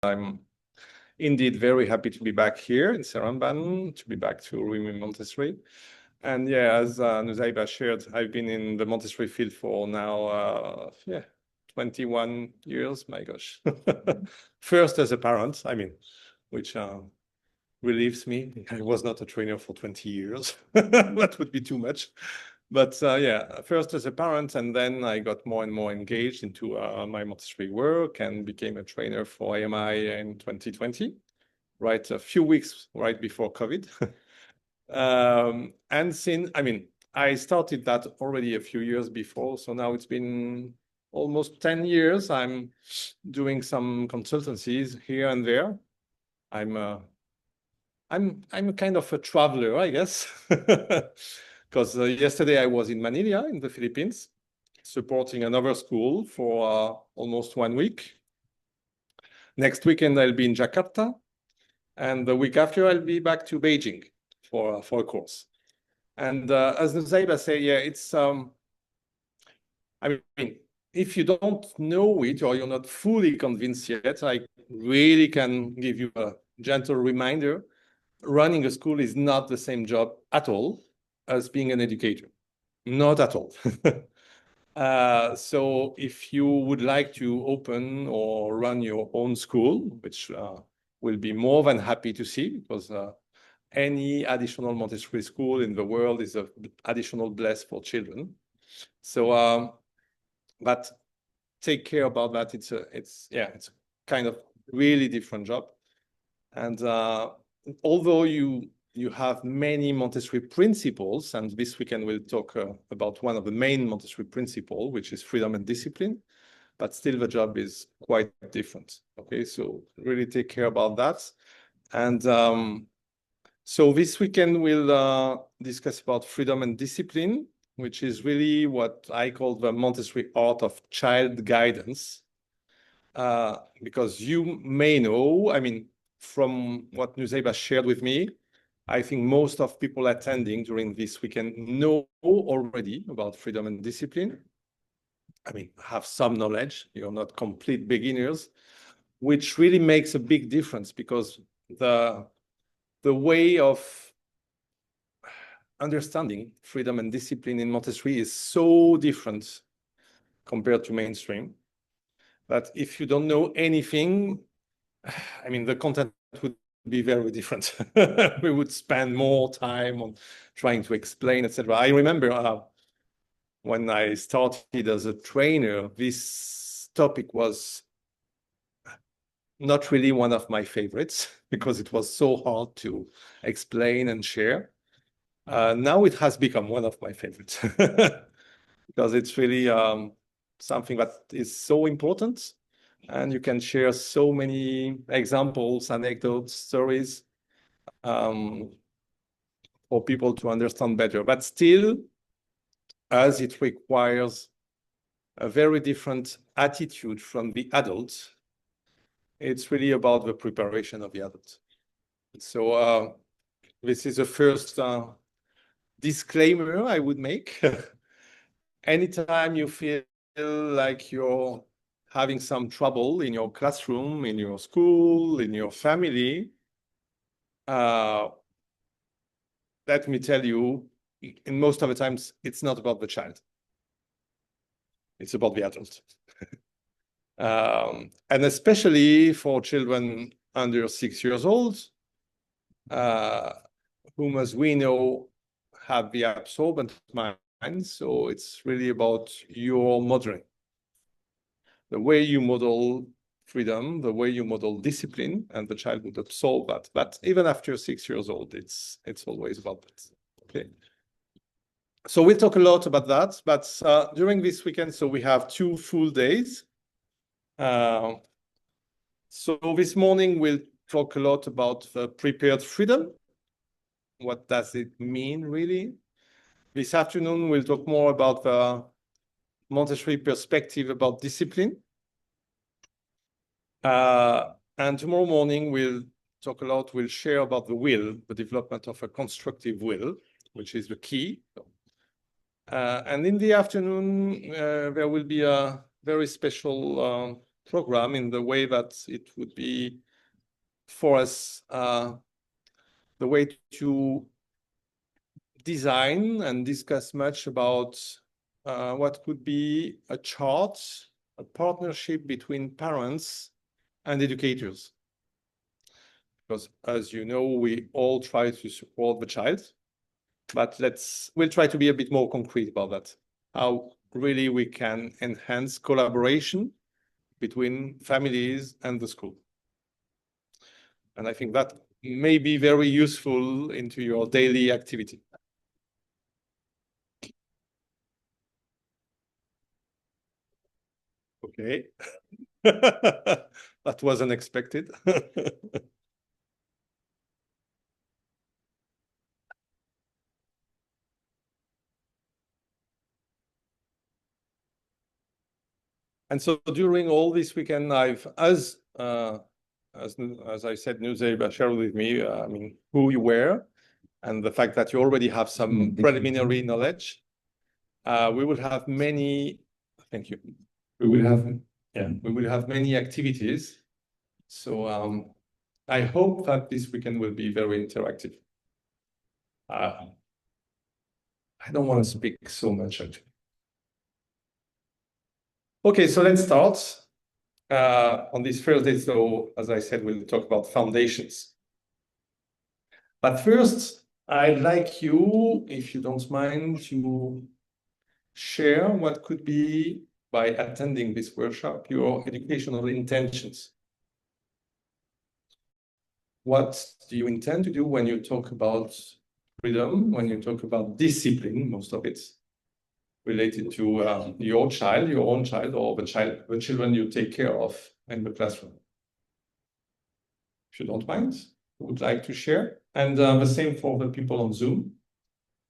I'm indeed very happy to be back here in Seremban, to be back to Rumi Montessori. And yeah, as Nuzaiba shared, I've been in the Montessori field for now, 21 years, my gosh. First as a parent, which relieves me. I was not a trainer for 20 years. That would be too much. But yeah, first as a parent, and then I got more and more engaged into my Montessori work and became a trainer for AMI in 2020, right a few weeks right before COVID. And since, I started that already a few years before, so now it's been almost 10 years. I'm doing some consultancies here and there. I'm kind of a traveler, I guess, because yesterday I was in Manila in the Philippines, supporting another school for almost 1 week. Next weekend I'll be in Jakarta, and the week after I'll be back to Beijing for a course. And as Nuzaiba said, yeah, it's if you don't know it or you're not fully convinced yet, I really can give you a gentle reminder. Running a school is not the same job at all as being an educator. Not at all. So if you would like to open or run your own school, which we'll be more than happy to see, because any additional Montessori school in the world is an additional bless for children. So, but take care about that. It's a kind of really different job. And although you have many Montessori principles, and this weekend we'll talk about one of the main Montessori principles, which is freedom and discipline, but still the job is quite different. Okay, so really take care about that. And so this weekend we'll discuss about freedom and discipline, which is really what I call the Montessori art of child guidance. Because you may know, from what Nuzaiba shared with me, I think most of people attending during this weekend know already about freedom and discipline. Have some knowledge, you're not complete beginners, which really makes a big difference, because the way of understanding freedom and discipline in Montessori is so different compared to mainstream that if you don't know anything, the content would be very different. We would spend more time on trying to explain, etc. I remember when I started as a trainer, this topic was not really one of my favorites because it was so hard to explain and share. Now it has become one of my favorites because it's really something that is so important. And you can share so many examples, anecdotes, stories for people to understand better. But still, as it requires a very different attitude from the adults, it's really about the preparation of the adult. So this is the first disclaimer I would make. Anytime you feel like you're having some trouble in your classroom, in your school, in your family, let me tell you, in most of the times, it's not about the child. It's about the adult. And especially for children under 6 years old, whom, as we know, have the absorbent mind. So it's really about your modeling. The way you model freedom, the way you model discipline, and the child would absorb that. But even after 6 years old, it's always about that. Okay. So we'll talk a lot about that. But during this weekend, so we have 2 full days. So this morning we'll talk a lot about the prepared freedom. What does it mean, really? This afternoon we'll talk more about the Montessori perspective about discipline. And tomorrow morning we'll talk a lot, we'll share about the will, the development of a constructive will, which is the key. And in the afternoon, there will be a very special program in the way that it would be for us the way to design and discuss much about what could be a chart, a partnership between parents and educators. Because as you know, we all try to support the child, but we'll try to be a bit more concrete about that. How really we can enhance collaboration between families and the school. And I think that may be very useful into your daily activity. Okay. That was unexpected. And so during all this weekend, as I said, Nuzeba shared with me, I mean, who you were and the fact that you already have some preliminary knowledge. We will have many, thank you. We will have many activities. So I hope that this weekend will be very interactive. I don't want to speak so much actually. Okay, so let's start. On this first day, so as I said, we'll talk about foundations. But first, I'd like you, if you don't mind, to share what could be, by attending this workshop, your educational intentions. What do you intend to do when you talk about freedom, when you talk about discipline, most of it's related to your own child, or the children you take care of in the classroom? If you don't mind, would like to share. And the same for the people on Zoom.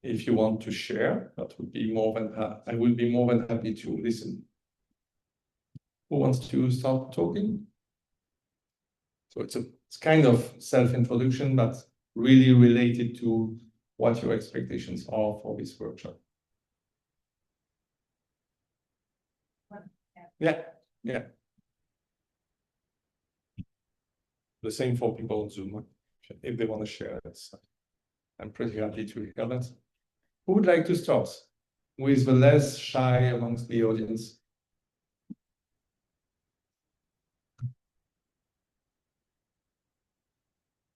If you want to share, that would be I will be more than happy to listen. Who wants to start talking? So it's kind of self-introduction, but really related to what your expectations are for this workshop. Yeah. The same for people on Zoom. If they want to share it, I'm pretty happy to hear that. Who would like to start? Who is the less shy amongst the audience?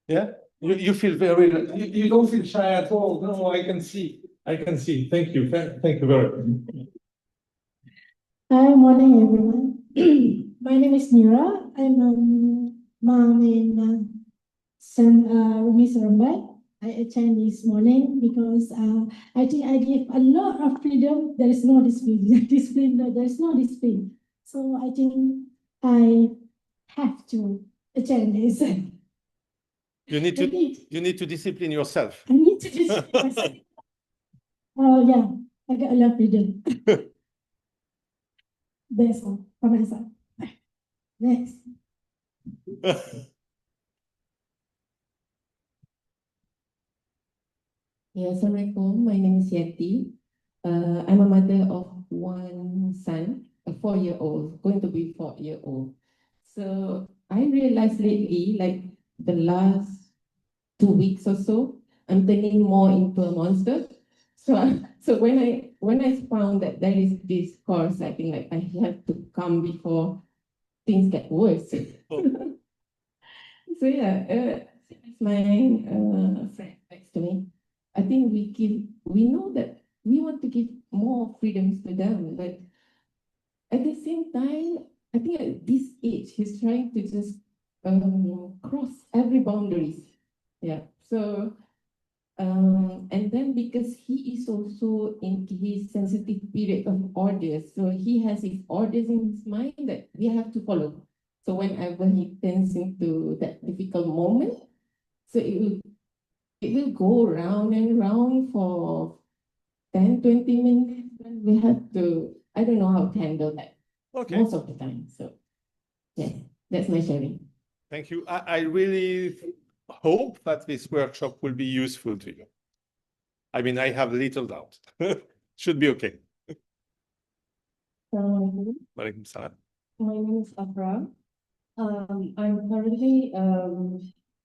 Yeah, you feel you don't feel shy at all. No, I can see. Thank you. Thank you very much. Hi, morning, everyone. My name is Nira. I'm a mom in Miss Rambai. I attend this morning because I think I give a lot of freedom. There is no discipline. There is no discipline. So I think I have to attend this. You need to discipline yourself. I need to discipline myself. Oh yeah, I got a lot of freedom. That's all from my side. Next. Yeah, Assalamualaikum. My name is Yeti. I'm a mother of one son, a 4-year-old, going to be 4-year-old. So I realized lately, like the last 2 weeks or so, I'm turning more into a monster. So when I found that there is this course, I think like I have to come before things get worse. So yeah, my friend next to me, I think we know that we want to give more freedoms to them, but at the same time, I think at this age, he's trying to just cross every boundaries. Yeah. So and then because he is also in his sensitive period of orders, so he has his orders in his mind that we have to follow. So whenever he turns into that difficult moment, so it will go round and round for 10, 20 minutes. And we have to, I don't know how to handle that most of the time. So yeah, that's my sharing. Thank you. I really hope that this workshop will be useful to you. I mean, I have little doubt. Should be okay. Walaikum salam. My name is Afra. I'm currently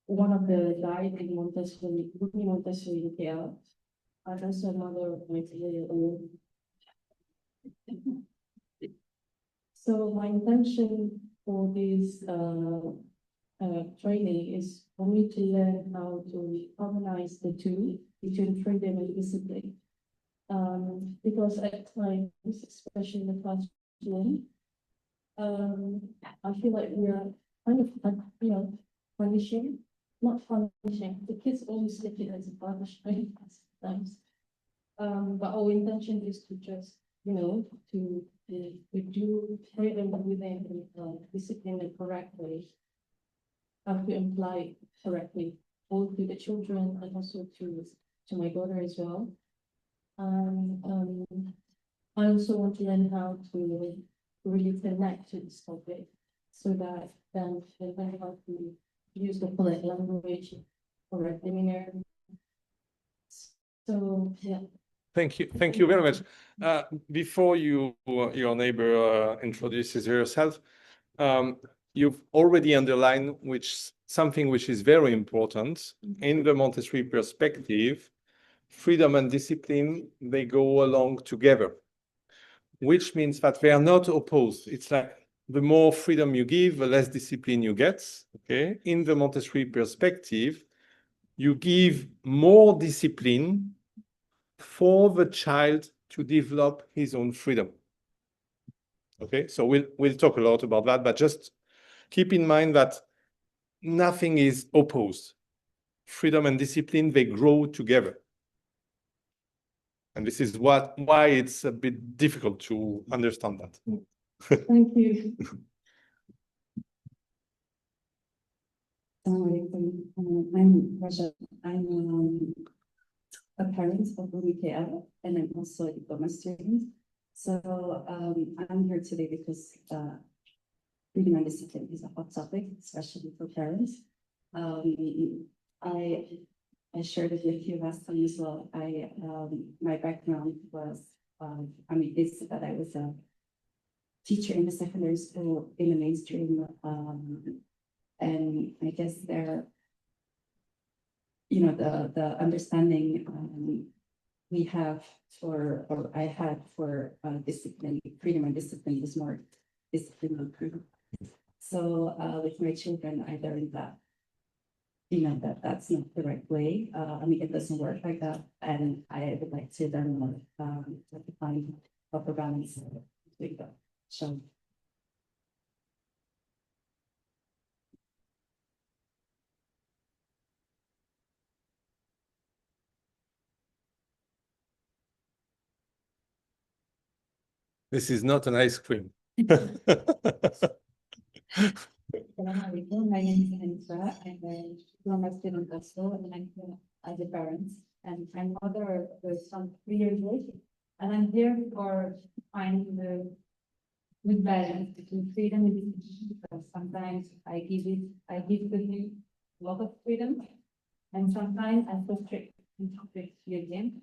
one of the guide in Montessori, Bumi Montessori in KL. I'm also a mother of my 3-year-old. So my intention for this training is for me to learn how to harmonize the two between freedom and discipline. Because at times, especially in the classroom, I feel like we are kind of, punishing, not punishing. The kids always take it as a punishment sometimes. But our intention is to just, to do freedom within discipline the correct way, how to apply correctly, both to the children and also to my daughter as well. I also want to learn how to really connect to this topic so that then they learn how to use the polite language or demeanor. So, yeah. Thank you. Thank you very much. Before your neighbor introduces herself, you've already underlined something which is very important in the Montessori perspective. Freedom and discipline, they go along together, which means that they are not opposed. It's like the more freedom you give, the less discipline you get. Okay. In the Montessori perspective, you give more discipline for the child to develop his own freedom. Okay, so we'll talk a lot about that, but just keep in mind that nothing is opposed. Freedom and discipline, they grow together. And this is why it's a bit difficult to understand that. Thank you. I'm Raja. I'm a parent of KL, and I'm also a diploma student. So I'm here today because freedom and discipline is a hot topic, especially for parents. I shared it with you last time as well. My background was, is that I was a teacher in the secondary school in the mainstream, and I guess there, the understanding we have for, or I had for discipline, freedom and discipline was more discipline. So with my children, I learned that, that's not the right way. It doesn't work like that. And I would like to learn more, to find proper balance with that. So. This is not an ice cream. Assalamualaikum. My name is Anissa. I'm a diploma student also, and I'm here as a parent. And I'm mother of son 3 years old. And I'm here for finding the good balance between freedom and discipline. Because sometimes I give him a lot of freedom, and sometimes I'm so strict with him.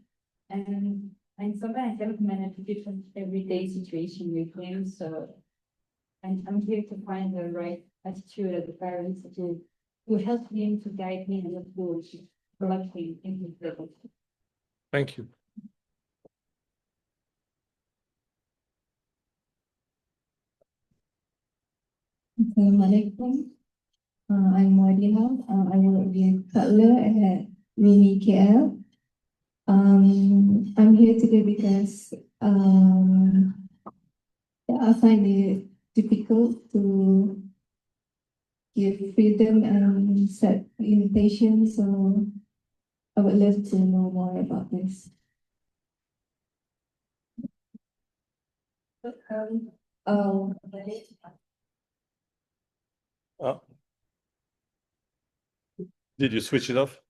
And sometimes I cannot manage different everyday situation with him. So I'm here to find the right attitude of the parents to help him, to guide him, and to develop him in his level. Thank you. Assalamualaikum. I'm Wadila. I work with Cutler at Mini KL. I'm here today because I find it difficult to give freedom and set limitations. So I would love to know more about this. Did you switch it off?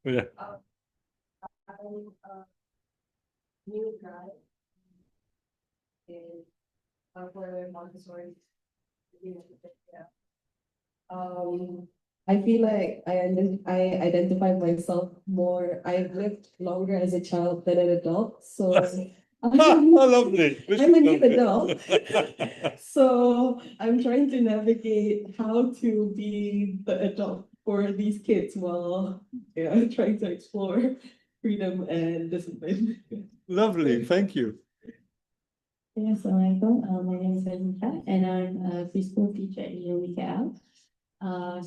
Yeah. New guy is for Montessori. I feel like I identify myself more. I've lived longer as a child than an adult, so Lovely. I'm a new adult. So I'm trying to navigate how to be the adult for these kids while trying to explore freedom and discipline. Lovely, thank you. Assalamualaikum. My name is Anita and I'm a preschool teacher in UMKL.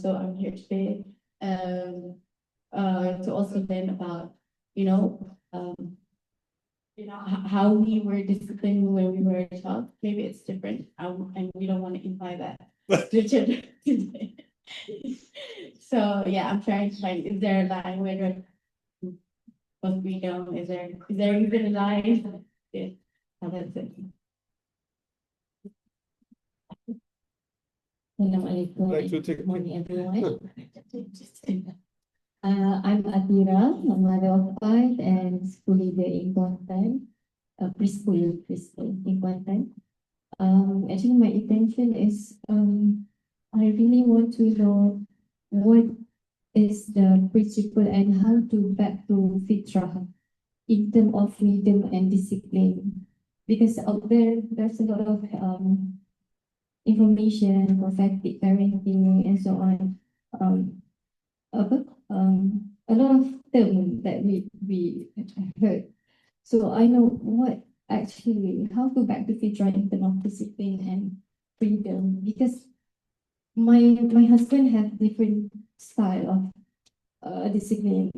So I'm here today to also learn about, how we were disciplined when we were a child. Maybe it's different, and we don't want to imply that to children today. So yeah, I'm trying to find, is there a line where for freedom? Is there even a line? Yeah, that's it. Assalamualaikum. Like to take- Good morning, everyone. I'm Adira, a mother of 5 and school leader in Kuantan, preschool in Kuantan. Actually, my intention is I really want to know what is the principle and how to back to fitrah in terms of freedom and discipline, because out there's a lot of information, prophetic parenting, and so on. A lot of terms that we heard. So I know what actually how to back to fitrah in terms of discipline and freedom, because my husband have different style of discipline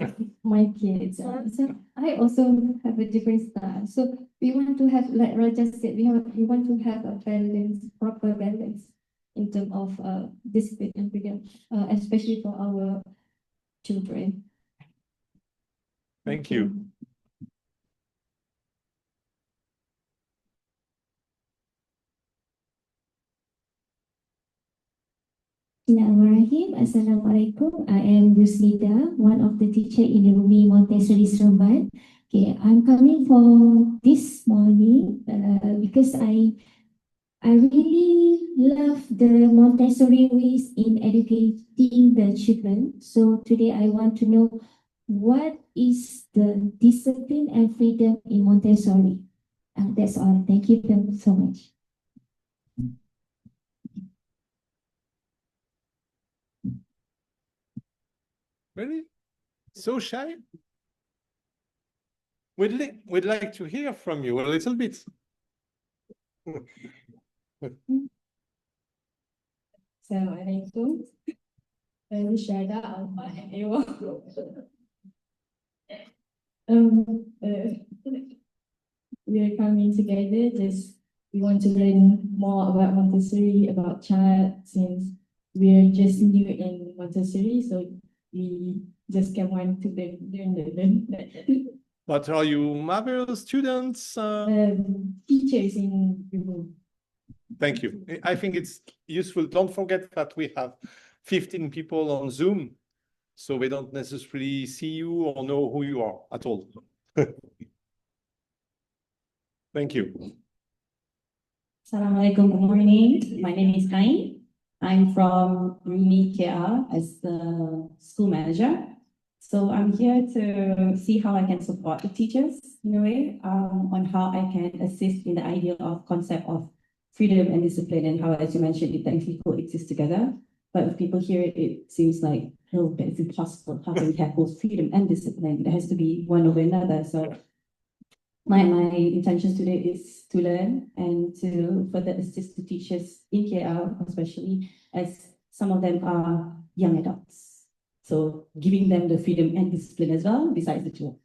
my kids. So I also have a different style. So we want to have, like Raja said, we want to have a balance, proper balance in terms of discipline and freedom, especially for our children. Thank you. Bismillahirrahmanirrahim. Assalamualaikum. I am Rusnida, one of the teacher in the Rumi Montessori Seremban. Okay, I'm coming for this morning because I really love the Montessori ways in educating the children. So today I want to know what is the discipline and freedom in Montessori. That's all. Thank you so much. Really? So shy? We'd like to hear from you a little bit. Assalamualaikum. Syada Al-Fahim. We are coming together, we want to learn more about Montessori, about child, since we're just new in Montessori, so we just come on to learn that. But are you marvelous students? Teachers in Peru. Thank you. I think it's useful. Don't forget that we have 15 people on Zoom, so they don't necessarily see you or know who you are at all. Thank you. Assalamualaikum, good morning. My name is Ain. I'm from Rumi KL as the school manager. So I'm here to see how I can support the teachers in a way, on how I can assist in the idea of concept of freedom and discipline, and how, as you mentioned, it actually coexist together. But if people hear it, it seems like, oh, it's impossible. How can we have both freedom and discipline? It has to be one over another. So my intentions today is to learn and to further assist the teachers in KL, especially as some of them are young adults. So giving them the freedom and discipline as well, besides the two.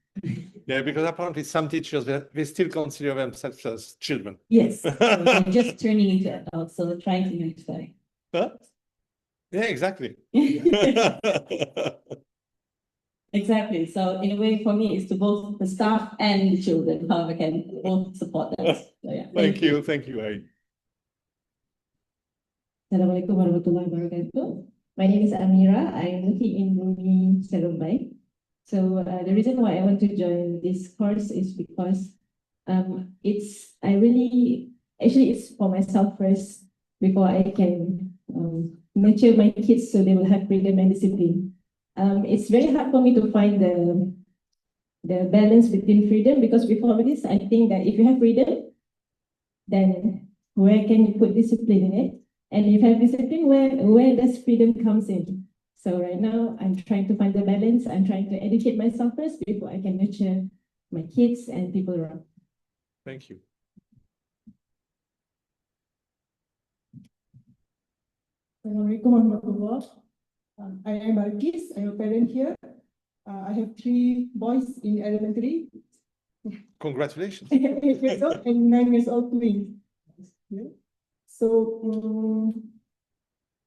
Yeah, because apparently some teachers, they still consider themselves as children. Yes, so they're just turning into adults, so trying to match that. Huh? Yeah, exactly. Exactly. So in a way, for me, it's to both the staff and the children, how I can both support them. So, yeah. Thank you. Thank you, Ain. Assalamualaikum warahmatullahi wabarakatuh. My name is Amira. I'm working in Rumi Seremban. So the reason why I want to join this course is because it's for myself first before I can nurture my kids so they will have freedom and discipline. It's very hard for me to find the balance between freedom, because before this, I think that if you have freedom, then where can you put discipline in it? And if you have discipline, where does freedom comes in? So right now, I'm trying to find the balance. I'm trying to educate myself first before I can nurture my kids and people around. Thank you. Assalamualaikum warahmatullah. I am Balkis. I'm a parent here. I have 3 boys in elementary. Congratulations. 8 years old and 9 years old twins. Yeah. So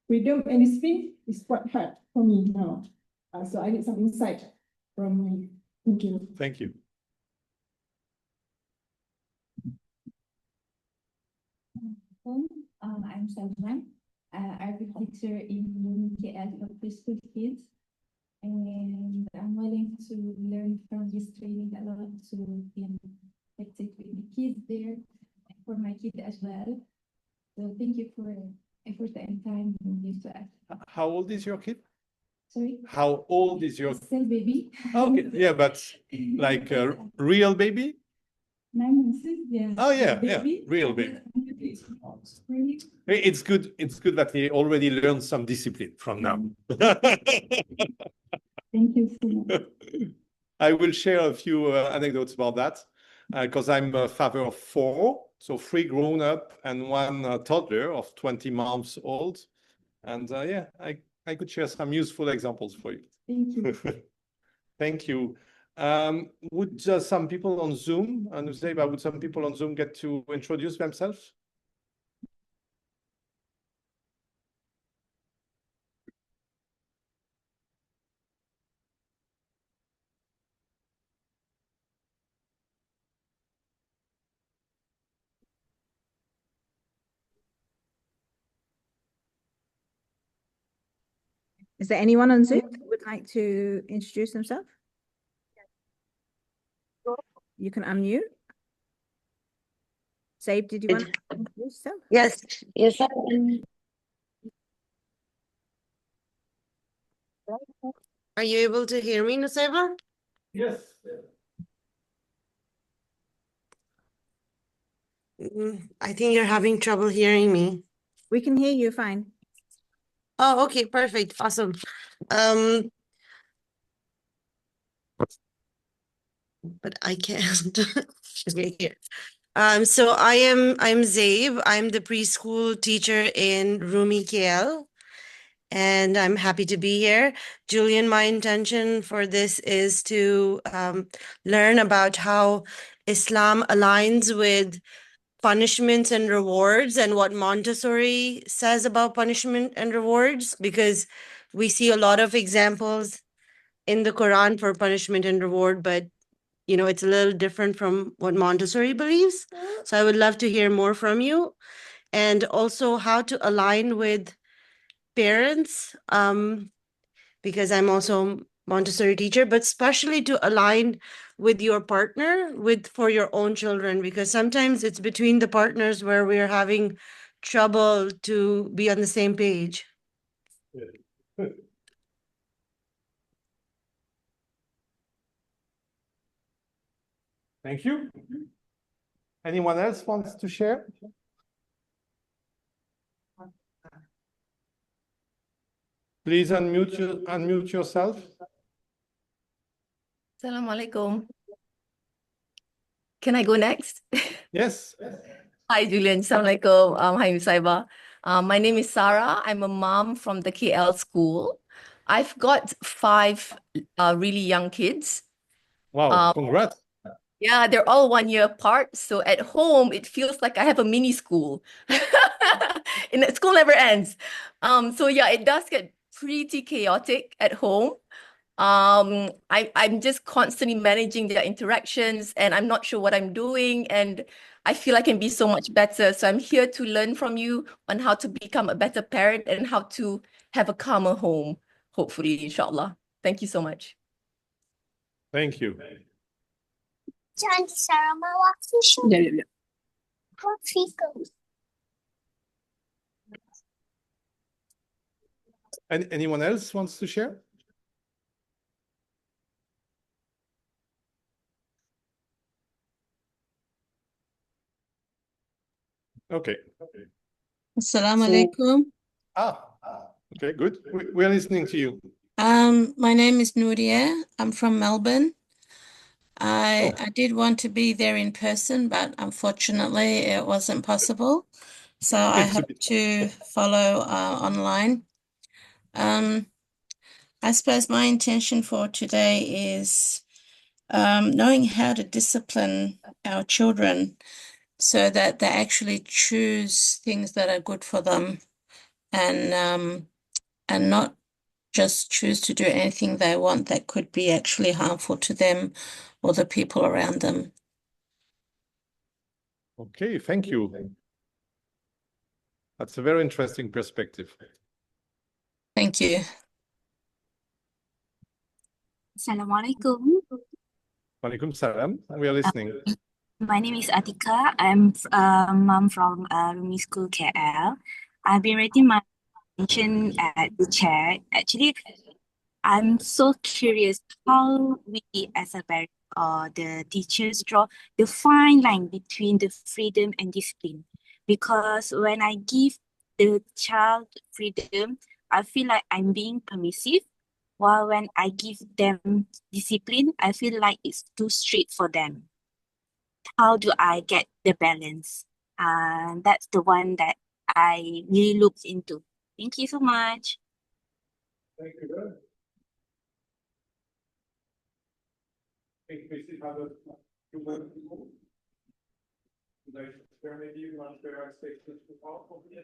freedom and discipline is quite hard for me now. So I need some insight from you. Thank you. Thank you. I'm Salman. I'm a teacher in KL for preschool kids. And I'm willing to learn from this training a lot to be effective with the kids there and for my kids as well. So thank you for effort and time you give to us. How old is your kid? Sorry? How old is your? Still baby. Okay, yeah, but like a real baby? 9 months, yeah. Oh yeah, Baby. real baby. Really? It's good. It's good that he already learned some discipline from now. Thank you so much. I will share a few anecdotes about that because I'm a father of 4, so 3 grown up and 1 toddler of 20 months old. And yeah, I could share some useful examples for you. Thank you. Thank you. Would some people on Zoom, Nusayba, would some people on Zoom get to introduce themselves? Is there anyone on Zoom who would like to introduce themselves? You can unmute. Zaid, did you want to introduce yourself? Yes, yes. Are you able to hear me, Nusayba? Yes. I think you're having trouble hearing me. We can hear you fine. Oh, okay, perfect, awesome. But I can't. Okay, here. So I'm Zaib. I'm the preschool teacher in Rumi KL, and I'm happy to be here. Julian, my intention for this is to learn about how Islam aligns with punishments and rewards and what Montessori says about punishment and rewards, because we see a lot of examples in the Quran for punishment and reward, but it's a little different from what Montessori believes. So I would love to hear more from you, and also how to align with parents, because I'm also Montessori teacher, but especially to align with your partner for your own children, because sometimes it's between the partners where we're having trouble to be on the same page. Thank you. Anyone else wants to share? Please unmute yourself. Assalamu alaikum. Can I go next? Yes. Hi, Julian. Assalamu alaikum. Hi, Nusayba. My name is Sarah. I'm a mom from the KL school. I've got 5 really young kids. Wow, congrats. Yeah, they're all 1 year apart. So at home, it feels like I have a mini school. And the school never ends. So yeah, it does get pretty chaotic at home. I'm just constantly managing their interactions, and I'm not sure what I'm doing, and I feel I can be so much better. So I'm here to learn from you on how to become a better parent and how to have a calmer home, hopefully, inshallah. Thank you so much. Thank you. Anyone else wants to share? Okay. Assalamu So- alaikum. Okay, good. We're listening to you. My name is Nuria. I'm from Melbourne. Oh. I did want to be there in person, but unfortunately it wasn't possible. So I It's a hope bit- to follow online. I suppose my intention for today is knowing how to discipline our children so that they actually choose things that are good for them and not just choose to do anything they want that could be actually harmful to them or the people around them. Okay, thank you. That's a very interesting perspective. Thank you. Assalamualaikum. Walaikum salam. We are listening. My name is Atika. I'm a mom from Rumi School, KL. I've been rating my attention at the chair. Actually, I'm so curious how we as a parent or the teachers draw the fine line between the freedom and discipline. Because when I give the child freedom, I feel like I'm being permissive. While when I give them discipline, I feel like it's too strict for them. How do I get the balance? That's the one that I really looked into. Thank you so much. Thank you. I think we still have a few minutes to go. Should I share maybe one share our stations to talk over here?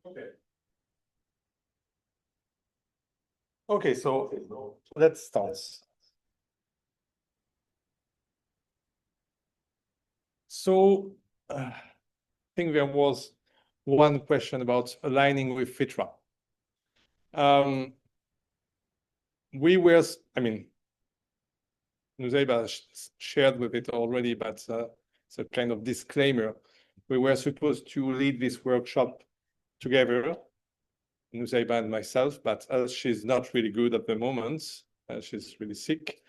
Okay. Okay, so let's start. So I think there was one question about aligning with FITRA. We were, I mean, Nuzaiba shared with it already, but it's a kind of disclaimer. We were supposed to lead this workshop together, Nuzaiba and myself, but as she's not really good at the moment, she's really sick,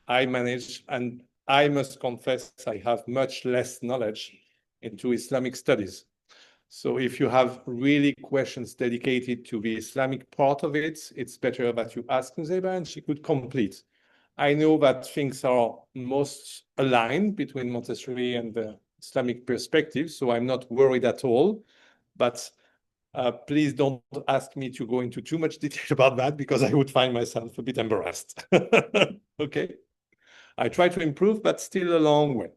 I managed, and I must confess I have much less knowledge into Islamic studies. So if you have really questions dedicated to the Islamic part of it, it's better that you ask Nuzaiba and she could complete. I know that things are most aligned between Montessori and the Islamic perspective, so I'm not worried at all. But please don't ask me to go into too much detail about that because I would find myself a bit embarrassed. Okay. I try to improve, but still a long way.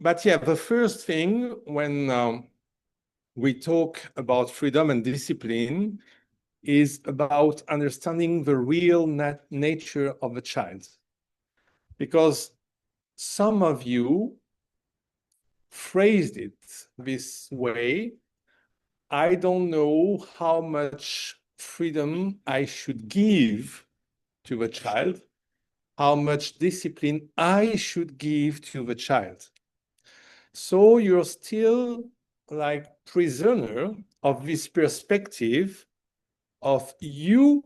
But yeah, the first thing when we talk about freedom and discipline is about understanding the real nature of a child. Because some of you phrased it this way, I don't know how much freedom I should give to the child, how much discipline I should give to the child. So you're still like prisoner of this perspective of you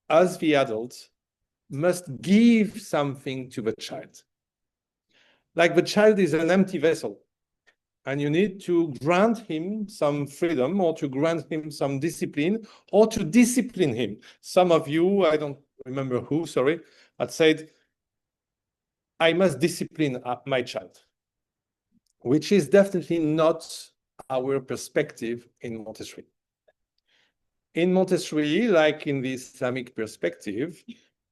as the adult must give something to the child. Like the child is an empty vessel and you need to grant him some freedom or to grant him some discipline or to discipline him. Some of you, I don't remember who, sorry, had said, I must discipline my child, which is definitely not our perspective in Montessori. In Montessori, like in the Islamic perspective,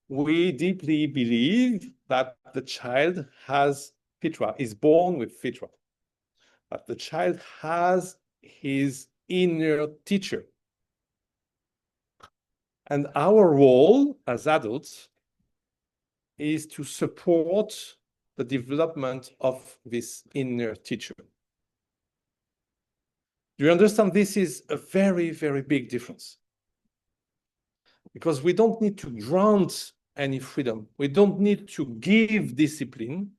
we deeply believe that the child has fitra, is born with fitra, that the child has his inner teacher. And our role as adults is to support the development of this inner teacher. Do you understand? This is a very, very big difference. Because we don't need to grant any freedom. We don't need to give discipline.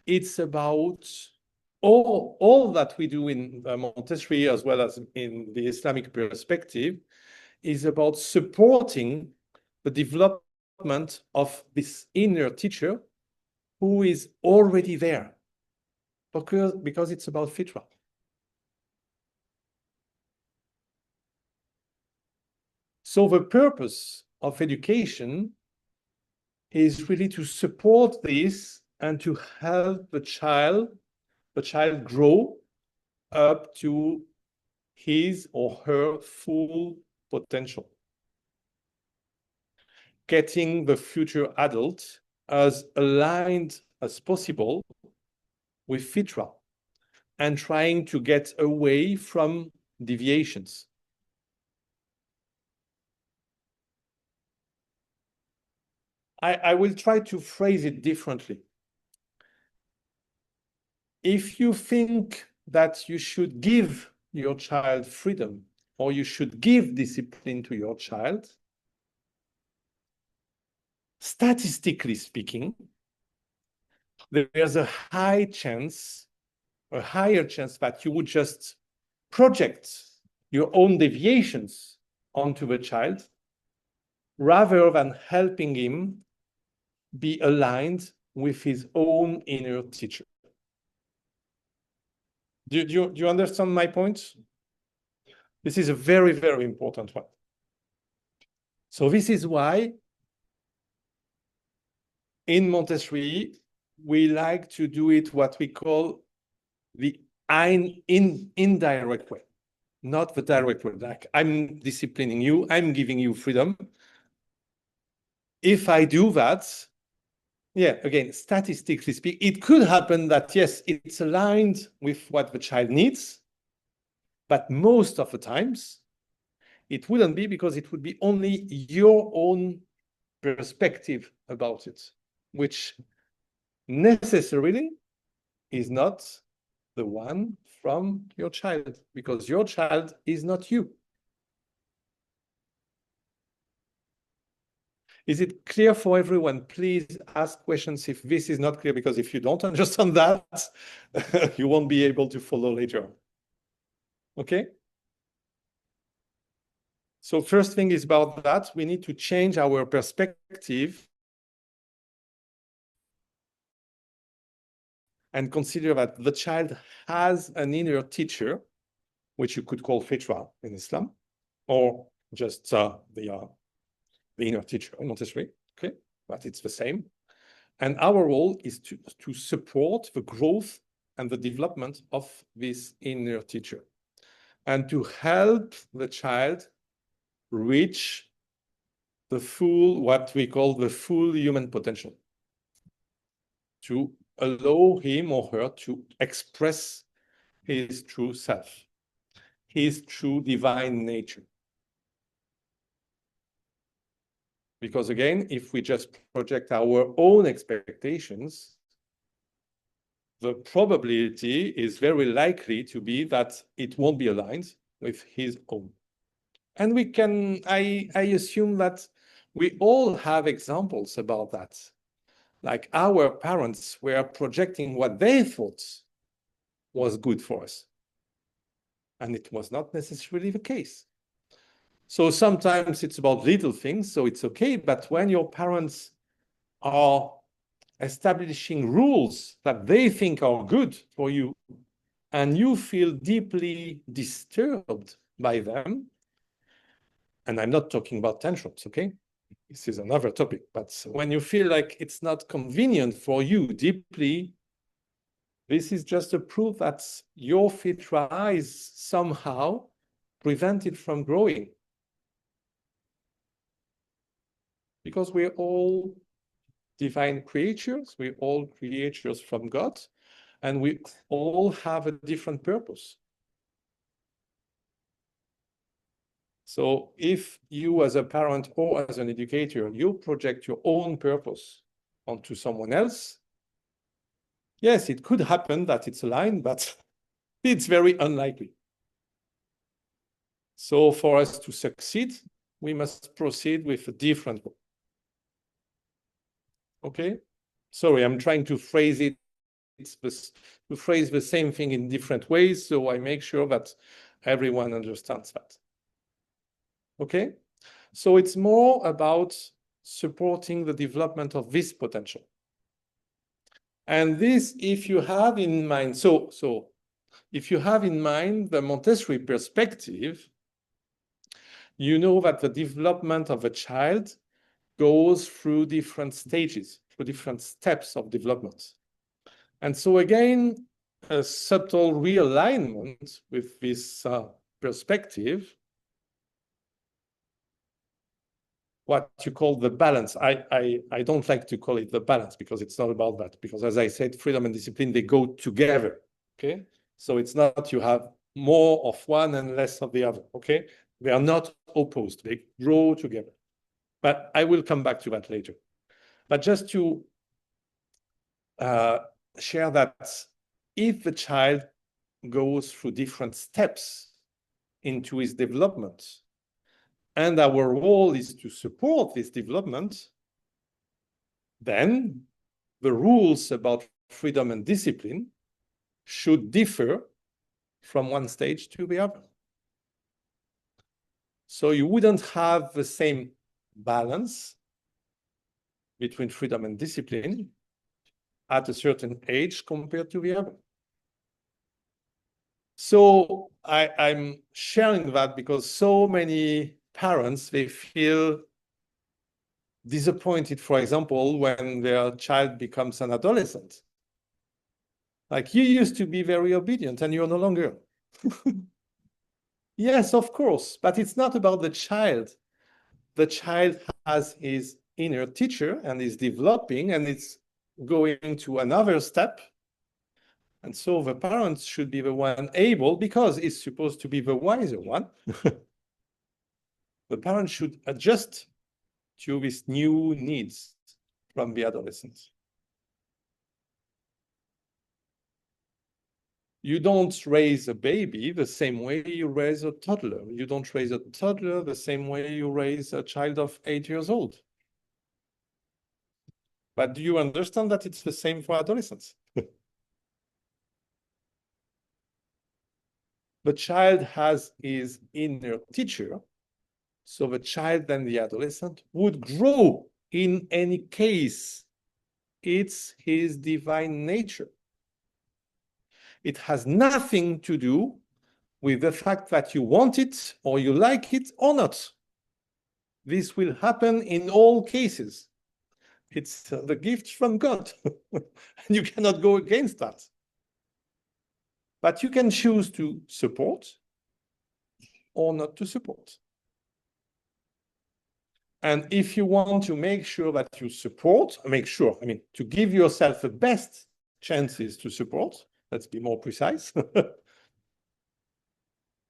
It's about all that we do in Montessori, as well as in the Islamic perspective, is about supporting the development of this inner teacher who is already there, because it's about fitra. So the purpose of education is really to support this and to help the child grow up to his or her full potential, getting the future adult as aligned as possible with fitra and trying to get away from deviations. I will try to phrase it differently. If you think that you should give your child freedom or you should give discipline to your child, statistically speaking, there's a higher chance that you would just project your own deviations onto the child rather than helping him be aligned with his own inner teacher. Do you understand my point? This is a very, very important one. So this is why in Montessori, we like to do it what we call the indirect way, not the direct way. Like, I'm disciplining you, I'm giving you freedom. If I do that, yeah, again, statistically speaking, it could happen that, yes, it's aligned with what the child needs, but most of the times, it wouldn't be, because it would be only your own perspective about it, which necessarily is not the one from your child, because your child is not you. Is it clear for everyone? Please ask questions if this is not clear, because if you don't understand that, you won't be able to follow later. Okay? So first thing is about that. We need to change our perspective and consider that the child has an inner teacher, which you could call fitra in Islam, or just the inner teacher in Montessori, okay? But it's the same. And our role is to support the growth and the development of this inner teacher and to help the child reach the full, what we call the full human potential, to allow him or her to express his true self, his true divine nature. Because again, if we just project our own expectations, the probability is very likely to be that it won't be aligned with his own. And we can, I assume that we all have examples about that. Like our parents were projecting what they thought was good for us. And it was not necessarily the case. So sometimes it's about little things, so it's okay. But when your parents are establishing rules that they think are good for you, and you feel deeply disturbed by them, and I'm not talking about tantrums, okay? This is another topic. But when you feel like it's not convenient for you deeply, this is just a proof that your fitra is somehow prevented from growing. Because we're all divine creatures, we're all creatures from God, and we all have a different purpose. So if you as a parent or as an educator, you project your own purpose onto someone else, yes, it could happen that it's aligned, but it's very unlikely. So for us to succeed, we must proceed with a different way. Okay? Sorry, I'm trying to phrase it to phrase the same thing in different ways. So I make sure that everyone understands that. Okay? So it's more about supporting the development of this potential. And this, if you have in mind, if you have in mind the Montessori perspective, you know that the development of a child goes through different stages, through different steps of development. And so again, a subtle realignment with this perspective, what you call the balance. I don't like to call it the balance because it's not about that. Because as I said, freedom and discipline, they go together, okay? So it's not you have more of one and less of the other, okay? They are not opposed, they grow together. But I will come back to that later. But just to share that if the child goes through different steps into his development, and our role is to support this development, then the rules about freedom and discipline should differ from one stage to the other. So you wouldn't have the same balance between freedom and discipline at a certain age compared to the other. So I'm sharing that because so many parents, they feel disappointed, for example, when their child becomes an adolescent. Like, you used to be very obedient and you're no longer. Yes, of course, but it's not about the child. The child has his inner teacher and is developing and it's going to another step. And so the parents should be the one able, because it's supposed to be the wiser one. The parents should adjust to these new needs from the adolescents. You don't raise a baby the same way you raise a toddler. You don't raise a toddler the same way you raise a child of 8 years old. But do you understand that it's the same for adolescents? The child has his inner teacher, so the child and the adolescent would grow in any case. It's his divine nature. It has nothing to do with the fact that you want it or you like it or not. This will happen in all cases. It's the gift from God. And you cannot go against that. But you can choose to support or not to support. And if you want to make sure that you support, to give yourself the best chances to support, let's be more precise,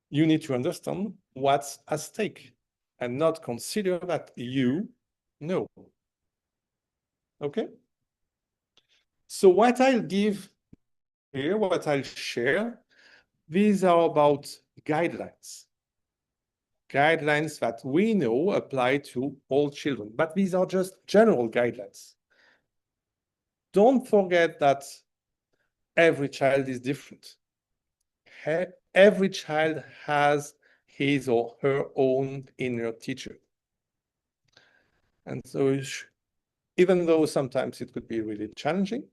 you need to understand what's at stake and not consider that you know. Okay? So what I'll give here, what I'll share, these are about guidelines. Guidelines that we know apply to all children, but these are just general guidelines. Don't forget that every child is different. Every child has his or her own inner teacher. And so even though sometimes it could be really challenging,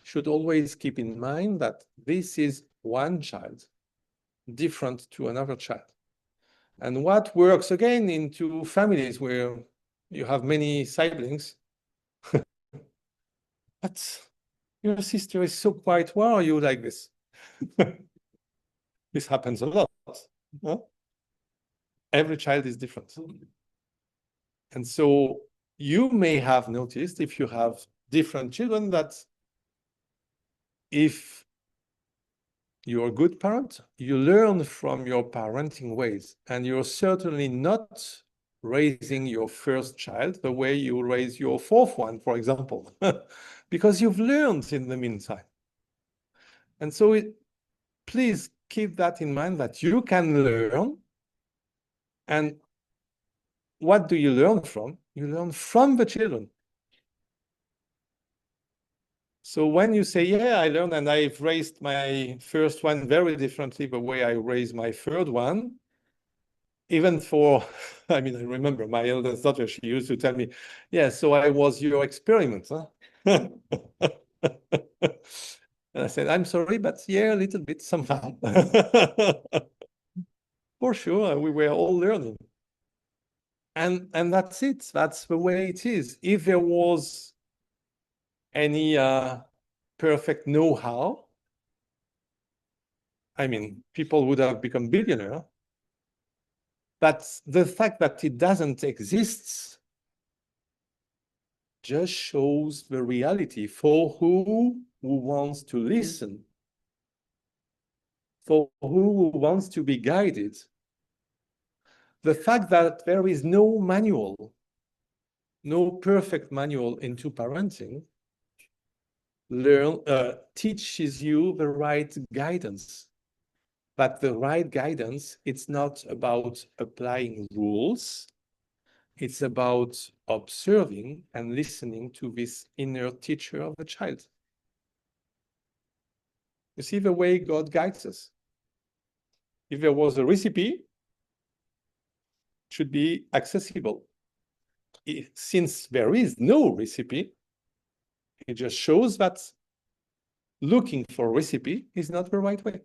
should always keep in mind that this is one child different to another child. And what works again into families where you have many siblings, but your sister is so quiet, why are you like this? This happens a lot. Huh? Every child is different. And so you may have noticed, if you have different children, that if you're a good parent, you learn from your parenting ways, and you're certainly not raising your first child the way you raise your fourth one, for example, because you've learned in the meantime. And so please keep that in mind, that you can learn. And what do you learn from? You learn from the children. So when you say, yeah, I learned and I've raised my first one very differently the way I raised my third one, even for, I mean, I remember my eldest daughter, she used to tell me, yeah, so I was your experiment, huh? And I said, I'm sorry, but yeah, a little bit somehow. For sure, we were all learning. And that's it. That's the way it is. If there was any perfect know-how, I mean, people would have become billionaire. But the fact that it doesn't exist just shows the reality for who wants to listen, for who wants to be guided. The fact that there is no manual, no perfect manual into parenting, teaches you the right guidance. But the right guidance, it's not about applying rules. It's about observing and listening to this inner teacher of the child. You see the way God guides us. If there was a recipe, it should be accessible. Since there is no recipe, it just shows that looking for a recipe is not the right way.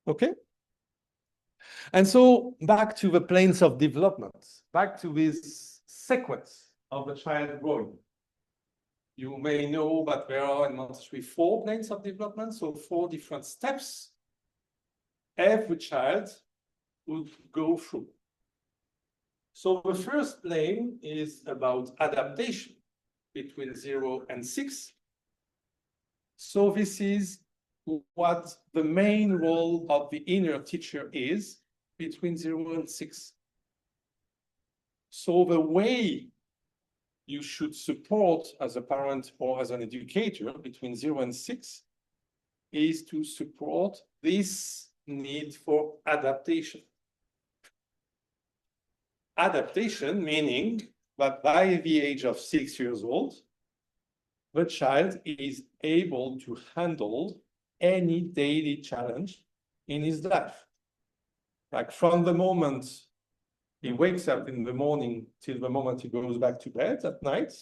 Okay? And so back to the planes of development, back to this sequence of the child growing. You may know that there are in Montessori 4 planes of development, so 4 different steps every child would go through. So the first plane is about adaptation between 0 and 6. So this is what the main role of the inner teacher is between 0 and 6. So the way you should support as a parent or as an educator between 0 and 6 is to support this need for adaptation. Adaptation meaning that by the age of 6 years old, the child is able to handle any daily challenge in his life. Like from the moment he wakes up in the morning till the moment he goes back to bed at night,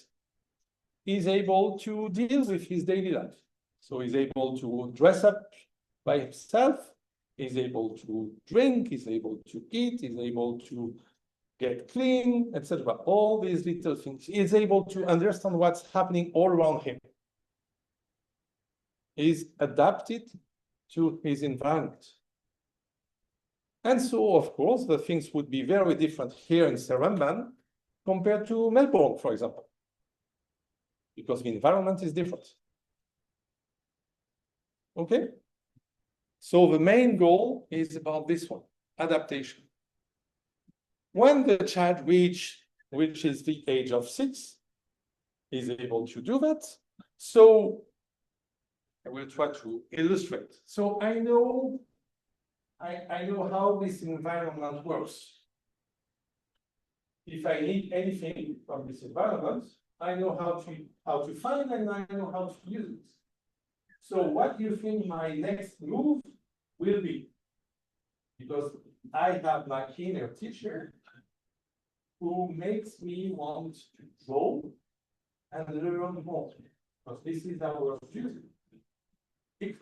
he's able to deal with his daily life. So he's able to dress up by himself, he's able to drink, he's able to eat, he's able to get clean, etc. All these little things. He's able to understand what's happening all around him. He's adapted to his environment. And so, of course, the things would be very different here in Seremban compared to Melbourne, for example, because the environment is different. Okay? So the main goal is about this one, adaptation. When the child reaches the age of 6, he's able to do that. So I will try to illustrate. So I know how this environment works. If I need anything from this environment, I know how to find and I know how to use it. So what do you think my next move will be? Because I have my inner teacher who makes me want to grow and learn more. Because this is our duty. Yeah.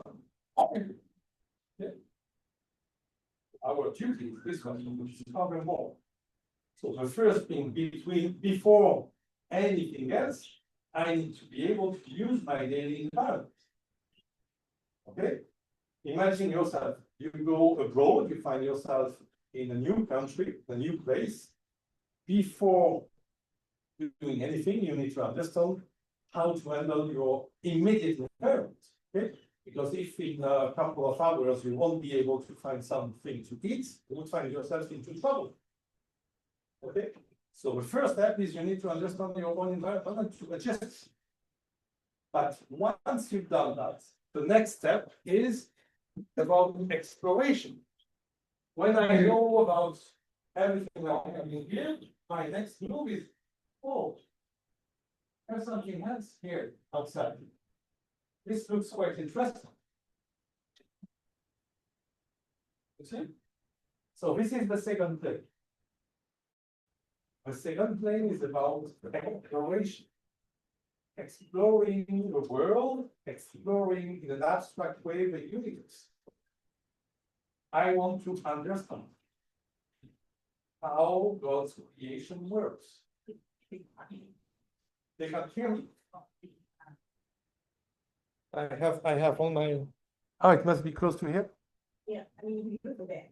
Our duty is this one, to discover more. So the first thing before anything else, I need to be able to use my daily environment. Okay? Imagine yourself, you go abroad, you find yourself in a new country, a new place. Before doing anything, you need to understand how to handle your immediate environment. Okay? Because if in a couple of hours you won't be able to find something to eat, you would find yourself into trouble. Okay? So the first step is you need to understand your own environment to adjust. But once you've done that, the next step is about exploration. When I know about everything I'm having here, my next move is, oh, there's something else here outside. This looks quite interesting. You see? So this is the second plane. The second plane is about exploration. Exploring the world, exploring in an abstract way the universe. I want to understand how God's creation works. They can hear me. I have on my. Oh, it must be close to here. Yeah, I mean, you go there.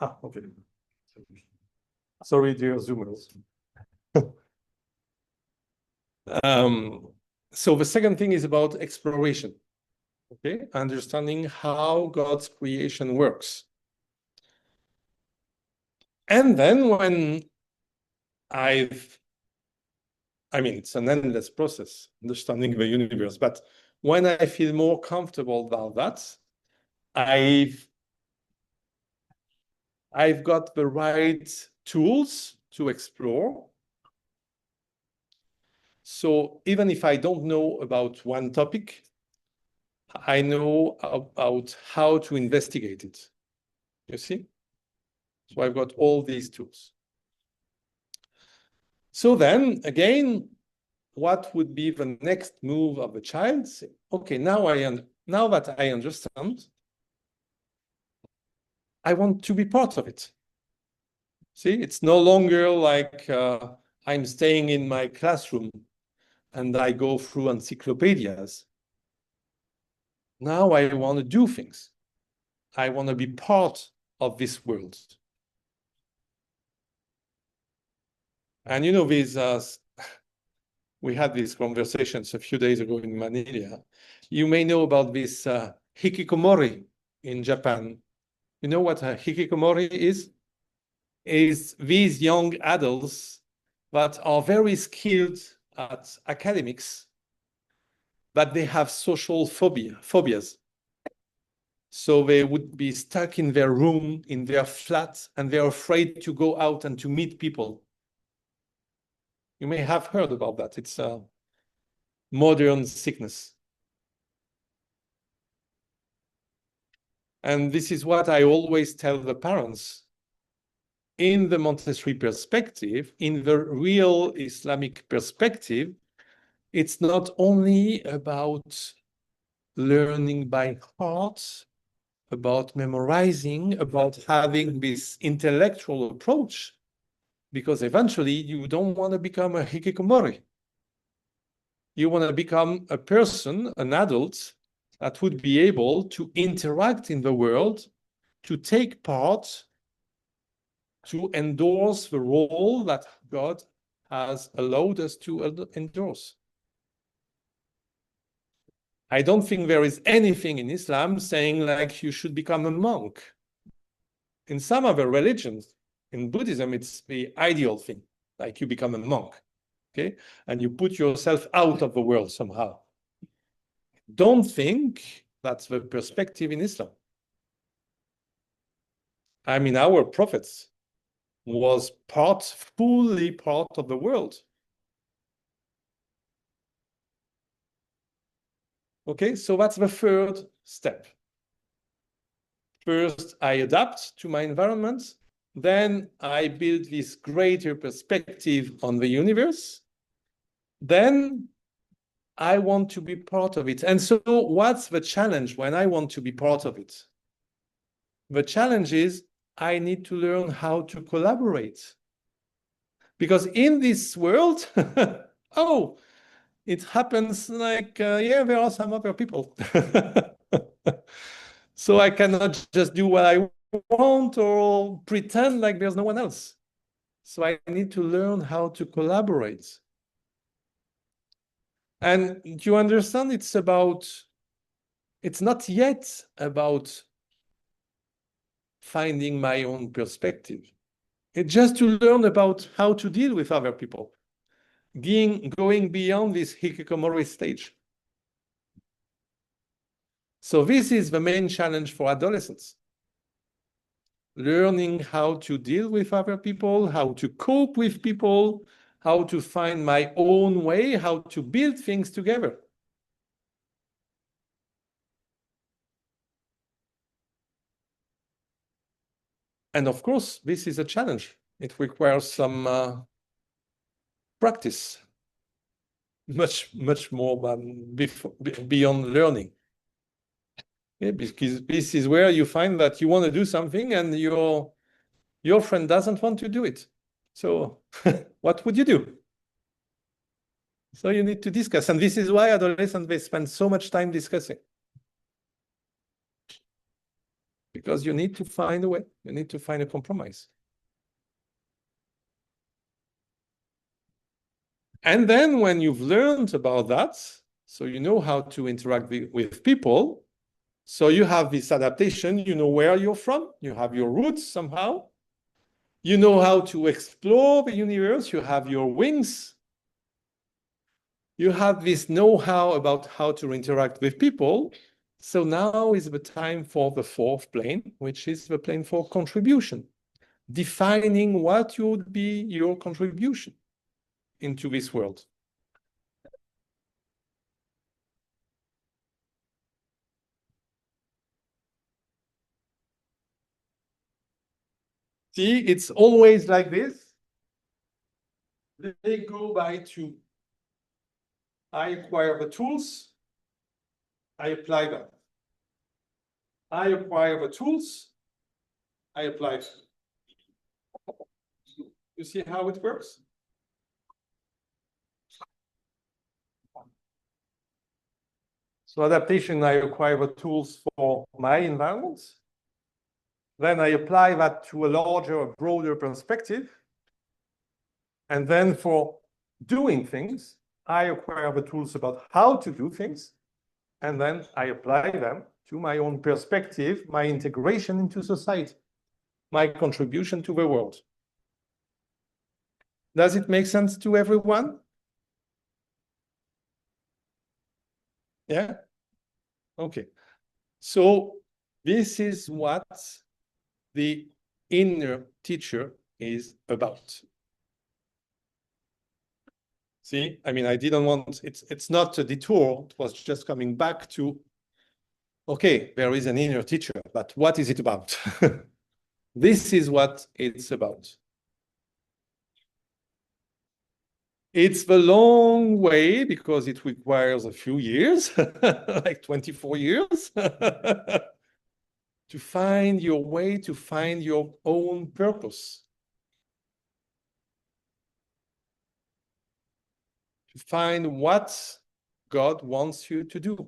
Ah, okay. Sorry, dear Zoomers. So the second thing is about exploration. Okay, understanding how God's creation works. And then when I mean, it's an endless process, understanding the universe, but when I feel more comfortable about that, I've got the right tools to explore. So even if I don't know about one topic, I know about how to investigate it. You see? So I've got all these tools. So then again, what would be the next move of the child? Okay, now that I understand, I want to be part of it. See, it's no longer like I'm staying in my classroom and I go through encyclopedias. Now I want to do things. I want to be part of this world. And you know, we had these conversations a few days ago in Manila. You may know about this hikikomori in Japan. You know what a hikikomori is? Is these young adults that are very skilled at academics, but they have social phobias. So they would be stuck in their room, in their flat, and they're afraid to go out and to meet people. You may have heard about that. It's a modern sickness. And this is what I always tell the parents. In the Montessori perspective, in the real Islamic perspective, it's not only about learning by heart, about memorizing, about having this intellectual approach, because eventually you don't want to become a hikikomori. You want to become a person, an adult, that would be able to interact in the world, to take part, to endorse the role that God has allowed us to endorse. I don't think there is anything in Islam saying like you should become a monk. In some other religions, in Buddhism, it's the ideal thing, like you become a monk, okay? And you put yourself out of the world somehow. Don't think that's the perspective in Islam. I mean, our prophets was fully part of the world. Okay, so that's the third step. First, I adapt to my environment. Then I build this greater perspective on the universe. Then I want to be part of it. And so what's the challenge when I want to be part of it? The challenge is I need to learn how to collaborate. Because in this world, oh, it happens like, yeah, there are some other people. So I cannot just do what I want or pretend like there's no one else. So I need to learn how to collaborate. And you understand, it's not yet about finding my own perspective. It's just to learn about how to deal with other people, going beyond this hikikomori stage. So this is the main challenge for adolescents. Learning how to deal with other people, how to cope with people, how to find my own way, how to build things together. And of course, this is a challenge. It requires some practice, much more than beyond learning. Yeah, because this is where you find that you want to do something and your friend doesn't want to do it. So what would you do? So you need to discuss. And this is why adolescents, they spend so much time discussing. Because you need to find a way. You need to find a compromise. And then when you've learned about that, so you know how to interact with people, so you have this adaptation, you know where you're from, you have your roots somehow, you know how to explore the universe, you have your wings, you have this know-how about how to interact with people. So now is the time for the fourth plane, which is the plane for contribution, defining what would be your contribution into this world. See, it's always like this. They go by two. I acquire the tools, I apply them. I acquire the tools, I apply them. You see how it works? So adaptation, I acquire the tools for my environment. Then I apply that to a larger, broader perspective. And then for doing things, I acquire the tools about how to do things. And then I apply them to my own perspective, my integration into society, my contribution to the world. Does it make sense to everyone? Yeah? Okay. So this is what the inner teacher is about. See, I mean, I didn't want, it's not a detour, it was just coming back to, okay, there is an inner teacher, but what is it about? This is what it's about. It's the long way because it requires a few years, like 24 years, to find your way, to find your own purpose. To find what God wants you to do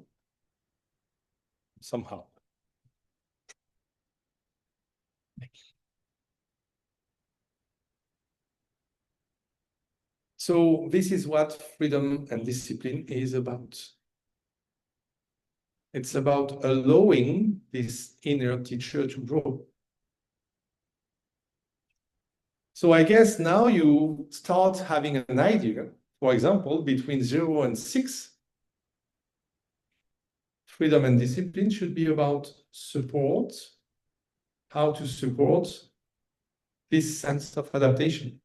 somehow. So this is what freedom and discipline is about. It's about allowing this inner teacher to grow. So I guess now you start having an idea, for example, between 0 and 6, freedom and discipline should be about support, how to support this sense of adaptation.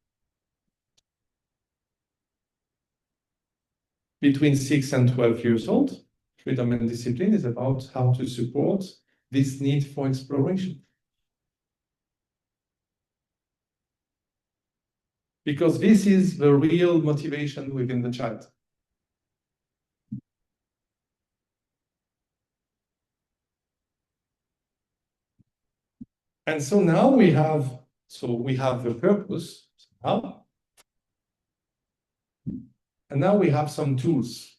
Between 6 and 12 years old, freedom and discipline is about how to support this need for exploration. Because this is the real motivation within the child. And so now we have the purpose now. And now we have some tools.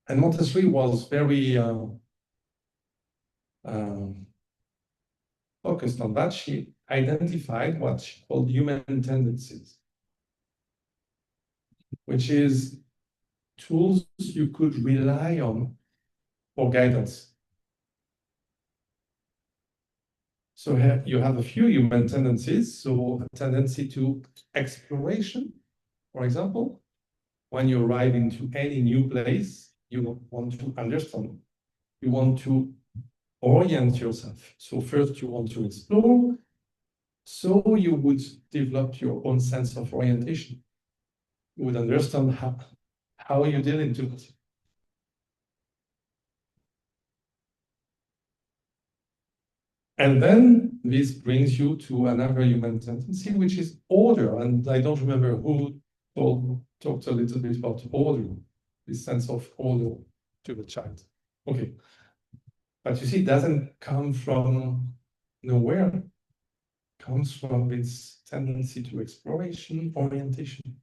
And Montessori was very focused on that. She identified what she called human tendencies, which is tools you could rely on for guidance. So here you have a few human tendencies. So a tendency to exploration, for example. When you arrive into any new place, you want to understand. You want to orient yourself. So first you want to explore. So you would develop your own sense of orientation. You would understand how you deal into it. And then this brings you to another human tendency, which is order. And I don't remember who talked a little bit about order, this sense of order to the child. Okay. But you see, it doesn't come from nowhere. It comes from its tendency to exploration, orientation.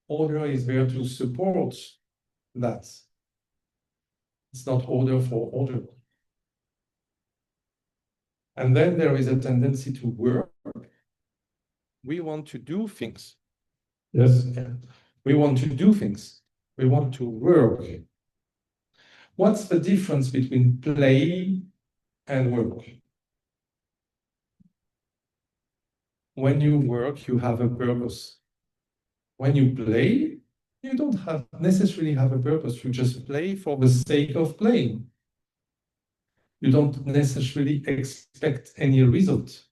Order is there to support that. It's not order for order. And then there is a tendency to work. We want to do things. Yes, we want to do things. We want to work. What's the difference between play and work? When you work, you have a purpose. When you play, you don't necessarily have a purpose. You just play for the sake of playing. You don't necessarily expect any result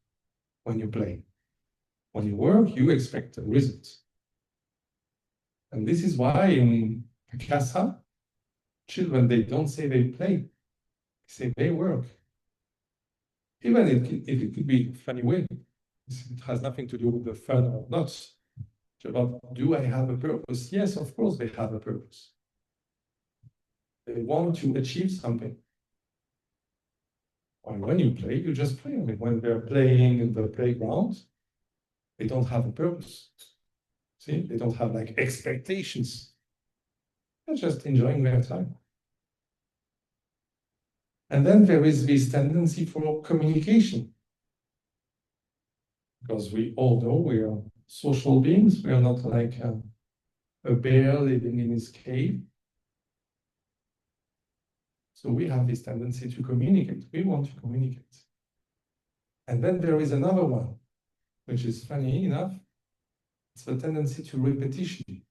when you play. When you work, you expect a result. And this is why in Casa, children, they don't say they play. They say they work. Even if it could be a funny way. It has nothing to do with the fun or not. It's about, do I have a purpose? Yes, of course they have a purpose. They want to achieve something. And when you play, you just play. I mean, when they're playing in the playground, they don't have a purpose. See, they don't have like expectations. They're just enjoying their time. And then there is this tendency for communication. Because we all know we are social beings. We are not like a bear living in his cave. So we have this tendency to communicate. We want to communicate. And then there is another one, which is funny enough. It's the tendency to repetition.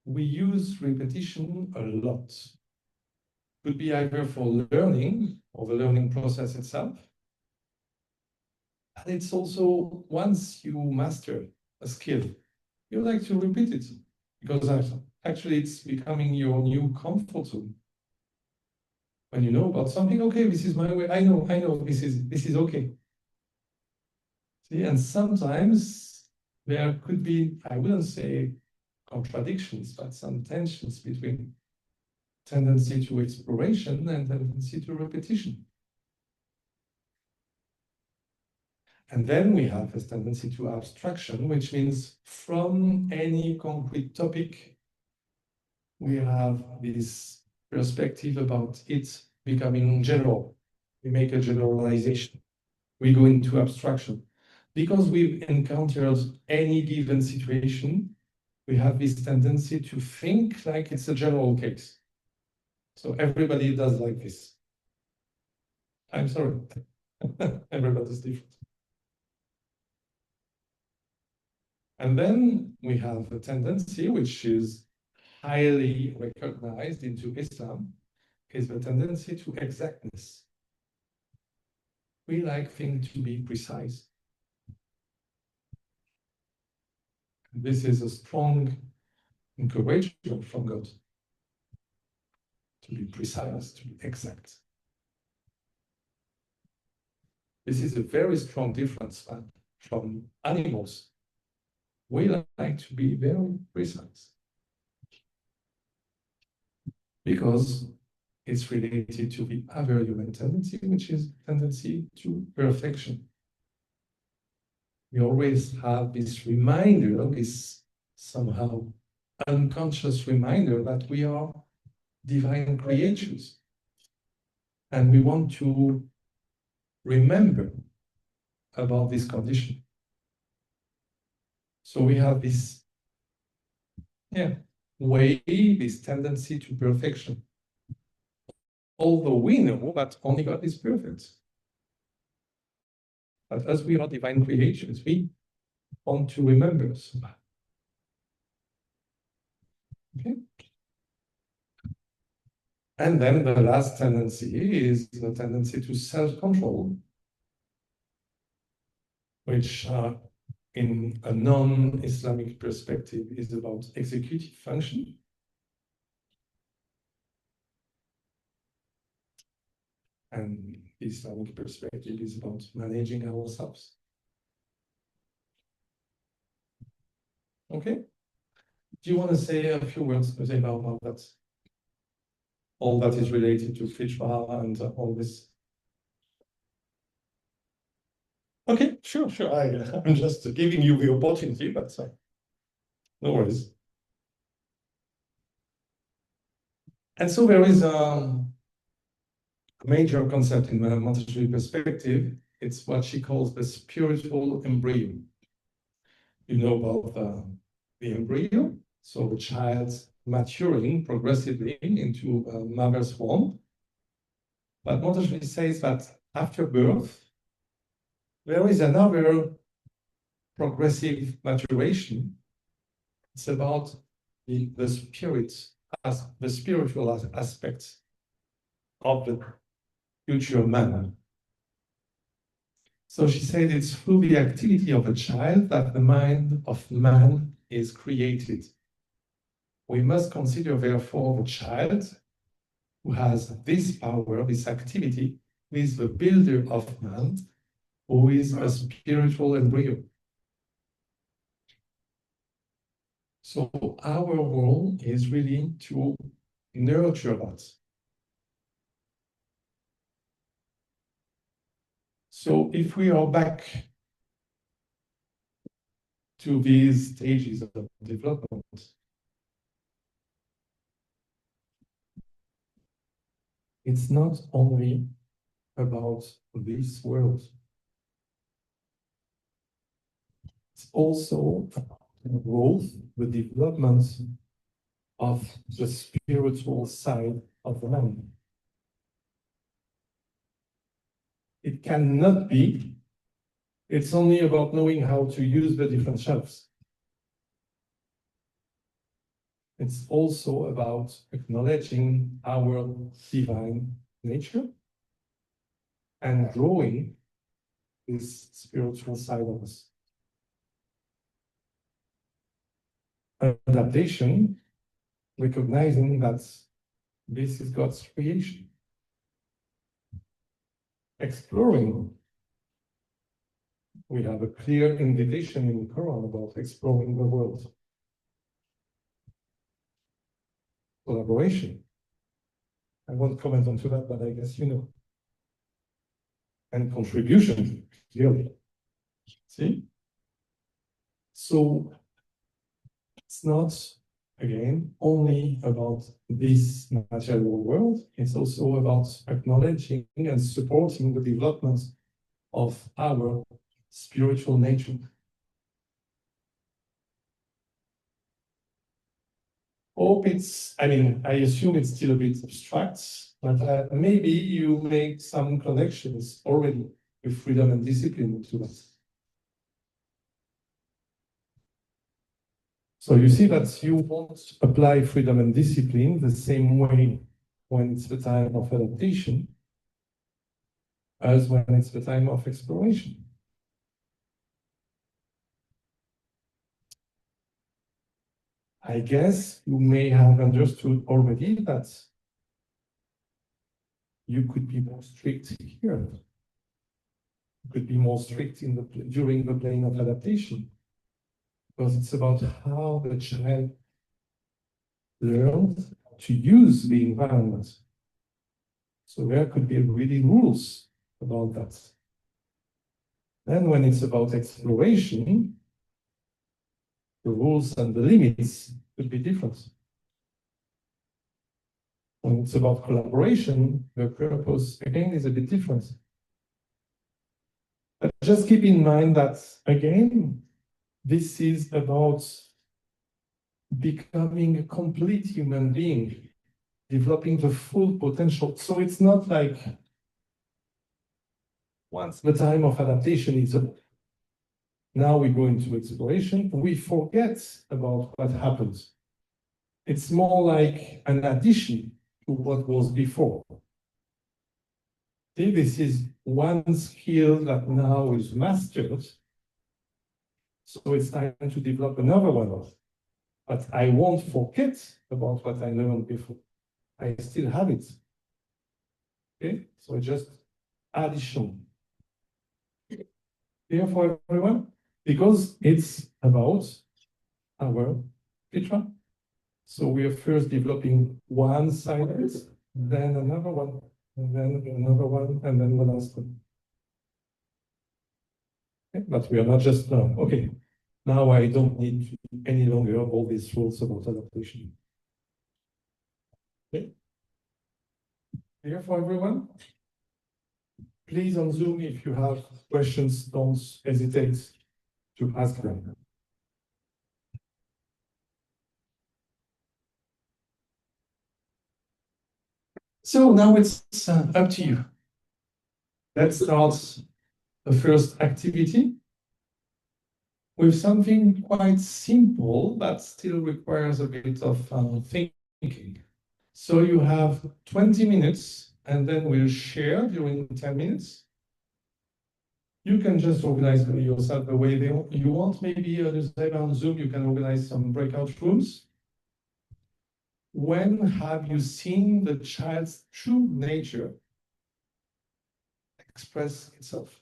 We use repetition a lot. It could be either for learning or the learning process itself. And it's also once you master a skill, you like to repeat it because actually it's becoming your new comfort zone. When you know about something, okay, this is my way. I know, this is okay. See, and sometimes there could be, I wouldn't say contradictions, but some tensions between tendency to exploration and tendency to repetition. And then we have this tendency to abstraction, which means from any concrete topic, we have this perspective about it becoming general. We make a generalization. We go into abstraction. Because we've encountered any given situation, we have this tendency to think like it's a general case. So everybody does like this. I'm sorry. Everybody's different. And then we have a tendency, which is highly recognized into Islam, is the tendency to exactness. We like things to be precise. This is a strong encouragement from God to be precise, to be exact. This is a very strong difference from animals. We like to be very precise because it's related to the other human tendency, which is tendency to perfection. We always have this reminder, this somehow unconscious reminder that we are divine creatures. And we want to remember about this condition. So we have this way, this tendency to perfection. Although we know that only God is perfect. But as we are divine creations, we want to remember somehow. Okay? And then the last tendency is the tendency to self-control. which in a non-Islamic perspective is about executive function. And the Islamic perspective is about managing ourselves. Okay? Do you want to say a few words, Jose, about that? All that is related to fitra and all this. Okay, sure. I'm just giving you the opportunity, but no worries. And so there is a major concept in the Montessori perspective. It's what she calls the spiritual embryo. You know about the embryo, so the child maturing progressively into a mother's womb. But Montessori says that after birth, there is another progressive maturation. It's about the spirit, as the spiritual aspects of the future man. So she said it's through the activity of a child that the mind of man is created. We must consider, therefore, the child who has this power, this activity, who is the builder of man, who is a spiritual embryo. So our role is really to nurture that. So if we are back to these stages of development, it's not only about this world. It's also growth, the development of the spiritual side of the man. It cannot be. It's only about knowing how to use the different shelves. It's also about acknowledging our divine nature and growing this spiritual side of us. Adaptation, recognizing that this is God's creation. Exploring, we have a clear invitation in the Quran about exploring the world. Collaboration, I won't comment on that, but I guess you know. And contribution, clearly. See? So it's not, again, only about this material world. It's also about acknowledging and supporting the development of our spiritual nature. I assume it's still a bit abstract, but maybe you make some connections already with freedom and discipline to that. So you see that you won't apply freedom and discipline the same way when it's the time of adaptation as when it's the time of exploration. I guess you may have understood already that you could be more strict here. You could be more strict during the plane of adaptation, because it's about how the child learns to use the environment. So there could be really rules about that. Then when it's about exploration, the rules and the limits could be different. When it's about collaboration, the purpose, again, is a bit different. But just keep in mind that, again, this is about becoming a complete human being, developing the full potential. So it's not like once the time of adaptation is up, now we go into exploration, we forget about what happens. It's more like an addition to what was before. See, this is one skill that now is mastered, So it's time to develop another one. But I won't forget about what I learned before. I still have it. Okay, so just addition. Clear for everyone? Because it's about our future. So we are first developing one side of it, then another one, and then another one, and then the last one. Okay, but we are not just okay. Now I don't need any longer all these rules about adaptation. Okay. Clear for everyone? Please on Zoom, if you have questions, don't hesitate to ask them. So now it's up to you. Let's start the first activity with something quite simple, but still requires a bit of thinking. So you have 20 minutes, and then we'll share during 10 minutes. You can just organize yourself the way you want. Maybe on Zoom, you can organize some breakout rooms. When have you seen the child's true nature express itself?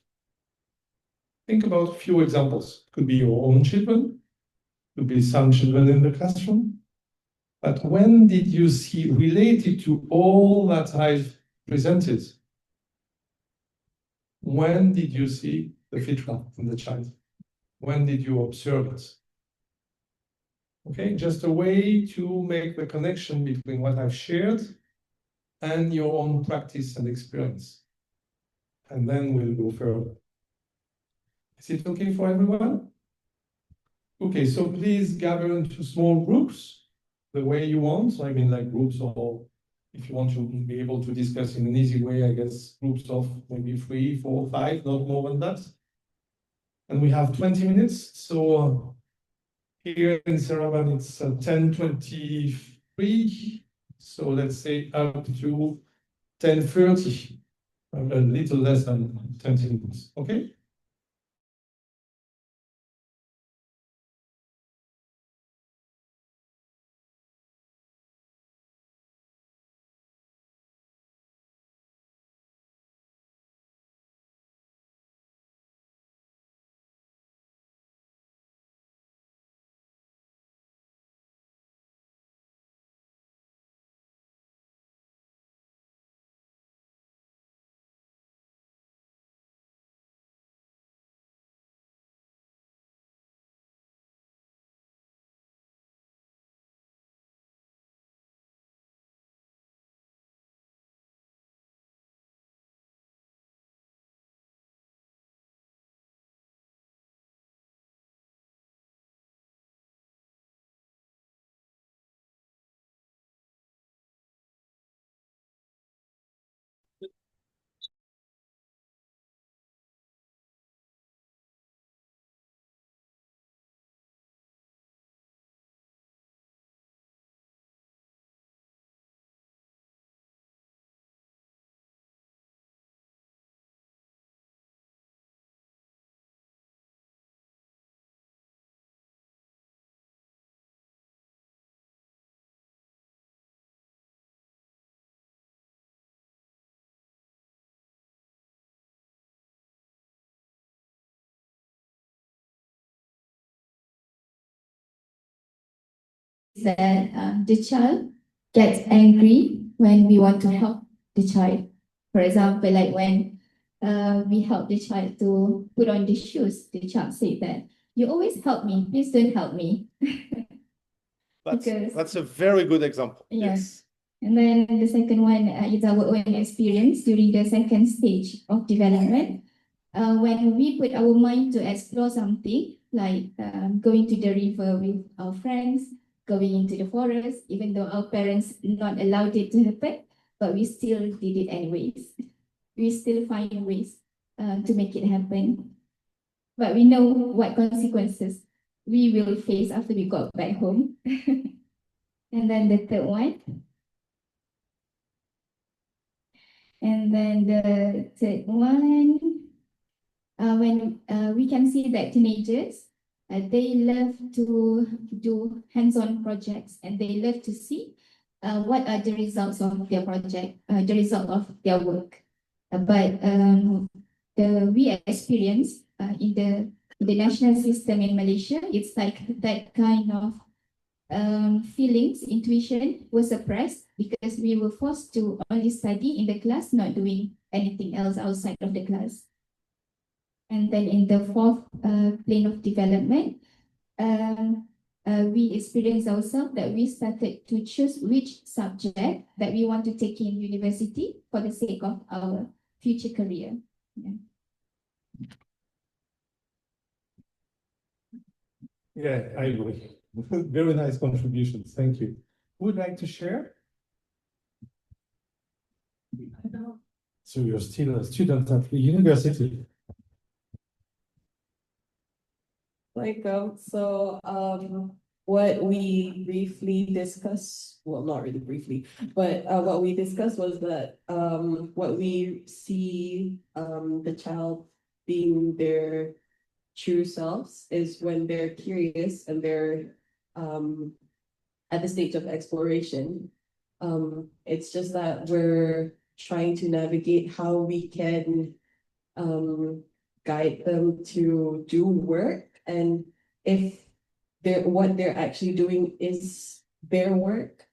Think about a few examples. Could be your own children, could be some children in the classroom. But when did you see, related to all that I've presented, when did you see the fitra in the child? When did you observe it? Okay, just a way to make the connection between what I've shared and your own practice and experience. And then we'll go further. Is it okay for everyone? Okay, so please gather into small groups the way you want. So I mean like groups, or if you want to be able to discuss in an easy way, I guess groups of maybe 3, 4, 5, not more than that. And we have 20 minutes. So here in Saravan, it's 10:23. So let's say up to 10:30, a little less than 20 minutes, okay? That the child gets angry when we want to help the child. For example, like when we help the child to put on the shoes, the child said that, "You always help me, please don't help me." That's a very good example. Yes. And then the second one is our own experience during the second stage of development. When we put our mind to explore something, like going to the river with our friends, going into the forest, even though our parents not allowed it to happen, but we still did it anyways. We still find ways to make it happen. But we know what consequences we will face after we got back home. And then the third one. And then the third one, when we can see that teenagers They love to do hands-on projects, and they love to see what are the results of their project, the result of their work. We experience in the national system in Malaysia, it's like that kind of feelings, intuition was suppressed because we were forced to only study in the class, not doing anything else outside of the class. And then in the fourth plane of development, we experienced ourselves that we started to choose which subject that we want to take in university for the sake of our future career. Yeah. Yeah, I agree. Very nice contributions. Thank you. Who would like to share? So you're still a student at the university. What we briefly discussed, well, not really briefly, but what we discussed was that what we see the child being their true selves is when they're curious and they're at the stage of exploration. It's just that we're trying to navigate how we can guide them to do work, and if what they're actually doing is their work.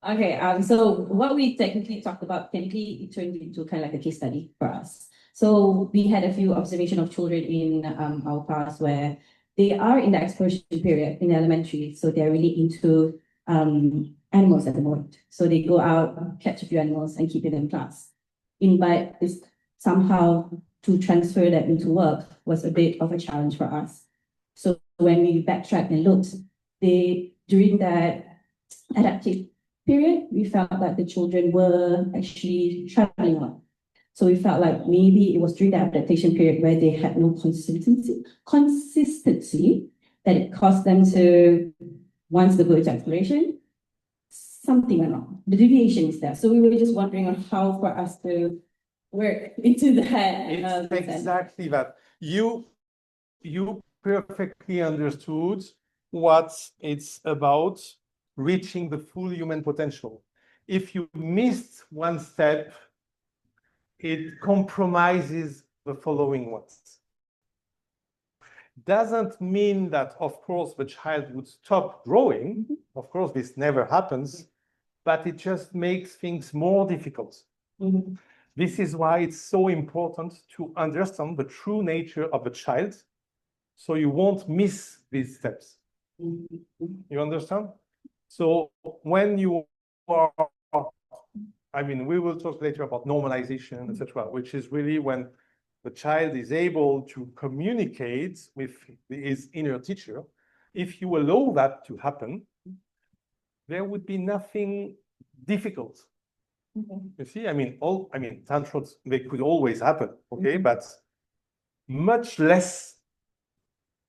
Okay, so what we technically talked about, technically it turned into kind of like a case study for us. So we had a few observation of children in our class where they are in the exploration period in elementary, so they're really into animals at the moment. So they go out, catch a few animals and keep it in class. But it's somehow to transfer that into work was a bit of a challenge for us. So when we backtracked and looked, during that adaptive period, we felt that the children were actually traveling a lot. So we felt like maybe it was during the adaptation period where they had no consistency that it caused them to, once they go into exploration, something went wrong. The deviation is there. So we were just wondering on how for us to work into that. It's exactly that. You perfectly understood what it's about, reaching the full human potential. If you missed one step, it compromises the following ones. Doesn't mean that, of course, the child would stop growing. Of course, this never happens, but it just makes things more difficult. This is why it's so important to understand the true nature of the child, so you won't miss these steps. You understand? So when you are, we will talk later about normalization, etc., which is really when the child is able to communicate with his inner teacher. If you allow that to happen, there would be nothing difficult. You see, tantrums, they could always happen, okay, but much less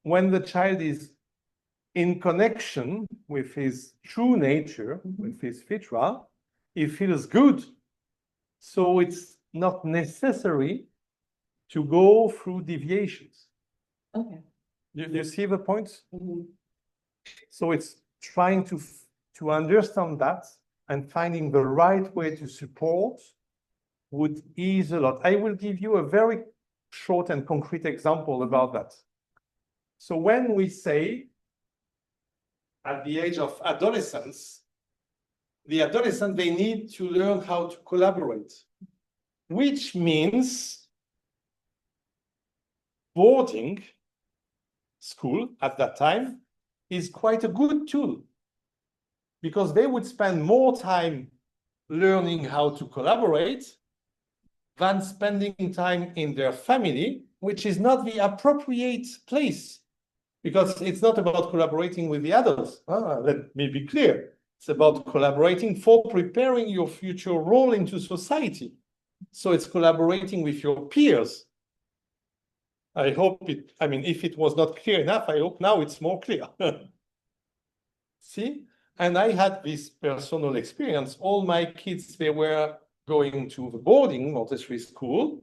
when the child is in connection with his true nature, with his fitra. He feels good. So it's not necessary to go through deviations. Okay. You see the point? So it's trying to understand that, and finding the right way to support would ease a lot. I will give you a very short and concrete example about that. So when we say at the age of adolescence, the adolescent, they need to learn how to collaborate, which means boarding school at that time is quite a good tool, because they would spend more time learning how to collaborate than spending time in their family, which is not the appropriate place, because it's not about collaborating with the adults. Let me be clear. It's about collaborating for preparing your future role into society. So it's collaborating with your peers. I hope if it was not clear enough, I hope now it's more clear. See? And I had this personal experience. All my kids, they were going to the boarding Montessori school.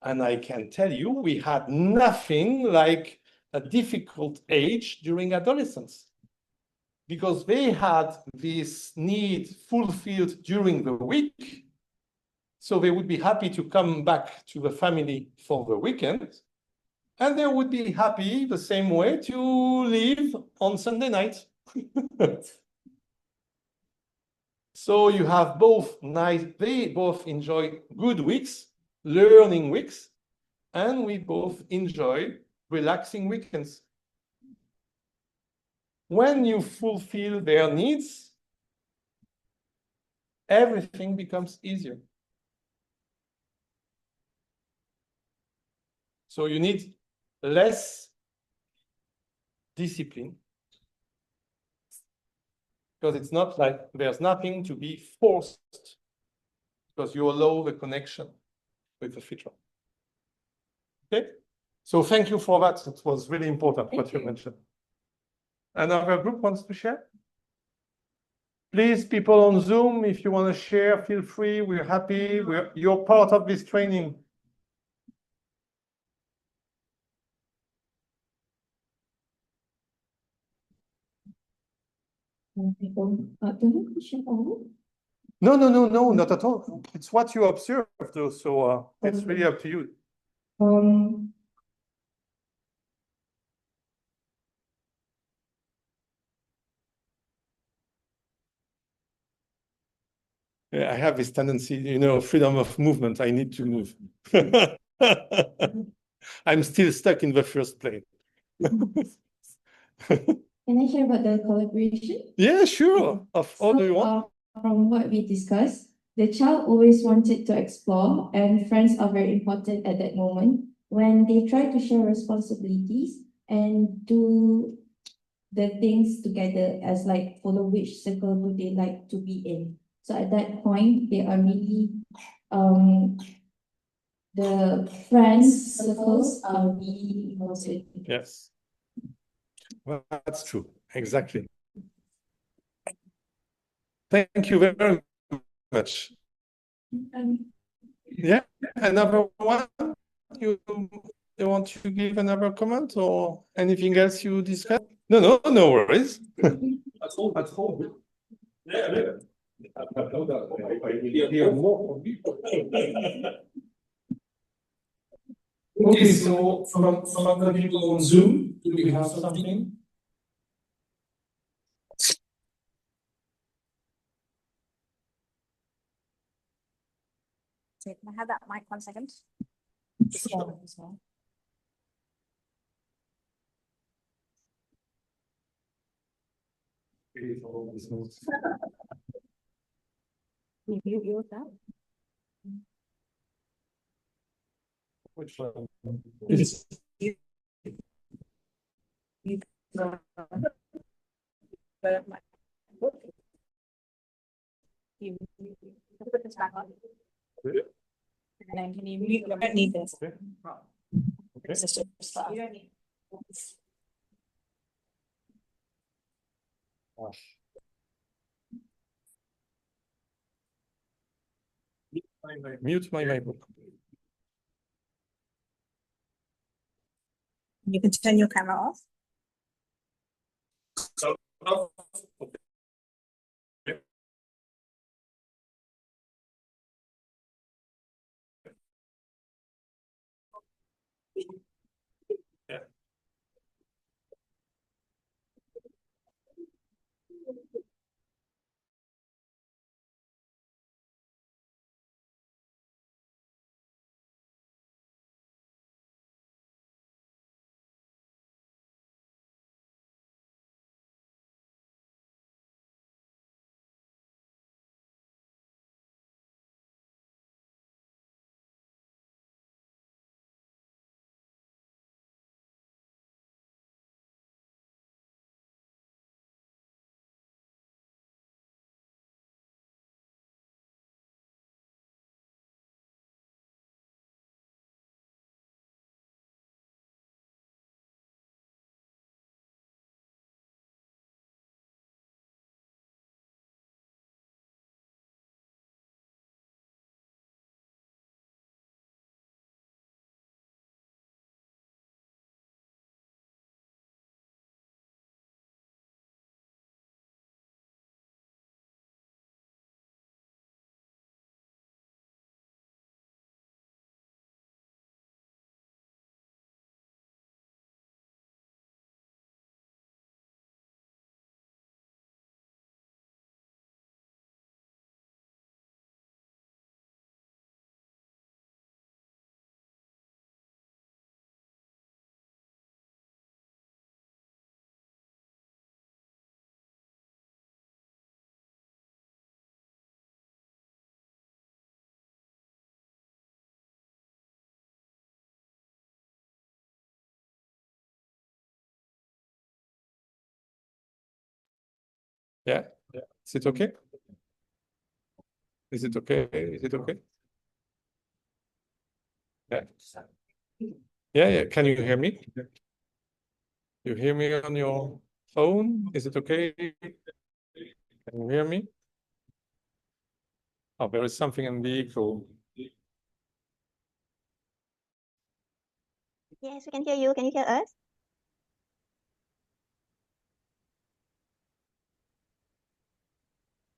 And I can tell you, we had nothing like a difficult age during adolescence, because they had this need fulfilled during the week. So they would be happy to come back to the family for the weekend. And they would be happy the same way to leave on Sunday night. So you have both nice, they both enjoy good weeks, learning weeks, and we both enjoy relaxing weekends. When you fulfill their needs, everything becomes easier. So you need less discipline, because it's not like there's nothing to be forced, because you allow the connection with the future. Okay, so thank you for that. It was really important what you mentioned. Another group wants to share? Please, people on Zoom, if you want to share, feel free. We're happy. You're part of this training. No, not at all. It's what you observed, though, so it's really up to you. Yeah, I have this tendency, you know, freedom of movement. I need to move. I'm still stuck in the first plane. Can I share about the collaboration? Yeah, sure. Of all do you want? From what we discussed, the child always wanted to explore, and friends are very important at that moment. When they try to share responsibilities and do the things together, as like follow which circle do they like to be in. So at that point, they are really the friends circles are really important. Yes. Well, that's true. Exactly. Thank you very much. Yeah, another one. You want to give another comment or anything else you discuss? No worries. That's all. Yeah. Okay, so from the people on Zoom, do we have something? Can I have that mic 1 second? Sure. You with that? Which one? You put this back on. And then can you mute? You don't need this. Okay. This is just stuff. You don't need. Mute my mic. You can turn your camera off. Yeah? Is it okay? Is it okay? Is it okay? Yeah. Yeah. Can you hear me? You hear me on your phone? Is it okay? Can you hear me? Oh, there is something in the echo. Yes, we can hear you. Can you hear us?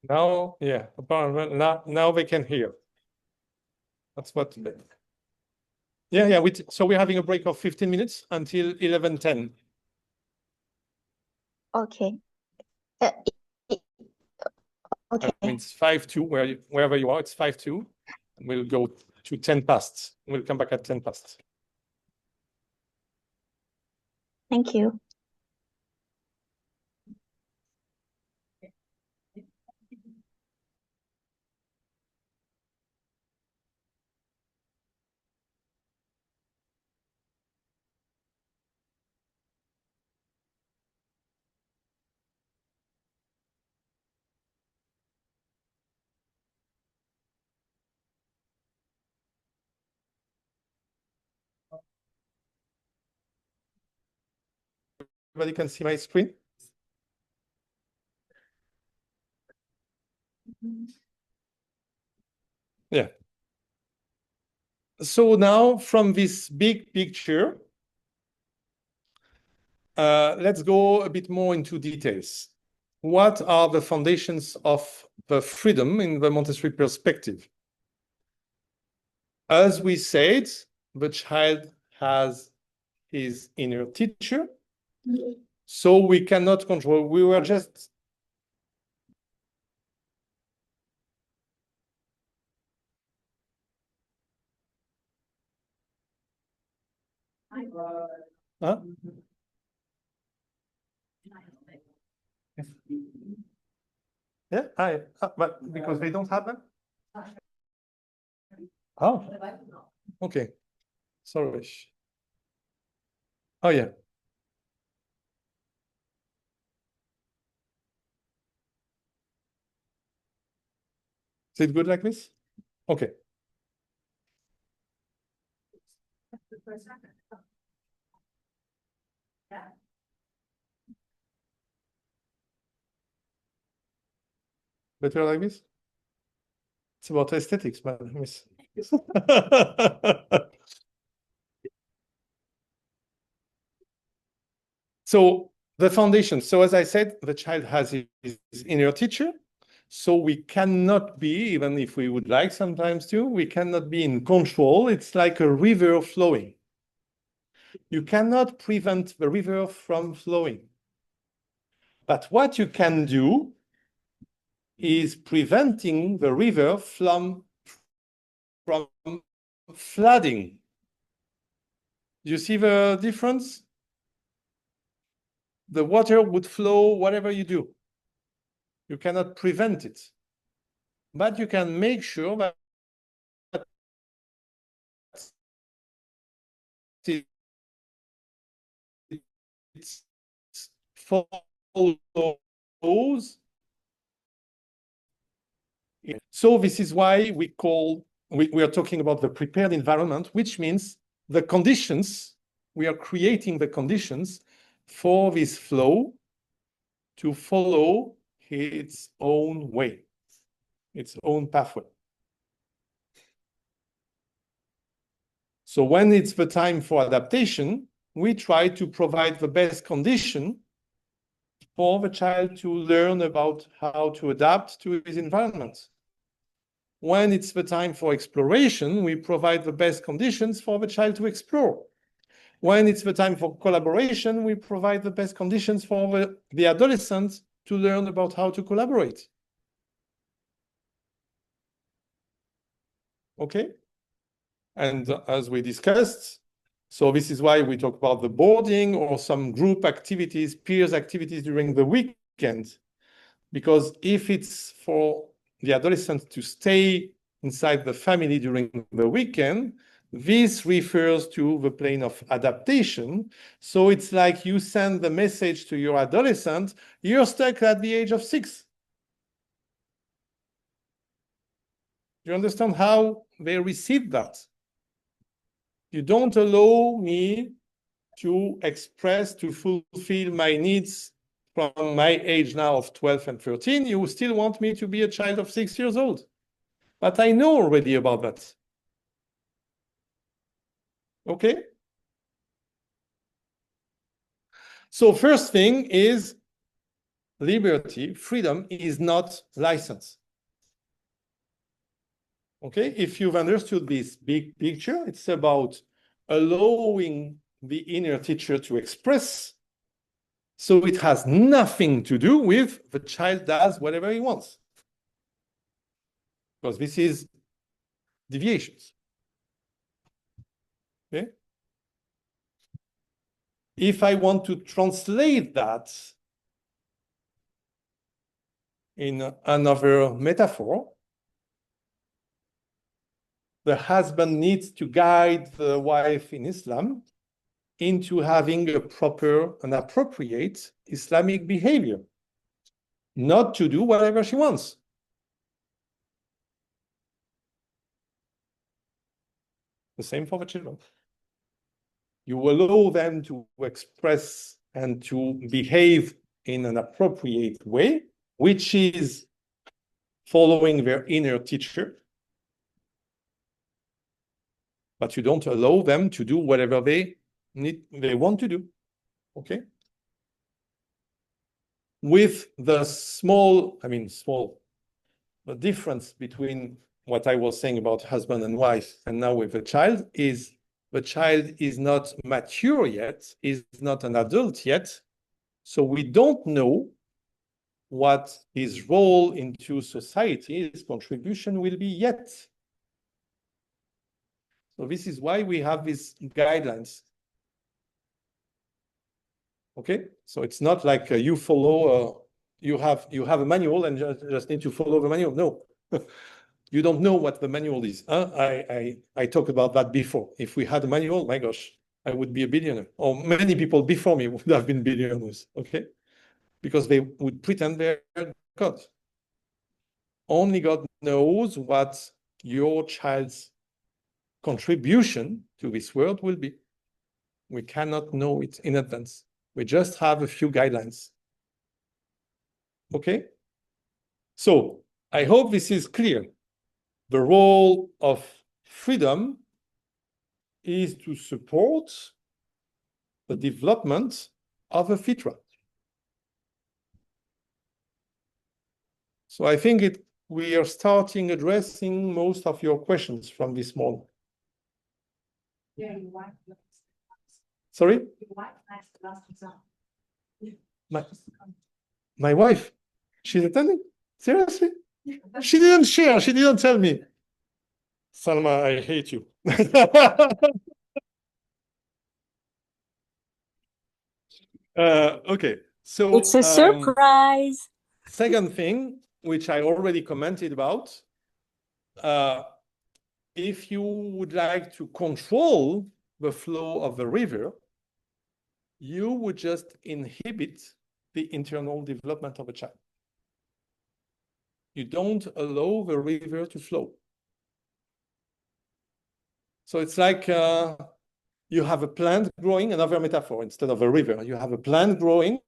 Now, yeah, apparently now they can hear. That's what. Yeah. So we're having a break of 15 minutes until 11:10. Okay. Okay. I mean, it's 5:02 wherever you are. It's 5:02. And we'll go to 10 past. We'll come back at 10 past. Thank you. Everybody can see my screen? Yeah. So now from this big picture, let's go a bit more into details. What are the foundations of the freedom in the Montessori perspective? As we said, the child has his inner teacher, so we cannot control. We were just huh? Yeah, but because they don't have them? Oh, okay. Sorry. Oh, yeah. Is it good like this? Okay. Better like this? It's about aesthetics, man. Miss. So the foundation. So as I said, the child has his inner teacher. So we cannot be, even if we would like sometimes to, we cannot be in control. It's like a river flowing. You cannot prevent the river from flowing. But what you can do is preventing the river from flooding. You see the difference? The water would flow whatever you do. You cannot prevent it. But you can make sure that it follows. So this is why we are talking about the prepared environment, which means the conditions, we are creating the conditions for this flow to follow its own way, its own pathway. So when it's the time for adaptation, we try to provide the best condition for the child to learn about how to adapt to his environment. When it's the time for exploration, we provide the best conditions for the child to explore. When it's the time for collaboration, we provide the best conditions for the adolescent to learn about how to collaborate. Okay? And as we discussed, so this is why we talk about the boarding or some group activities, peers activities during the weekend. Because if it's for the adolescent to stay inside the family during the weekend, This refers to the plane of adaptation. So it's like you send the message to your adolescent, you're stuck at the age of 6. You understand how they receive that? You don't allow me to express, to fulfill my needs from my age now of 12 and 13. You still want me to be a child of 6 years old. But I know already about that. Okay? So first thing is liberty, freedom is not license. Okay, if you've understood this big picture, it's about allowing the inner teacher to express. So it has nothing to do with the child does whatever he wants. Because this is deviations. Okay? If I want to translate that in another metaphor, the husband needs to guide the wife in Islam into having a proper and appropriate Islamic behavior, not to do whatever she wants. The same for the children. You allow them to express and to behave in an appropriate way, which is following their inner teacher, but you don't allow them to do whatever they want to do. Okay? With the small the difference between what I was saying about husband and wife and now with the child is the child is not mature yet, is not an adult yet, so we don't know what his role into society, his contribution will be yet. So this is why we have these guidelines. Okay, so it's not like you follow, you have a manual and just need to follow the manual. No, you don't know what the manual is. I talked about that before. If we had a manual, my gosh, I would be a billionaire, or many people before me would have been billionaires. Okay, because they would pretend they're God. Only God knows what your child's contribution to this world will be. We cannot know it in advance. We just have a few guidelines. Okay? So I hope this is clear. The role of freedom is to support the development of a fitra. So I think we are starting addressing most of your questions from this morning. Yeah, Sorry? My wife, she's attending? Seriously? She didn't share, she didn't tell me. Salma, I hate you. Okay, so It's a surprise. Second thing, which I already commented about, if you would like to control the flow of the river, you would just inhibit the internal development of a child. You don't allow the river to flow. So it's like you have a plant growing, another metaphor, instead of a river. You have a plant growing,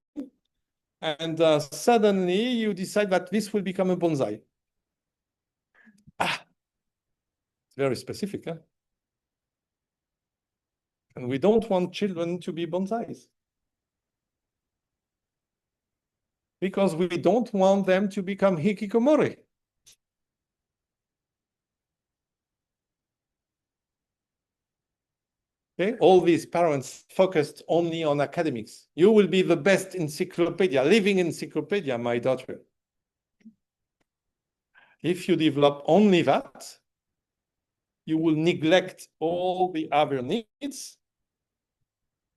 and suddenly you decide that this will become a bonsai. It's very specific, huh? And we don't want children to be bonsais. Because we don't want them to become hikikomori. Okay, all these parents focused only on academics. You will be the best encyclopedia, living encyclopedia, my daughter. If you develop only that, you will neglect all the other needs.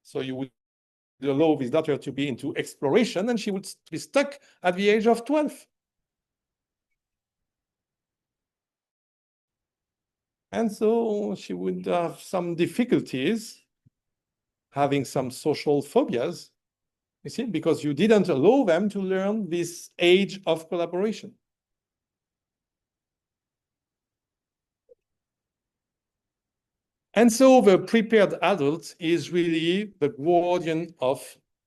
So you will allow this daughter to be into exploration and she would be stuck at the age of 12. And so she would have some difficulties, having some social phobias, you see, because you didn't allow them to learn this age of collaboration. And so the prepared adult is really the guardian of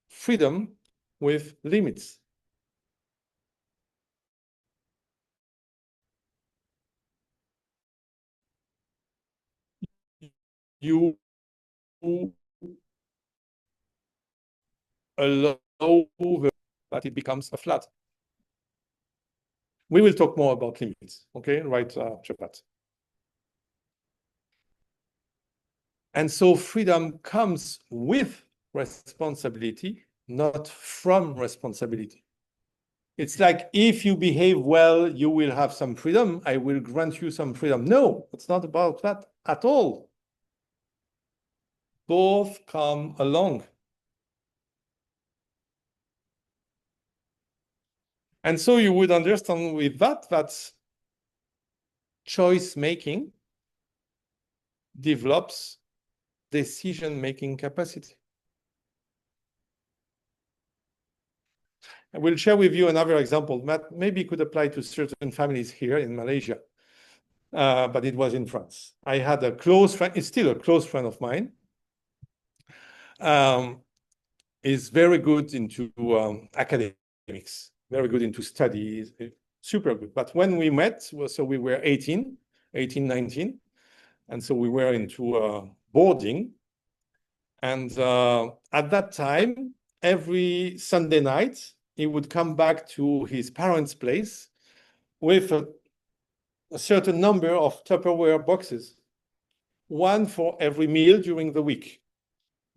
freedom with limits. You allow that it becomes a flat. We will talk more about limits, okay, right after that. And so freedom comes with responsibility, not from responsibility. It's like, if you behave well, you will have some freedom. I will grant you some freedom. No, it's not about that at all. Both come along. And so you would understand with that choice making develops decision-making capacity. I will share with you another example that maybe could apply to certain families here in Malaysia, but it was in France. I had a close friend, it's still a close friend of mine, is very good into academics, very good into studies, super good. But when we met, so we were 18, 19, and so we were into boarding. And at that time, every Sunday night, he would come back to his parents' place with a certain number of Tupperware boxes, one for every meal during the week,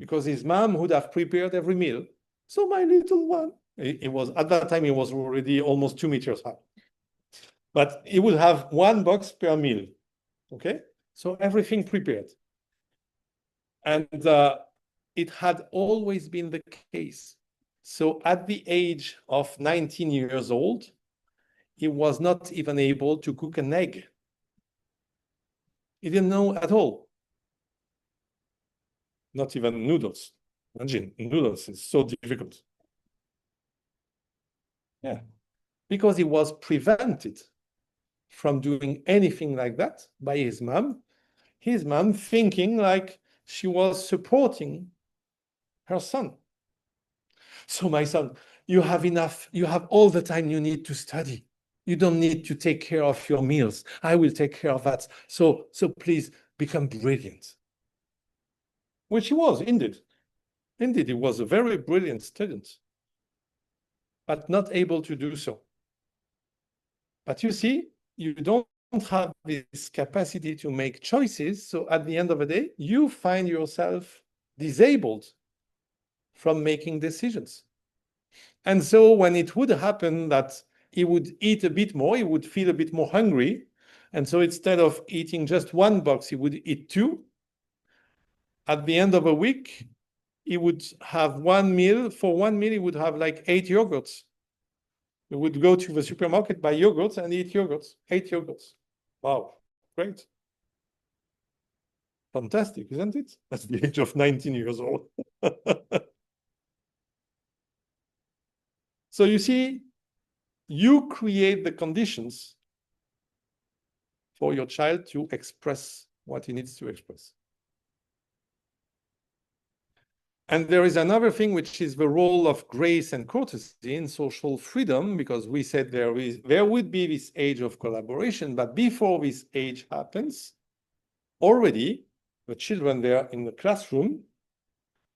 because his mom would have prepared every meal. So my little one, it was, at that time, he was already almost 2 meters high. But he would have one box per meal, okay? So everything prepared. And it had always been the case. So at the age of 19 years old, he was not even able to cook an egg. He didn't know at all. Not even noodles. Imagine, noodles is so difficult. Yeah, because he was prevented from doing anything like that by his mom thinking like she was supporting her son. So my son, you have enough, you have all the time you need to study. You don't need to take care of your meals. I will take care of that. So please become brilliant. Which he was, indeed. Indeed, he was a very brilliant student, but not able to do so. But you see, you don't have this capacity to make choices. So at the end of the day, you find yourself disabled from making decisions. And so when it would happen that he would eat a bit more, he would feel a bit more hungry. And so instead of eating just one box, he would eat 2. At the end of a week, he would have one meal. For one meal, he would have like 8 yogurts. He would go to the supermarket, buy yogurts, and eat yogurts, 8 yogurts. Wow, great. Fantastic, isn't it? At the age of 19 years old. So you see, you create the conditions for your child to express what he needs to express. And there is another thing, which is the role of grace and courtesy in social freedom, because we said there would be this age of collaboration, but before this age happens, already the children, they're in the classroom,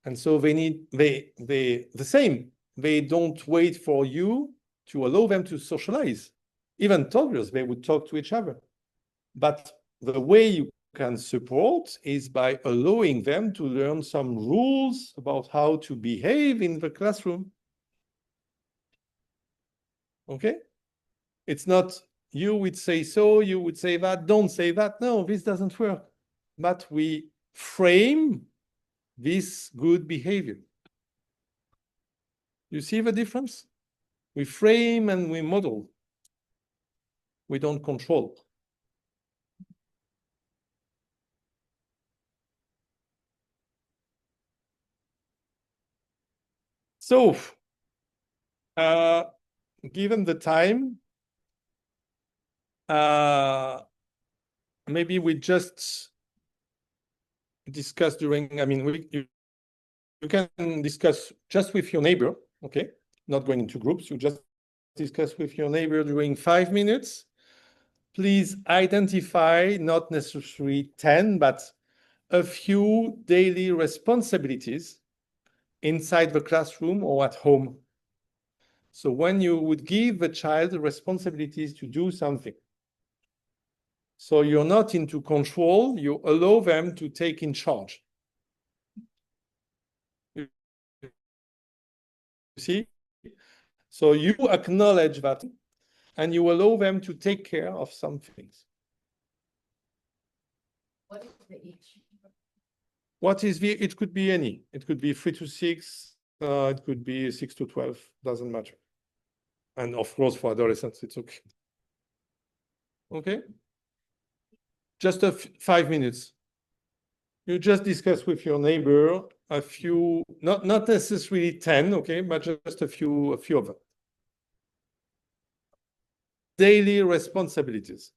and so they need, the same. They don't wait for you to allow them to socialize. Even toddlers, they would talk to each other. But the way you can support is by allowing them to learn some rules about how to behave in the classroom. Okay? It's not you would say so, you would say that, don't say that. No, this doesn't work. But we frame this good behavior. You see the difference? We frame and we model. We don't control. So, given the time, maybe we just discuss during, I mean, you can discuss just with your neighbor, okay? Not going into groups, you just discuss with your neighbor during 5 minutes. Please identify not necessarily 10, but a few daily responsibilities inside the classroom or at home. So when you would give the child responsibilities to do something, so you're not into control, you allow them to take in charge. You see? So you acknowledge that and you allow them to take care of some things. What is the age? What is the, it could be any. It could be 3 to 6, it could be 6 to 12, doesn't matter. And of course, for adolescents, it's okay. Okay? Just 5 minutes. You just discuss with your neighbor a few, not necessarily 10, okay, but just a few of them. Daily responsibilities.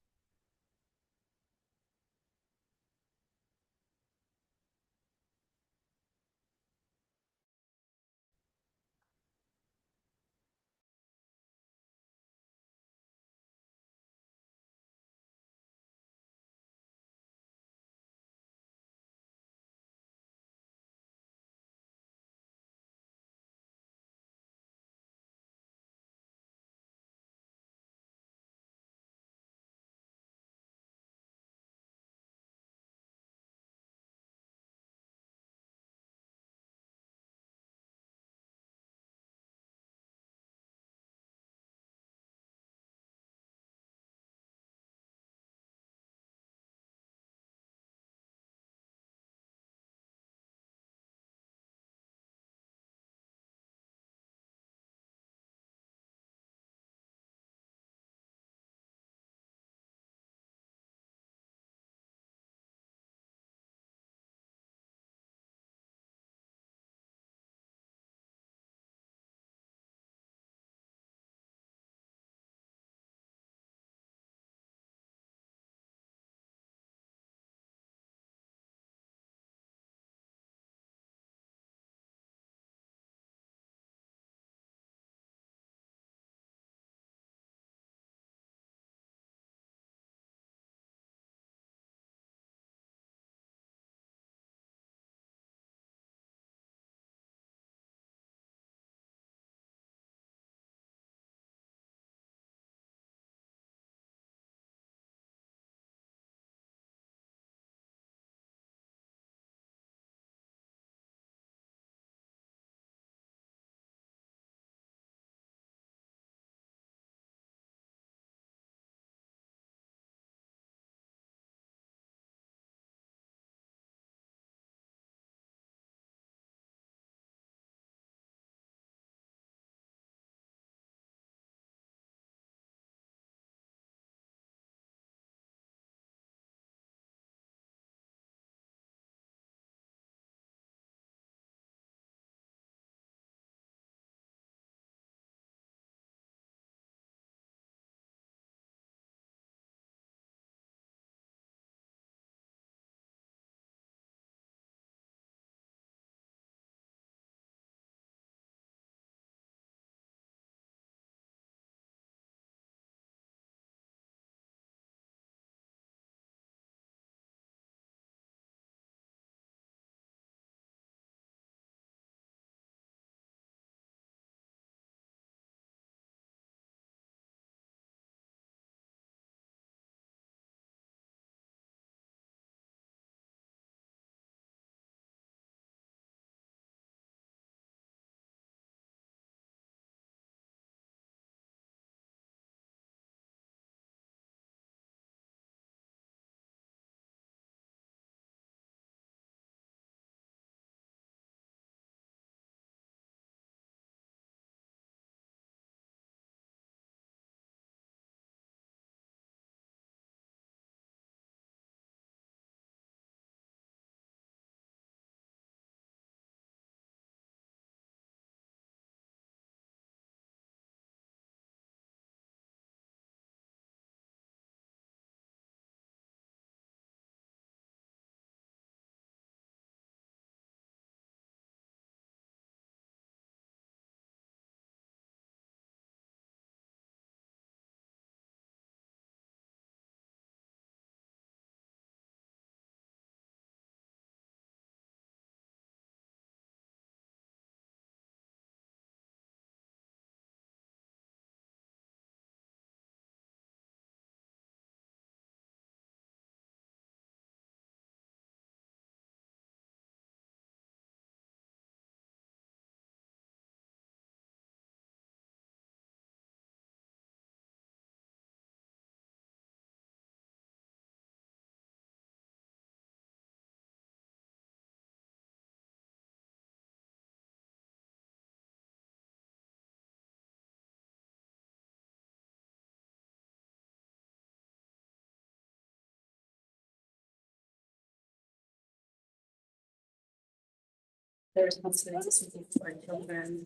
the responsibilities we take for our children.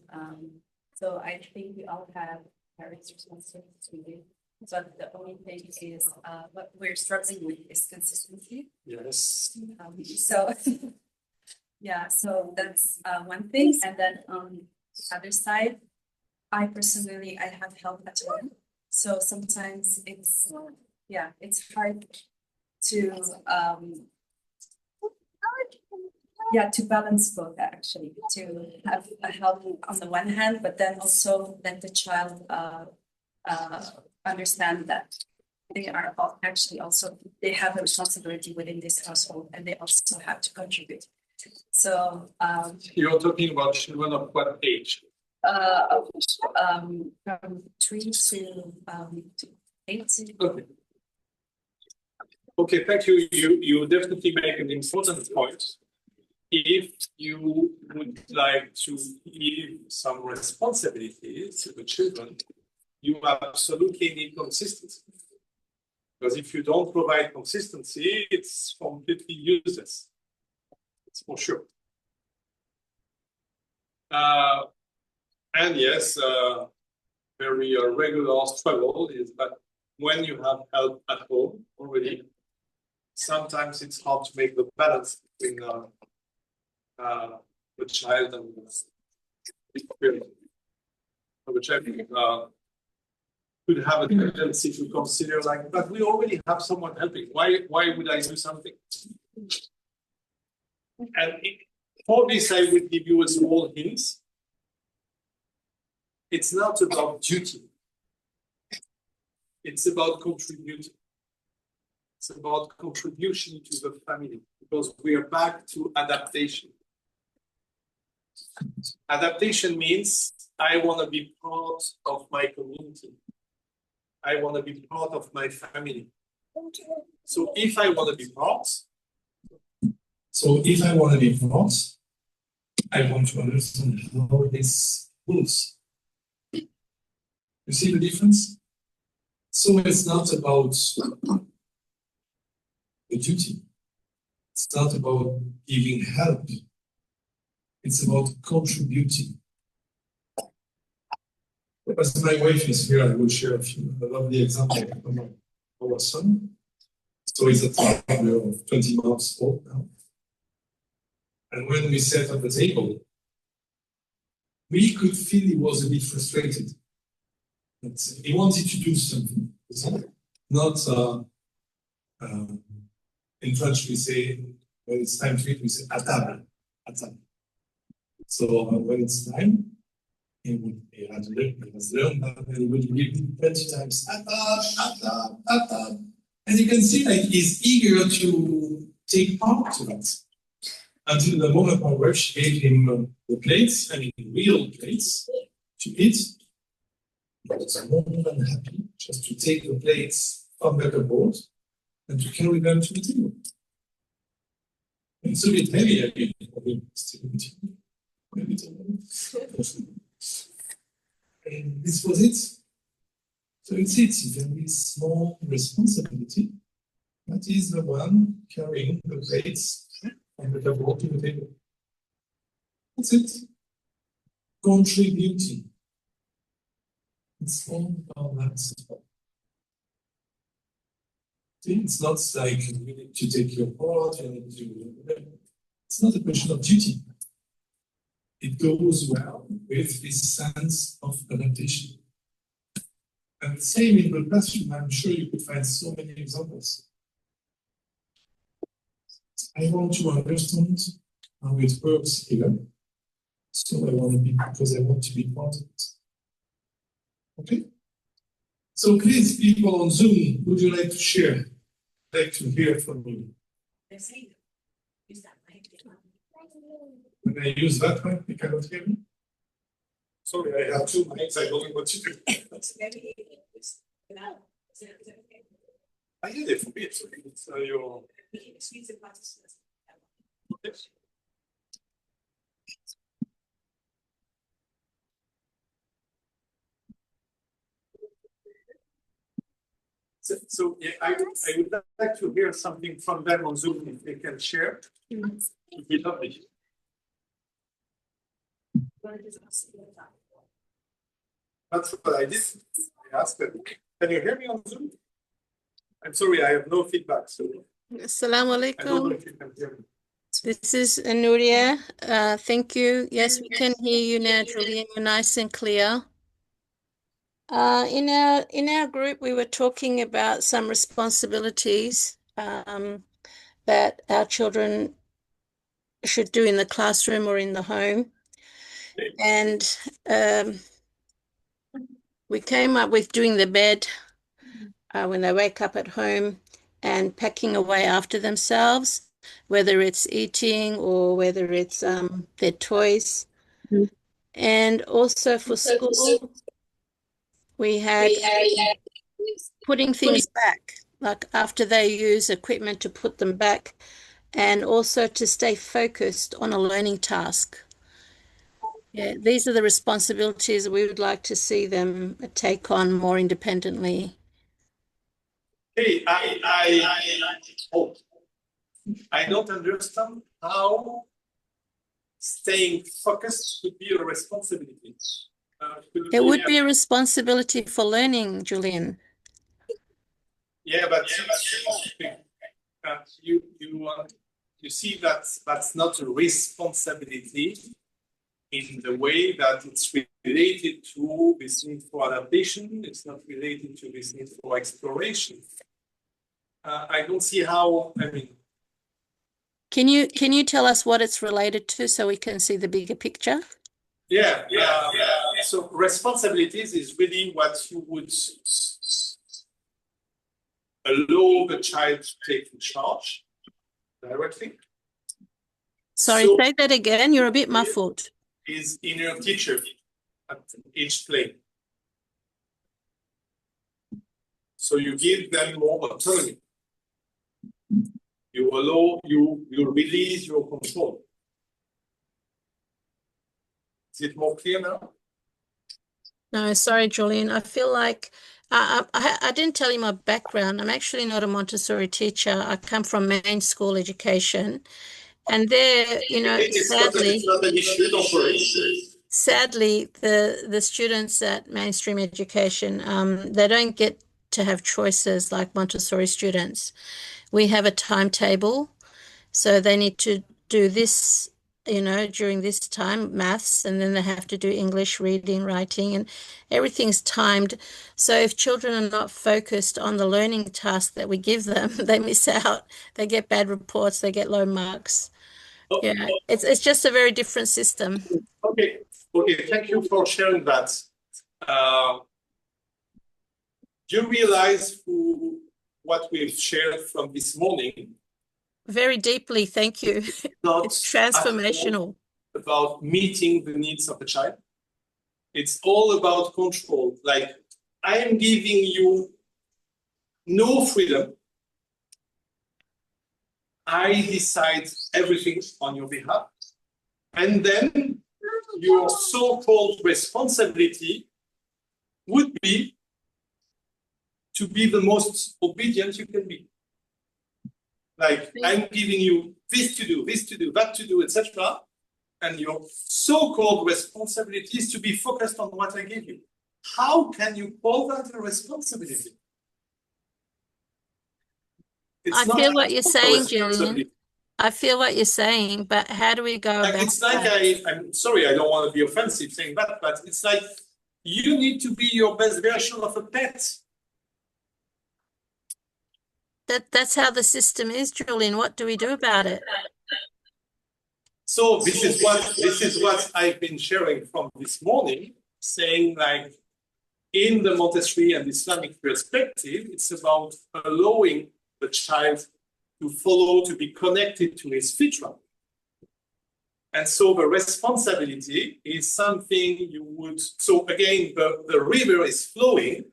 So I think we all have parents' responsibilities we do. But the only thing is, what we're struggling with is consistency. Yes. So, yeah, so that's one thing. And then on the other side, I personally, I have help at home. So sometimes it's, yeah, it's hard to, yeah, to balance both actually, to have a help on the one hand, but then also let the child understand that they are actually also, they have a responsibility within this household and they also have to contribute. So You're talking about children of what age? From 3 to 8. Okay. Okay, thank you. You definitely make an important point. If you would like to give some responsibilities to the children, you absolutely need consistency. Because if you don't provide consistency, it's completely useless. It's for sure. And yes, very regular struggle is that when you have help at home already, sometimes it's hard to make the balance between the child and the parent. The child could have a tendency to consider like, but we already have someone helping. Why would I do something? And for this, I will give you a small hint. It's not about duty. It's about contributing. It's about contribution to the family, because we are back to adaptation. Adaptation means I want to be part of my community. I want to be part of my family. So if I want to be part, I want to understand how this moves. You see the difference? So it's not about the duty. It's not about giving help. It's about contributing. As my wife is here, I will share a lovely example of our son. So he's a toddler of 20 months old now. And when we sat at the table, we could feel he was a bit frustrated. He wanted to do something. Not in French we say, when it's time to eat, we say à table. So when it's time, he has learned that, and he would repeat 20 times, à table. And you can see that he's eager to take part to it. Until the moment my wife gave him the plates, real plates, to eat. He was more than happy just to take the plates from the cupboard and to carry them to the table. It's a bit heavy again. And this was it. So it's a very small responsibility. That is the one carrying the plates from the cupboard to the table. That's it. Contributing. It's all about that. It's not like you need to take your part, you need to. It's not a question of duty. It goes well with this sense of adaptation. And same in the classroom, I'm sure you could find so many examples. I want to understand how it works here. So I want to be, because I want to be part of it. Okay? So please, people on Zoom, would you like to share? I'd like to hear from you. When I use that one, you cannot hear me? Sorry, I have 2 mics, I don't know what to do. I did it for me, so it's your... Okay. So yeah, I would like to hear something from them on Zoom if they can share. It'd be lovely. That's what I did. I asked them, can you hear me on Zoom? I'm sorry, I have no feedback, so Assalamu I don't know alaikum. if you can hear me. This is Nuria. Thank you. Yes, we can hear you now, Julien. You're nice and clear. In our group, we were talking about some responsibilities that our children should do in the classroom or in the home. And we came up with doing the bed when they wake up at home and packing away after themselves, whether it's eating or whether it's their toys. And also for school, we had putting things back, like after they use equipment to put them back, and also to stay focused on a learning task. Yeah, these are the responsibilities we would like to see them take on more independently. Hey, I don't understand how staying focused would be a responsibility. It would be a responsibility for learning, Julien. Yeah, but you see that that's not a responsibility in the way that it's related to this need for adaptation. It's not related to this need for exploration. I don't see how. I mean, can you tell us what it's related to so we can see the bigger picture? Yeah. So responsibilities is really what you would allow the child to take in charge directly. Sorry, say that again. You're a bit muffled. Is inner teacher at each plane. So you give them more autonomy. You allow, you release your control. Is it more clear now? No, sorry, Julien. I feel like I didn't tell you my background. I'm actually not a Montessori teacher. I come from main school education. And there, you know, sadly, the students at mainstream education, they don't get to have choices like Montessori students. We have a timetable, so they need to do this, you know, during this time, maths, and then they have to do English, reading, writing, and everything's timed. So if children are not focused on the learning task that we give them, they miss out. They get bad reports, they get low marks. Yeah, it's just a very different system. Okay, thank you for sharing that. Do you realize what we've shared from this morning? Very deeply, thank you. It's transformational. About meeting the needs of the child. It's all about control. Like, I am giving you no freedom. I decide everything on your behalf. And then your so-called responsibility would be to be the most obedient you can be. Like, I'm giving you this to do, that to do, etc. And your so-called responsibility is to be focused on what I give you. How can you call that a responsibility? I feel what you're saying, Julien. I feel what you're saying, but how do we go about it's like I'm sorry, I don't want to be offensive saying that, but it's like you need to be your best version of a pet. That's how the system is, Julien. What do we do about it? So this is what I've been sharing from this morning, saying like in the Montessori and Islamic perspective, it's about allowing the child to follow, to be connected to his fitra. And so the responsibility is something you would, so again, the river is flowing.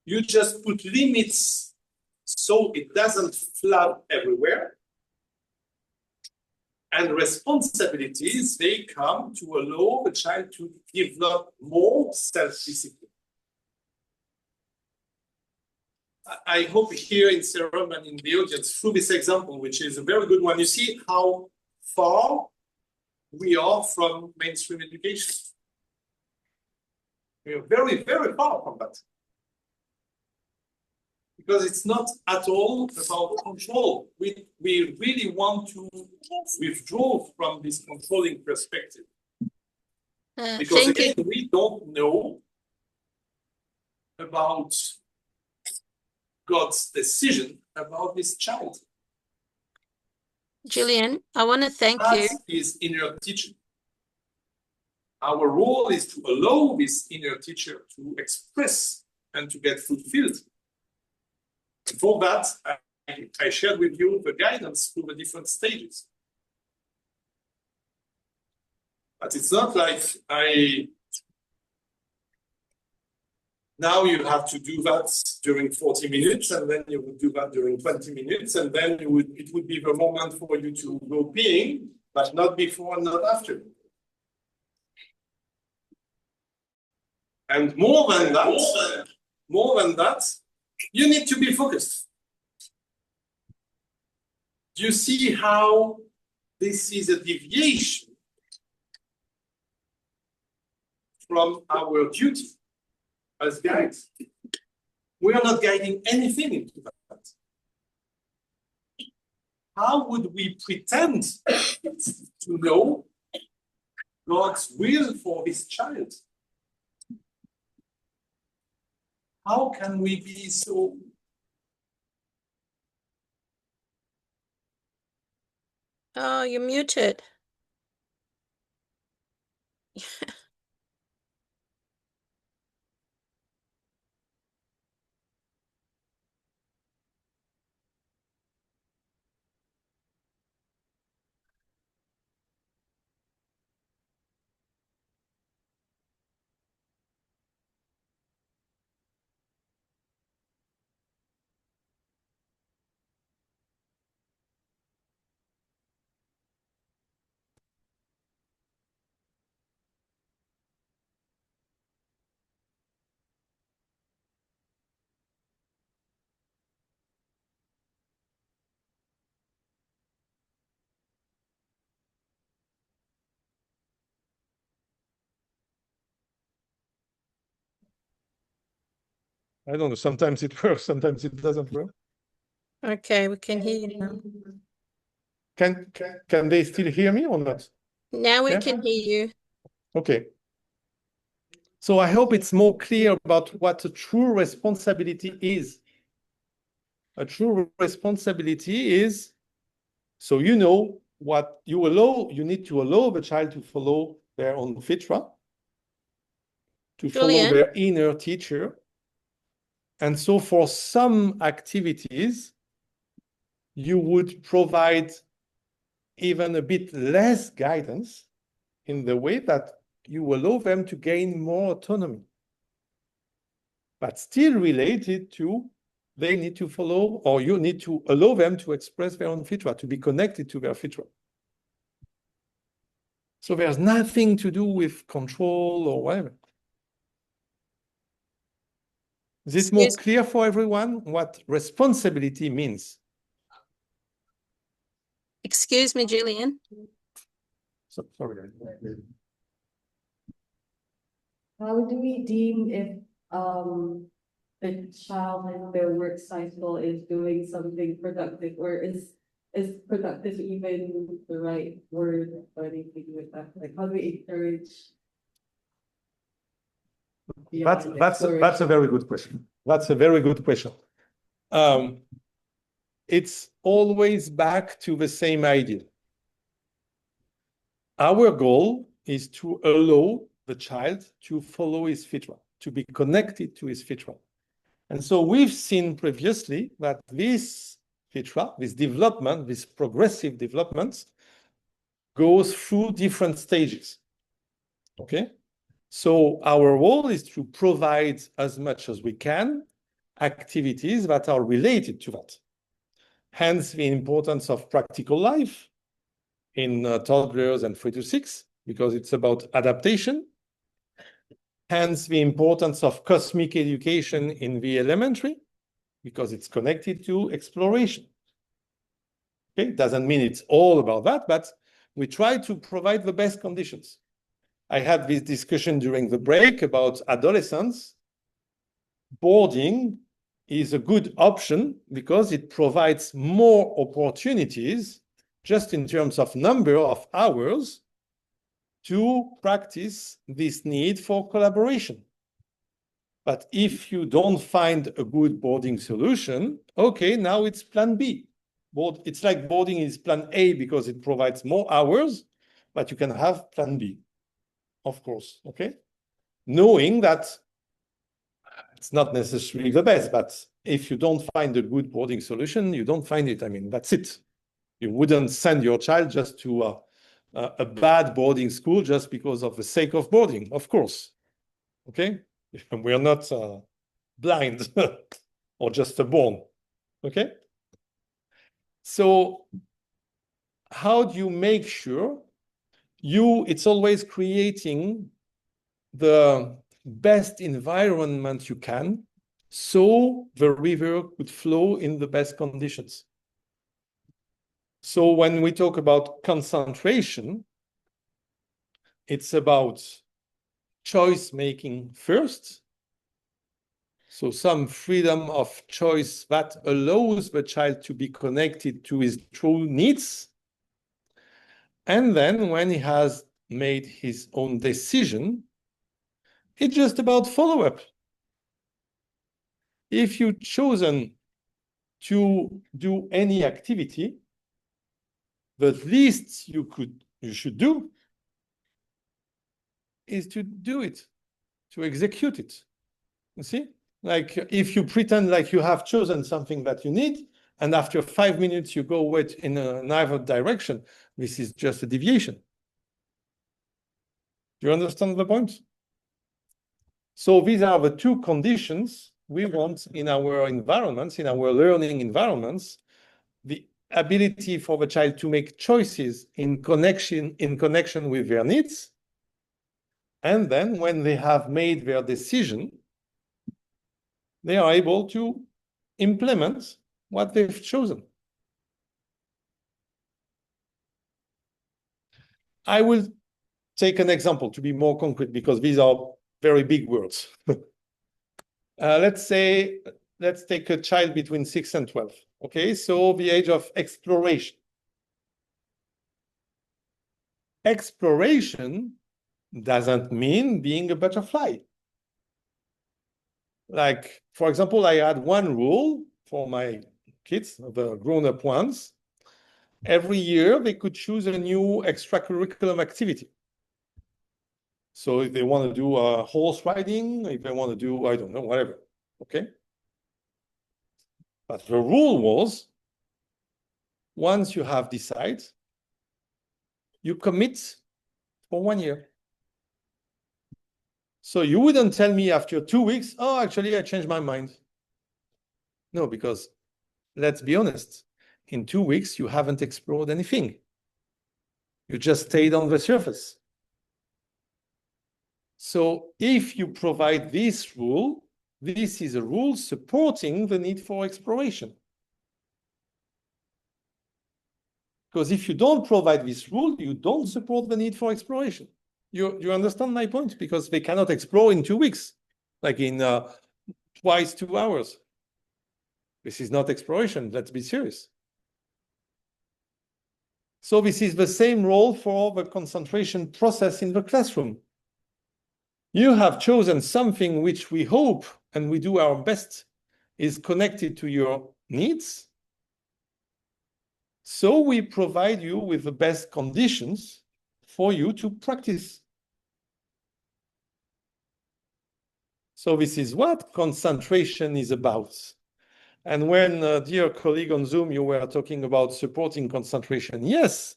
You just put limits so it doesn't flood everywhere. And responsibilities, they come to allow the child to develop more self-discipline. I hope here in Serum and in the audience, through this example, which is a very good one, you see how far we are from mainstream education. We are very, very far from that. Because it's not at all about control. We really want to withdraw from this controlling perspective. Because again, we don't know about God's decision about this child. Julien, I want to thank you. That is inner teaching. Our role is to allow this inner teacher to express and to get fulfilled. For that, I shared with you the guidance through the different stages. But it's not like now you have to do that during 40 minutes, and then you would do that during 20 minutes, and then it would be the moment for you to go peeing, but not before and not after. And more than that, you need to be focused. Do you see how this is a deviation from our duty as guides? We are not guiding anything into that. How would we pretend to know God's will for this child? How can we be so Oh, you're muted. I don't know, sometimes it works, sometimes it doesn't work. Okay, we can hear you now. Can they still hear me or not? Now we can hear you. Okay. So I hope it's more clear about what a true responsibility is. A true responsibility is, so you know what you allow, you need to allow the child to follow their own fitra, to follow their inner teacher. And so for some activities, you would provide even a bit less guidance in the way that you allow them to gain more autonomy, but still related to they need to follow, or you need to allow them to express their own fitra, to be connected to their fitra. So there's nothing to do with control or whatever. Is it more clear for everyone what responsibility means? Excuse me, Julien. So, sorry. How do we deem if the child in their work cycle is doing something productive, or is productive even the right word or anything like that? Like, how do we encourage? That's a very good question. That's a very good question. It's always back to the same idea. Our goal is to allow the child to follow his fitra, to be connected to his fitra. And so we've seen previously that this fitra, this development, this progressive development, goes through different stages. Okay? So our role is to provide as much as we can activities that are related to that. Hence the importance of practical life in toddlers and 3 to 6, because it's about adaptation. Hence the importance of cosmic education in the elementary, because it's connected to exploration. Okay, it doesn't mean it's all about that, but we try to provide the best conditions. I had this discussion during the break about adolescents. Boarding is a good option because it provides more opportunities just in terms of number of hours to practice this need for collaboration. But if you don't find a good boarding solution, okay, now it's plan B. It's like boarding is plan A because it provides more hours, but you can have plan B, of course, okay? Knowing that it's not necessarily the best, but if you don't find a good boarding solution, you don't find it. I mean, that's it. You wouldn't send your child just to a bad boarding school just because of the sake of boarding, of course, okay? We're not blind or just born, okay? So how do you make sure it's always creating the best environment you can so the river could flow in the best conditions? So when we talk about concentration, it's about choice making first. So some freedom of choice that allows the child to be connected to his true needs. And then when he has made his own decision, it's just about follow-up. If you've chosen to do any activity, the least you should do is to do it, to execute it. You see? Like if you pretend like you have chosen something that you need, and after 5 minutes you go in another direction, this is just a deviation. Do you understand the point? So these are the two conditions we want in our environments, in our learning environments: the ability for the child to make choices in connection with their needs. And then when they have made their decision, they are able to implement what they've chosen. I will take an example to be more concrete because these are very big words. Let's take a child between 6 and 12. Okay, so the age of exploration. Exploration doesn't mean being a butterfly. Like, for example, I had one rule for my kids, the grown-up ones. Every year, they could choose a new extracurricular activity. So if they want to do horse riding, if they want to do, I don't know, whatever, okay? But the rule was, once you have decided, you commit for 1 year. So you wouldn't tell me after 2 weeks, oh, actually, I changed my mind. No, because let's be honest, in 2 weeks, you haven't explored anything. You just stayed on the surface. So if you provide this rule, this is a rule supporting the need for exploration. Because if you don't provide this rule, you don't support the need for exploration. You understand my point? Because they cannot explore in 2 weeks, like in twice 2 hours. This is not exploration. Let's be serious. So this is the same role for the concentration process in the classroom. You have chosen something which we hope and we do our best is connected to your needs. So we provide you with the best conditions for you to practice. So this is what concentration is about. And when, dear colleague on Zoom, you were talking about supporting concentration, yes,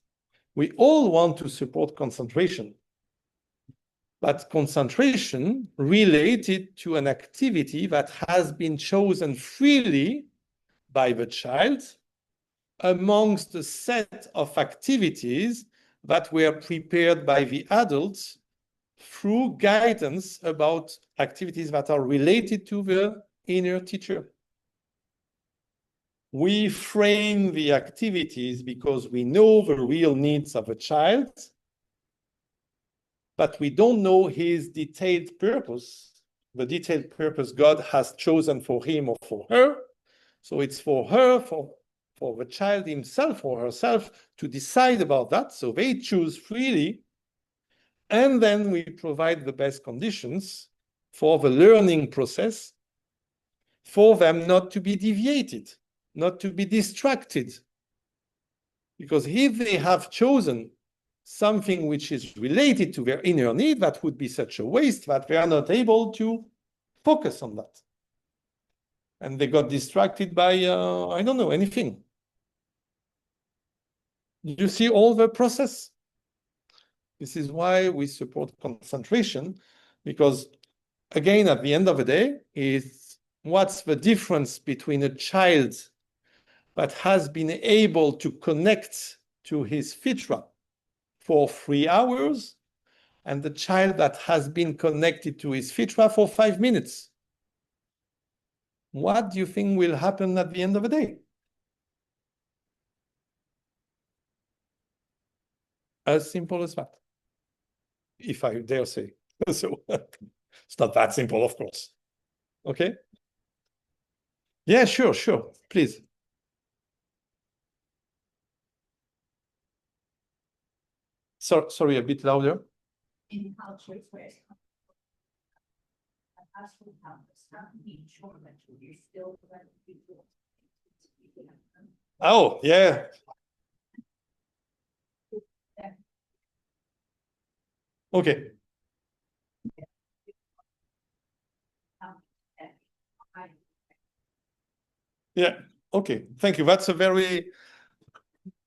we all want to support concentration. But concentration related to an activity that has been chosen freely by the child amongst a set of activities that were prepared by the adults through guidance about activities that are related to the inner teacher. We frame the activities because we know the real needs of a child, but we don't know his detailed purpose, the detailed purpose God has chosen for him or for her. So it's for her, for the child himself or herself to decide about that. So they choose freely. And then we provide the best conditions for the learning process, for them not to be deviated, not to be distracted. Because if they have chosen something which is related to their inner need, that would be such a waste that they are not able to focus on that. And they got distracted by, I don't know, anything. You see all the process? This is why we support concentration, because again, at the end of the day, is what's the difference between a child that has been able to connect to his fitra for 3 hours and the child that has been connected to his fitra for 5 minutes? What do you think will happen at the end of the day? As simple as that, if I dare say. So it's not that simple, of course. Okay? Yeah, sure, please. Sorry, a bit louder. In cultures where sure that you're still Oh, yeah. Okay. Yeah, okay, thank you. That's a very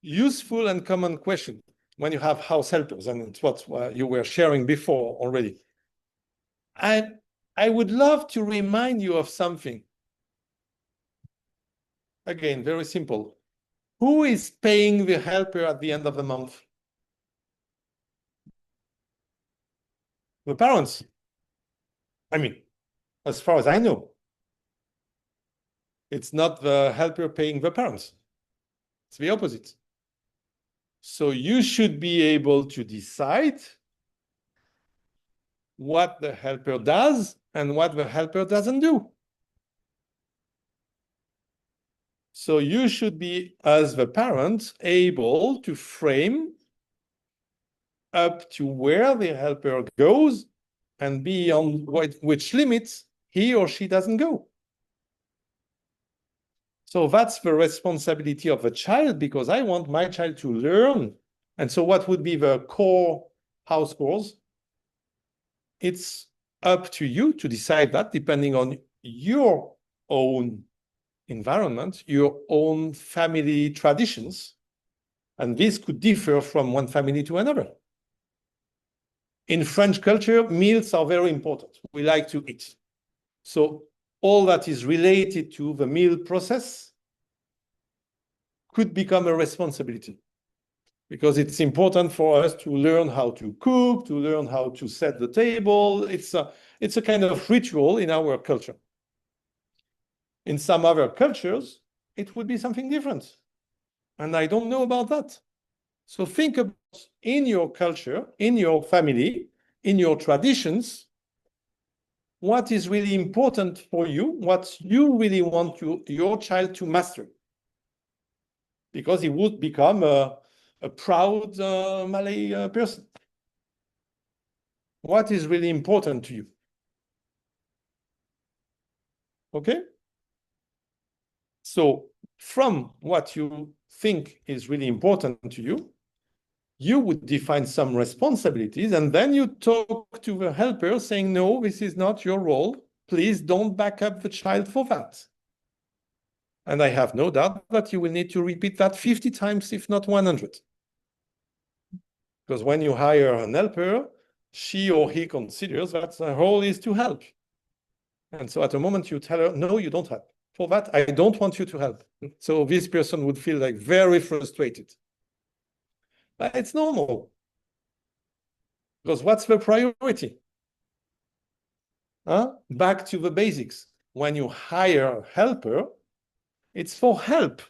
useful and common question when you have house helpers, and it's what you were sharing before already. And I would love to remind you of something. Again, very simple. Who is paying the helper at the end of the month? The parents. I mean, as far as I know, it's not the helper paying the parents. It's the opposite. So you should be able to decide what the helper does and what the helper doesn't do. So you should be, as the parent, able to frame up to where the helper goes and beyond which limits he or she doesn't go. So that's the responsibility of the child, because I want my child to learn. And so what would be the core house chores? It's up to you to decide that, depending on your own environment, your own family traditions. And this could differ from one family to another. In French culture, meals are very important. We like to eat. So all that is related to the meal process could become a responsibility, because it's important for us to learn how to cook, to learn how to set the table. It's a kind of ritual in our culture. In some other cultures, it would be something different. And I don't know about that. So think about, in your culture, in your family, in your traditions, what is really important for you, what you really want your child to master. Because he would become a proud Malay person. What is really important to you? Okay? So from what you think is really important to you, you would define some responsibilities, and then you talk to the helper saying, no, this is not your role. Please don't back up the child for that. And I have no doubt that you will need to repeat that 50 times, if not 100. Because when you hire an helper, she or he considers that the role is to help. And so at the moment you tell her, no, you don't help. For that, I don't want you to help. So this person would feel like very frustrated. But it's normal. Because what's the priority? Back to the basics. When you hire a helper, It's for help.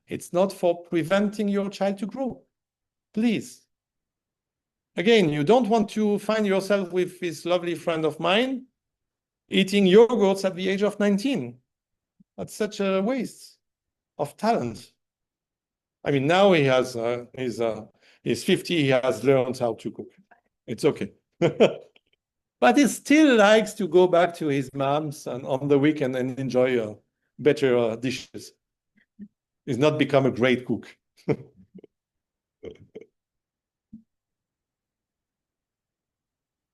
It's not for preventing your child to grow. Please. Again, you don't want to find yourself with this lovely friend of mine eating yogurts at the age of 19. That's such a waste of talent. I mean, now he has, he's 50, he has learned how to cook. It's okay. But he still likes to go back to his mom's and on the weekend and enjoy better dishes. He's not become a great cook.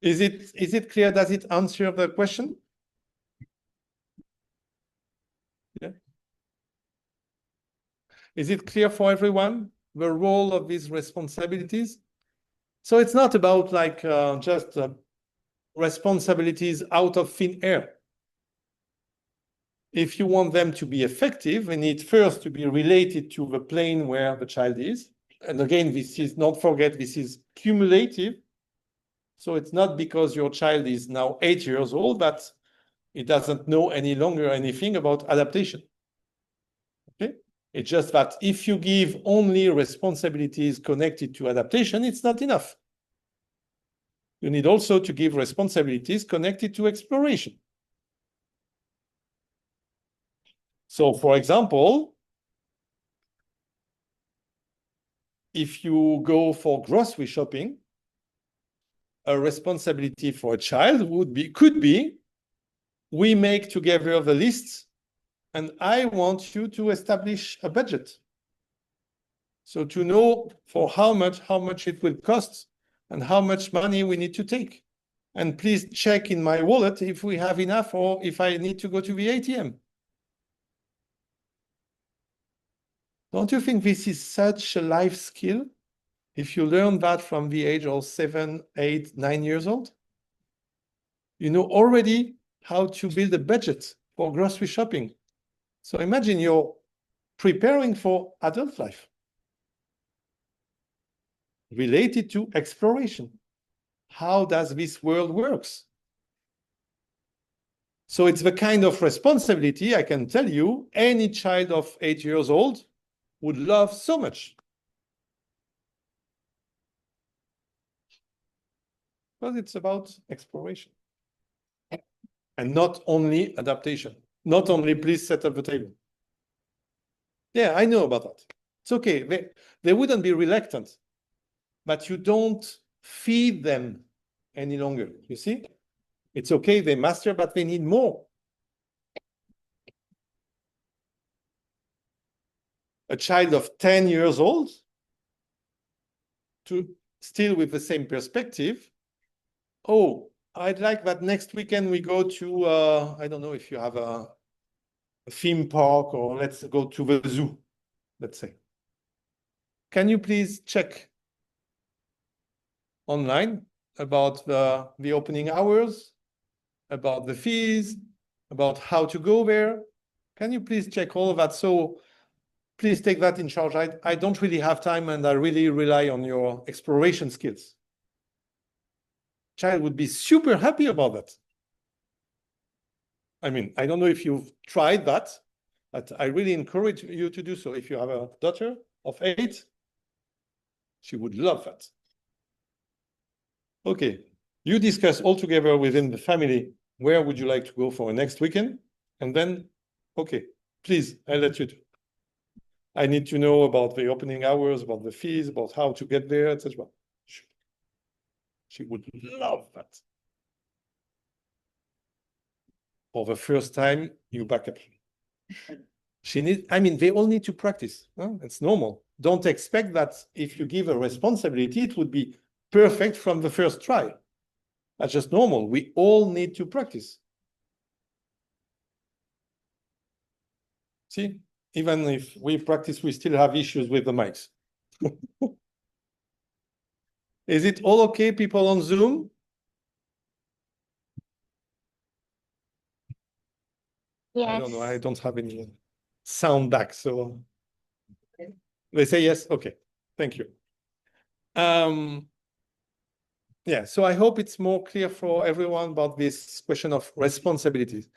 Is it clear? Does it answer the question? Yeah. Is it clear for everyone the role of these responsibilities? So it's not about like just responsibilities out of thin air. If you want them to be effective, they need first to be related to the plane where the child is. And again, this is, not forget, this is cumulative. So it's not because your child is now 8 years old that it doesn't know any longer anything about adaptation. Okay? It's just that if you give only responsibilities connected to adaptation, it's not enough. You need also to give responsibilities connected to exploration. So, for example, if you go for grocery shopping, a responsibility for a child could be, we make together the lists, and I want you to establish a budget. So to know for how much it will cost and how much money we need to take. And please check in my wallet if we have enough or if I need to go to the ATM. Don't you think this is such a life skill? If you learn that from the age of 7, 8, 9 years old, you know already how to build a budget for grocery shopping. So imagine you're preparing for adult life related to exploration. How does this world works? So it's the kind of responsibility, I can tell you, any child of 8 years old would love so much. Because it's about exploration. And not only adaptation. Not only please set up the table. Yeah, I know about that. It's okay. They wouldn't be reluctant. But you don't feed them any longer, you see? It's okay, they master, but they need more. A child of 10 years old, still with the same perspective, oh, I'd like that next weekend we go to, I don't know if you have a theme park, or let's go to the zoo, let's say. Can you please check online about the opening hours, about the fees, about how to go there? Can you please check all of that? So please take that in charge. I don't really have time, and I really rely on your exploration skills. Child would be super happy about that. I mean, I don't know if you've tried that, but I really encourage you to do so. If you have a daughter of 8, she would love that. Okay, you discuss all together within the family, where would you like to go for next weekend? And then, okay, please, I'll let you do. I need to know about the opening hours, about the fees, about how to get there, etc. She would love that. For the first time, you back up. I mean, they all need to practice. Huh? It's normal. Don't expect that if you give a responsibility, it would be perfect from the first try. That's just normal. We all need to practice. See, even if we practice, we still have issues with the mics. Is it all okay, people on Zoom? Yes. I don't know. I don't have any sound back, so they say yes. Okay, thank you. Yeah, so I hope it's more clear for everyone about this question of responsibilities.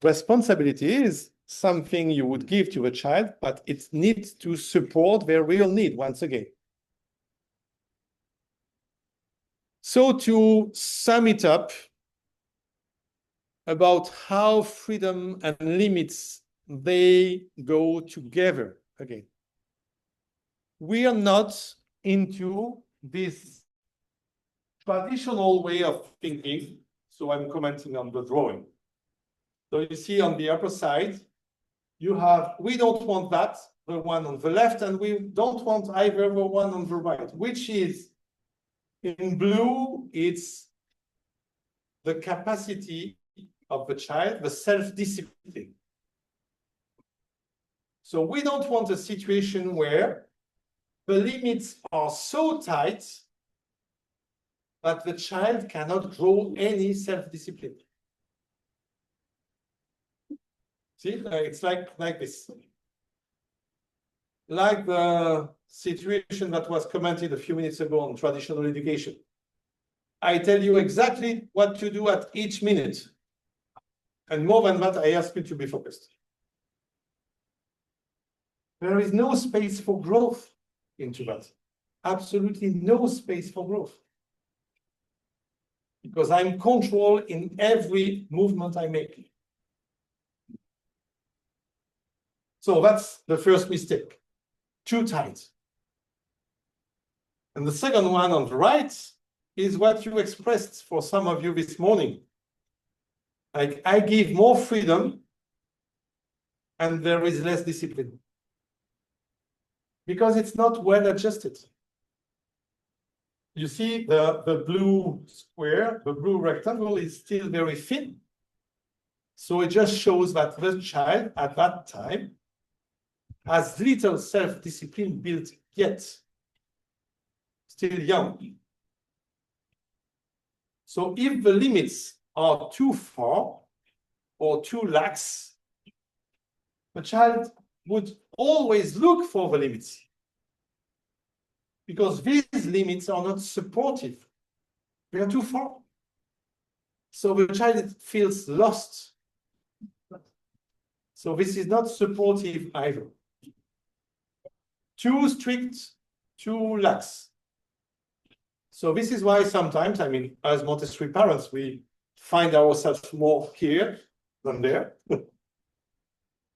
responsibility is something you would give to a child, but it needs to support their real need once again. So to sum it up about how freedom and limits, they go together again. We are not into this traditional way of thinking. So I'm commenting on the drawing. So you see on the upper side, you have, we don't want that, the one on the left, and we don't want either the one on the right, which is, in blue, it's the capacity of the child, the self-discipline. So we don't want a situation where the limits are so tight that the child cannot grow any self-discipline. See, it's like this. Like the situation that was commented a few minutes ago on traditional education. I tell you exactly what to do at each minute. And more than that, I ask you to be focused. There is no space for growth into that. Absolutely no space for growth. Because I'm controlled in every movement I make. So that's the first mistake. Too tight. And the second one on the right is what you expressed for some of you this morning. Like, I give more freedom and there is less discipline. Because it's not well adjusted. You see the blue square, the blue rectangle is still very thin. So it just shows that the child at that time has little self-discipline built yet. Still young. So if the limits are too far or too lax, the child would always look for the limits. Because these limits are not supportive. They are too far. So the child feels lost. So this is not supportive either. Too strict, too lax. So this is why sometimes, I mean, as Montessori parents, we find ourselves more here than there.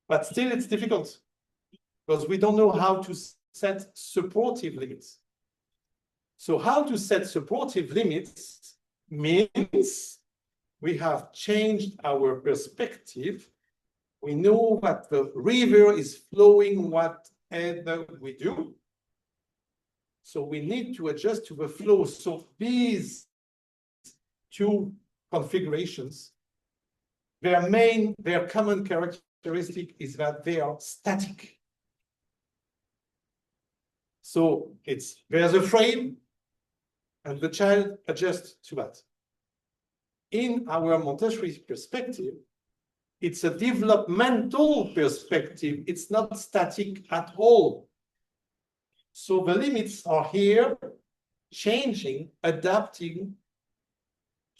But still, it's difficult because we don't know how to set supportive limits. So how to set supportive limits means we have changed our perspective. We know that the river is flowing whatever we do. So we need to adjust to the flow. So these two configurations, their common characteristic is that they are static. So there's a frame and the child adjusts to that. In our Montessori perspective, it's a developmental perspective. It's not static at all. So the limits are here, changing, adapting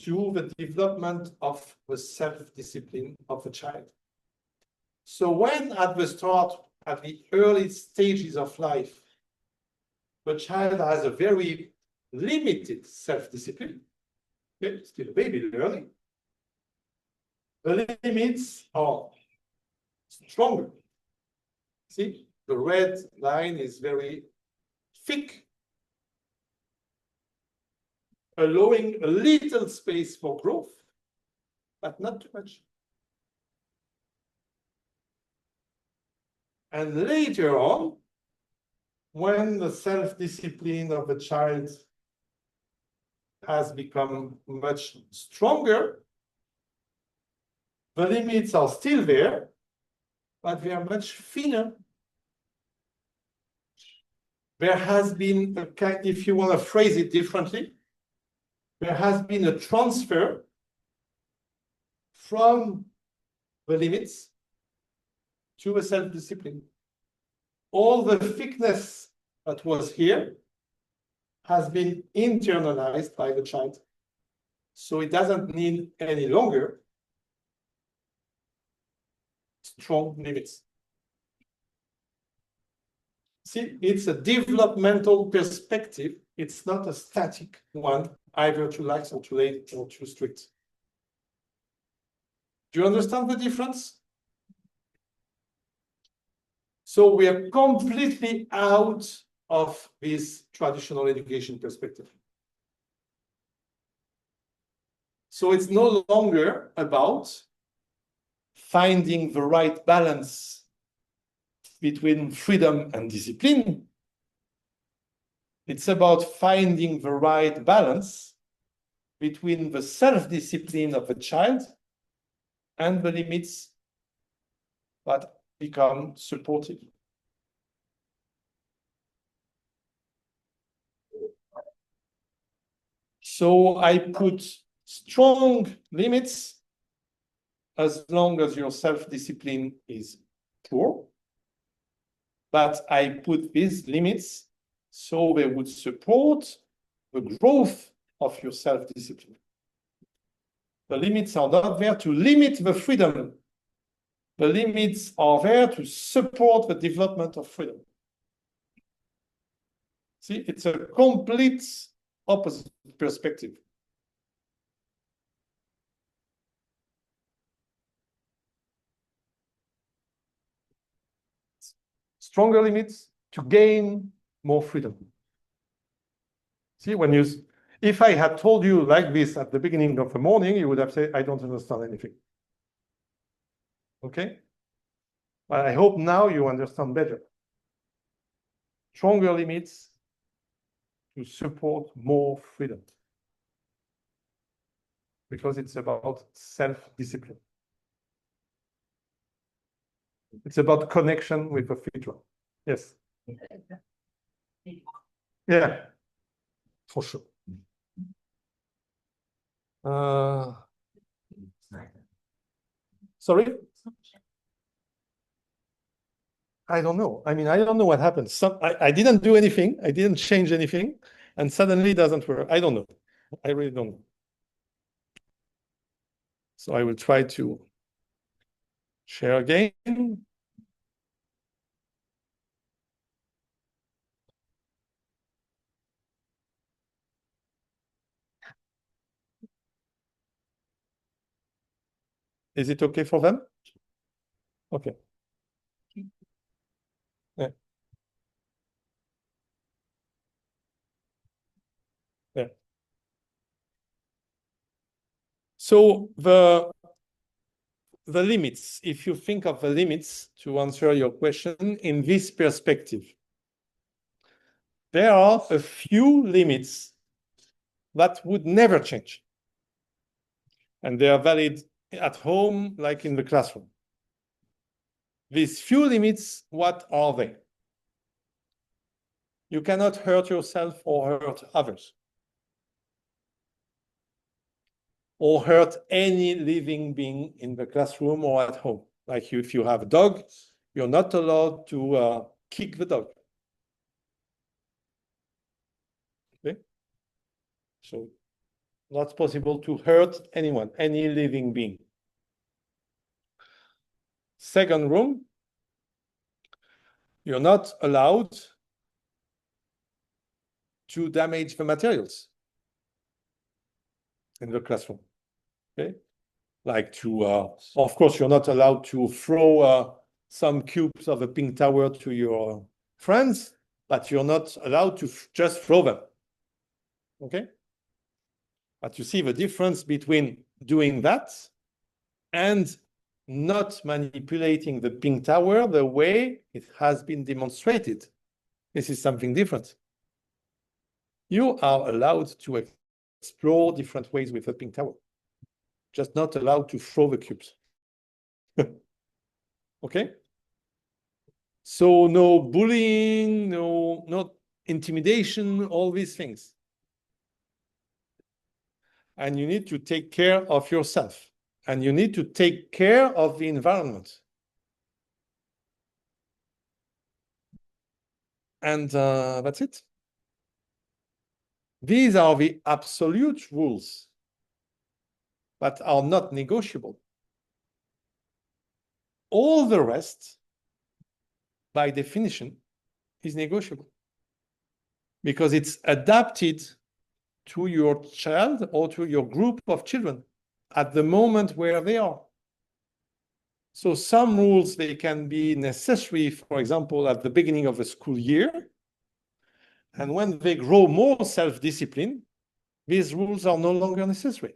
to the development of the self-discipline of the child. So when at the start, at the early stages of life, the child has a very limited self-discipline, okay, still a baby learning, the limits are stronger. See, the red line is very thick, allowing a little space for growth, but not too much. And later on, when the self-discipline of the child has become much stronger, the limits are still there, but they are much thinner. There has been, if you want to phrase it differently, there has been a transfer from the limits to a self-discipline. All the thickness that was here has been internalized by the child. So it doesn't need any longer strong limits. See, it's a developmental perspective. It's not a static one, either too lax or too late or too strict. Do you understand the difference? So we are completely out of this traditional education perspective. So it's no longer about finding the right balance between freedom and discipline. It's about finding the right balance between the self-discipline of the child and the limits that become supportive. So I put strong limits as long as your self-discipline is poor, but I put these limits so they would support the growth of your self-discipline. The limits are not there to limit the freedom. The limits are there to support the development of freedom. See, it's a complete opposite perspective. Stronger limits to gain more freedom. See, when you, if I had told you like this at the beginning of the morning, you would have said, I don't understand anything. Okay? But I hope now you understand better. Stronger limits to support more freedom. Because it's about self-discipline. It's about connection with the future. Yes. Yeah, for sure. Sorry? I don't know. I mean, I don't know what happened. I didn't do anything. I didn't change anything. And suddenly it doesn't work. I don't know. I really don't know. So I will try to share again. Is it okay for them? Okay. Yeah. Yeah. So the limits, if you think of the limits to answer your question in this perspective, there are a few limits that would never change. And they are valid at home, like in the classroom. These few limits, what are they? You cannot hurt yourself or hurt others, or hurt any living being in the classroom or at home. Like if you have a dog, you're not allowed to kick the dog. Okay? So not possible to hurt anyone, any living being. Second rule, you're not allowed to damage the materials in the classroom. Okay? Like to, of course, you're not allowed to throw some cubes of a pink tower to your friends, but you're not allowed to just throw them. Okay? But you see the difference between doing that and not manipulating the pink tower the way it has been demonstrated. This is something different. You are allowed to explore different ways with the pink tower, just not allowed to throw the cubes. Okay? So no bullying, no intimidation, all these things. And you need to take care of yourself. And you need to take care of the environment. And that's it. These are the absolute rules, but are not negotiable. all the rest, by definition, is negotiable because it's adapted to your child or to your group of children at the moment where they are. So some rules, they can be necessary, for example, at the beginning of a school year. And when they grow more self-discipline, these rules are no longer necessary.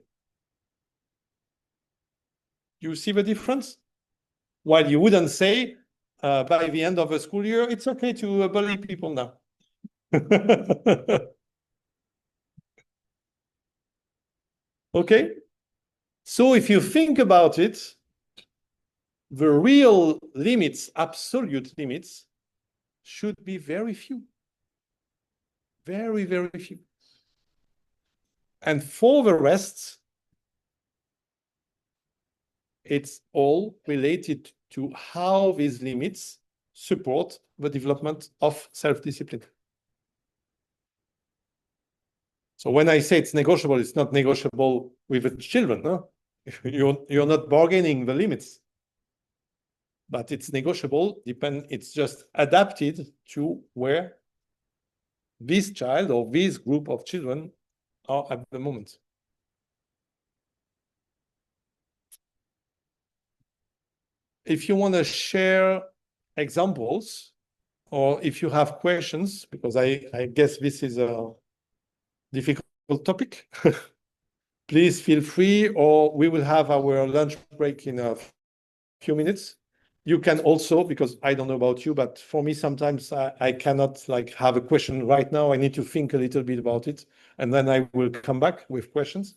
You see the difference? While you wouldn't say, by the end of the school year, it's okay to bully people now. Okay? So if you think about it, the real limits, absolute limits, should be very few. Very, very few. And for the rest, it's all related to how these limits support the development of self-discipline. So when I say it's negotiable, it's not negotiable with the children. No? You're not bargaining the limits. But it's negotiable, it's just adapted to where this child or this group of children are at the moment. If you want to share examples, or if you have questions, because I guess this is a difficult topic, please feel free, or we will have our lunch break in a few minutes. You can also, because I don't know about you, but for me, sometimes I cannot have a question right now. I need to think a little bit about it, and then I will come back with questions.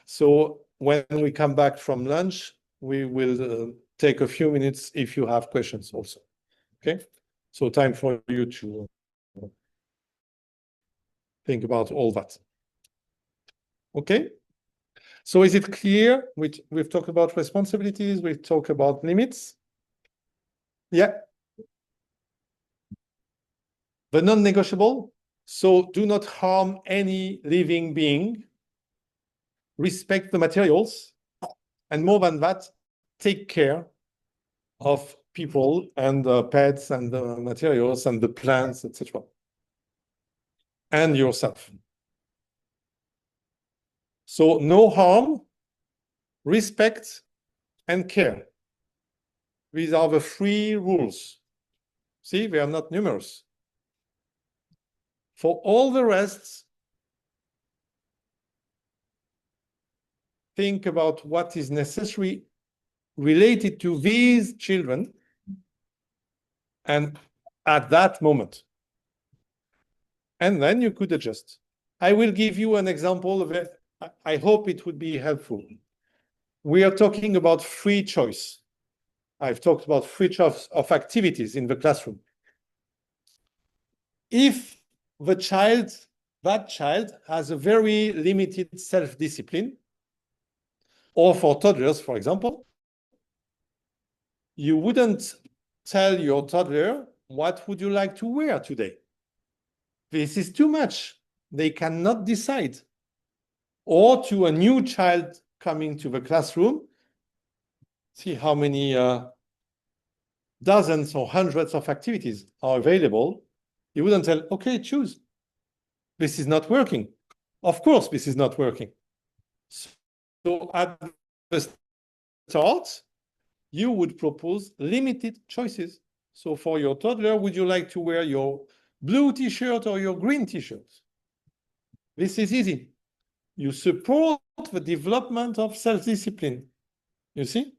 So when we come back from lunch, we will take a few minutes if you have questions also. Okay? So time for you to think about all that. Okay? So is it clear? We've talked about responsibilities, we've talked about limits. Yeah. The non-negotiable. So do not harm any living being. Respect the materials. And more than that, take care of people and pets and the materials and the plants, etc. And yourself. So no harm, respect, and care. These are the 3 rules. See, they are not numerous. For all the rest, think about what is necessary related to these children and at that moment. And then you could adjust. I will give you an example of it. I hope it would be helpful. We are talking about free choice. I've talked about free choice of activities in the classroom. If that child has a very limited self-discipline, or for toddlers, for example, you wouldn't tell your toddler, what would you like to wear today? This is too much. They cannot decide. Or to a new child coming to the classroom, see how many dozens or hundreds of activities are available. You wouldn't tell, okay, choose. This is not working. Of course, this is not working. So at the start, you would propose limited choices. So for your toddler, would you like to wear your blue t-shirt or your green t-shirt? This is easy. You support the development of self-discipline. You see?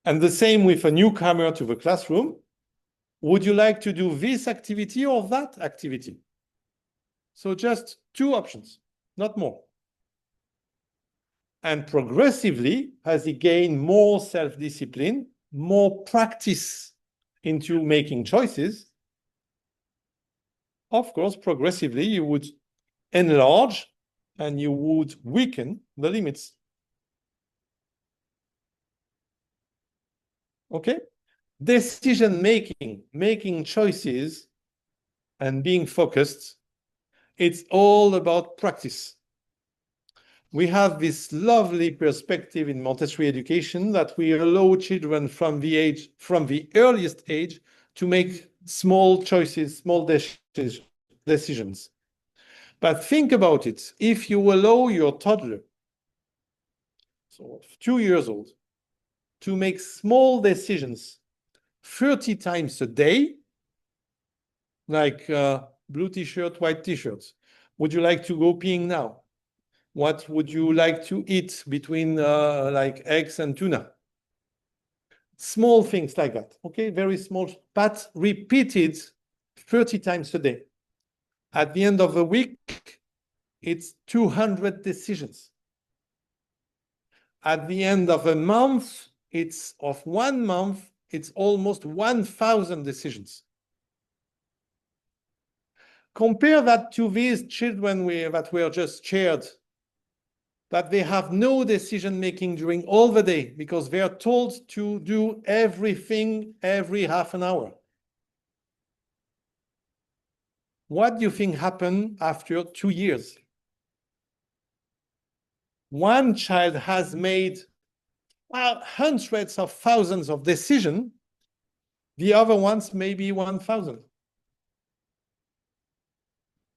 And the same with a newcomer to the classroom. Would you like to do this activity or that activity? So just 2 options, not more. And progressively, as he gained more self-discipline, more practice into making choices, of course, progressively, you would enlarge and you would weaken the limits. Okay? Decision-making, making choices, and being focused, it's all about practice. we have this lovely perspective in Montessori education that we allow children from the earliest age to make small choices, small decisions. But think about it. If you allow your toddler, so 2 years old, to make small decisions 30 times a day, like blue t-shirt, white t-shirts. Would you like to go peeing now? What would you like to eat between like eggs and tuna? Small things like that, okay? Very small, but repeated 30 times a day. At the end of the week, it's 200 decisions. At the end of a month, it's almost 1,000 decisions. Compare that to these children that were just shared, that they have no decision-making during all the day because they are told to do everything every half an hour. What do you think happened after 2 years? One child has made hundreds of thousands of decisions. The other ones maybe 1,000.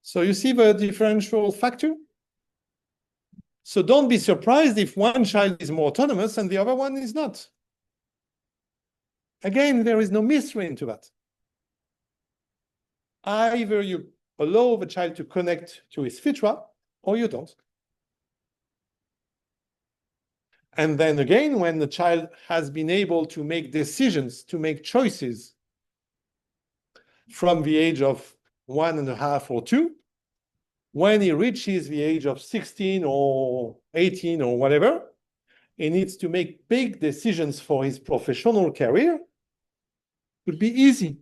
So you see the differential factor? So don't be surprised if one child is more autonomous and the other one is not. Again, there is no mystery into that. Either you allow the child to connect to his fitra or you don't. And then again, when the child has been able to make decisions, to make choices from the age of 1.5 or 2, when he reaches the age of 16 or 18 or whatever, he needs to make big decisions for his professional career. It would be easy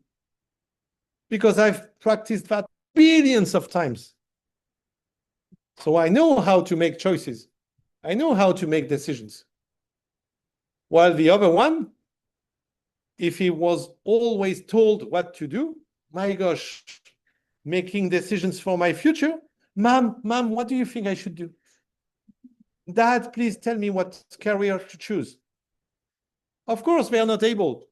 because I've practiced that billions of times. So I know how to make choices. I know how to make decisions. While the other one, if he was always told what to do, my gosh, making decisions for my future, Mom, what do you think I should do? Dad, please tell me what career to choose. Of course, they are not able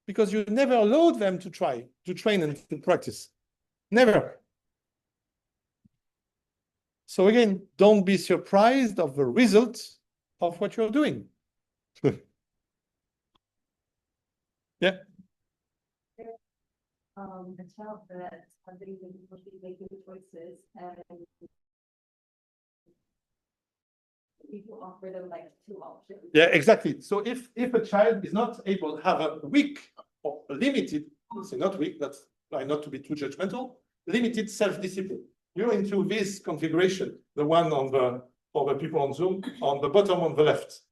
because you never allowed them to try, to train and to practice. Never. So again, don't be surprised of the results of what you're doing. Yeah. A child that having difficulty making choices and people offer them like 2 options. Yeah, exactly. So if a child is not able to have a weak or limited, say not weak, that's not to be too judgmental, limited self-discipline. You're into this configuration, the one on the for the people on Zoom, on the bottom on the left.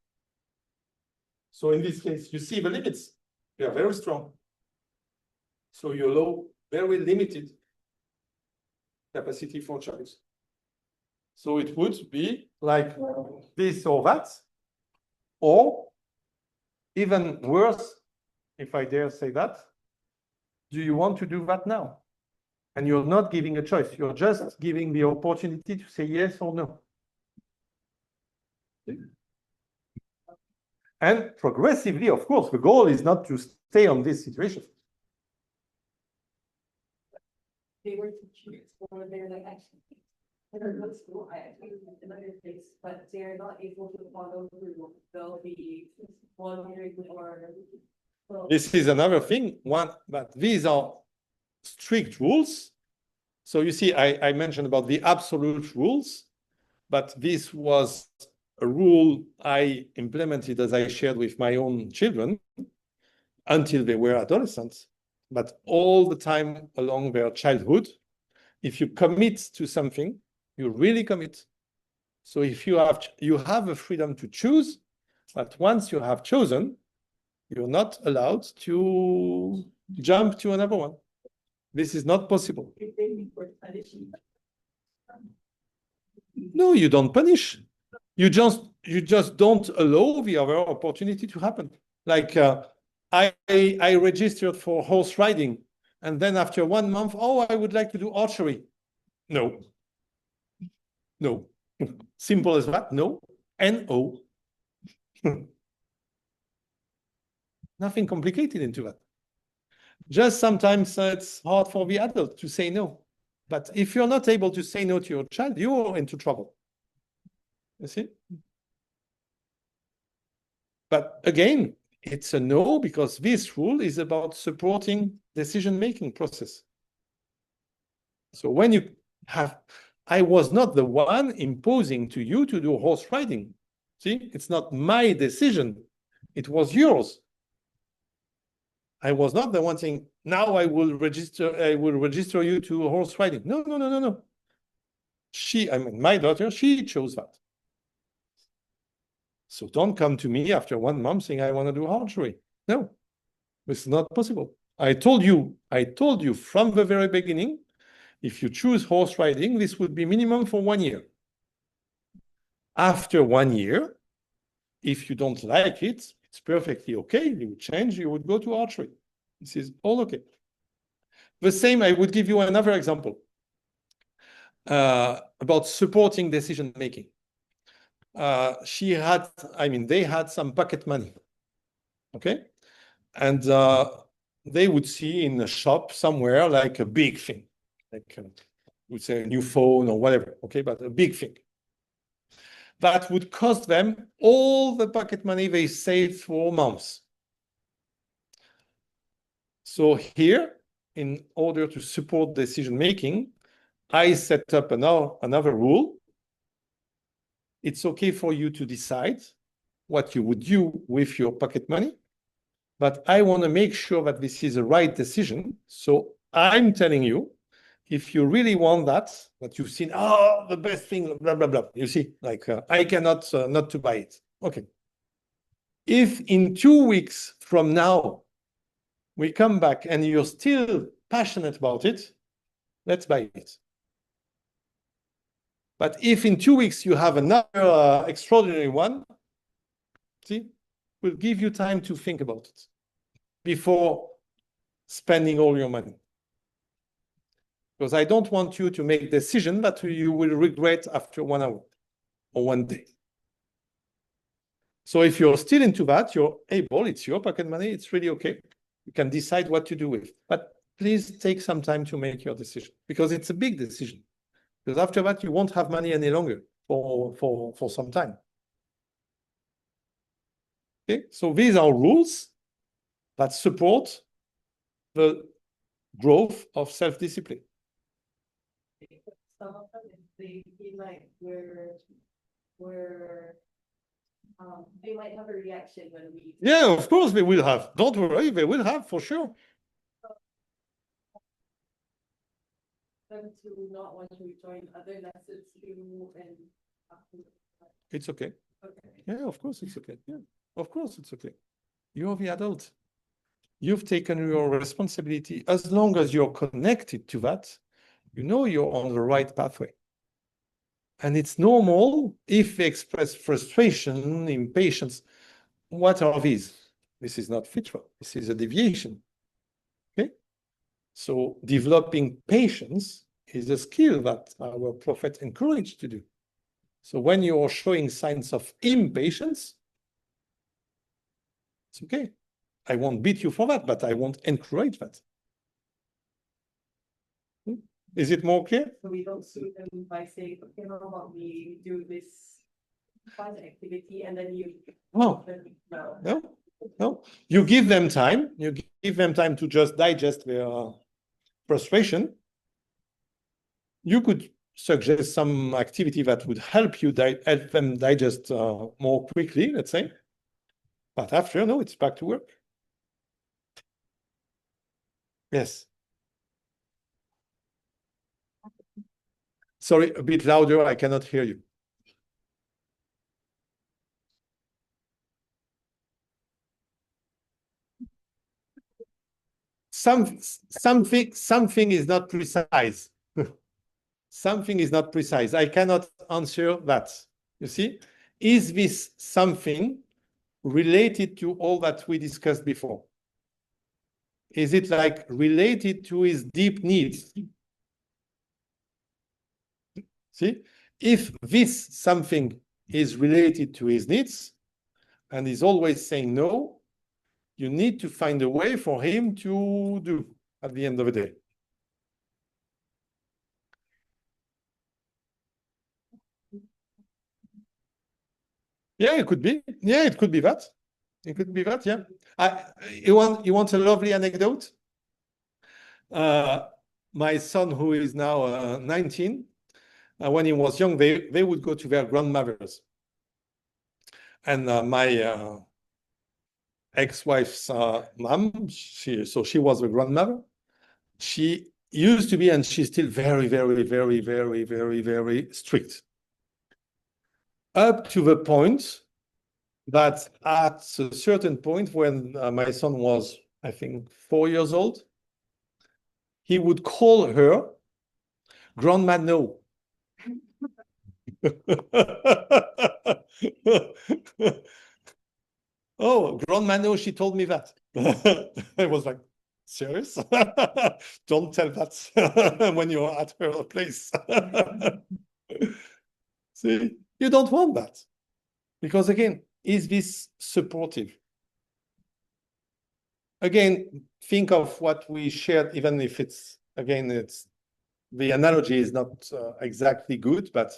So in this case, you see the limits. They are very strong. So you allow very limited capacity for choice. So it would be like this or that, or even worse, if I dare say that, do you want to do that now? And you're not giving a choice. You're just giving the opportunity to say yes or no. And progressively, of course, the goal is not to stay on this situation. They were to choose or they're like actually they're good school, I actually in another place, but they're not able to follow through. They'll be wandering or This is another thing, but these are strict rules. So you see, I mentioned about the absolute rules, but this was a rule I implemented as I shared with my own children until they were adolescents. But all the time along their childhood, if you commit to something, you really commit. So if you have the freedom to choose, but once you have chosen, you're not allowed to jump to another one. This is not possible. No, you don't punish. You just don't allow the other opportunity to happen. Like I registered for horse riding, and then after 1 month, oh, I would like to do archery. No. Simple as that. No. No. Nothing complicated into that. Just sometimes it's hard for the adult to say no. But if you're not able to say no to your child, you're into trouble. You see? But again, it's a no because this rule is about supporting decision-making process. So when you have, I was not the one imposing to you to do horse riding. See, it's not my decision. It was yours. I was not the one saying, now I will register you to horse riding. No. My daughter, she chose that. So don't come to me after 1 month saying I want to do archery. No, it's not possible. I told you from the very beginning, if you choose horse riding, this would be minimum for 1 year. After 1 year, if you don't like it, it's perfectly okay. You would change, you would go to archery. This is all okay. The same, I would give you another example about supporting decision-making. They had some pocket money, okay? And they would see in a shop somewhere like a big thing, like would say a new phone or whatever, okay? But a big thing. That would cost them all the pocket money they saved for months. So here, in order to support decision-making, I set up another rule. It's okay for you to decide what you would do with your pocket money, but I want to make sure that this is the right decision. So I'm telling you, if you really want that you've seen, the best thing, blah, blah, blah. You see, like I cannot not to buy it. Okay. If in 2 weeks from now, we come back and you're still passionate about it, let's buy it. But if in 2 weeks you have another extraordinary one, see, we'll give you time to think about it before spending all your money. Because I don't want you to make a decision that you will regret after 1 hour or 1 day. So if you're still into that, you're able, it's your pocket money, it's really okay. You can decide what to do with. But please take some time to make your decision because it's a big decision. Because after that, you won't have money any longer for some time. Okay, so these are rules that support the growth of self-discipline. Some of them, they feel like they might have a reaction when we. Yeah, of course they will have. Don't worry, they will have for sure. Them to not want to join other lessons too, and. It's okay. Okay. Yeah, of course it's okay. Yeah, of course it's okay. You're the adult. You've taken your responsibility. As long as you're connected to that, you know you're on the right pathway. And it's normal if they express frustration, impatience. What are these? This is not fitra. This is a deviation. Okay? So developing patience is a skill that our prophet encouraged to do. So when you are showing signs of impatience, it's okay. I won't beat you for that, but I won't encourage that. Is it more clear? So we don't suit them by saying, okay, how about we do this fun activity and then you. No. You give them time. You give them time to just digest their frustration. You could suggest some activity that would help you help them digest more quickly, let's say. But after, no, it's back to work. Yes. Sorry, a bit louder. I cannot hear you. Something is not precise. Something is not precise. I cannot answer that. You see, is this something related to all that we discussed before? Is it like related to his deep needs? See, If this something is related to his needs and he's always saying no, you need to find a way for him to do at the end of the day. Yeah, it could be. Yeah, it could be that. It could be that, yeah. You want a lovely anecdote? My son, who is now 19, when he was young, they would go to their grandmothers. And my ex-wife's mom, so she was a grandmother. She used to be, and she's still very, very, very, very, very, very strict. Up to the point that at a certain point when my son was, I think, 4 years old, he would call her Grandma No. Oh, Grandma No, she told me that. I was like, serious? Don't tell that when you're at her place. See, you don't want that. Because again, is this supportive? Again, think of what we shared, even if it's, again, the analogy is not exactly good, but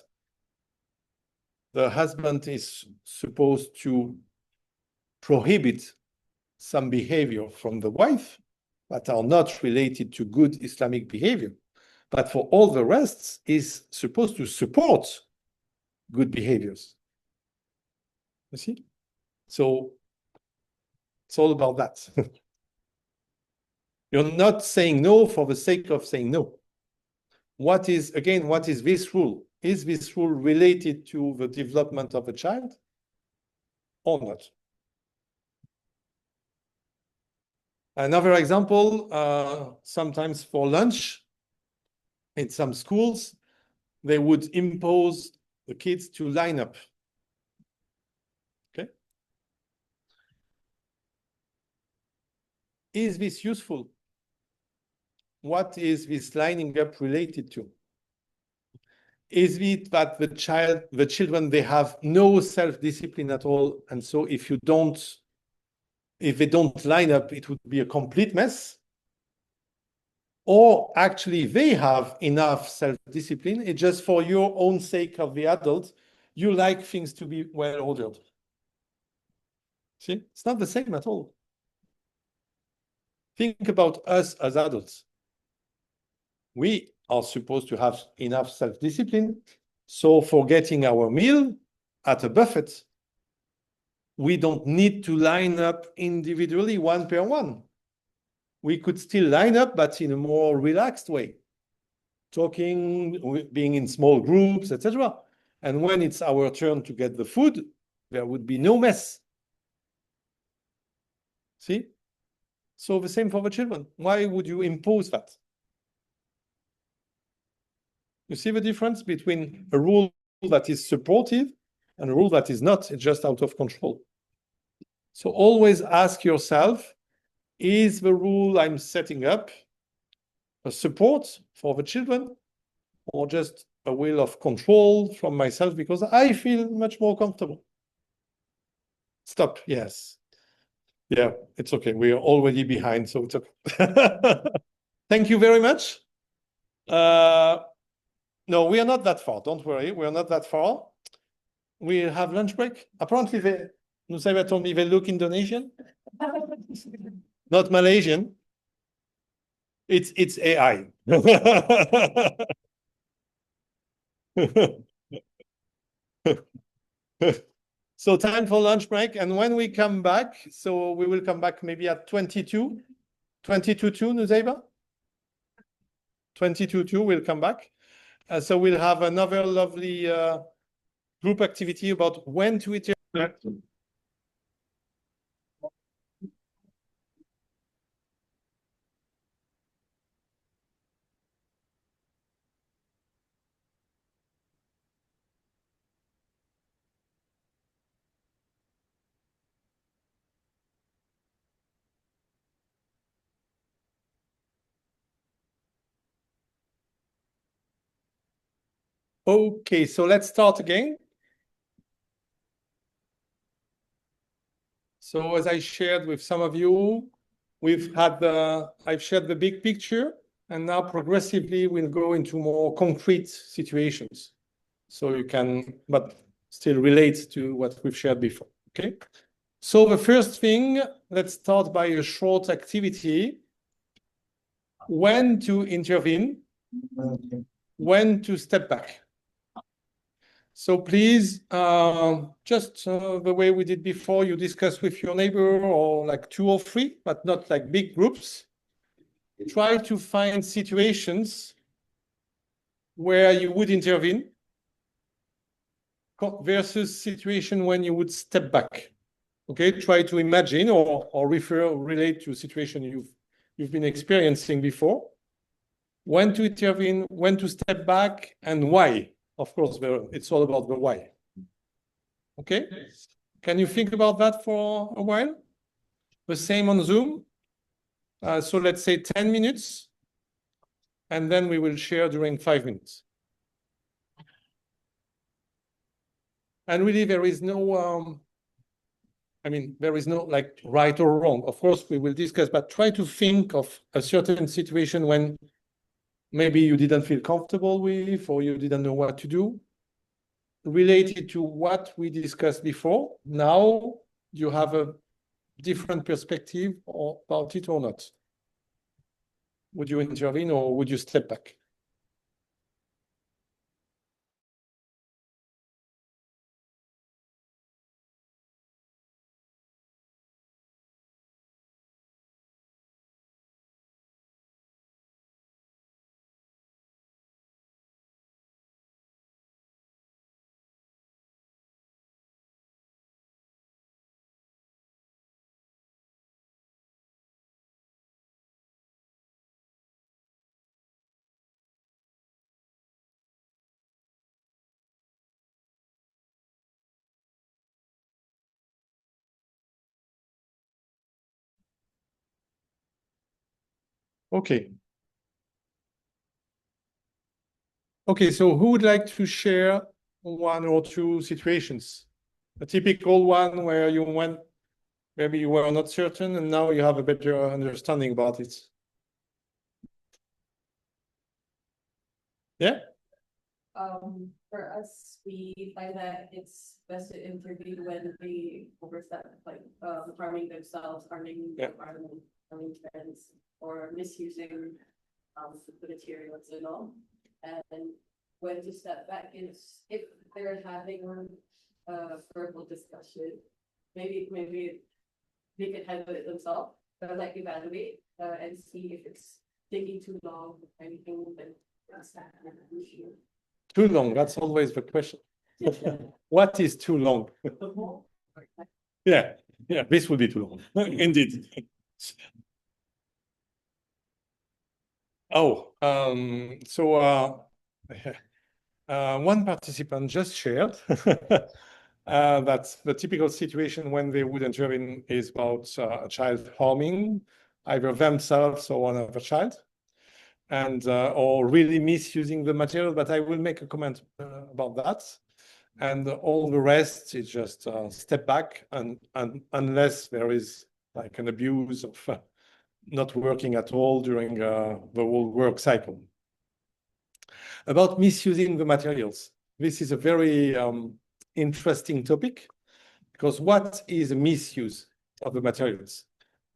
the husband is supposed to prohibit some behavior from the wife that are not related to good Islamic behavior. But for all the rest is supposed to support good behaviors. You see? So it's all about that. You're not saying no for the sake of saying no. What is this rule? Is this rule related to the development of a child or not? Another example, sometimes for lunch, in some schools, they would impose the kids to line up. Okay? Is this useful? What is this lining up related to? Is it that the children, they have no self-discipline at all, and so if they don't line up, it would be a complete mess? Or actually they have enough self-discipline, it's just for your own sake of the adult, you like things to be well ordered. See, it's not the same at all. Think about us as adults. We are supposed to have enough self-discipline, so for getting our meal at a buffet, we don't need to line up individually one per one. We could still line up, but in a more relaxed way, talking, being in small groups, etc. And when it's our turn to get the food, there would be no mess. See? So the same for the children. Why would you impose that? You see the difference between a rule that is supportive and a rule that is not, it's just out of control. So always ask yourself, is the rule I'm setting up a support for the children or just a will of control from myself because I feel much more comfortable? Stop, yes. Yeah, it's okay. We are already behind, so it's okay. Thank you very much. No, we are not that far. Don't worry, we are not that far. We have lunch break. Apparently, Nusayba told me they look Indonesian. Not Malaysian. It's AI. So time for lunch break. And when we come back, so we will come back maybe at 22, 22-2, Nusayba? 22-2, we'll come back. So we'll have another lovely group activity about when to interact. Okay, so let's start again. So as I shared with some of you, I've shared the big picture, and now progressively we'll go into more concrete situations. So you can, but still relate to what we've shared before, okay? So the first thing, let's start by a short activity. When to intervene, when to step back. So please, just the way we did before, you discuss with your neighbor or like 2 or 3, but not like big groups. Try to find situations where you would intervene versus situation when you would step back. Okay, try to imagine or relate to a situation you've been experiencing before. When to intervene, when to step back, and why. Of course, it's all about the why. Okay? Can you think about that for a while? The same on Zoom. So let's say 10 minutes, and then we will share during 5 minutes. And really, there is no, there is no like right or wrong. Of course, we will discuss, but try to think of a certain situation when maybe you didn't feel comfortable with, or you didn't know what to do, related to what we discussed before. Now you have a different perspective about it or not. Would you intervene or would you step back? Okay. Okay, so who would like to share 1 or 2 situations? A typical one where you went, maybe you were not certain, and now you have a better understanding about it. Yeah? For us, we find that it's best to intervene when they overstep, like harming themselves, harming the environment, harming trends, or misusing the materials and all. And when to step back is if they're having a verbal discussion, maybe they can handle it themselves, but like evaluate and see if it's taking too long or anything, then that's that issue. Too long, that's always the question. What is too long? Yeah, this would be too long, indeed. Oh, so one participant just shared that the typical situation when they would intervene is about a child harming either themselves or another child, and or really misusing the material. But I will make a comment about that. And all the rest is just step back, and unless there is like an abuse of not working at all during the whole work cycle. About misusing the materials. This is a very interesting topic, because what is a misuse of the materials?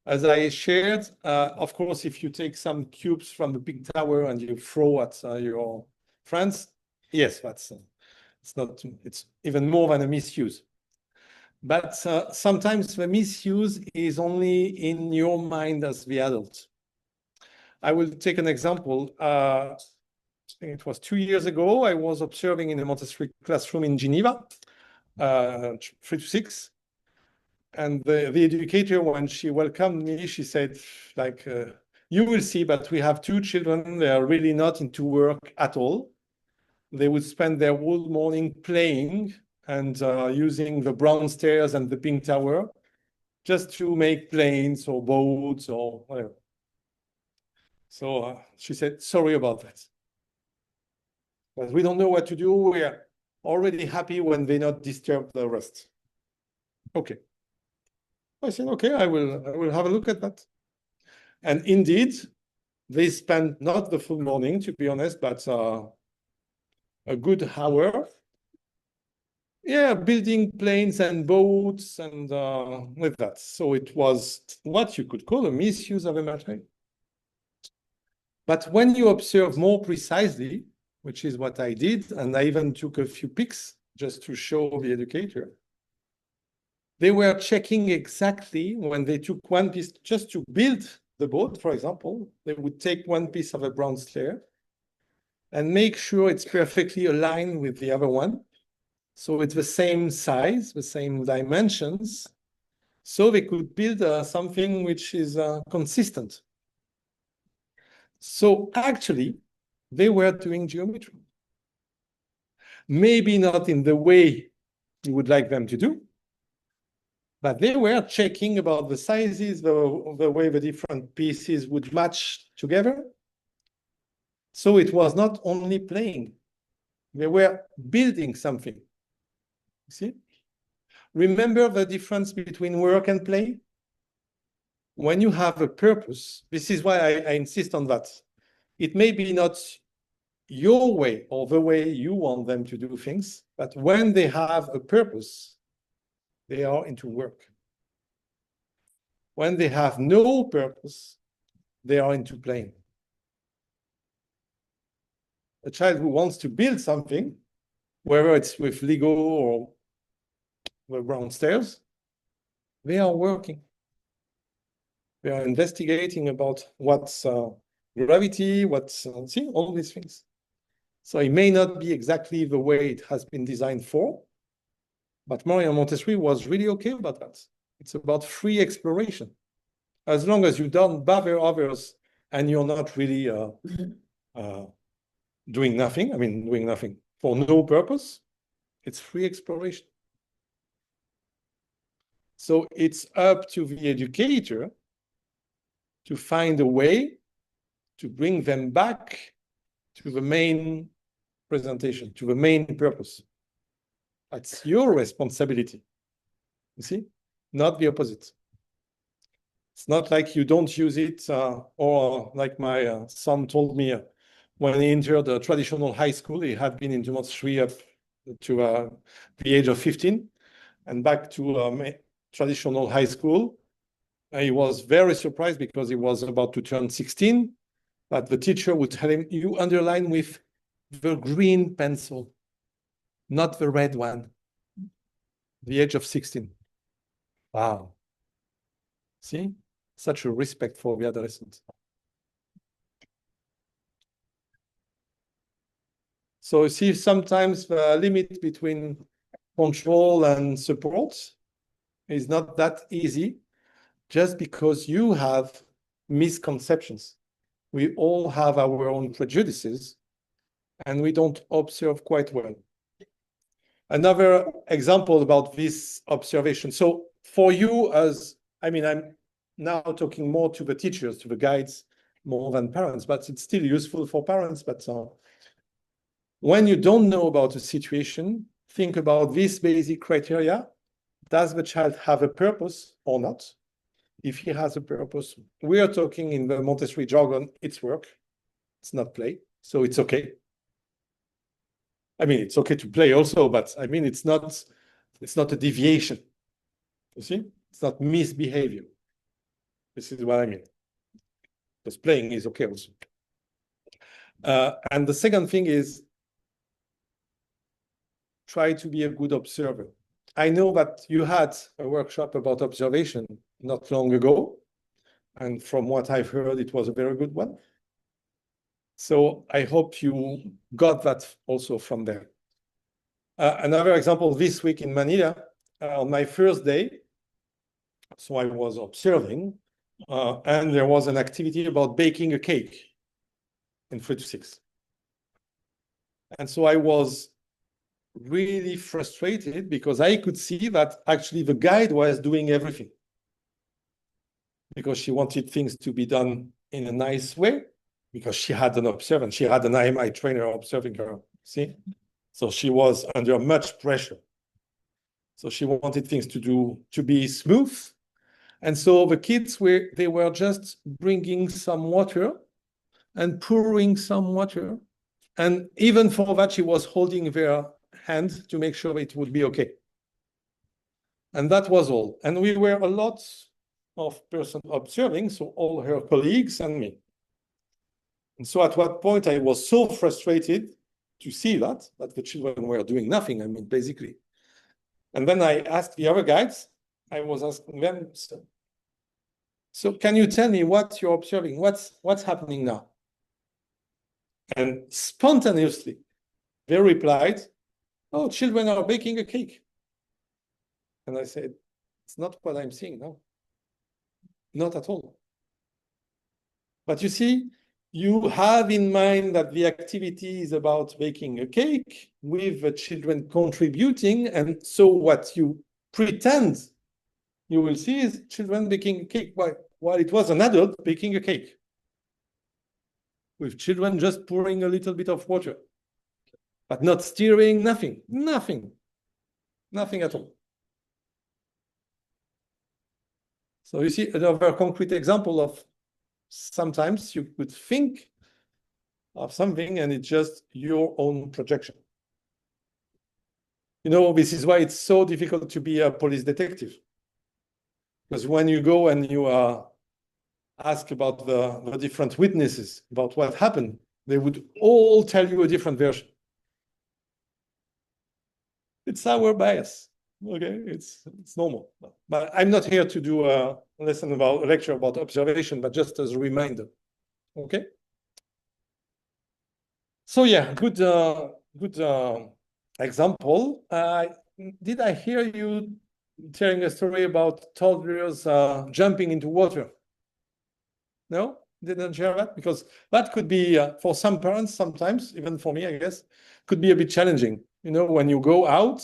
As I shared, of course, if you take some cubes from the big tower and you throw at your friends, yes, it's even more than a misuse. But sometimes the misuse is only in your mind as the adult. I will take an example. I think it was 2 years ago, I was observing in a Montessori classroom in Geneva, 3 to 6. And the educator, when she welcomed me, she said, like, you will see, but we have 2 children. They are really not into work at all. They would spend their whole morning playing and using the brown stairs and the pink tower just to make planes or boats or whatever. So she said, sorry about that. But we don't know what to do. We're already happy when they not disturb the rest. Okay. I said, okay, I will have a look at that. And indeed, they spent not the full morning, to be honest, but a good hour. Yeah, building planes and boats and with that. So it was what you could call a misuse of a material. But when you observe more precisely, which is what I did, and I even took a few pics just to show the educator, they were checking exactly when they took one piece just to build the boat, for example, they would take one piece of a bronze layer and make sure it's perfectly aligned with the other one. So it's the same size, the same dimensions, so they could build something which is consistent. So actually, they were doing geometry. Maybe not in the way you would like them to do, but they were checking about the sizes, the way the different pieces would match together. So it was not only playing, they were building something. See? Remember the difference between work and play? When you have a purpose, this is why I insist on that. It may be not your way or the way you want them to do things, but when they have a purpose, they are into work. When they have no purpose, they are into playing. A child who wants to build something, whether it's with Lego or the ground stairs, they are working. They are investigating about what's gravity, what's, see, all these things. So it may not be exactly the way it has been designed for, but Maria Montessori was really okay about that. It's about free exploration. As long as you don't bother others and you're not really doing nothing, doing nothing for no purpose, it's free exploration. So it's up to the educator to find a way to bring them back to the main presentation, to the main purpose. That's your responsibility, you see, not the opposite. It's not like you don't use it, or like my son told me when he entered a traditional high school, he had been in Montessori up to the age of 15 and back to traditional high school. He was very surprised because he was about to turn 16, but the teacher would tell him, you underline with the green pencil, not the red one. The age of 16. Wow. See? Such a respect for the adolescent. So you see, sometimes the limit between control and support is not that easy just because you have misconceptions. We all have our own prejudices and we don't observe quite well. Another example about this observation. So for you as, I'm now talking more to the teachers, to the guides, more than parents, but it's still useful for parents. But when you don't know about a situation, think about this basic criteria. Does the child have a purpose or not? If he has a purpose, we are talking in the Montessori jargon, it's work, it's not play, so it's okay. It's okay to play also, but it's not a deviation. You see, it's not misbehavior. This is what I mean. Because playing is okay also. And the second thing is try to be a good observer. I know that you had a workshop about observation not long ago. And from what I've heard, it was a very good one. So I hope you got that also from there. Another example, this week in Manila, on my first day, so I was observing, and there was an activity about baking a cake in 3 to 6. And so I was really frustrated because I could see that actually the guide was doing everything because she wanted things to be done in a nice way because she had an observant, she had an IMI trainer observing her See? So she was under much pressure. So she wanted things to be smooth. And so the kids they were just bringing some water and pouring some water. And even for that, she was holding their hand to make sure it would be okay. And that was all. And we were a lot of person observing, so all her colleagues and me. And so at what point I was so frustrated to see that the children were doing nothing, I mean, basically. And then I asked the other guides, I was asking them, so can you tell me what you're observing? What's happening now? And spontaneously, they replied, oh, children are baking a cake. And I said, it's not what I'm seeing now. Not at all. But you see, you have in mind that the activity is about baking a cake with the children contributing. And so what you pretend you will see is children baking a cake while it was an adult baking a cake with children just pouring a little bit of water, but not stirring, nothing at all. So you see another concrete example of sometimes you could think of something and it's just your own projection. You know, this is why it's so difficult to be a police detective. Because when you go and you ask about the different witnesses, about what happened, they would all tell you a different version. It's our bias, okay? It's normal. But I'm not here to do a lecture about observation, but just as a reminder, okay? So yeah, good example. Did I hear you telling a story about toddlers jumping into water? No, didn't share that? Because that could be, for some parents sometimes, even for me, I guess, could be a bit challenging. You know, when you go out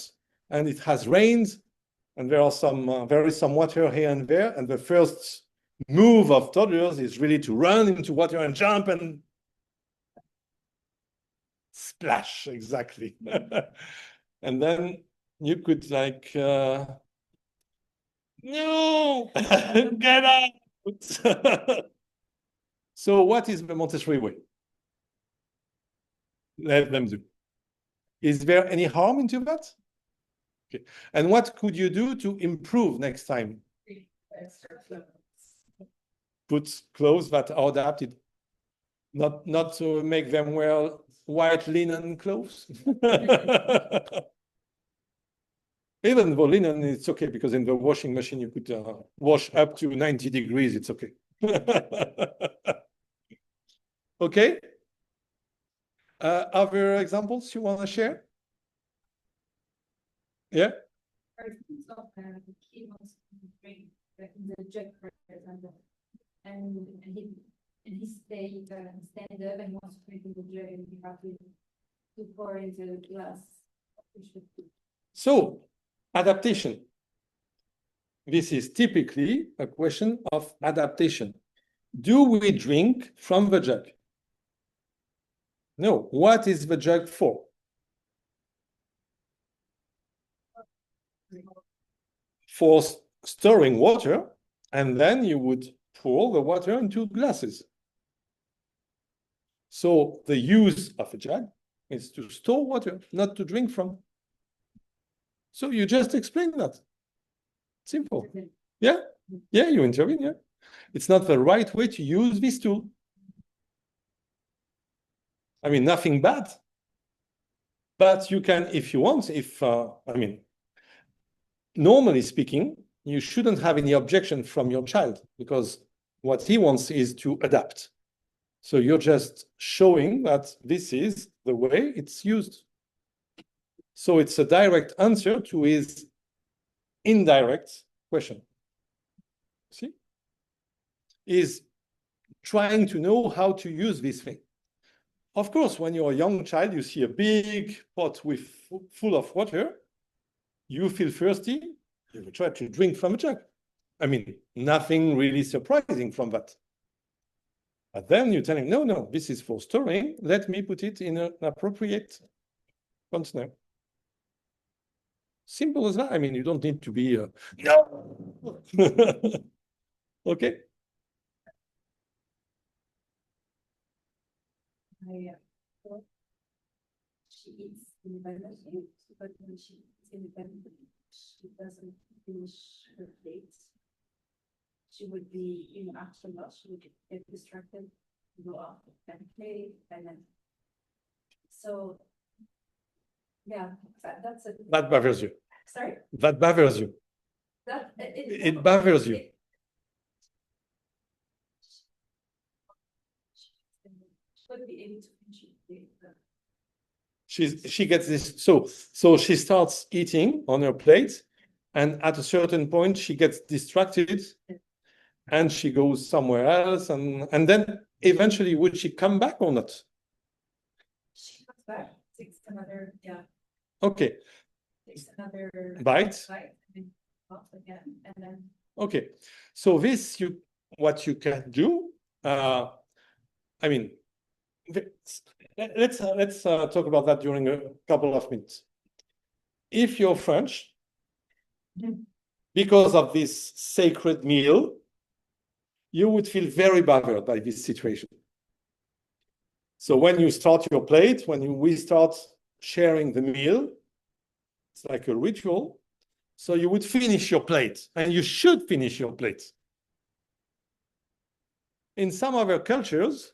and it has rained and there is some water here and there, and the first move of toddlers is really to run into water and jump and splash, exactly. And then you could like, no, get out. So what is the Montessori way? Let them do. Is there any harm into that? Okay. And what could you do to improve next time? Put clothes that are adapted, not to make them wear white linen clothes. Even though linen, it's okay because in the washing machine you could wash up to 90 degrees, it's okay. Okay. Other examples you want to share? Yeah. And he stand up and wants to drink the jug, and you have to pour into the glass. So, adaptation. This is typically a question of adaptation. Do we drink from the jug? No. What is the jug for? For storing water, and then you would pour the water into glasses. So the use of a jug is to store water, not to drink from. So you just explain that. Simple. Yeah, you intervene, yeah. It's not the right way to use this tool. I mean, nothing bad. But you can, if you want, normally speaking, you shouldn't have any objection from your child because what he wants is to adapt. So you're just showing that this is the way it's used. So it's a direct answer to his indirect question. See? Is trying to know how to use this thing. Of course, when you're a young child, you see a big pot full of water, you feel thirsty, you will try to drink from a jug. I mean, nothing really surprising from that. But then you tell him, no, this is for storing. Let me put it in an appropriate Continue. Simple as that. I mean, you don't need to be, no. Okay. She eats independently, but when she eats independently, she doesn't finish her plate. She would be, after lunch, she would get distracted, go off and play, and then. So, yeah, that's it. That bothers you. Sorry? That bothers you. It bothers you. Would be able to finish it. She gets this, so she starts eating on her plate, and at a certain point she gets distracted and she goes somewhere else, and then eventually would she come back or not? She comes back, takes another, Okay. takes another Bite. and then off again, and then. Okay, so this what you can do. I mean, let's talk about that during a couple of minutes. If you're French, because of this sacred meal, you would feel very bothered by this situation. So when you start your plate, we start sharing the meal, it's like a ritual. So you would finish your plate, and you should finish your plate. In some other cultures,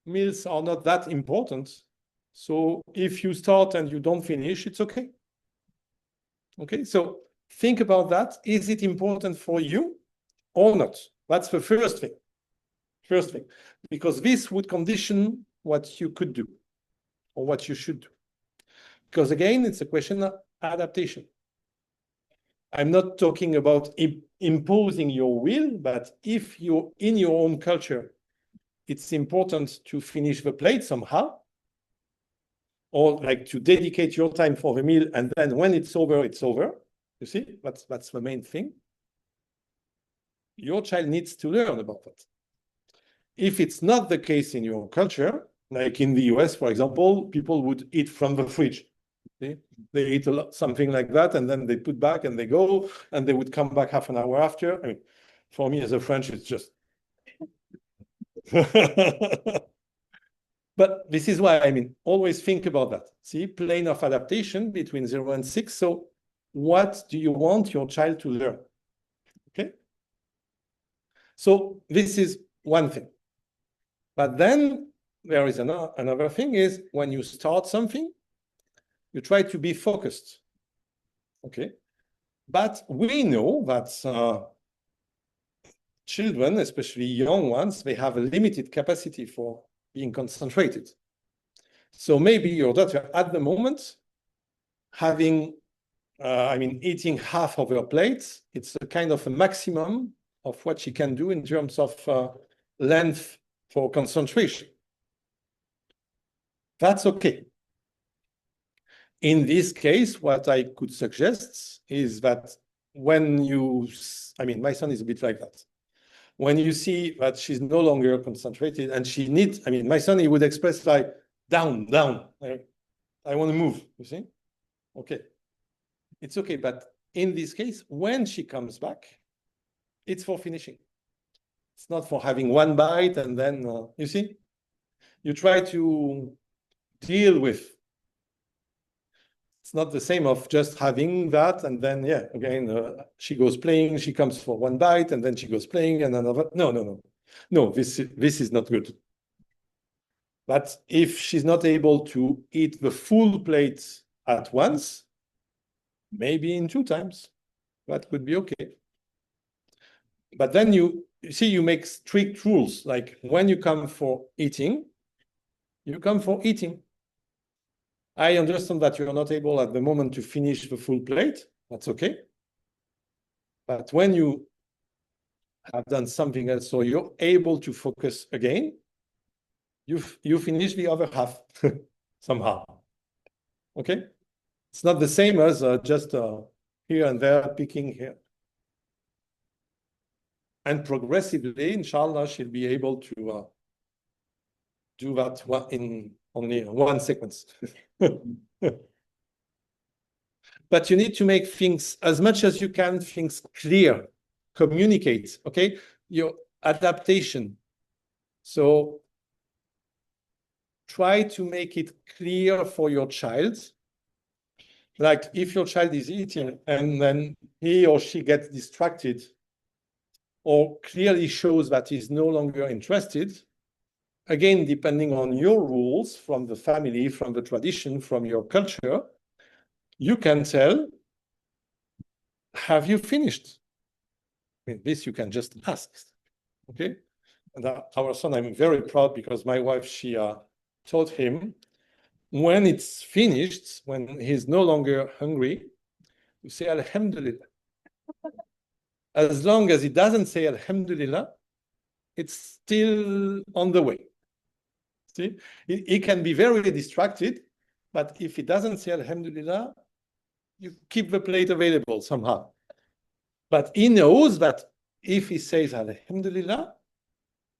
meals are not that important. So if you start and you don't finish, it's okay. Okay, so think about that. Is it important for you or not? That's the first thing. First thing, because this would condition what you could do or what you should do. Because again, it's a question of adaptation. I'm not talking about imposing your will, but if you're in your own culture, it's important to finish the plate somehow, or like to dedicate your time for the meal, and then when it's over, it's over. You see, that's the main thing. Your child needs to learn about that. If it's not the case in your culture, like in the US, for example, people would eat from the fridge. See? They eat a lot, something like that, and then they put back and they go, and they would come back half an hour after. I mean, for me as a French, it's just. But this is why, I mean, always think about that. See, plane of adaptation between 0 and 6. So what do you want your child to learn? Okay. So this is one thing. But then there is another thing is when you start something, you try to be focused. Okay. But we know that children, especially young ones, they have a limited capacity for being concentrated. So maybe your daughter at the moment having, eating half of her plate, it's a kind of a maximum of what she can do in terms of length for concentration. That's okay. In this case, what I could suggest is that when my son is a bit like that. When you see that she's no longer concentrated and she needs, my son, he would express like, down, I want to move, you see? Okay. It's okay, but in this case, when she comes back, it's for finishing. It's not for having one bite and then, you see? You try to deal with. It's not the same of just having that and then, again, she goes playing, she comes for one bite and then she goes playing and another. No, this is not good. But if she's not able to eat the full plate at once, maybe in 2 times, that could be okay. But then you see, you make strict rules, like when you come for eating, you come for eating. I understand that you're not able at the moment to finish the full plate. That's okay. But when you have done something else, so you're able to focus again, you finish the other half somehow. Okay? It's not the same as just here and there, picking here. And progressively, inshallah, she'll be able to do that only one sequence. But you need to make things, as much as you can, things clear, communicate, okay? Your adaptation. So try to make it clear for your child. Like if your child is eating and then he or she gets distracted or clearly shows that he's no longer interested, again, depending on your rules from the family, from the tradition, from your culture, you can tell, have you finished? I mean, this you can just ask, okay? And our son, I'm very proud because my wife, she taught him, when it's finished, when he's no longer hungry, you say Alhamdulillah. As long as he doesn't say Alhamdulillah, it's still on the way. See, he can be very distracted, but if he doesn't say Alhamdulillah, you keep the plate available somehow. But he knows that if he says Alhamdulillah,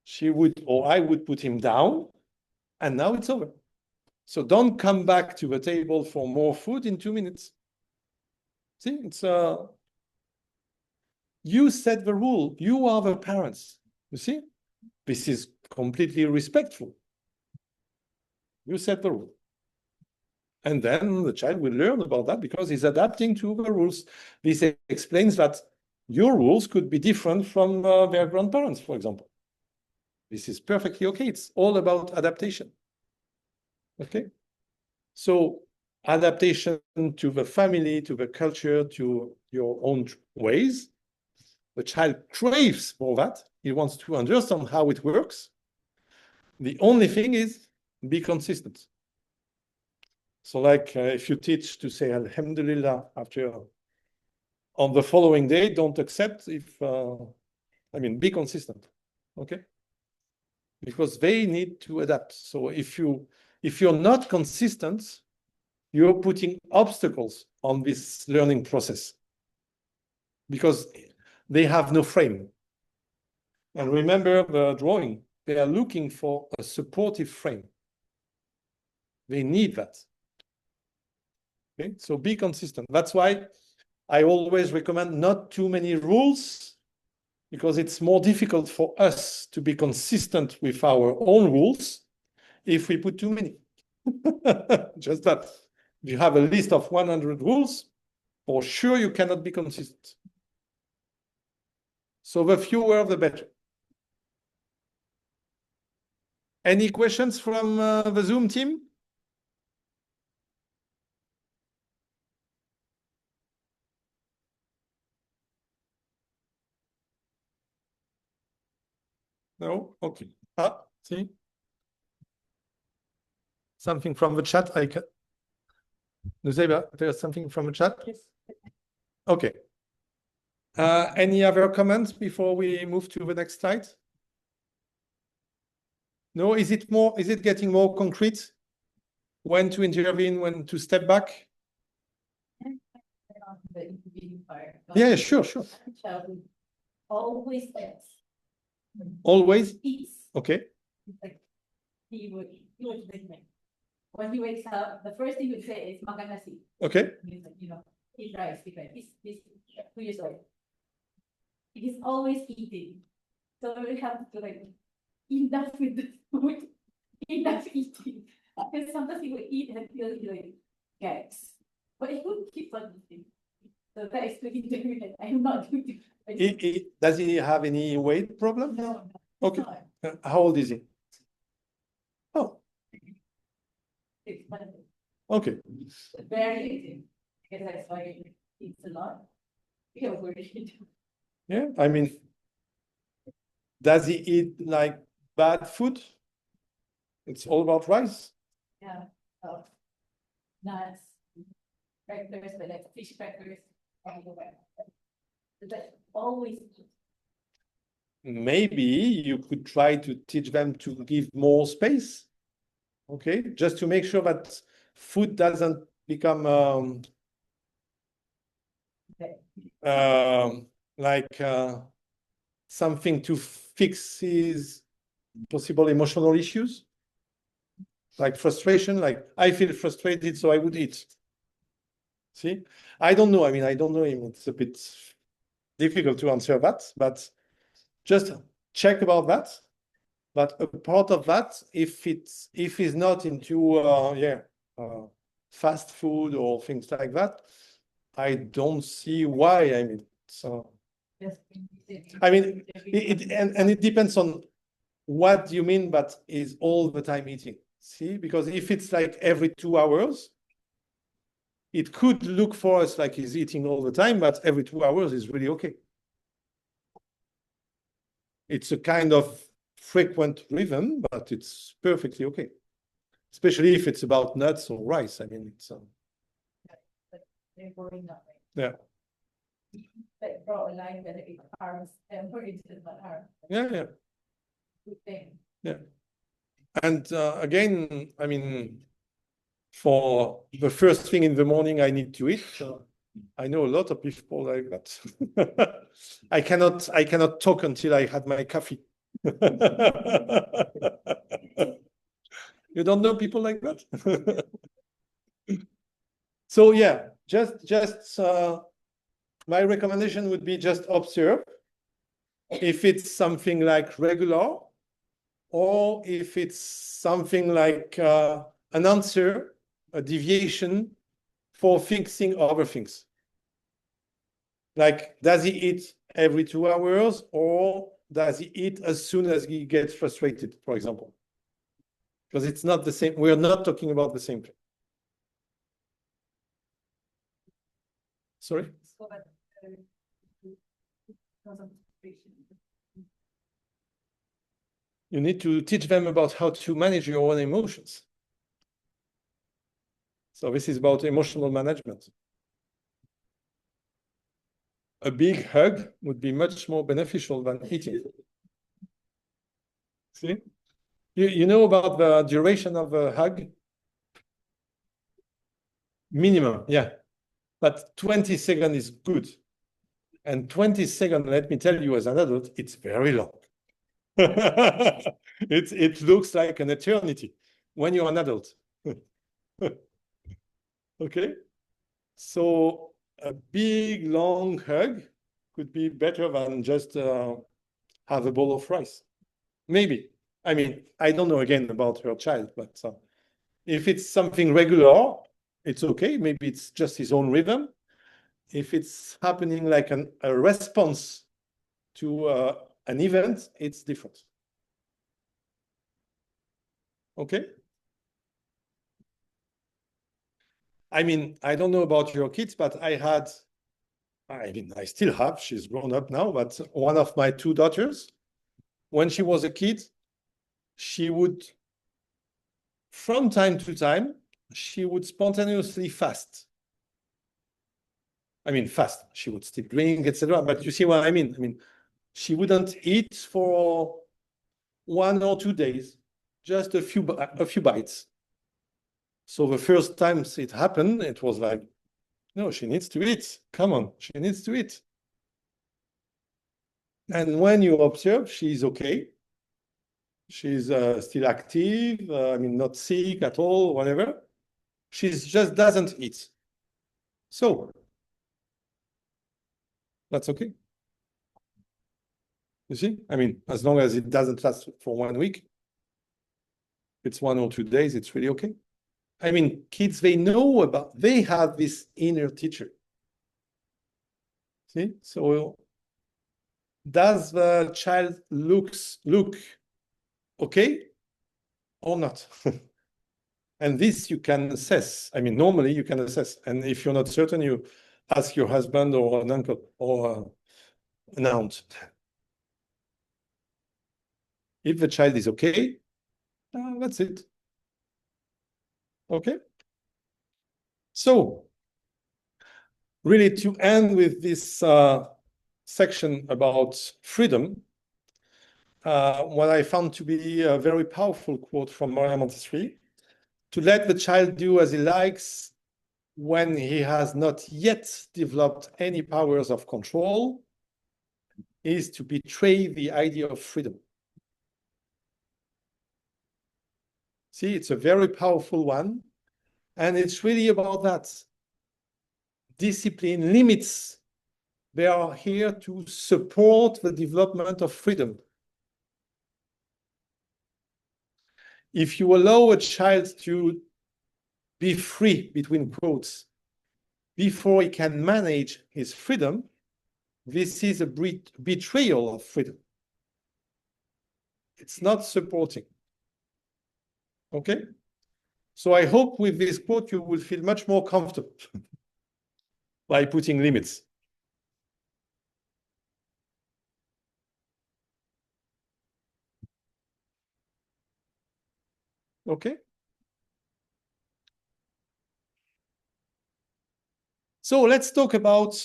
she would, or I would put him down, and now it's over. So don't come back to the table for more food in 2 minutes. See, it's you set the rule. You are the parents. You see, this is completely respectful. You set the rule. And then the child will learn about that because he's adapting to the rules. This explains that your rules could be different from their grandparents, for example. This is perfectly okay. It's all about adaptation. Okay? So adaptation to the family, to the culture, to your own ways. The child craves for that. He wants to understand how it works. The only thing is be consistent. So like if you teach to say Alhamdulillah after on the following day, don't accept if, be consistent, okay? Because they need to adapt. So if you're not consistent, you're putting obstacles on this learning process because they have no frame. And remember the drawing, they are looking for a supportive frame. They need that. Okay, so be consistent. That's why I always recommend not too many rules because it's more difficult for us to be consistent with our own rules if we put too many. Just that. If you have a list of 100 rules, for sure you cannot be consistent. So the fewer, the better. Any questions from the Zoom team? No? Okay. See? Something from the chat. Nusayba, there's something from the chat? Yes. Okay. Any other comments before we move to the next slide? No, is it getting more concrete? When to intervene, when to step back? Yeah, sure. Always yes. Always? Peace. Okay. Like he would when he wakes up, the first thing he would say is makan nasi. Okay. He's like, eat rice because he's 2 years old. He's always eating. So we have to enough with the food, enough eating. Because sometimes he would eat and feel gags. But he would keep on eating. So that is pretty different. I'm not doing it. Does he have any weight problem? No. Okay. How old is he? Oh. Okay. Very easy. Because that's why he eats a lot. We are worried. Yeah, does he eat like bad food? It's all about rice. Yeah. Nuts, crackers, but like fish crackers, everywhere. But always. Maybe you could try to teach them to give more space. Okay, just to make sure that food doesn't become something to fix his possible emotional issues. Like frustration, like I feel frustrated, so I would eat. See, I don't know. I mean, I don't know him. It's a bit difficult to answer that, but just check about that. But a part of that, if he's not into fast food or things like that, I don't see why. I mean, so I mean, it depends on what you mean, but is all the time eating. See, because if it's like every 2 hours, it could look for us like he's eating all the time, but every 2 hours is really okay. It's a kind of frequent rhythm, but it's perfectly okay. Especially if it's about nuts or rice. I mean, it's yeah. Like draw a line whether it's carbs and or it's not carbs. Yeah. Good thing. Yeah. And again, I mean, for the first thing in the morning, I need to eat. I know a lot of people like that. I cannot talk until I had my coffee. You don't know people like that? So yeah, just my recommendation would be just observe if it's something like regular, or if it's something like an answer, a deviation for fixing other things. Like, does he eat every 2 hours, or does he eat as soon as he gets frustrated, for example? Because it's not the same. We're not talking about the same thing. Sorry? You need to teach them about how to manage your own emotions. So this is about emotional management. A big hug would be much more beneficial than eating. See? You know about the duration of a hug? Minimum, yeah. But 20 seconds is good. And 20 seconds, let me tell you, as an adult, it's very long. It looks like an eternity when you're an adult. Okay? So a big, long hug could be better than just have a bowl of rice. Maybe. I mean, I don't know again about her child, but if it's something regular, it's okay. Maybe it's just his own rhythm. If it's happening like a response to an event, it's different. Okay? I mean, I don't know about your kids, but I still have, she's grown up now, but one of my 2 daughters, when she was a kid, she would, from time to time, she would spontaneously fast. I mean, fast. She would still drink, etc. But you see what I mean? I mean, she wouldn't eat for 1 or 2 days, just a few bites. So the first times it happened, it was like, no, she needs to eat. Come on, she needs to eat. And when you observe, she's okay. She's still active, I mean, not sick at all, whatever. She just doesn't eat. So that's okay. You see? I mean, as long as it doesn't last for 1 week, it's 1 or 2 days, it's really okay. I mean, kids, they have this inner teacher. See? So does the child look okay or not? And this you can assess. I mean, normally you can assess. And if you're not certain, you ask your husband or an uncle or an aunt. If the child is okay, that's it. Okay? So, really to end with this section about freedom, what I found to be a very powerful quote from Maria Montessori: to let the child do as he likes when he has not yet developed any powers of control is to betray the idea of freedom. See, it's a very powerful one. And it's really about that. Discipline, limits. They are here to support the development of freedom. If you allow a child to be free, between quotes, before he can manage his freedom, this is a betrayal of freedom. It's not supporting. Okay? So I hope with this quote, you will feel much more comfortable by putting limits. Okay? So let's talk about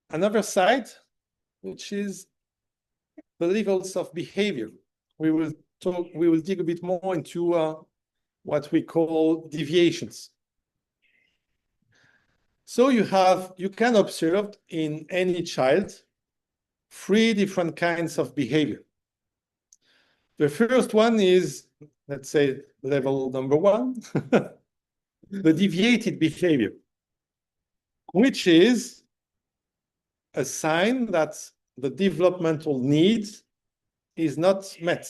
another side, which is the levels of behavior. We will dig a bit more into what we call deviations. So you can observe in any child 3 different kinds of behavior. The first one is, let's say, level number 1, the deviated behavior, which is a sign that the developmental need is not met.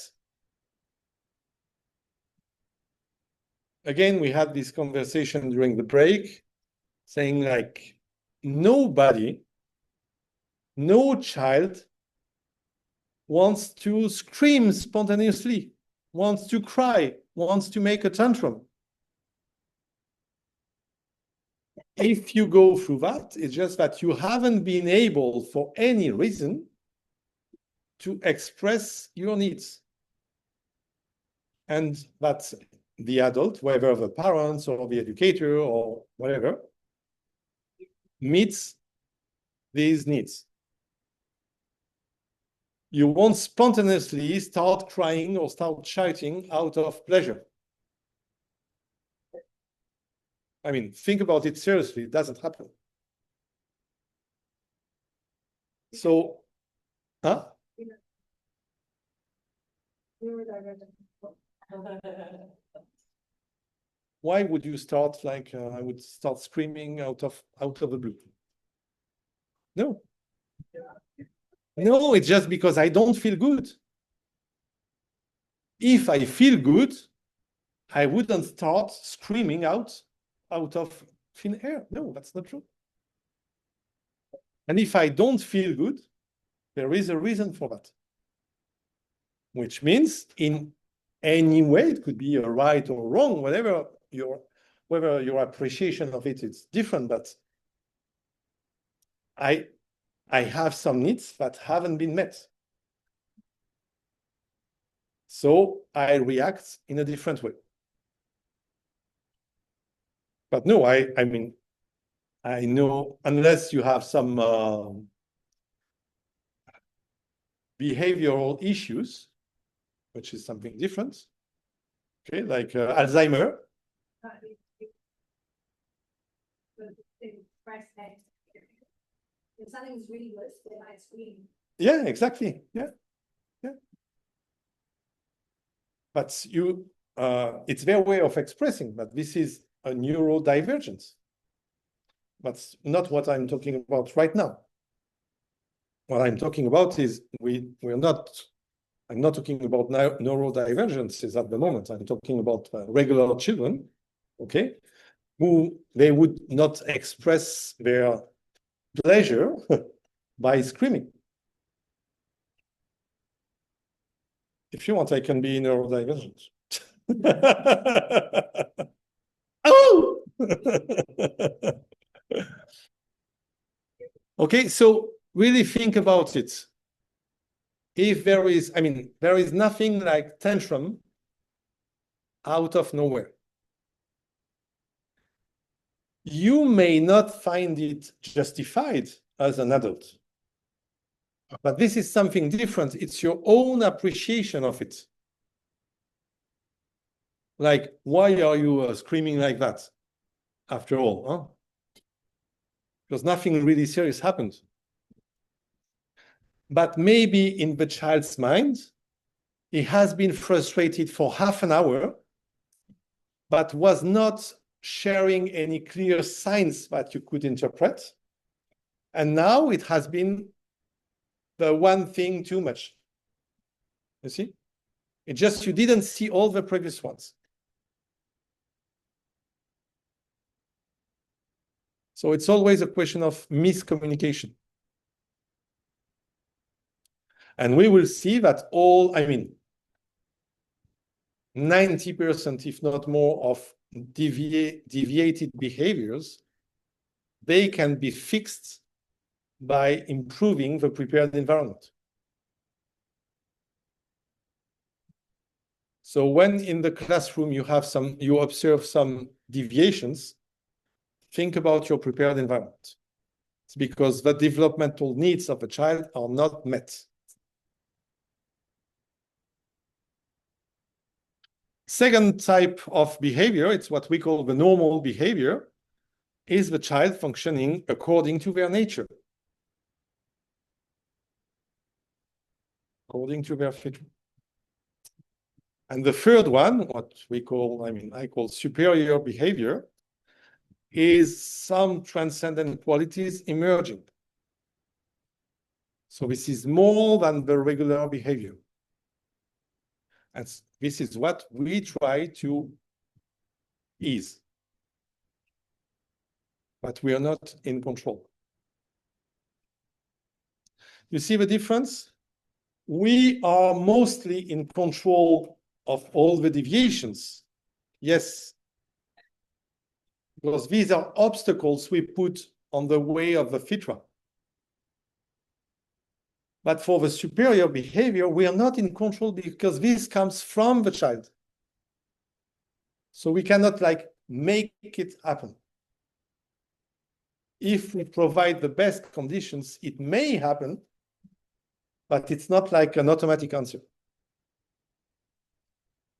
Again, we had this conversation during the break, saying like, nobody, no child wants to scream spontaneously, wants to cry, wants to make a tantrum. If you go through that, it's just that you haven't been able, for any reason, to express your needs. And that the adult, whether the parents or the educator or whatever, meets these needs. You won't spontaneously start crying or start shouting out of pleasure. I mean, think about it seriously, it doesn't happen. So, huh? Why would you start like, I would start screaming out of the blue? No. No, it's just because I don't feel good. If I feel good, I wouldn't start screaming out of thin air. No, that's not true. And if I don't feel good, there is a reason for that. Which means in any way, it could be a right or wrong, whether your appreciation of it is different, but I have some needs that haven't been met. So I react in a different way. But no, I mean, I know, unless you have some behavioral issues, which is something different, okay, like Alzheimer. If something is really worse, then I scream. Yeah, exactly. Yeah. But it's their way of expressing, but this is a neurodivergence. That's not what I'm talking about right now. What I'm talking about is I'm not talking about neurodivergences at the moment. I'm talking about regular children, okay, who they would not express their pleasure by screaming. If you want, I can be neurodivergent. Oh! Okay, so really think about it. If there is nothing like tantrum out of nowhere. You may not find it justified as an adult, but this is something different. It's your own appreciation of it. Like, why are you screaming like that? After all, huh? Because nothing really serious happened. But maybe in the child's mind, he has been frustrated for half an hour, but was not sharing any clear signs that you could interpret. And now it has been the one thing too much. You see? It just, you didn't see all the previous ones. So it's always a question of miscommunication. And we will see that all, 90%, if not more, of deviated behaviors, they can be fixed by improving the prepared environment. So when in the classroom you observe some deviations, think about your prepared environment. It's because the developmental needs of a child are not met. Second type of behavior, it's what we call the normal behavior, is the child functioning according to their nature. According to their figure. And the third one, what we call, I call superior behavior, is some transcendent qualities emerging. So this is more than the regular behavior. And this is what we try to ease. But we are not in control. You see the difference? We are mostly in control of all the deviations. Yes. Because these are obstacles we put on the way of the fitra. But for the superior behavior, we are not in control because this comes from the child. So we cannot make it happen. If we provide the best conditions, it may happen, but it's not like an automatic answer.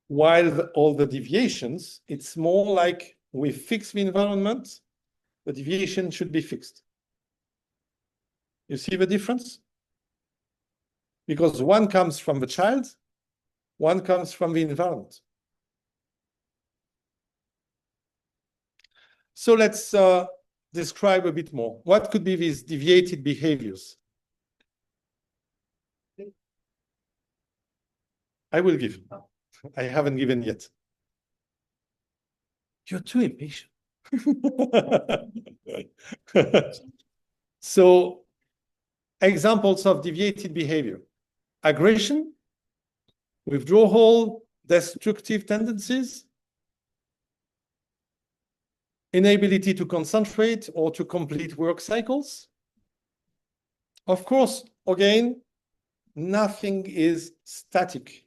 While all the deviations, it's more like we fix the environment, the deviation should be fixed. You see the difference? Because one comes from the child, one comes from the environment. So let's describe a bit more. What could be these deviated behaviors? I will give. I haven't given yet. You're too impatient. So, examples of deviated behavior: aggression, withdrawal, destructive tendencies, inability to concentrate or to complete work cycles. Of course, again, nothing is static.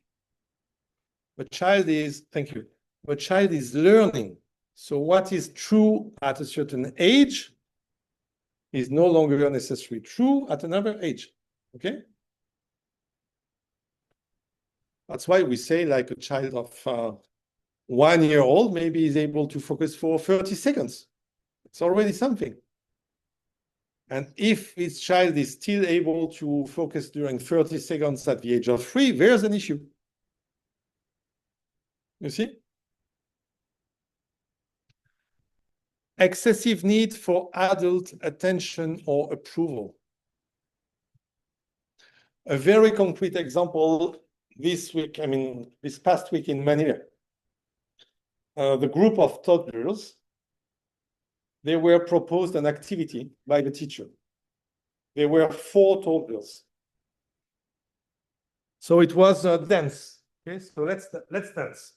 The child is, thank you, the child is learning. So what is true at a certain age is no longer necessarily true at another age, okay? That's why we say like a child of 1 year old maybe is able to focus for 30 seconds. It's already something. And if this child is still able to focus during 30 seconds at the age of 3, there's an issue. You see? Excessive need for adult attention or approval. A very concrete example this week, this past week in Manila. The group of toddlers, they were proposed an activity by the teacher. There were 4 toddlers. So it was a dance. Okay, so let's dance.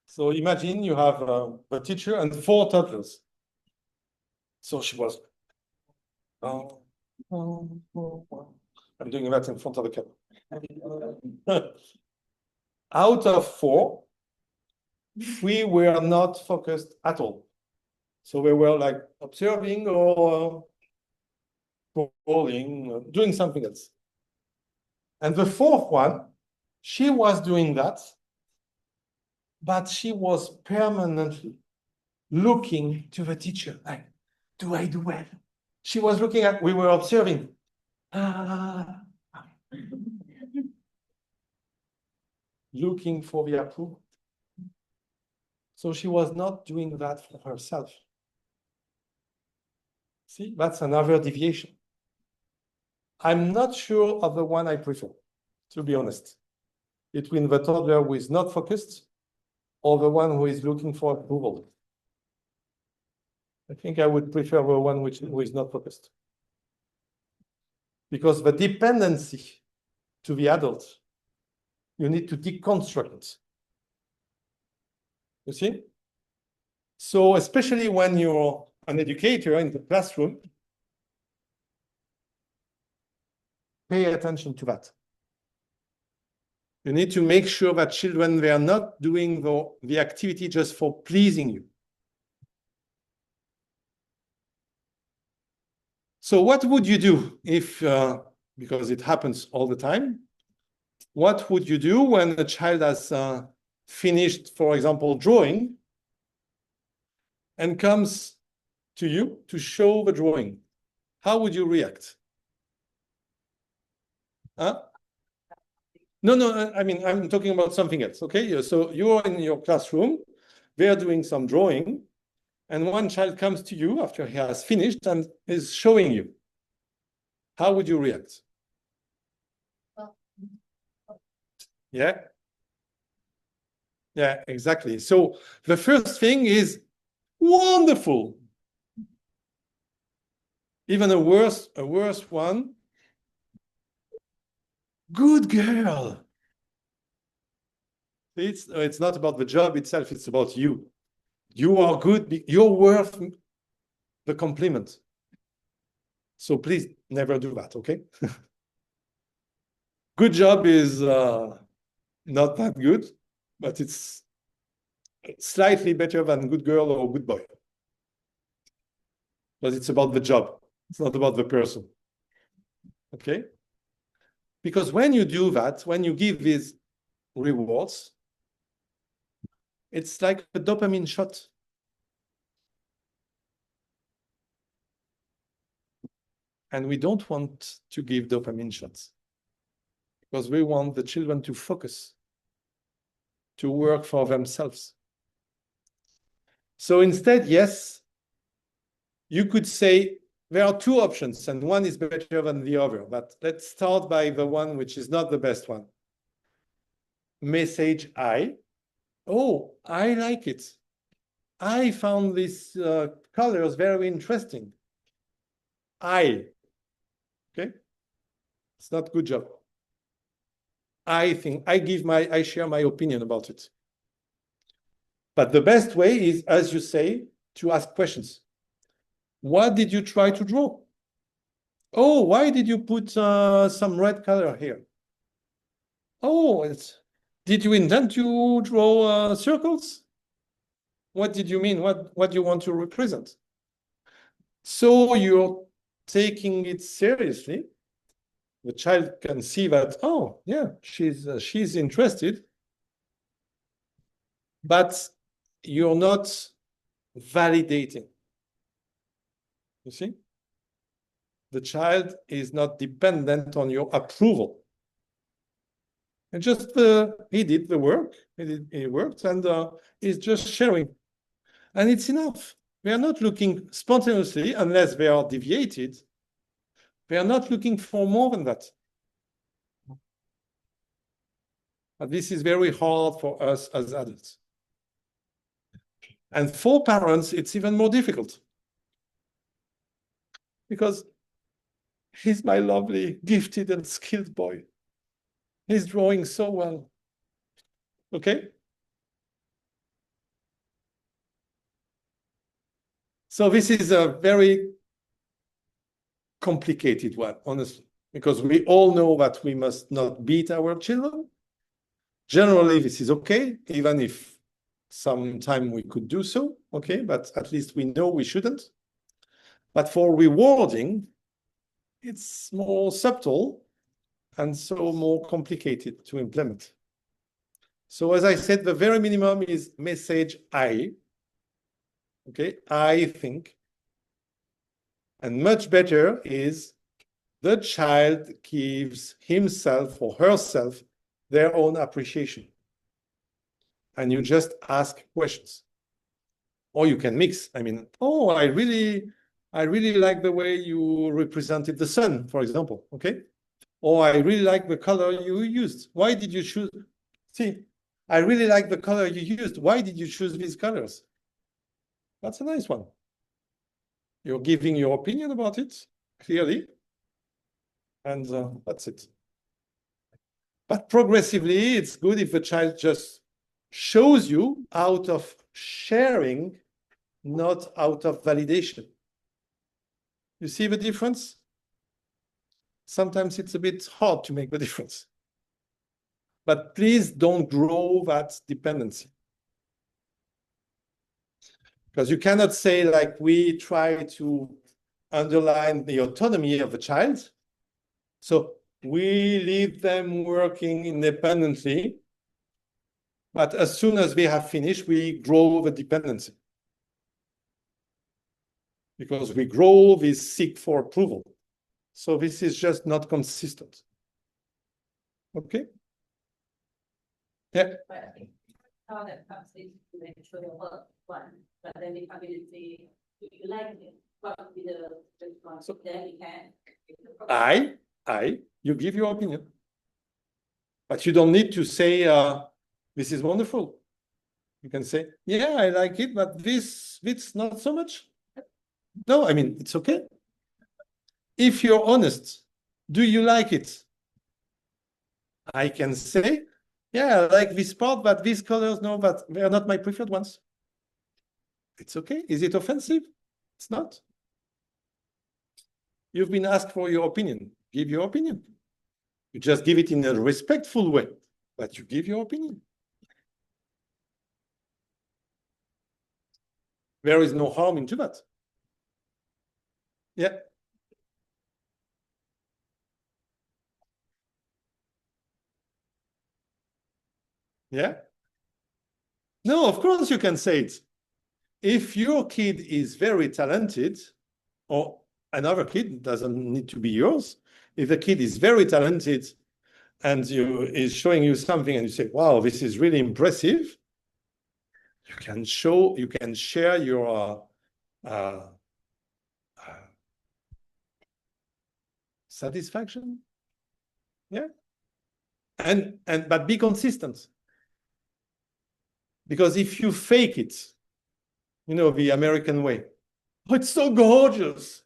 So imagine you have a teacher and 4 toddlers. So she was. I'm doing that in front of the camera. Out of 4, 3 were not focused at all. So they were like observing or scrolling, doing something else. And the 4th one, she was doing that, but she was permanently looking to the teacher, like, do I do well? She was looking at, we were observing. looking for the approval. So she was not doing that for herself. See, that's another deviation. I'm not sure of the one I prefer, to be honest, between the toddler who is not focused or the one who is looking for approval. I think I would prefer the one who is not focused. Because the dependency to the adult, you need to deconstruct it. You see? So especially when you're an educator in the classroom, pay attention to that. You need to make sure that children, they are not doing the activity just for pleasing you. So what would you do if, because it happens all the time, what would you do when a child has finished, for example, drawing and comes to you to show the drawing? How would you react? Huh? No, I mean, I'm talking about something else, okay? So you're in your classroom, they're doing some drawing, and one child comes to you after he has finished and is showing you. How would you react? Yeah? Yeah, exactly. So the first thing is wonderful. Even a worse one. Good girl. It's not about the job itself, it's about you. You are good, you're worth the compliment. So please never do that, okay? Good job is not that good, but it's slightly better than good girl or good boy. But it's about the job. It's not about the person. Okay? Because when you do that, when you give these rewards, it's like a dopamine shot. And we don't want to give dopamine shots because we want the children to focus, to work for themselves. So instead, yes, you could say there are two options and one is better than the other, but let's start by the one which is not the best one. Message I. Oh, I like it. I found these colors very interesting. Okay? It's not good job. I think I share my opinion about it. But the best way is, as you say, to ask questions. What did you try to draw? Oh, why did you put some red color here? Oh, did you intend to draw circles? What did you mean? What do you want to represent? So you're taking it seriously. The child can see that, oh, yeah, she's interested. But you're not validating. You see? The child is not dependent on your approval. And just he did the work, he worked, and he's just sharing. And it's enough. They are not looking spontaneously, unless they are deviated. They are not looking for more than that. But this is very hard for us as adults. And for parents, it's even more difficult. Because he's my lovely, gifted, and skilled boy. He's drawing so well. Okay? So this is a very complicated one, honestly, because we all know that we must not beat our children. Generally, this is okay, even if sometime we could do so, okay? But at least we know we shouldn't. But for rewarding, it's more subtle and so more complicated to implement. So as I said, the very minimum is message I. Okay, I think. And much better is the child gives himself or herself their own appreciation. and you just ask questions. Or you can mix. I mean, oh, I really like the way you represented the sun, for example, okay? Or I really like the color you used. Why did you choose? See, I really like the color you used. Why did you choose these colors? That's a nice one. You're giving your opinion about it, clearly. And that's it. But progressively, it's good if the child just shows you out of sharing, not out of validation. You see the difference? Sometimes it's a bit hard to make the difference. But please don't grow that dependency. Because you cannot say, like, we try to underline the autonomy of the child. So we leave them working independently. But as soon as we have finished, we grow the dependency. Because we grow, we seek for approval. So this is just not consistent. Okay? Yeah. But I think how that comes is to make sure the work one, but then the community, if you like it, what would be the response? So then you can. You give your opinion. But you don't need to say, this is wonderful. You can say, yeah, I like it, but this not so much. No, I mean, it's okay. If you're honest, do you like it? I can say, yeah, I like this part, but these colors, no, but they are not my preferred ones. It's okay. Is it offensive? It's not. You've been asked for your opinion. Give your opinion. You just give it in a respectful way, but you give your opinion. There is no harm into that. Yeah. Yeah. No, of course you can say it. If your kid is very talented, or another kid, doesn't need to be yours. If the kid is very talented and is showing you something and you say, wow, this is really impressive, you can share your satisfaction. Yeah. But be consistent. Because if you fake it, the American way, oh, it's so gorgeous.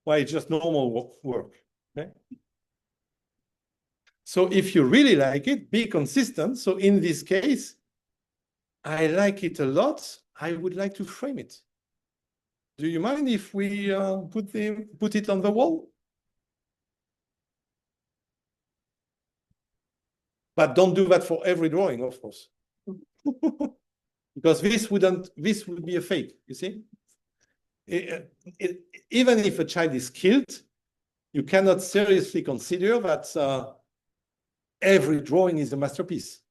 Why, it's just normal work. Okay? So if you really like it, be consistent. So in this case, I like it a lot. I would like to frame it. Do you mind if we put it on the wall? But don't do that for every drawing, of course. Because this would be a fake, you see? Even if a child is skilled, you cannot seriously consider that every drawing is a masterpiece.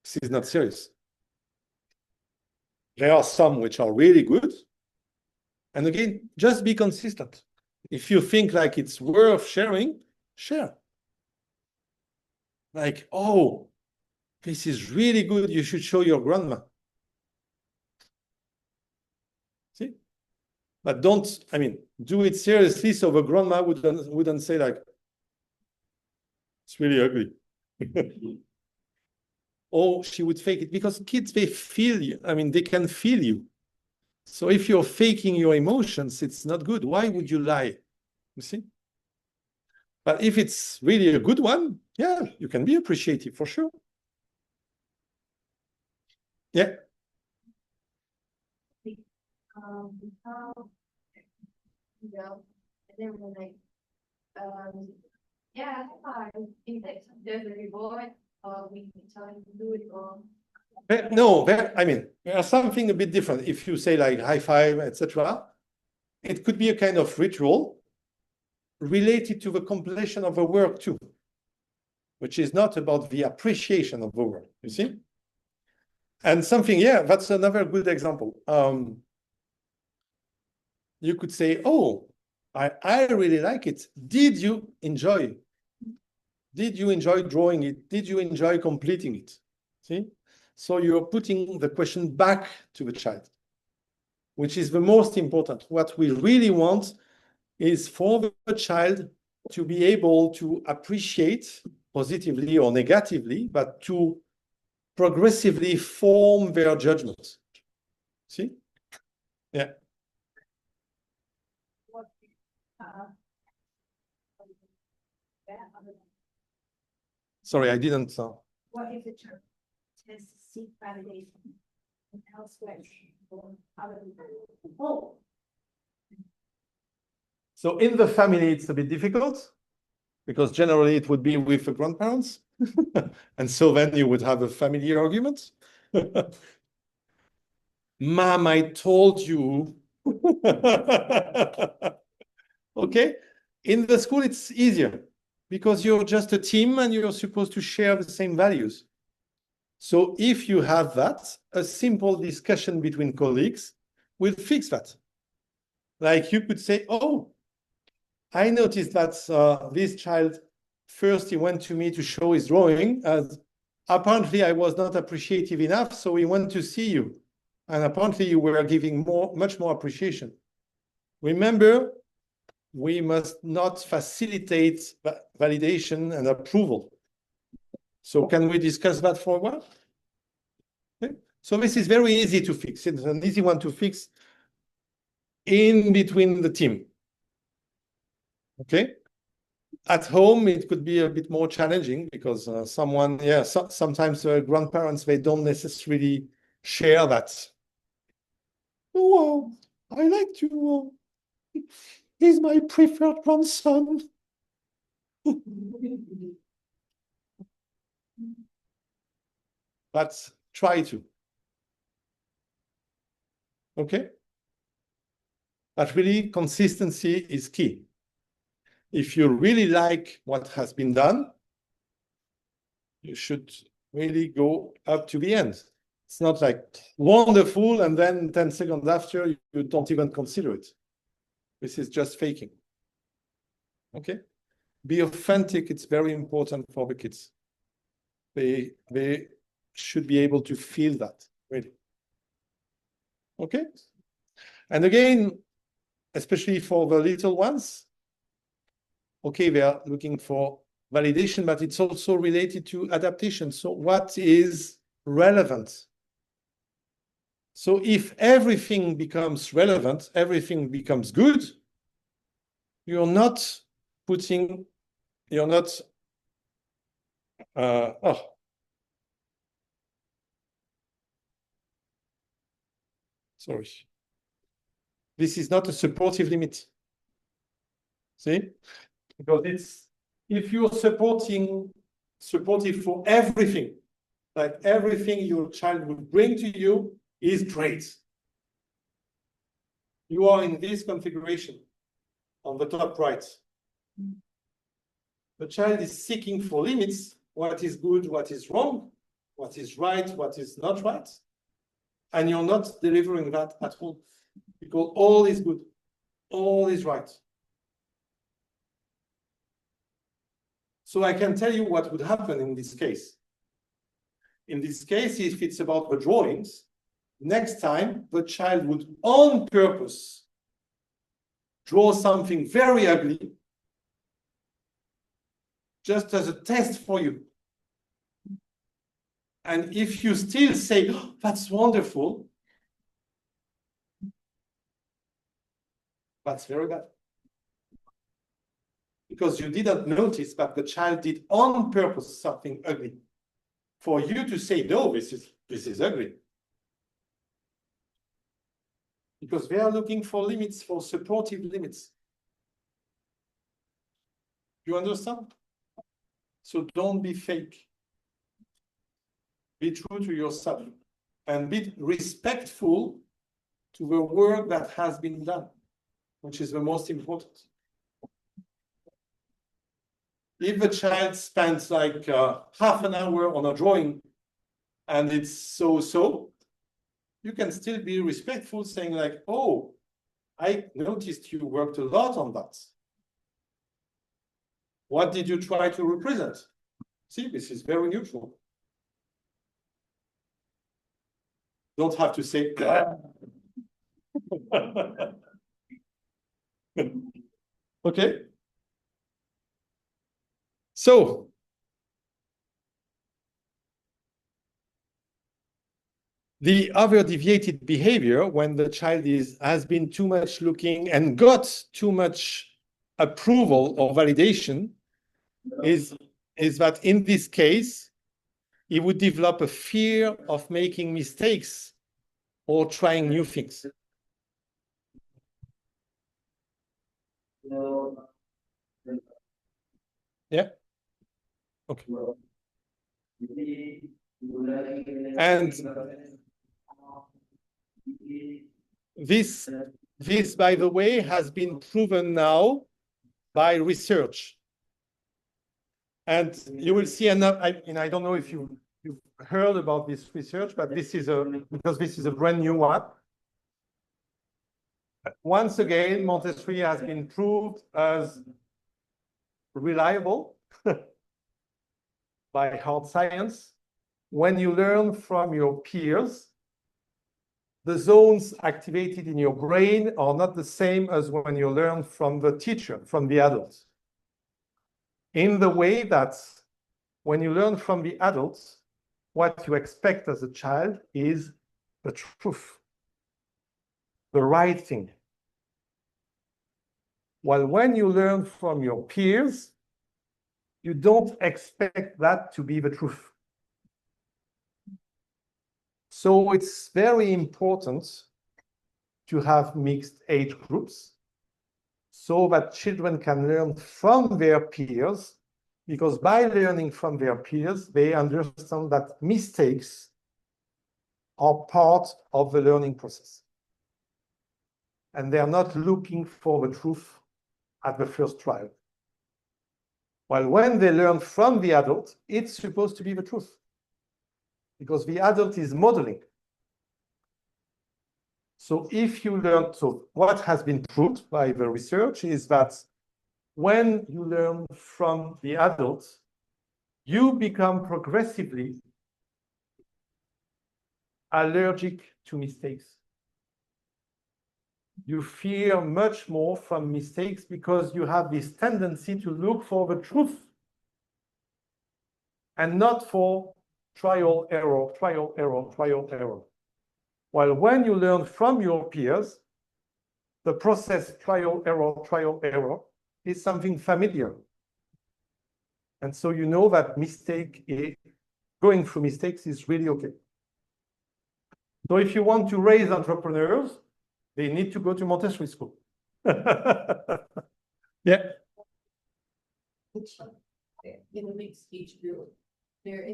This is not serious. There are some which are really good. And again, just be consistent. If you think like it's worth sharing, share. Like, oh, this is really good. You should show your grandma. See? But do it seriously so the grandma wouldn't say like, it's really ugly. Or she would fake it, because kids, they feel you. They can feel you. So if you're faking your emotions, it's not good. Why would you lie? You see? But if it's really a good one, yeah, you can be appreciative for sure. Yeah. How, and then we're like, yeah, I think that there's a reward, or we can tell him to do it, or. No, there's something a bit different. If you say like high five, etc., it could be a kind of ritual related to the completion of the work too, which is not about the appreciation of the work, you see? And something, yeah, that's another good example. You could say, oh, I really like it. Did you enjoy? Did you enjoy drawing it? Did you enjoy completing it? See? So you're putting the question back to the child, which is the most important. What we really want is for the child to be able to appreciate positively or negatively, but to progressively form their judgment. See? Yeah. Sorry, I didn't. What if the child tends to seek validation elsewhere? Oh. So in the family, it's a bit difficult because generally it would be with the grandparents. And so then you would have a family argument. Mom, I told you. Okay. In the school, it's easier because you're just a team and you're supposed to share the same values. So if you have that, a simple discussion between colleagues will fix that. Like you could say, oh, I noticed that this child, first he went to me to show his drawing, as apparently I was not appreciative enough, so he went to see you. And apparently you were giving much more appreciation. Remember, we must not facilitate validation and approval. So can we discuss that for a while? Okay. So this is very easy to fix. It's an easy one to fix in between the team. Okay. At home, it could be a bit more challenging because sometimes grandparents, they don't necessarily share that. Oh, I like to, he's my preferred grandson. But try to. Okay? But really, consistency is key. If you really like what has been done, you should really go up to the end. It's not like wonderful, and then 10 seconds after, you don't even consider it. This is just faking. Okay? Be authentic. It's very important for the kids. They should be able to feel that, really. Okay? And again, especially for the little ones, okay, they are looking for validation, but it's also related to adaptation. So what is relevant? So if everything becomes relevant, everything becomes good, you're not putting, you're not, sorry. This is not a supportive limit. See? Because it's, if you're supportive for everything, like everything your child will bring to you is great. You are in this configuration on the top right. The child is seeking for limits, what is good, what is wrong, what is right, what is not right. And you're not delivering that at all. Because all is good, all is right. So I can tell you what would happen in this case. In this case, if it's about the drawings, next time the child would on purpose draw something very ugly just as a test for you. And if you still say, oh, that's wonderful, that's very bad. Because you didn't notice that the child did on purpose something ugly. For you to say, no, this is ugly. Because they are looking for limits, for supportive limits. You understand? So don't be fake. Be true to yourself and be respectful to the work that has been done, which is the most important. If the child spends like half an hour on a drawing and it's so-so, you can still be respectful, saying like, oh, I noticed you worked a lot on that. What did you try to represent? See, this is very neutral. Don't have to say. Okay. So, the other deviated behavior when the child has been too much looking and got too much approval or validation is that in this case, he would develop a fear of making mistakes or trying new things. Yeah. Okay. And this, by the way, has been proven now by research. And you will see another, I don't know if you've heard about this research, but this is because this is a brand new one. Once again, Montessori has been proved as reliable by hard science. When you learn from your peers, the zones activated in your brain are not the same as when you learn from the teacher, from the adults. In the way that when you learn from the adults, what you expect as a child is the truth, the right thing. While when you learn from your peers, you don't expect that to be the truth. So it's very important to have mixed age groups so that children can learn from their peers, because by learning from their peers, they understand that mistakes are part of the learning process. And they're not looking for the truth at the first trial. While when they learn from the adult, it's supposed to be the truth, because the adult is modeling. So if you learn, so what has been proved by the research is that when you learn from the adult, you become progressively allergic to mistakes. You fear much more from mistakes because you have this tendency to look for the truth and not for trial, error, trial, error, trial, error. While when you learn from your peers, the process trial, error is something familiar. And so you know that going through mistakes is really okay. So if you want to raise entrepreneurs, they need to go to Montessori school. Yeah. In the mixed age group, there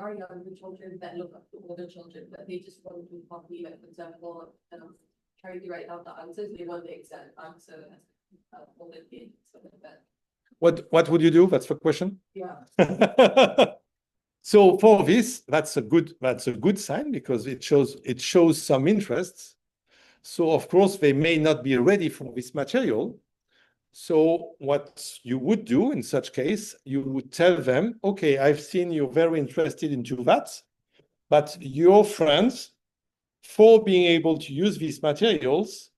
are younger children that look up to older children, but they just want to copy, like for example, trying to write out the answers, they want the exact answer as older kids, something like that. What would you do? That's the question. Yeah. So for this, that's a good sign, because it shows some interest. So of course they may not be ready for this material. So what you would do in such case, you would tell them, okay, I've seen you're very interested into that, but your friends, for being able to use these materials,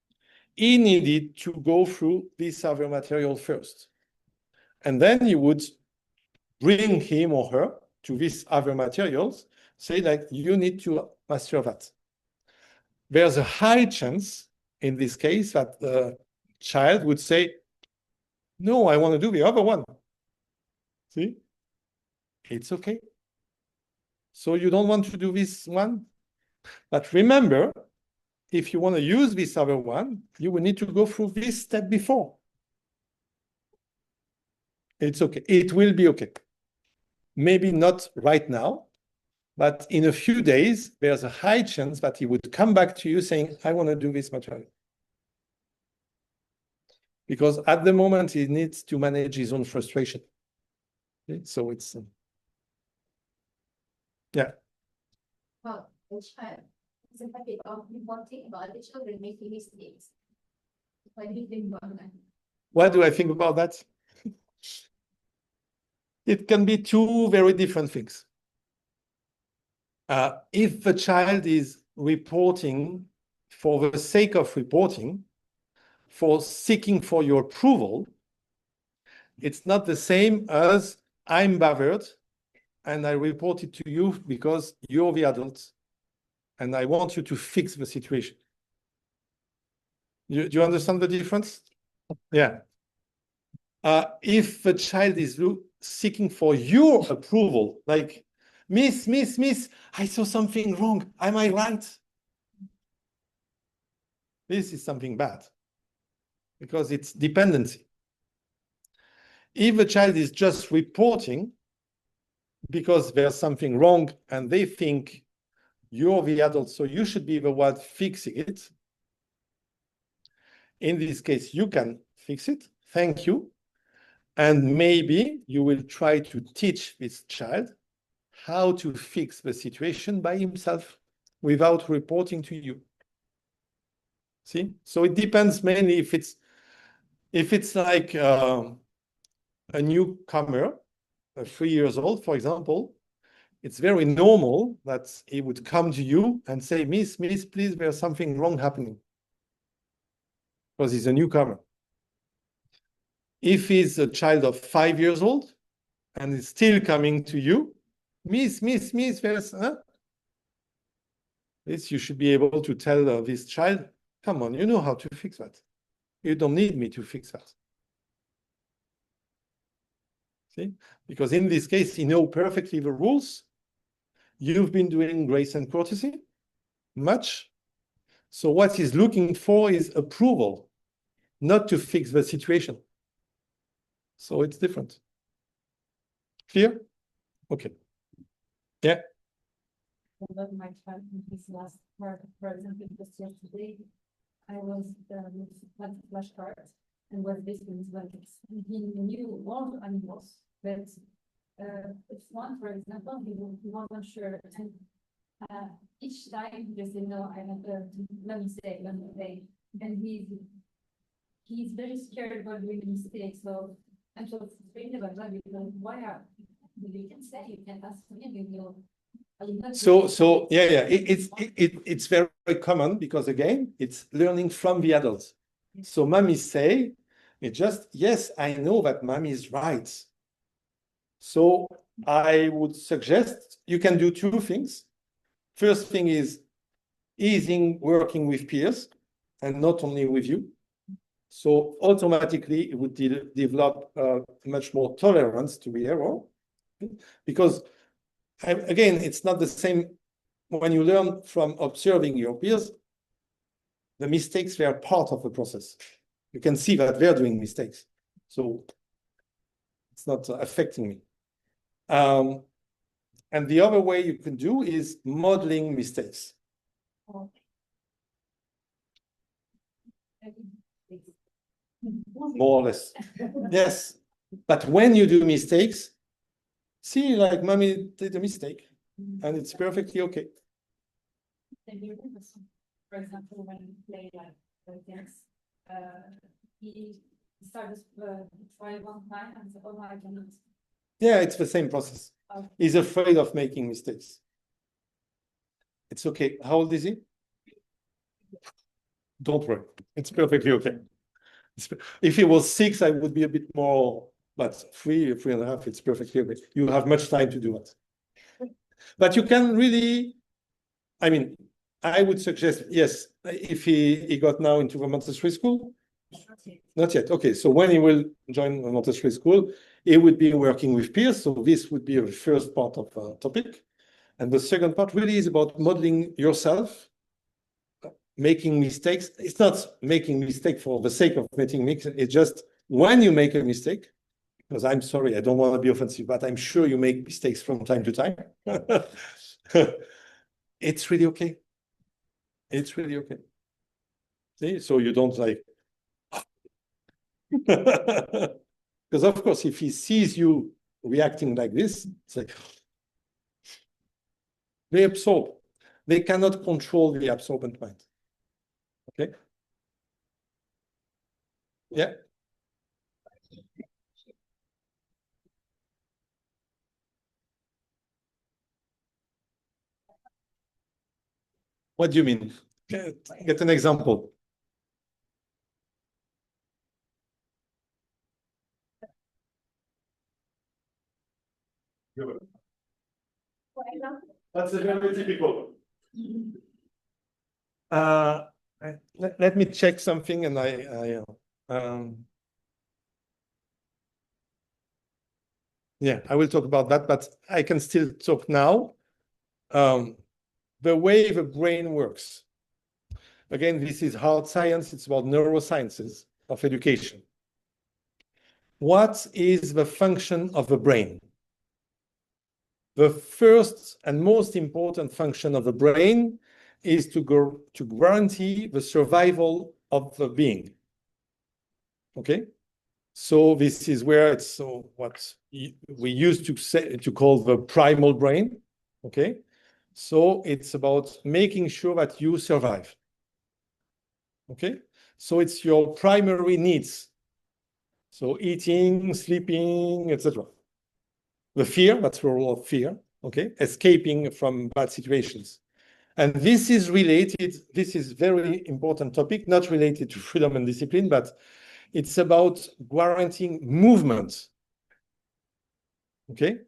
he needed to go through this other material first. And then you would bring him or her to these other materials, say like, you need to master that. There's a high chance in this case that the child would say, no, I want to do the other one. See? It's okay. So you don't want to do this one? But remember, if you want to use this other one, you will need to go through this step before. It's okay. It will be okay. Maybe not right now, but in a few days, there's a high chance that he would come back to you saying, I want to do this material. Because at the moment, he needs to manage his own frustration. Okay? So it's, yeah. Well, a child is a habit of reporting about the children making mistakes. What do you think about that? What do I think about that? It can be two very different things. If the child is reporting for the sake of reporting, for seeking for your approval, it's not the same as I'm bothered and I report it to you because you're the adult and I want you to fix the situation. Do you understand the difference? Yeah. If the child is seeking for your approval, like, Miss, I saw something wrong. Am I right? This is something bad because it's dependency. If the child is just reporting because there's something wrong and they think you're the adult, so you should be the one fixing it. In this case, you can fix it. Thank you. And maybe you will try to teach this child how to fix the situation by himself without reporting to you. See? So it depends mainly if it's like a newcomer, 3 years old, for example, it's very normal that he would come to you and say, Miss, please, there's something wrong happening. Because he's a newcomer. If he's a child of 5 years old and is still coming to you, Miss, there's, this you should be able to tell this child, come on, you know how to fix that. You don't need me to fix that. See? Because in this case, he knows perfectly the rules. You've been doing grace and courtesy much. So what he's looking for is approval, not to fix the situation. So it's different. Clear? Okay. Yeah. My child in his last part, for example, just yesterday, I was had flashcards and was listening to blankets. And he knew all the animals, but if one, for example, he wasn't sure. And each time he just said, no, I have let me say. And he's very scared about doing a mistake. So I'm so afraid about that because why are you can say you can ask him, you know. So yeah, it's very, very common because again, it's learning from the adults. So mommy say, it's just, yes, I know that mommy is right. So I would suggest you can do two things. First thing is easing working with peers and not only with you. So automatically it would develop much more tolerance to the error because again, it's not the same when you learn from observing your peers, the mistakes, they are part of the process. You can see that they're doing mistakes. So it's not affecting me. And the other way you can do is modeling mistakes. More or less. Yes. But when you do mistakes, see, like mommy did a mistake and it's perfectly okay. For example, when we play like dance, he started to try one time and said, oh, I cannot. Yeah, it's the same process. Okay. He's afraid of making mistakes. It's okay. How old is he? Don't worry. It's perfectly okay. If he was 6, I would be a bit more, but 3.5, it's perfectly okay. You have much time to do it. But you can really, I mean, I would suggest, yes, if he got now into the Montessori school? Not yet. Okay, so when he will join the Montessori school, he would be working with peers. So this would be the first part of the topic. And the second part really is about modeling yourself, making mistakes. It's not making mistake for the sake of making mistakes. It's just when you make a mistake, because I'm sorry, I don't want to be offensive, but I'm sure you make mistakes from time to time. It's really okay. It's really okay. See, so you don't like, because of course, if he sees you reacting like this, it's like, they absorb. They cannot control the absorbent mind. Okay? Yeah. What do you mean? Get an example. That's a very typical. Let me check something, and yeah, I will talk about that, but I can still talk now. The way the brain works. Again, this is hard science. It's about neurosciences of education. What is the function of the brain? The first and most important function of the brain is to guarantee the survival of the being. Okay? So this is where it's what we used to call the primal brain. Okay? So it's about making sure that you survive. Okay? So it's your primary needs. So eating, sleeping, etc. The fear, that's the role of fear, okay? Escaping from bad situations. And this is related, this is very important topic, not related to freedom and discipline, but it's about guaranteeing movement, okay?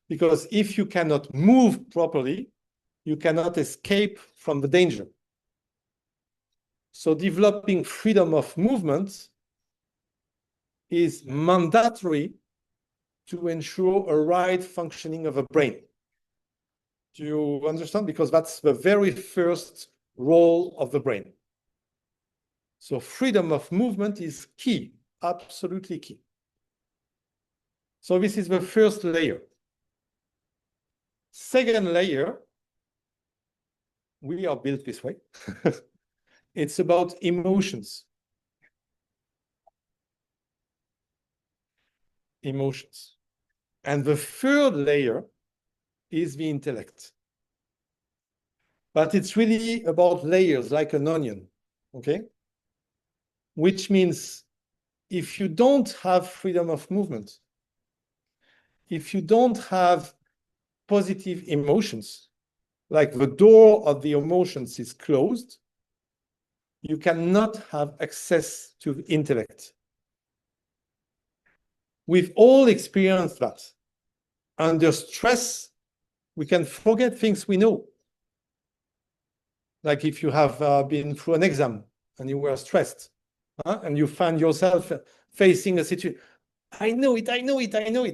Because if you cannot move properly, you cannot escape from the danger. So developing freedom of movement is mandatory to ensure a right functioning of a brain. Do you understand? Because that's the very first role of the brain. So freedom of movement is key, absolutely key. So this is the first layer. Second layer, we are built this way. It's about emotions. Emotions. And the third layer is the intellect. But it's really about layers, like an onion, okay? Which means if you don't have freedom of movement, if you don't have positive emotions, like the door of the emotions is closed, you cannot have access to the intellect. We've all experienced that. Under stress, we can forget things we know. Like if you have been through an exam and you were stressed, and you find yourself facing a situation, I know it,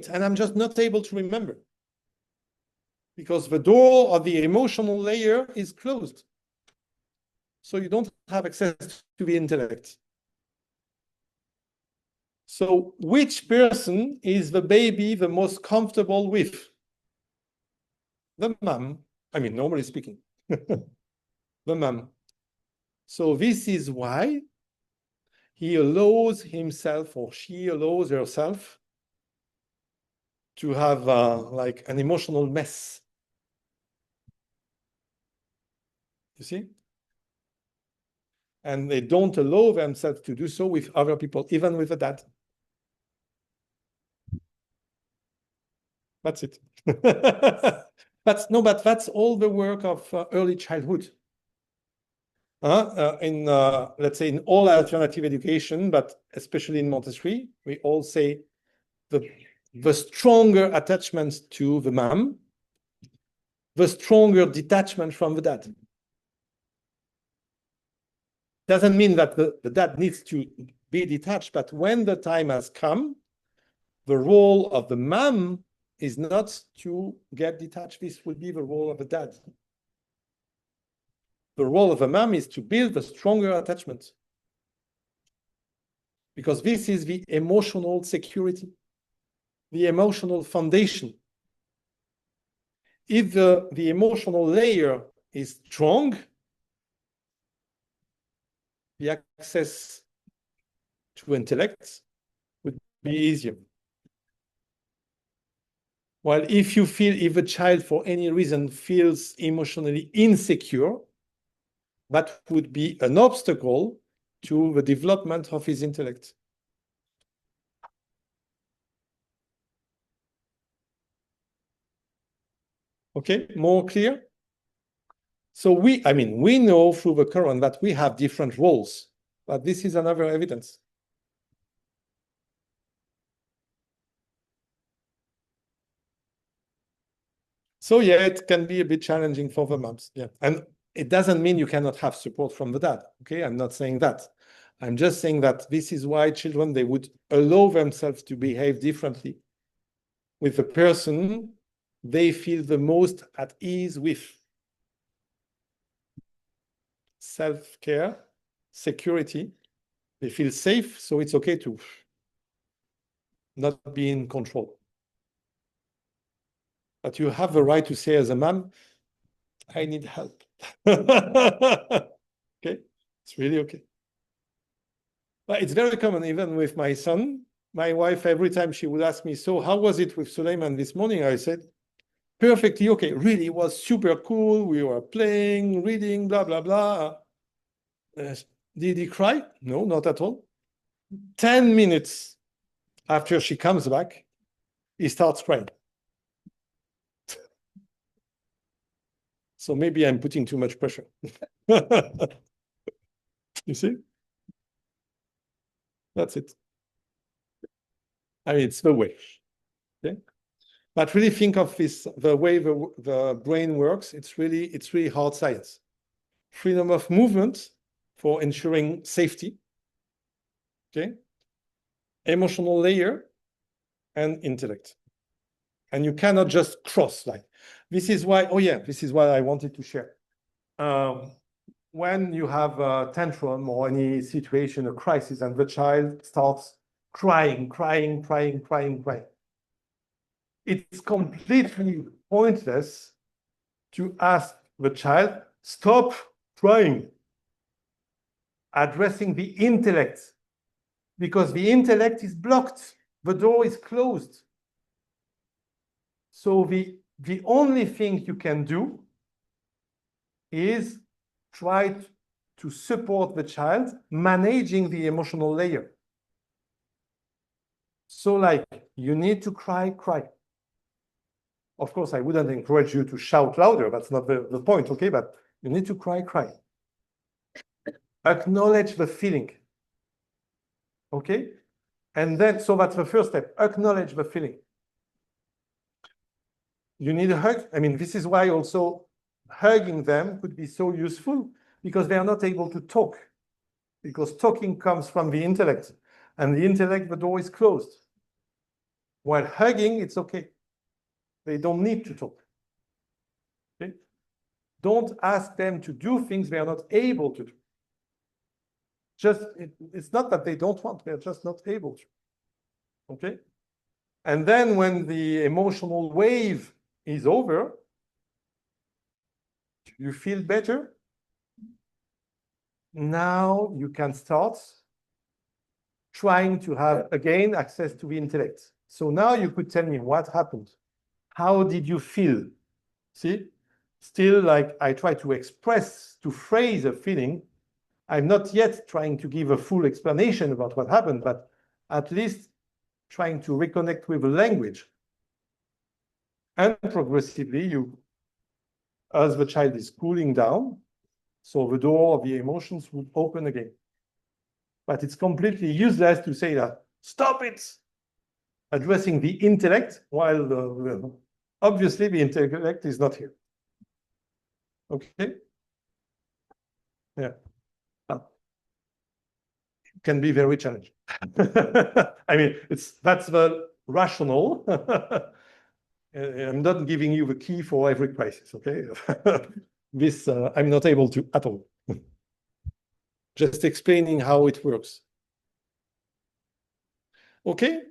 and I'm just not able to remember. Because the door of the emotional layer is closed. So you don't have access to the intellect. So which person is the baby the most comfortable with? The mom. I mean, normally speaking. The mom. So this is why he allows himself or she allows herself to have like an emotional mess. You see? And they don't allow themselves to do so with other people, even with a dad. That's it. But that's all the work of early childhood. Let's say in all alternative education, but especially in Montessori, we all say the stronger attachment to the mom, the stronger detachment from the dad. Doesn't mean that the dad needs to be detached, but when the time has come, the role of the mom is not to get detached. This will be the role of the dad. The role of a mom is to build a stronger attachment. Because this is the emotional security, the emotional foundation. If the emotional layer is strong, the access to intellect would be easier. While if a child for any reason feels emotionally insecure, that would be an obstacle to the development of his intellect. Okay, more clear? So we know through the Quran that we have different roles, but this is another evidence. So yeah, it can be a bit challenging for the moms. Yeah, and it doesn't mean you cannot have support from the dad. Okay, I'm not saying that. I'm just saying that this is why children, they would allow themselves to behave differently with the person they feel the most at ease with. Self-care, security, they feel safe, so it's okay to not be in control. But you have the right to say as a mom, I need help. Okay, it's really okay. But it's very common, even with my son. My wife, every time she would ask me, so how was it with Suleiman this morning? I said, perfectly okay. Really, it was super cool. We were playing, reading, blah, blah, blah. Did he cry? No, not at all. 10 minutes after she comes back, he starts crying. So maybe I'm putting too much pressure. You see? That's it. I mean, it's the way. Okay? But really think of this, the way the brain works, it's really hard science. Freedom of movement for ensuring safety. Okay? Emotional layer and intellect. And you cannot just cross like. This is why, oh yeah, this is what I wanted to share. When you have a tantrum or any situation, a crisis, and the child starts crying, it's completely pointless to ask the child, stop crying, addressing the intellect, because the intellect is blocked, the door is closed. So the only thing you can do is try to support the child managing the emotional layer. So like, you need to cry. Of course, I wouldn't encourage you to shout louder. That's not the point, okay? But you need to cry. Acknowledge the feeling, okay? And then, so that's the first step, acknowledge the feeling. You need a hug. I mean, this is why also hugging them could be so useful, because they are not able to talk, because talking comes from the intellect, and the intellect, the door is closed. While hugging, it's okay. They don't need to talk. Okay? Don't ask them to do things they are not able to do. It's not that they don't want, they're just not able to. Okay? And then when the emotional wave is over, you feel better. Now you can start trying to have, again, access to the intellect. So now you could tell me what happened. How did you feel? See? Still, like, I try to express, to phrase a feeling. I'm not yet trying to give a full explanation about what happened, but at least trying to reconnect with the language. And progressively, as the child is cooling down, so the door of the emotions would open again. But it's completely useless to say that, stop it, addressing the intellect, while obviously the intellect is not here. Okay? Yeah. It can be very challenging. I mean, that's the rational. I'm not giving you the key for every crisis, okay? This I'm not able to at all. Just explaining how it works. Okay?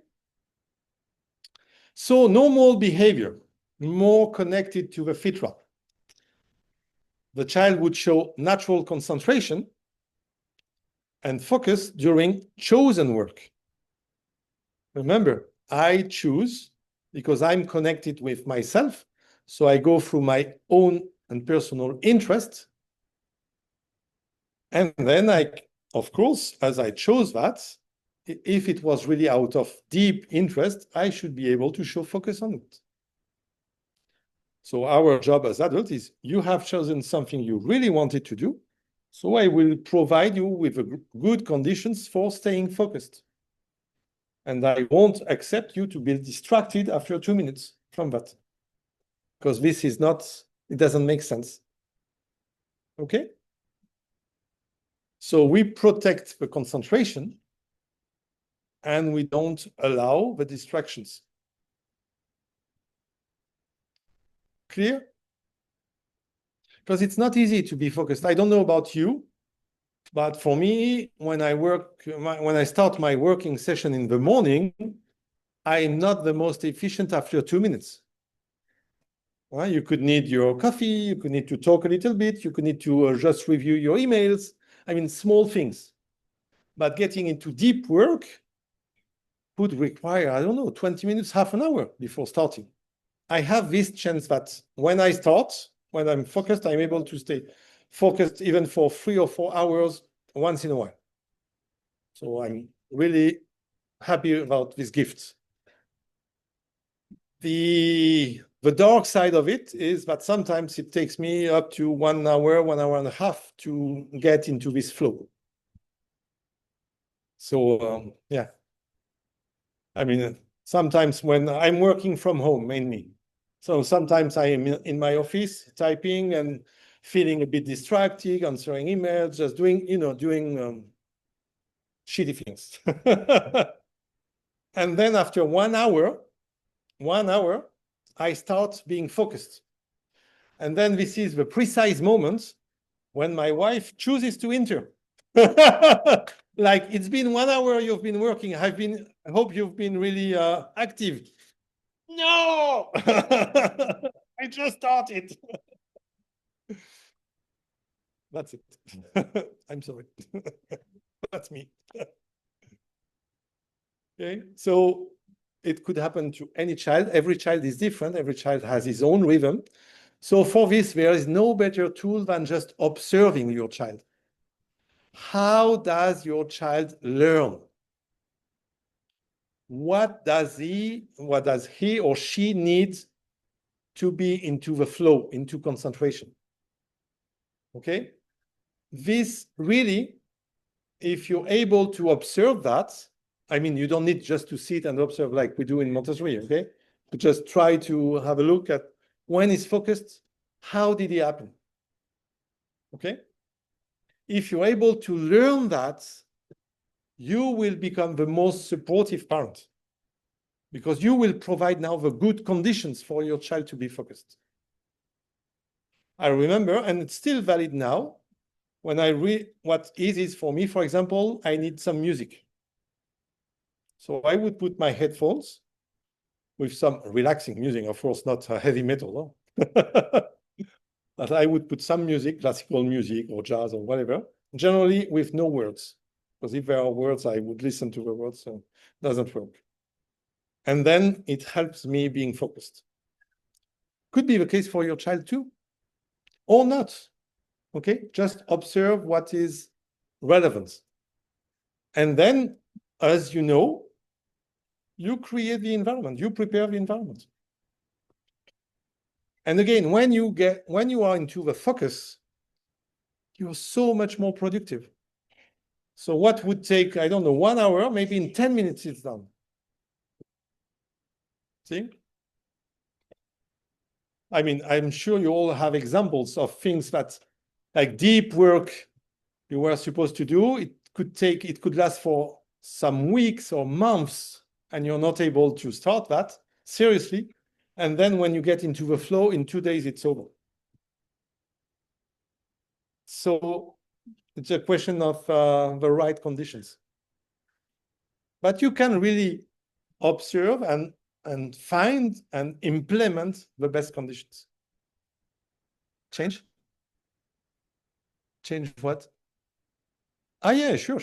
So normal behavior, more connected to the fitra. The child would show natural concentration and focus during chosen work. Remember, I choose because I'm connected with myself. So I go through my own and personal interest. And then of course, as I chose that, if it was really out of deep interest, I should be able to show focus on it. So our job as adults is you have chosen something you really wanted to do. So I will provide you with good conditions for staying focused. And I won't accept you to be distracted after 2 minutes from that. Because this is not, it doesn't make sense. Okay? So we protect the concentration and we don't allow the distractions. Clear? Because it's not easy to be focused. I don't know about you, but for me, when I start my working session in the morning, I'm not the most efficient after 2 minutes. Well, you could need your coffee, you could need to talk a little bit, you could need to just review your emails. I mean, small things. But getting into deep work would require, I don't know, 20 minutes, half an hour before starting. I have this chance that when I start, when I'm focused, I'm able to stay focused even for 3 or 4 hours once in a while. So I'm really happy about this gift. The dark side of it is that sometimes it takes me up to 1 hour, 1 hour and a half to get into this flow. So yeah, I mean, sometimes when I'm working from home mainly, so sometimes I am in my office typing and feeling a bit distracted, answering emails, just doing, doing shitty things. And then after 1 hour, I start being focused. And then this is the precise moment when my wife chooses to enter. Like, it's been 1 hour you've been working. I hope you've been really active. No! I just started. That's it. I'm sorry. That's me. Okay, so it could happen to any child. Every child is different. Every child has his own rhythm. So for this, there is no better tool than just observing your child. How does your child learn? What does he or she need to be into the flow, into concentration? Okay? This really, if you're able to observe that, I mean, you don't need just to sit and observe like we do in Montessori, okay? But just try to have a look at when he's focused, how did it happen? Okay? If you're able to learn that, you will become the most supportive parent because you will provide now the good conditions for your child to be focused. I remember, and it's still valid now, when I read what is for me, for example, I need some music. So I would put my headphones with some relaxing music, of course, not heavy metal. No? But I would put some music, classical music or jazz or whatever, generally with no words. Because if there are words, I would listen to the words, so it doesn't work. And then it helps me being focused. Could be the case for your child too, or not. Okay, just observe what is relevant. And then, as you know, you create the environment, you prepare the environment. And again, when you are into the focus, you're so much more productive. So what would take, I don't know, 1 hour, maybe in 10 minutes it's done. See? I mean, I'm sure you all have examples of things that, like deep work you were supposed to do, it could last for some weeks or months, and you're not able to start that seriously. And then when you get into the flow, in 2 days, it's over. So it's a question of the right conditions. But you can really observe and find and implement the best conditions. Change what? Ah, yeah, sure.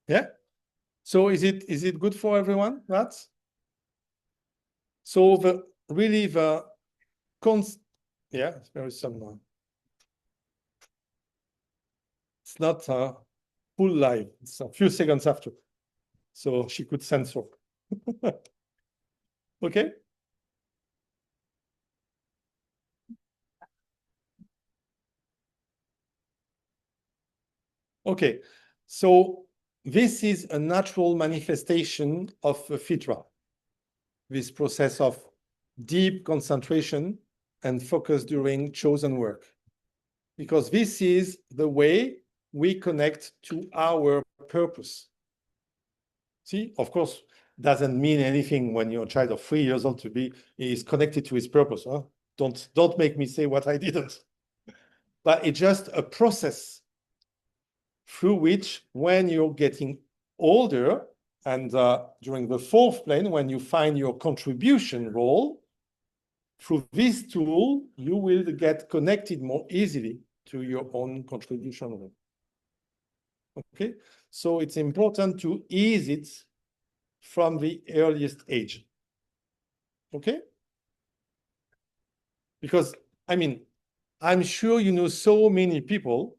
Yeah. So is it good for everyone? That's so yeah, there is some. It's not full live. It's a few seconds after. So she could censor. Okay? Okay, so this is a natural manifestation of a fitra, this process of deep concentration and focus during chosen work, because this is the way we connect to our purpose. See, of course, doesn't mean anything when you're a child of 3 years old to be is connected to his purpose. Huh? Don't make me say what I didn't. But it's just a process through which, when you're getting older, and during the fourth plane, when you find your contribution role, through this tool, you will get connected more easily to your own contribution role. Okay, so it's important to ease it from the earliest age. Okay? Because, I mean, I'm sure you know so many people,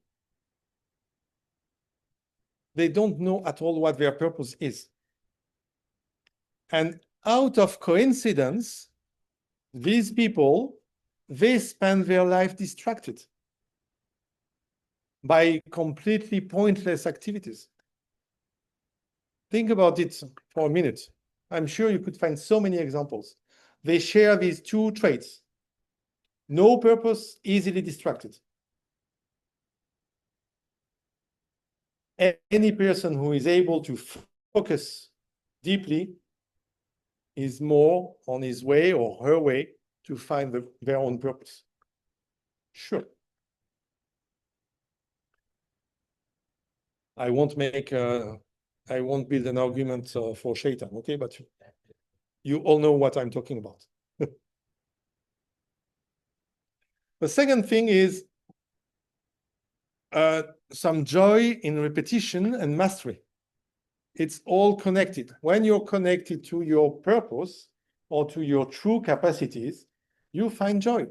they don't know at all what their purpose is. And out of coincidence, these people, they spend their life distracted by completely pointless activities. Think about it for a minute. I'm sure you could find so many examples. They share these two traits. No purpose, easily distracted. Any person who is able to focus deeply is more on his way or her way to find their own purpose. Sure. I won't build an argument for Shaitan, okay? But you all know what I'm talking about. The second thing is some joy in repetition and mastery. It's all connected. When you're connected to your purpose or to your true capacities, you find joy.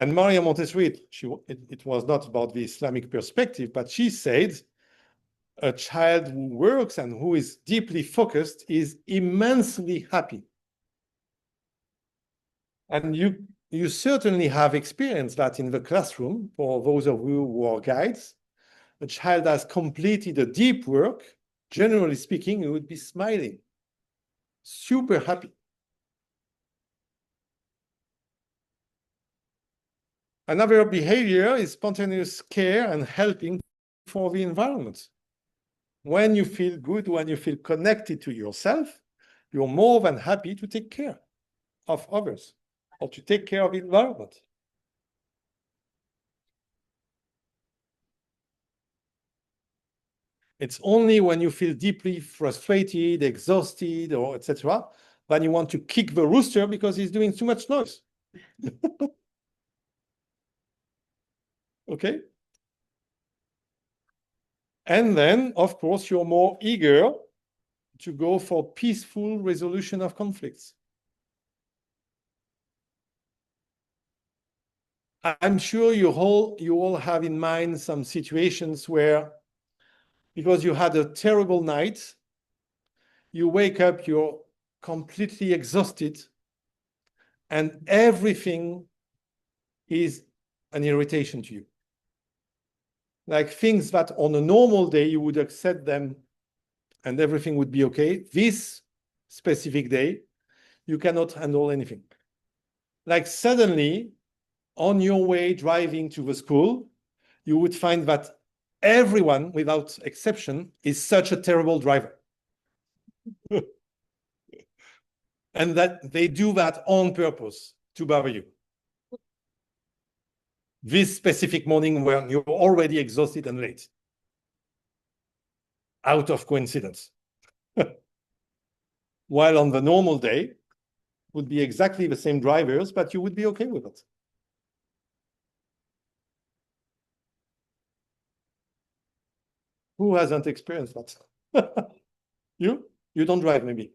And Maria Montessori, it was not about the Islamic perspective, but she said, a child who works and who is deeply focused is immensely happy. And you certainly have experienced that in the classroom. For those of you who are guides, a child has completed a deep work, generally speaking, you would be smiling, super happy. Another behavior is spontaneous care and helping for the environment. When you feel good, when you feel connected to yourself, you're more than happy to take care of others or to take care of the environment. It's only when you feel deeply frustrated, exhausted, or etc., then you want to kick the rooster because he's doing too much noise. Okay? And then, of course, you're more eager to go for peaceful resolution of conflicts. I'm sure you all have in mind some situations where, because you had a terrible night, you wake up, you're completely exhausted, and everything is an irritation to you. Like things that on a normal day you would accept them and everything would be okay. This specific day, you cannot handle anything. Like suddenly, on your way driving to the school, you would find that everyone, without exception, is such a terrible driver. And that they do that on purpose to bother you. This specific morning when you're already exhausted and late. Out of coincidence. While on the normal day, would be exactly the same drivers, but you would be okay with it. Who hasn't experienced that? You? You don't drive, maybe.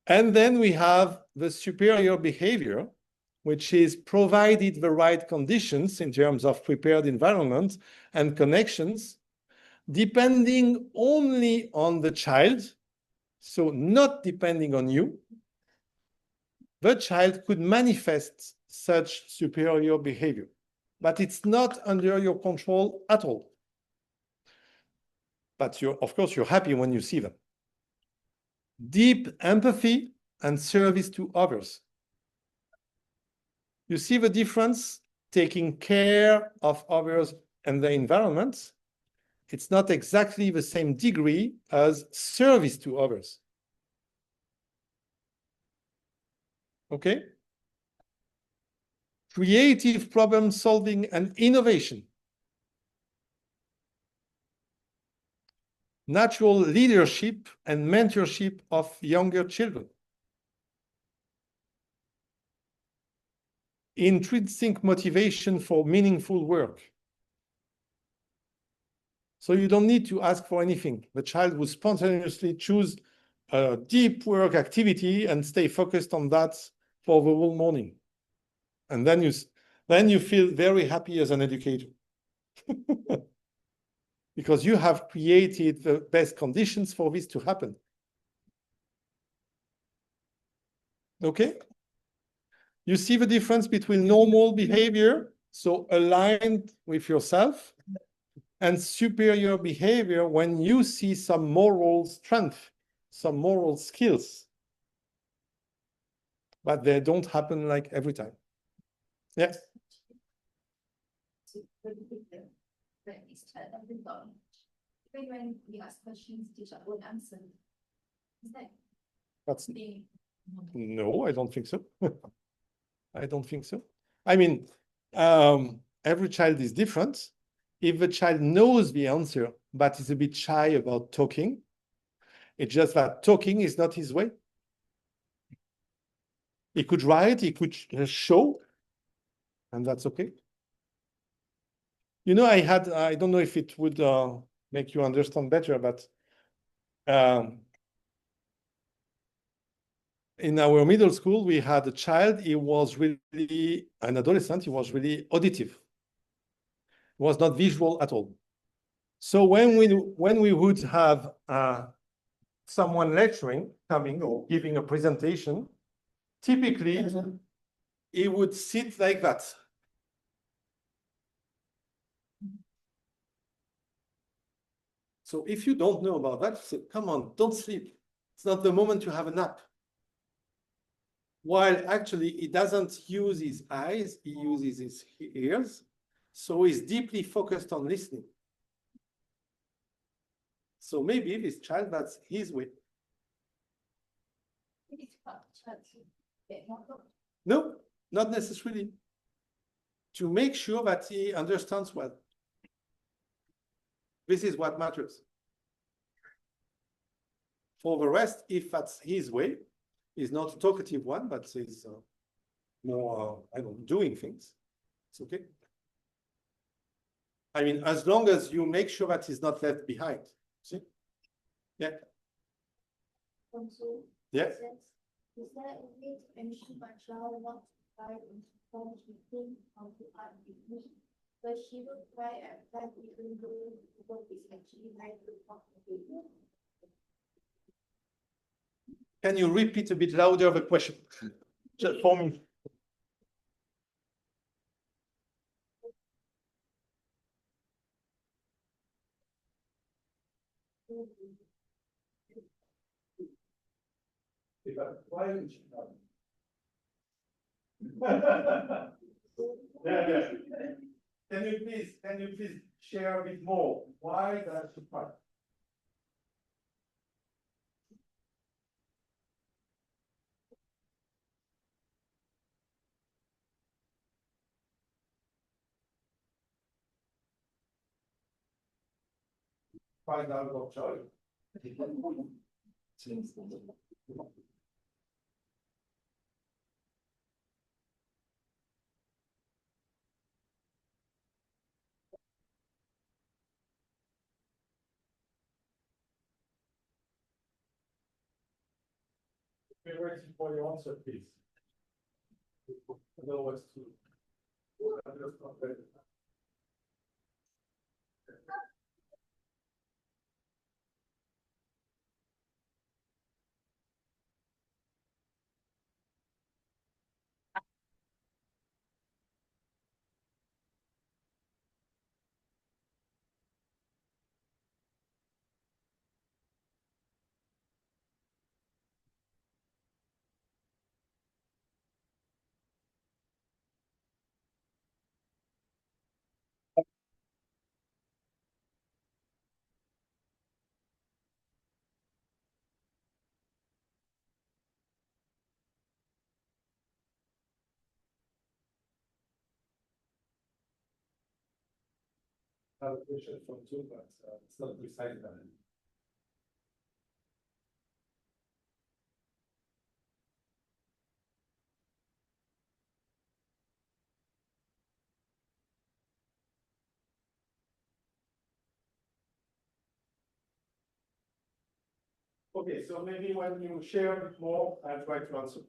And then we have the superior behavior, which is provided the right conditions in terms of prepared environment and connections, depending only on the child, so not depending on you, the child could manifest such superior behavior, but it's not under your control at all. But of course, you're happy when you see them. Deep empathy and service to others. You see the difference? Taking care of others and the environment, it's not exactly the same degree as service to others. Okay? Creative problem solving and innovation. Natural leadership and mentorship of younger children. Intrinsic motivation for meaningful work. So you don't need to ask for anything. The child will spontaneously choose a deep work activity and stay focused on that for the whole morning. And then you feel very happy as an educator. Because you have created the best conditions for this to happen. Okay? You see the difference between normal behavior, so aligned with yourself, and superior behavior when you see some moral strength, some moral skills. But they don't happen like every time. Yes? Even when we ask questions, teacher won't answer. Is that No, I don't think so. I don't think so. I mean, every child is different. If the child knows the answer, but is a bit shy about talking, it's just that talking is not his way. He could write, he could show, and that's okay. You know, I don't know if it would make you understand better, but in our middle school, we had a child, he was really, an adolescent, he was really auditive. He was not visual at all. So when we would have someone lecturing, coming or giving a presentation, typically he would sit like that. So if you don't know about that, say, come on, don't sleep. It's not the moment to have a nap. While actually he doesn't use his eyes, he uses his ears. So he's deeply focused on listening. So maybe this child, that's his way. No, not necessarily. To make sure that he understands well. This is what matters. For the rest, if that's his way, he's not a talkative one, but he's more, I don't know, doing things. It's okay. I mean, as long as you make sure that he's not left behind. See? Yeah. Yeah. Is there a way to ensure my child not to try and form to think how to art with me? But she will try and plan even though what is actually like to talk to you. Can you repeat a bit louder the question? Just for me. Yeah. Can you please share a bit more? Why that surprise? Find out what child. We're waiting for your answer, please. I have a question from two, but it's not precise. Okay, so maybe when you share a bit more, I'll try to answer.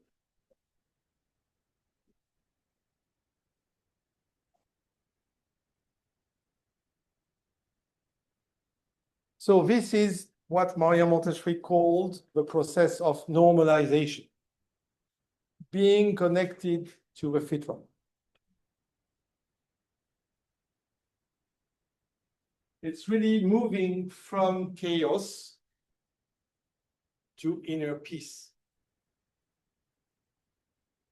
So this is what Maria Montessori called the process of normalization, being connected to the fitra. It's really moving from chaos to inner peace.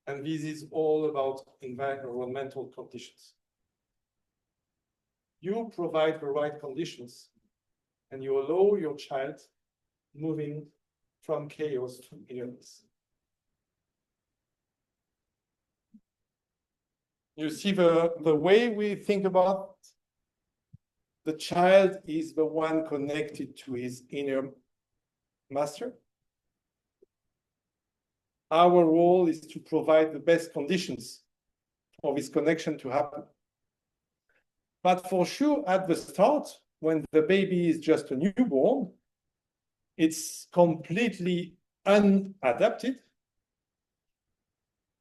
And this is all about environmental conditions. You provide the right conditions and you allow your child moving from chaos to inner peace. You see the way we think about the child is the one connected to his inner master. Our role is to provide the best conditions for this connection to happen. But for sure, at the start, when the baby is just a newborn, it's completely unadapted.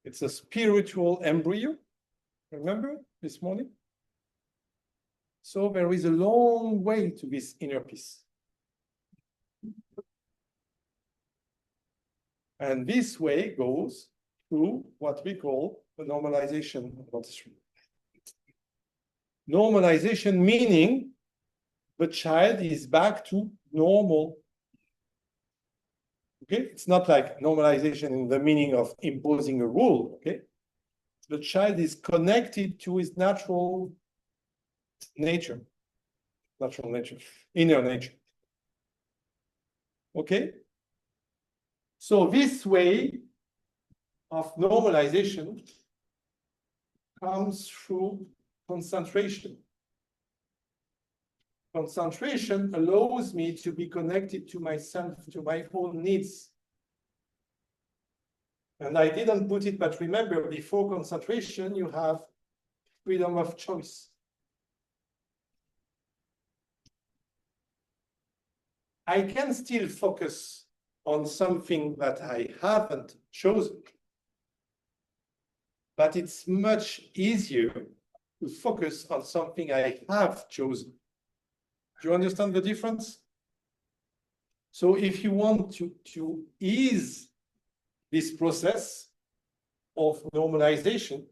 It's a spiritual embryo. Remember this morning? So there is a long way to this inner peace. And this way goes through what we call the normalization of Montessori. Normalization meaning the child is back to normal. Okay, it's not like normalization in the meaning of imposing a rule. Okay, the child is connected to his natural nature, inner nature. Okay, so this way of normalization comes through concentration. Concentration allows me to be connected to myself, to my own needs. And I didn't put it, but remember, before concentration, you have freedom of choice. I can still focus on something that I haven't chosen, but it's much easier to focus on something I have chosen. Do you understand the difference? So if you want to ease this process of normalization,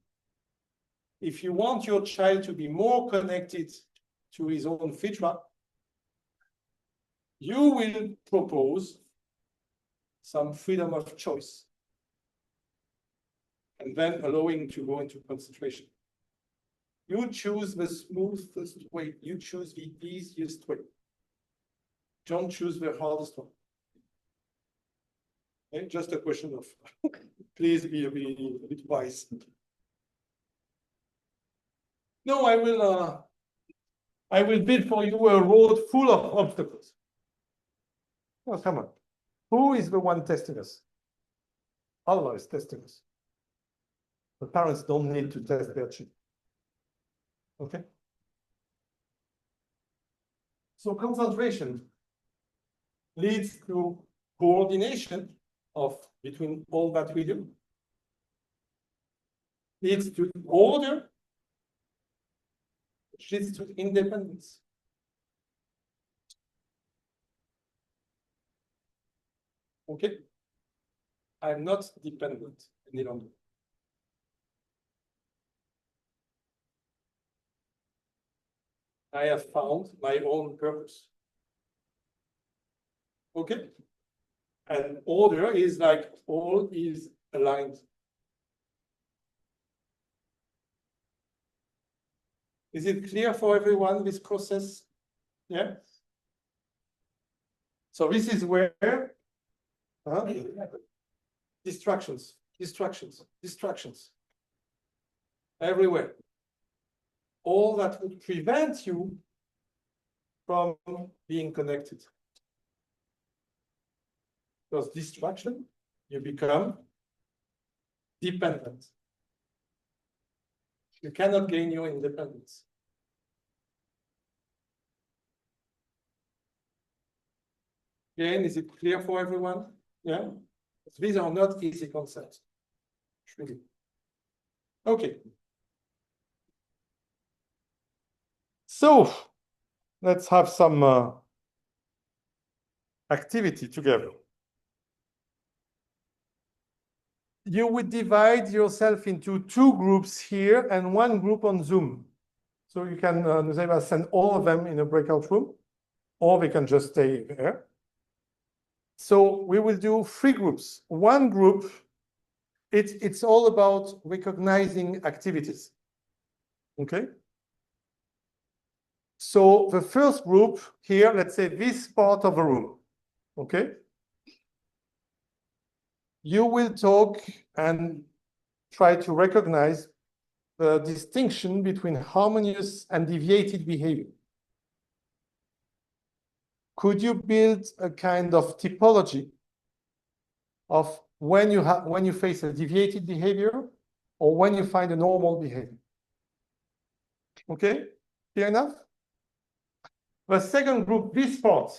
if you want your child to be more connected to his own fitra, you will propose some freedom of choice and then allowing to go into concentration. You choose the smoothest way. You choose the easiest way. Don't choose the hardest one. Okay? Just a question of, please be a bit wise. No, I will build for you a road full of obstacles. Oh, come on. Who is the one testing us? Allah is testing us. The parents don't need to test their children. Okay? So concentration leads to coordination between all that we do. leads to order, which leads to independence. Okay? I'm not dependent any longer. I have found my own purpose. Okay? And order is like all is aligned. Is it clear for everyone, this process? Yeah? So this is where distractions, everywhere. All that would prevent you from being connected. Because distraction, you become dependent. You cannot gain your independence. Again, is it clear for everyone? Yeah? These are not easy concepts. Really. Okay. So let's have some activity together. You would divide yourself into 2 groups here and 1 group on Zoom. So you can send all of them in a breakout room, or they can just stay there. So we will do 3 groups. 1 group, it's all about recognizing activities. Okay? So the first group here, let's say this part of the room. Okay? You will talk and try to recognize the distinction between harmonious and deviated behavior. Could you build a kind of typology of when you face a deviated behavior or when you find a normal behavior? Okay, clear enough? The second group, this part,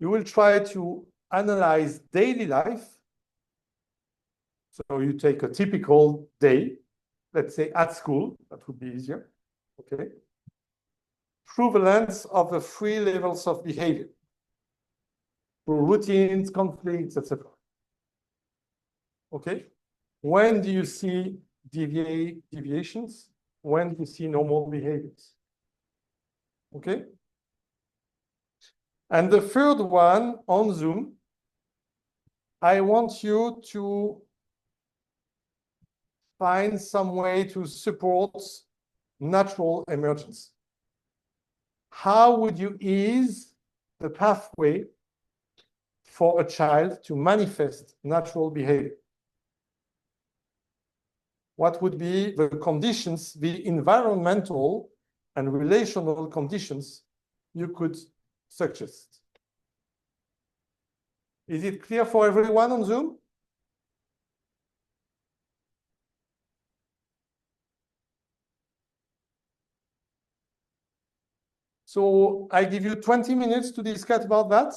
you will try to analyze daily life. So you take a typical day, let's say at school, that would be easier, okay? Through the lens of the 3 levels of behavior, through routines, conflicts, etc. Okay? When do you see deviations? When do you see normal behaviors? Okay? And the third one on Zoom, I want you to find some way to support natural emergence. How would you ease the pathway for a child to manifest natural behavior? What would be the conditions, the environmental and relational conditions you could suggest? Is it clear for everyone on Zoom? So I give you 20 minutes to discuss about that.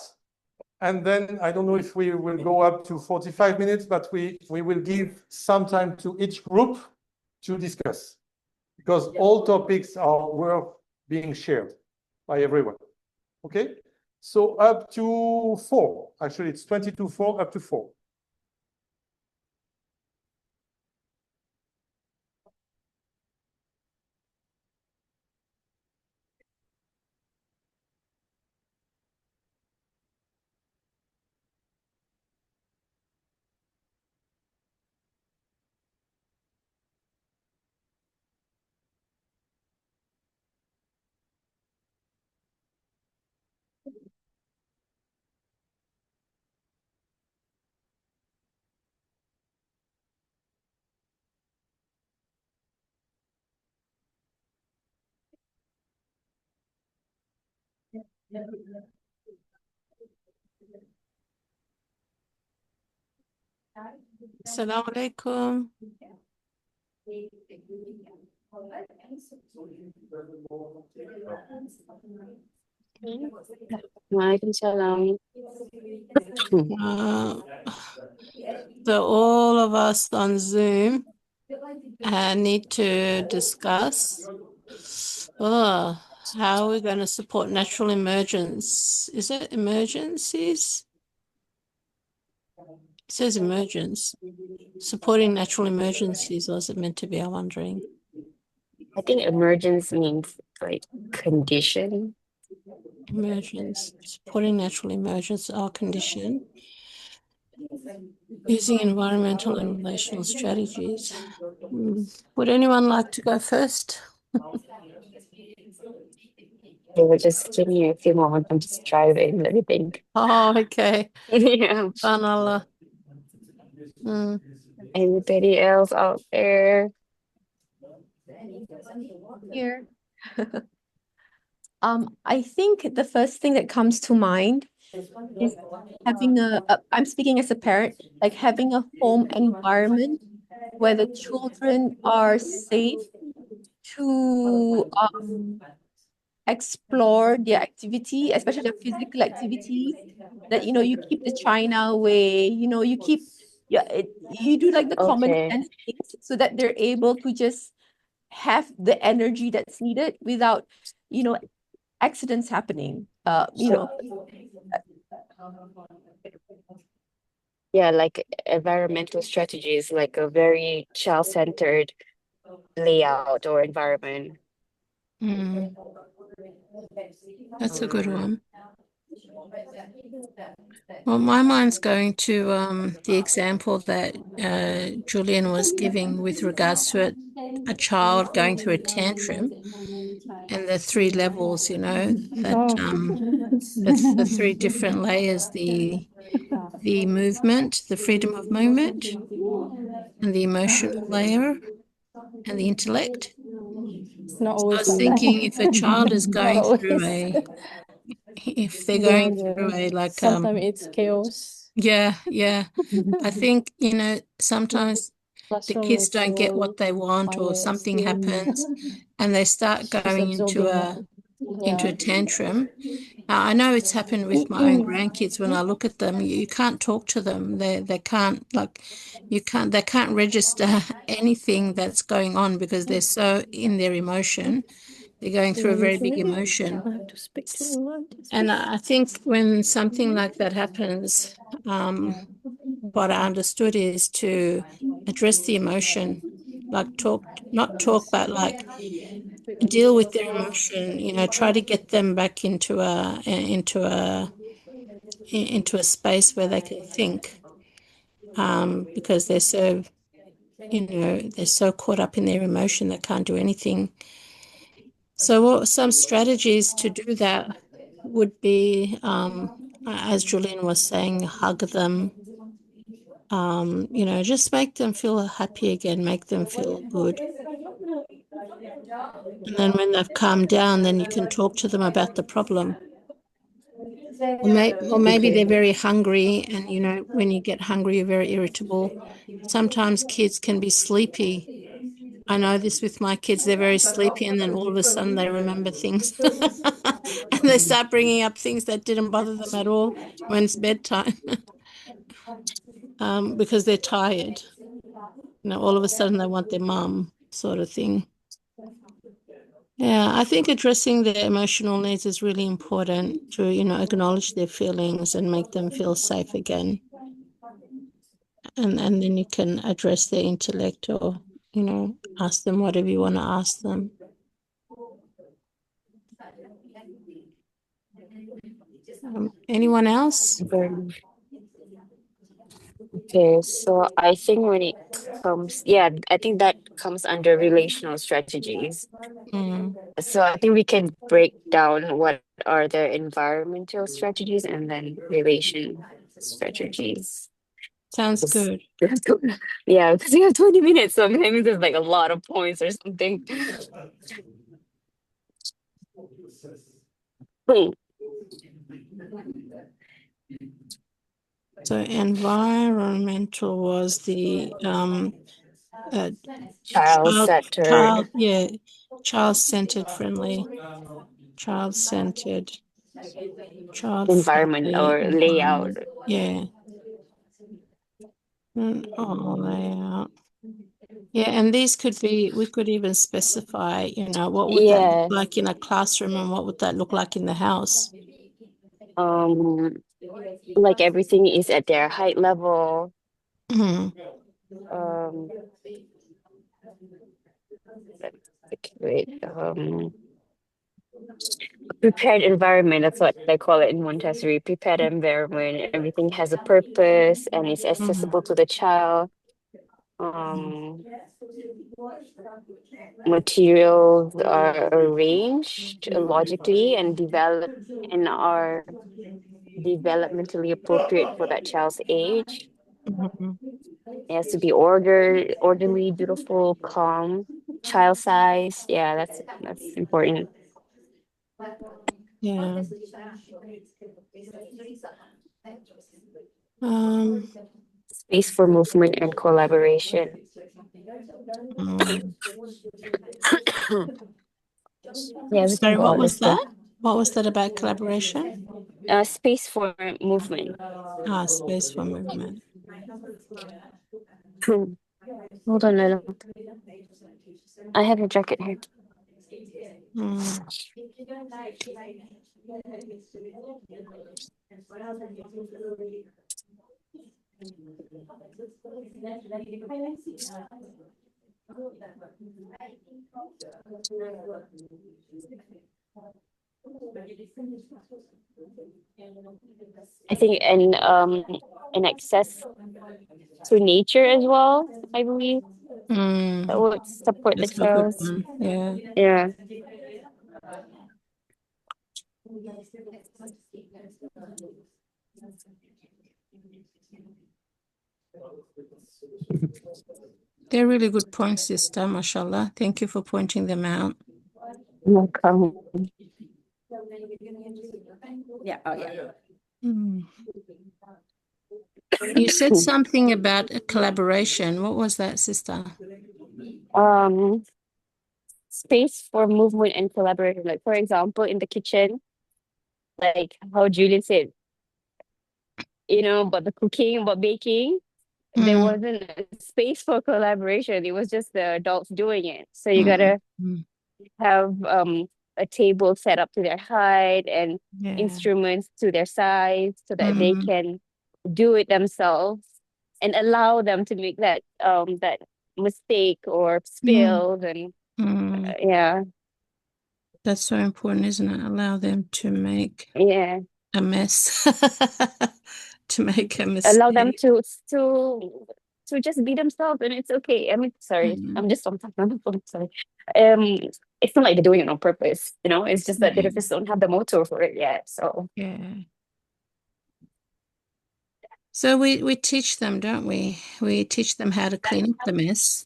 And then I don't know if we will go up to 45 minutes, but we will give some time to each group to discuss, because all topics are worth being shared by everyone. Okay? So up to 4. Actually, it's 20 to 4, up to 4. Assalamu alaikum. Waalaikumsalam. So all of us on Zoom need to discuss how we're going to support natural emergence. Is it emergencies? It says emergence. Supporting natural emergencies, was it meant to be? I'm wondering. I think emergence means like condition. Emergence, supporting natural emergence or condition. Using environmental and relational strategies. Would anyone like to go first? They were just give me a few moments. I'm just driving. Let me think. Oh, okay. Yeah. Banala. Anybody else out there? Here. I think the first thing that comes to mind is having I'm speaking as a parent, like having a home environment where the children are safe to explore their activity, especially the physical activities. That you keep the china away, you keep you do like the common Okay. sense things so that they're able to just have the energy that's needed without accidents happening. Yeah, like environmental strategies, like a very child-centered layout or environment. That's a good one. Well, my mind's going to the example that Julien was giving with regards to a child going through a tantrum and the three levels, the three different layers, the movement, the freedom of movement, and the emotional layer, and the intellect. It's not I always was like thinking that. if a child is Not going through always. if they're going through a like sometimes it's chaos. yeah, I think sometimes the Classroom kids is don't get what so they want or quiet, something still. happens and they start She's going into absorbing a yeah. tantrum. I know it's happened with my own grandkids. When I look at them, you can't talk to them. They can't they can't register anything that's going on because they're so in their emotion. They're going through a very big emotion. I have to speak to someone. And I think when something like that happens, what I understood is to address the emotion, like not talk, but like deal with their emotion, try to get them back into a space where they can think, because they're so, they're so caught up in their emotion they can't do anything. So what some strategies to do that would be, as Julien was saying, hug them, just make them feel happy again, make them feel good. And then when they've calmed down, then you can talk to them about the problem. Or maybe they're very hungry, and when you get hungry, you're very irritable. Sometimes kids can be sleepy. I know this with my kids, they're very sleepy, and then all of a sudden they remember things and they start bringing up things that didn't bother them at all when it's bedtime. Because they're tired. All of a sudden they want their mum, sort of thing. Yeah, I think addressing their emotional needs is really important to, acknowledge their feelings and make them feel safe again. And then you can address their intellect or, ask them whatever you want to ask them. Anyone else? Okay, so I think when it comes, I think that comes under relational strategies. So I think we can break down what are the environmental strategies and then relation strategies. Sounds good. Yeah, because we have 20 minutes, so maybe there's like a lot of points or something. So environmental was the child-centered. Child-centered friendly, child-centered, Environment or layout. Yeah. Oh, layout. Yeah, and these could be, we could even specify, you know, what would that look Yes. like in a classroom and what would that look like in the house? Like everything is at their height level. Mhm. Wait, prepared environment, that's what I call it in Montessori. Prepared environment. Everything has a purpose and is accessible to the child. Materials are arranged logically and develop and are developmentally appropriate for that child's age. It has to be orderly, beautiful, calm, child size. Yeah, that's important. Yeah. Space for movement and collaboration. Yeah, we can Sorry, go what out. was Let's go. that? What was that about collaboration? Space for movement. Space for movement. Hold on, Lilo. I have a jacket here. I think an access to nature as well, I believe. That would support the That's a good child's. one. Yeah. Yeah. They're really good points, sister, mashallah. Thank you for pointing them out. Welcome. Yeah, oh yeah. You said something about a collaboration. What was that, sister? Space for movement and collaboration. Like for example, in the kitchen, like how Julien said, you know, about the cooking, about baking, there wasn't a space for collaboration. It was just the adults doing it. So you gotta have a table set up to their height and instruments to their size so that they can do it themselves and allow them to make that mistake or spills and yeah. That's so important, isn't it? Allow them to make a mess. To make a allow them mistake. to just be themselves and it's okay. I mean, sorry, I'm just on the phone, sorry. It's not like they're doing it on purpose, you know, it's just that they just don't have the motor for it yet. So yeah. So we teach them, don't we? We teach them how to clean up the mess.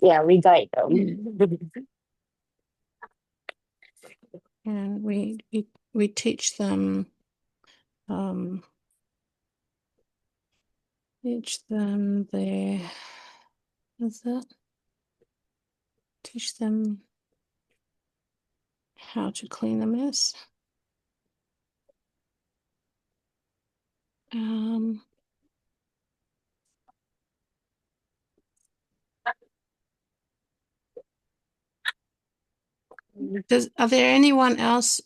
Yeah, we guide them. And we teach them their, what's that? Teach them how to clean the mess. Is there anyone else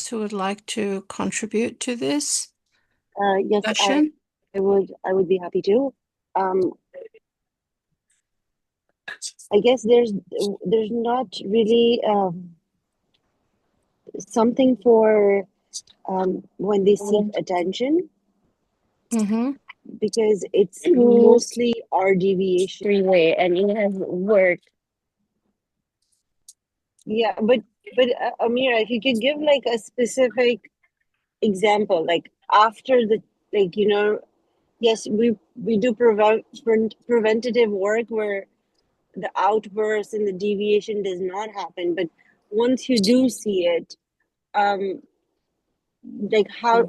who would like to contribute to this? Yes, discussion? I would be happy to. I guess there's not really something for when they seek attention because it's mostly our deviation. Three-way and it has worked. Yeah, but Amira, if you could give like a specific example, like after the like you know, yes, we do preventative work where the outburst and the deviation does not happen, but once you do see it, like how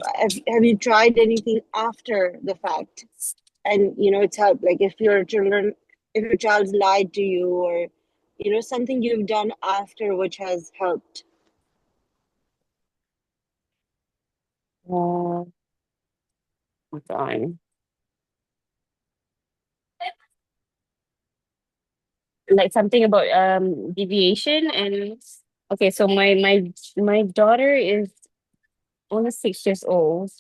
have you tried anything after the fact and you know it's helped, like if your child's lied to you or you know something you've done after which has helped? Time. like something about deviation and okay, so my daughter is only 6 years old.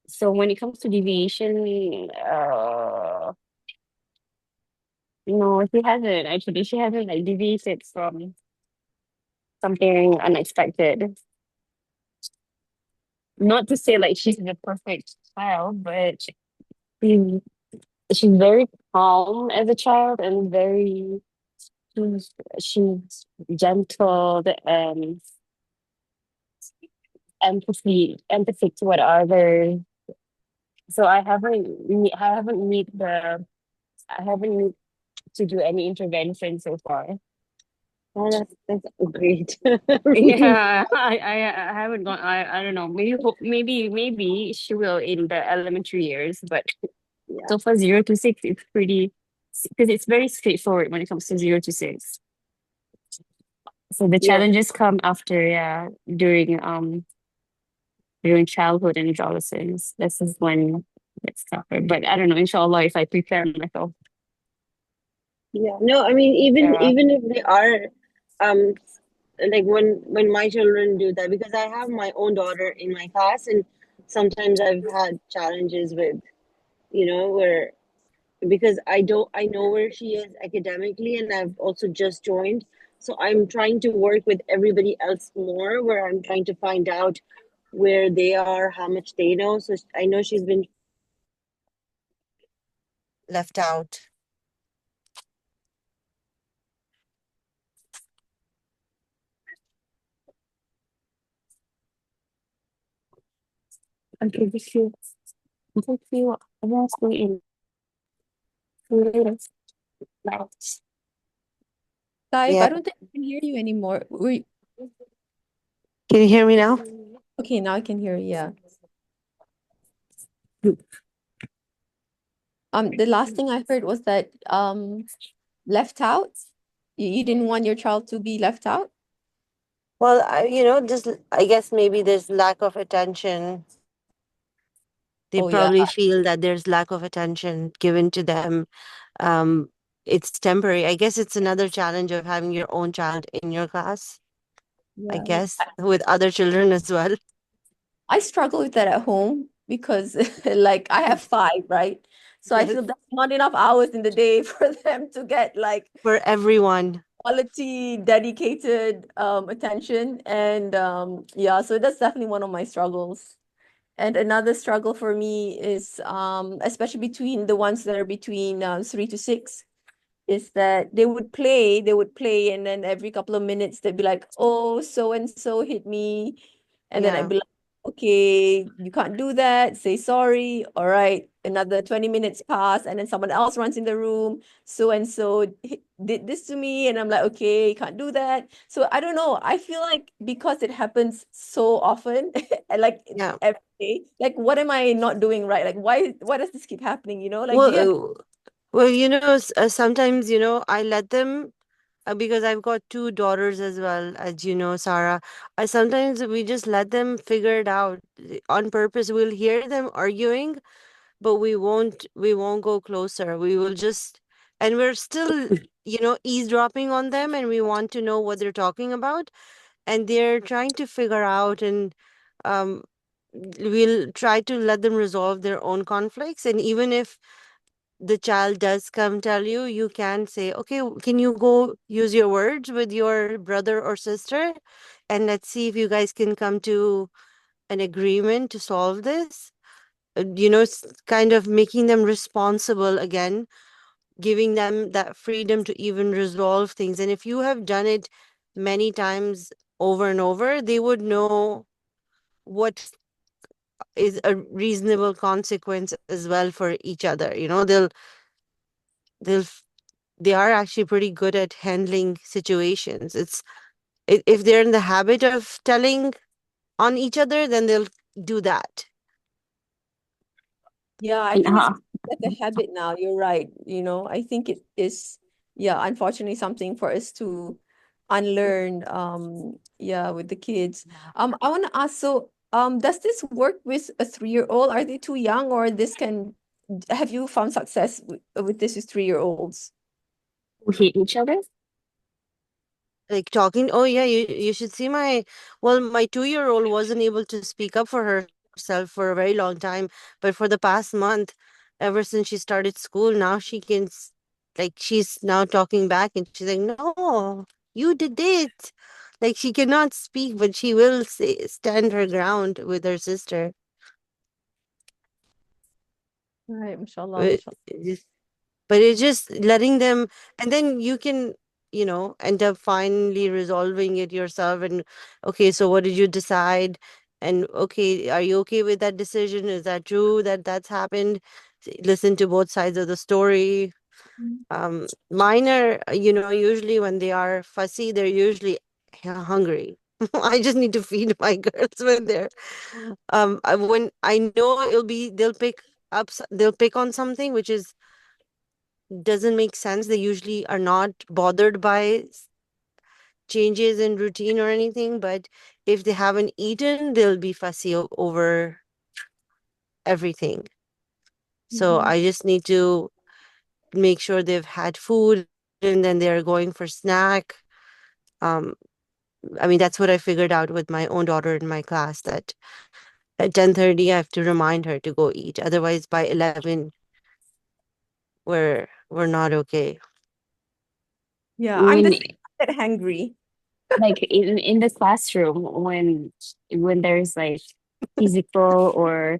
So when it comes to deviation, no, she hasn't actually. She hasn't like deviated from something unexpected. Not to say like she's the perfect child, but she's she's very calm as a child and very she's gentle and empathic toward others. So I haven't I haven't need to do any intervention so far. Oh, that's great. Yeah, I haven't gone. I don't know. Maybe she will in the elementary years, but Yeah. so for 0 to 6, it's pretty because it's very straightforward when it comes to 0 to 6. So the Yeah. challenges come after, yeah, during childhood and adolescence. This is when it's tougher. But I don't know, inshallah, if I prepare myself. Yeah. No, I mean, even Yeah. even if they are, um, like when my children do that, because I have my own daughter in my class, and sometimes I've had challenges with, where because I know where she is academically, and I've also just joined. So I'm trying to work with everybody else more, where I'm trying to find out where they are, how much they know. So I know she's been Left out. Okay, this you. Thank you. I'm asking in later. Now. Saif, Yeah. I don't think I can hear you anymore. Can you hear me now? Okay, now I can hear you. Yeah. The last thing I heard was that left out. You didn't want your child to be left out? Well, just I guess maybe there's lack of attention. They Oh, yeah. probably feel that there's lack of attention given to them. Um, it's temporary. I guess it's another challenge of having your own child in your class, I Yeah. guess, with other children as well. I struggle with that at home because like I have 5, right? So I Yes. feel that's not enough hours in the day for them to get like For everyone. quality, dedicated attention. And yeah, so that's definitely one of my struggles. And another struggle for me is especially between the ones that are between 3 to 6, is that they would play, and then every couple of minutes they'd be like, oh, so and so hit me. And then I'd Yeah. be like, okay, you can't do that, say sorry. All right, another 20 minutes pass, and then someone else runs in the room, so and so did this to me, and I'm like, okay, you can't do that. So I don't know, I feel like because it happens so often and like Yeah. every day, like what am I not doing right? Like why does this keep happening, like do you have Well, sometimes, I let them because I've got 2 daughters as well, as you know, Sarah. I sometimes we just let them figure it out on purpose. We'll hear them arguing, but we won't go closer. We will just, and we're still, eavesdropping on them, and we want to know what they're talking about, and they're trying to figure out, and um, we'll try to let them resolve their own conflicts. And even if the child does come tell you, you can say, okay, can you go use your words with your brother or sister, and let's see if you guys can come to an agreement to solve this. It's kind of making them responsible again, giving them that freedom to even resolve things. And if you have done it many times over and over, they would know what is a reasonable consequence as well for each other. They'll they are actually pretty good at handling situations. If they're in the habit of telling on each other, then they'll do that. Yeah, I And think it's like a habit now. You're right. I think it is, yeah, unfortunately something for us to unlearn. Yeah, with the kids. I want to ask, so does this work with a 3-year-old? Are they too young, or have you found success with this with 3-year-olds? who hate each other? Like talking, oh yeah, you should see my, well, my 2-year-old wasn't able to speak up for herself for a very long time, but for the past month, ever since she started school, now she can like she's now talking back and she's like, no, you did it. Like she cannot speak, but she will stand her ground with her sister. Right, mashallah, But it's just letting them, and then you can, end up finally resolving it yourself. And okay, so what did you decide? And okay, are you okay with that decision? Is that true that that's happened? Listen to both sides of the story. Mine are, usually when they are fussy, they're usually hungry. I just need to feed my girls when they're, when I know they'll pick on something which is doesn't make sense. They usually are not bothered by changes in routine or anything, but if they haven't eaten, they'll be fussy over everything. So I just need to make sure they've had food and then they're going for snack. Um, I mean, that's what I figured out with my own daughter in my class, that at 10:30 I have to remind her to go eat. Otherwise, by 11, we're not okay. Yeah, I'm When the same, that hungry. like in the classroom, when there's like physical or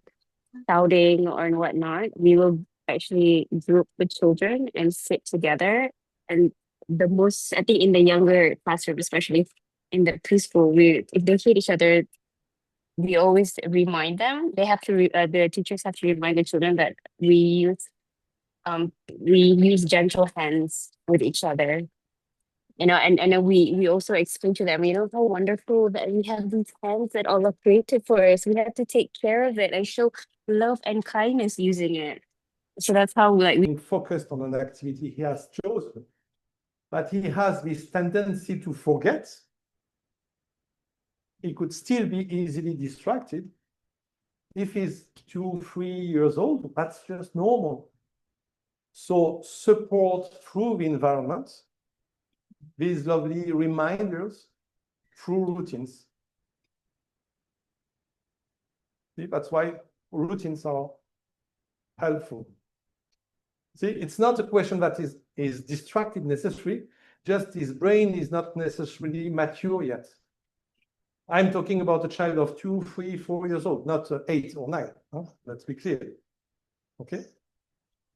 shouting or whatnot, we will actually group the children and sit together. And I think in the younger classroom, especially in the preschool, if they hate each other, we always remind them. The teachers have to remind the children that we use gentle hands with each other. And then we also explain to them, how wonderful that we have these hands that Allah created for us. We have to take care of it and show love and kindness using it. So that's how we focused on an activity he has chosen, but he has this tendency to forget. He could still be easily distracted. If he's 2, 3 years old, that's just normal. So support through the environment, these lovely reminders through routines. See, that's why routines are helpful. See, it's not a question that is distracted necessarily, just his brain is not necessarily mature yet. I'm talking about a child of 2, 3, 4 years old, not 8 or 9. Huh? Let's be clear. Okay?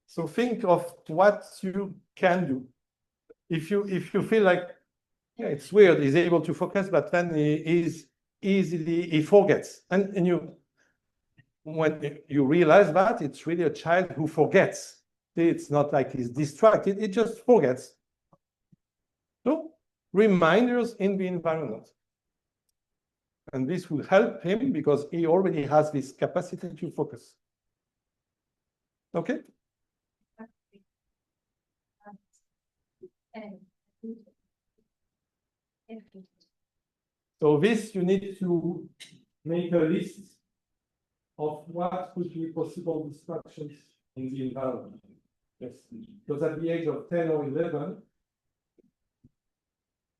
So think of what you can do. If you feel like, yeah, it's weird, he's able to focus, but then he forgets. And when you realize that, it's really a child who forgets. It's not like he's distracted, he just forgets. So reminders in the environment. And this will help him because he already has this capacity to focus. Okay? So this, you need to make a list of what could be possible distractions in the environment. Yes. Because at the age of 10 or 11,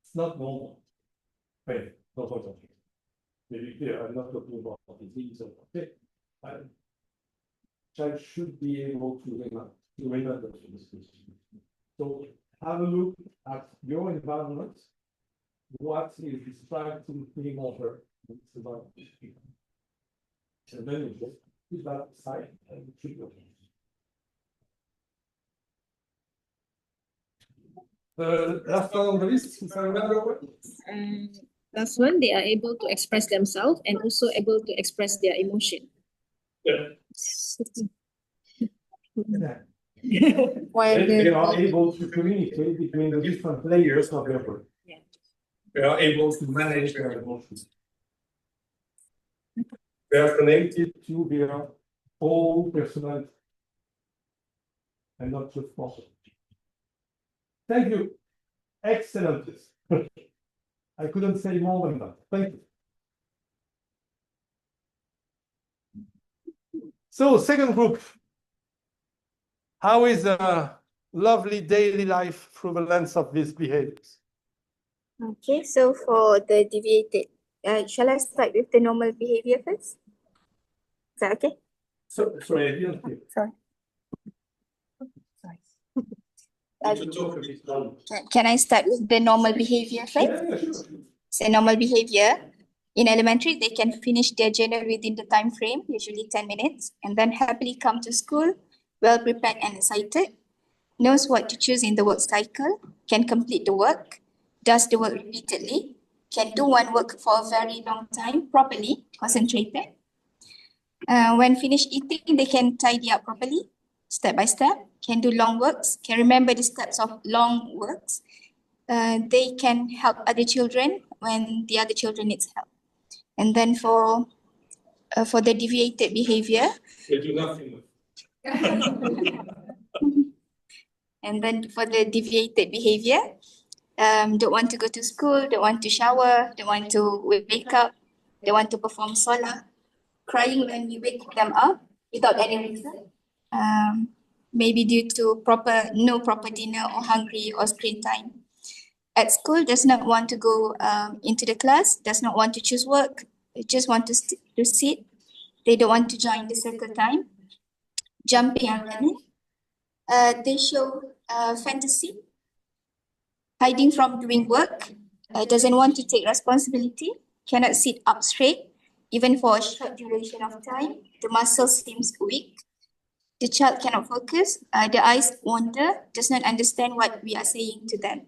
it's not normal. Okay, not normal. Maybe clear, I'm not talking about disease or okay. Child should be able to remember this. So have a look at your environment. What is distracting him or her? It's about and then you just put that aside and keep your last one on the list, if I remember. Last one, they are able to express themselves and also able to express their emotion. Yeah. While they are able to communicate between the different layers of their brain. Yeah. They are able to manage their emotions. They are connected to their whole personality and not just muscle. Thank you. Excellent. I couldn't say more than that. Thank you. So, second group. How is lovely daily life through the lens of these behaviors. Okay, so for the deviated, shall I start with the normal behavior first? Is that okay? Sorry, I didn't hear. Sorry. You talk a bit louder. Can I start with the normal behavior first? Yeah, sure. So normal behavior, in elementary, they can finish their journal within the time frame, usually 10 minutes, and then happily come to school, well prepared and excited, knows what to choose in the work cycle, can complete the work, does the work repeatedly, can do one work for a very long time, properly, concentrated. When finished eating, they can tidy up properly, step by step, can do long works, can remember the steps of long works. They can help other children when the other children needs help. And then for the deviated behavior, They do nothing. and then for the deviated behavior, don't want to go to school, don't want to shower, don't want to wake up, don't want to perform salah, crying when we wake them up without any reason, maybe due to no proper dinner or hungry or screen time. At school, does not want to go into the class, does not want to choose work, they just want to sit. They don't want to join the circle time, jumping and running. They show fantasy, hiding from doing work, doesn't want to take responsibility, cannot sit up straight, even for a short duration of time. The muscle seems weak. The child cannot focus. The eyes wander, does not understand what we are saying to them,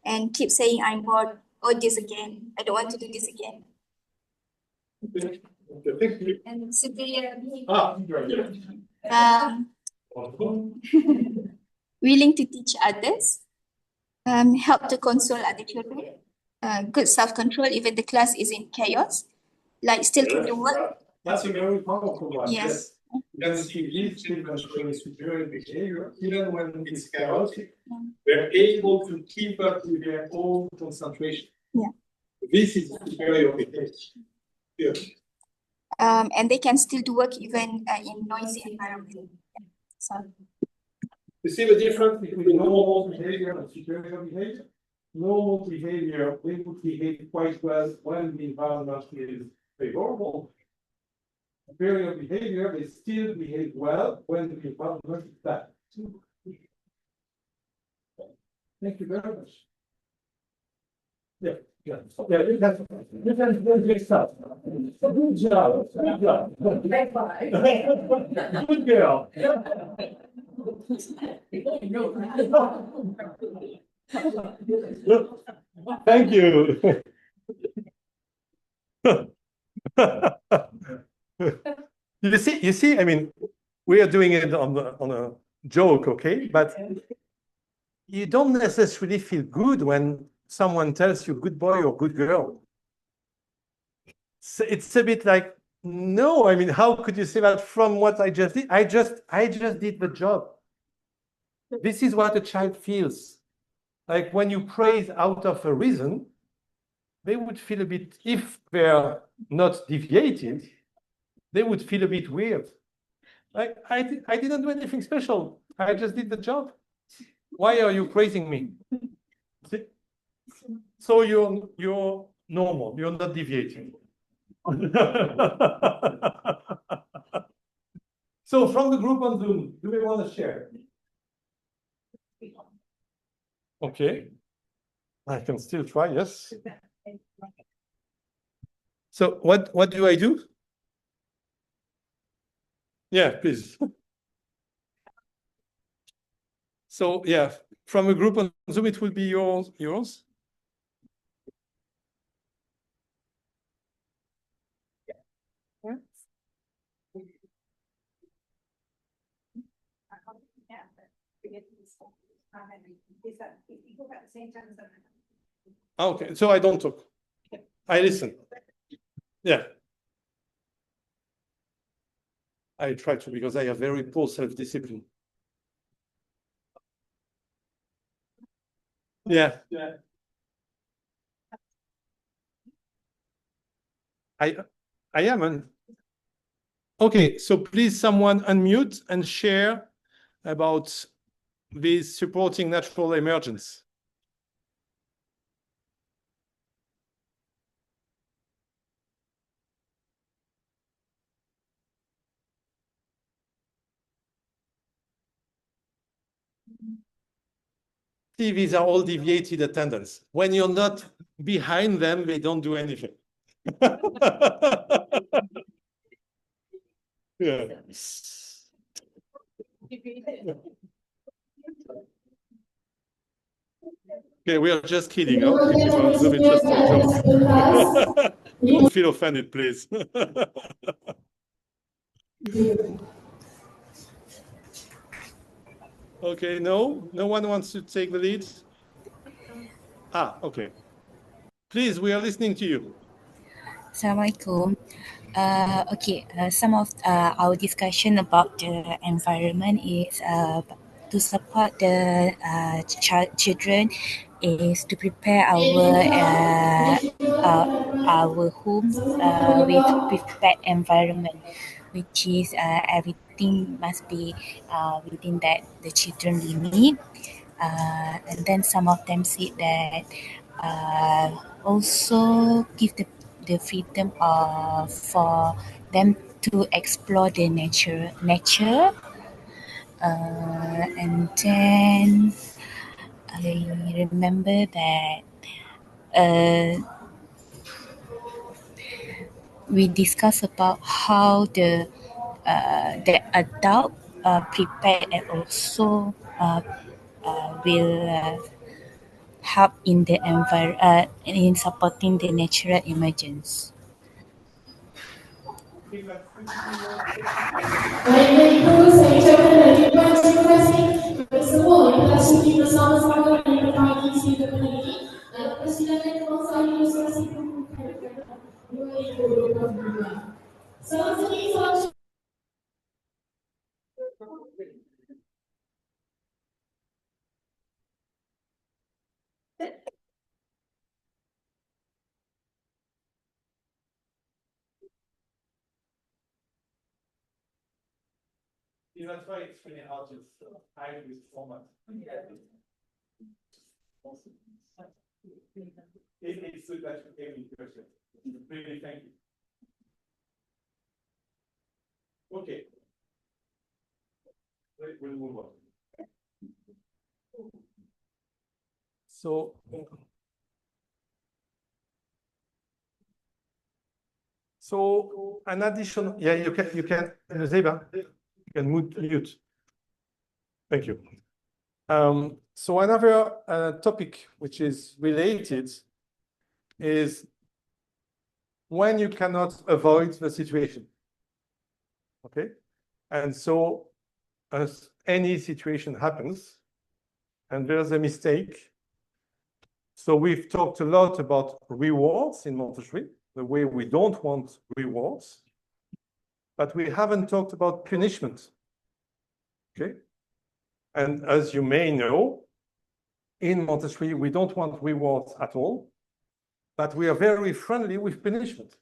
and keep saying, I'm bored, or this again. I don't want to do this again. And severe behavior. Willing to teach others, help to console other children, good self-control, even the class is in chaos, like still can do work. That's a very powerful one. Yes. You can see these children showing superior behavior, even when it's chaotic. They're able to keep up with their own concentration. Yeah. This is superior behavior. Yeah. And they can still do work even in noisy environment. So. You see the difference between normal behavior and superior behavior? Normal behavior, they would behave quite well when the environment is favorable. Superior behavior, they still behave well when the environment is bad. Thank you very much. Yeah, yeah. Yeah, you can get stuff. Good job. Good job. Good girl. Thank you. You see, I mean, we are doing it on a joke, okay? But you don't necessarily feel good when someone tells you good boy or good girl. So it's a bit like, no, I mean, how could you say that from what I just did? I just did the job. This is what a child feels. Like when you praise out of a reason, they would feel a bit, if they're not deviated, they would feel a bit weird. Like, I didn't do anything special. I just did the job. Why are you praising me? See? So you're normal. You're not deviating. So from the group on Zoom, do we want to share? Okay. I can still try, yes. So what do I do? Yeah, please. So yeah, from a group on Zoom, it will be yours. Okay, so I don't talk. I listen. Yeah. I try to, because I have very poor self-discipline. Yeah. I am. Okay, so please someone unmute and share about with supporting natural emergence. See, these are all deviated attendance. When you're not behind them, they don't do anything. Yeah. Okay, we are just kidding. Huh? If you want some interesting jokes. Don't feel offended, please. Okay, no one wants to take the lead. Okay. Please, we are listening to you. Assalamualaikum. Some of our discussion about the environment is to support the children is to prepare our homes with that environment, which is everything must be within that the children need. And then some of them said that also give the freedom for them to explore the nature. And then I remember that we discussed about how the adult prepared and also will help in the in supporting the natural emergence. Baik itu saya ucapkan dari terima kasih kepada semua yang telah sudi bersama-sama dan berbagi isi peneliti dalam persidangan bangsa ilustrasi pembukaan 2022. Salam seni, salam. That's why it's really hard to hide this format. It's good that you came in person. Really, thank you. Okay. We'll move on. So an additional, yeah, you can, Zeba, you can mute. Thank you. So another topic which is related is when you cannot avoid the situation. Okay, and so as any situation happens, and there's a mistake. So we've talked a lot about rewards in Montessori, the way we don't want rewards, but we haven't talked about punishment. Okay, and as you may know, in Montessori, we don't want rewards at all, but we are very friendly with punishment.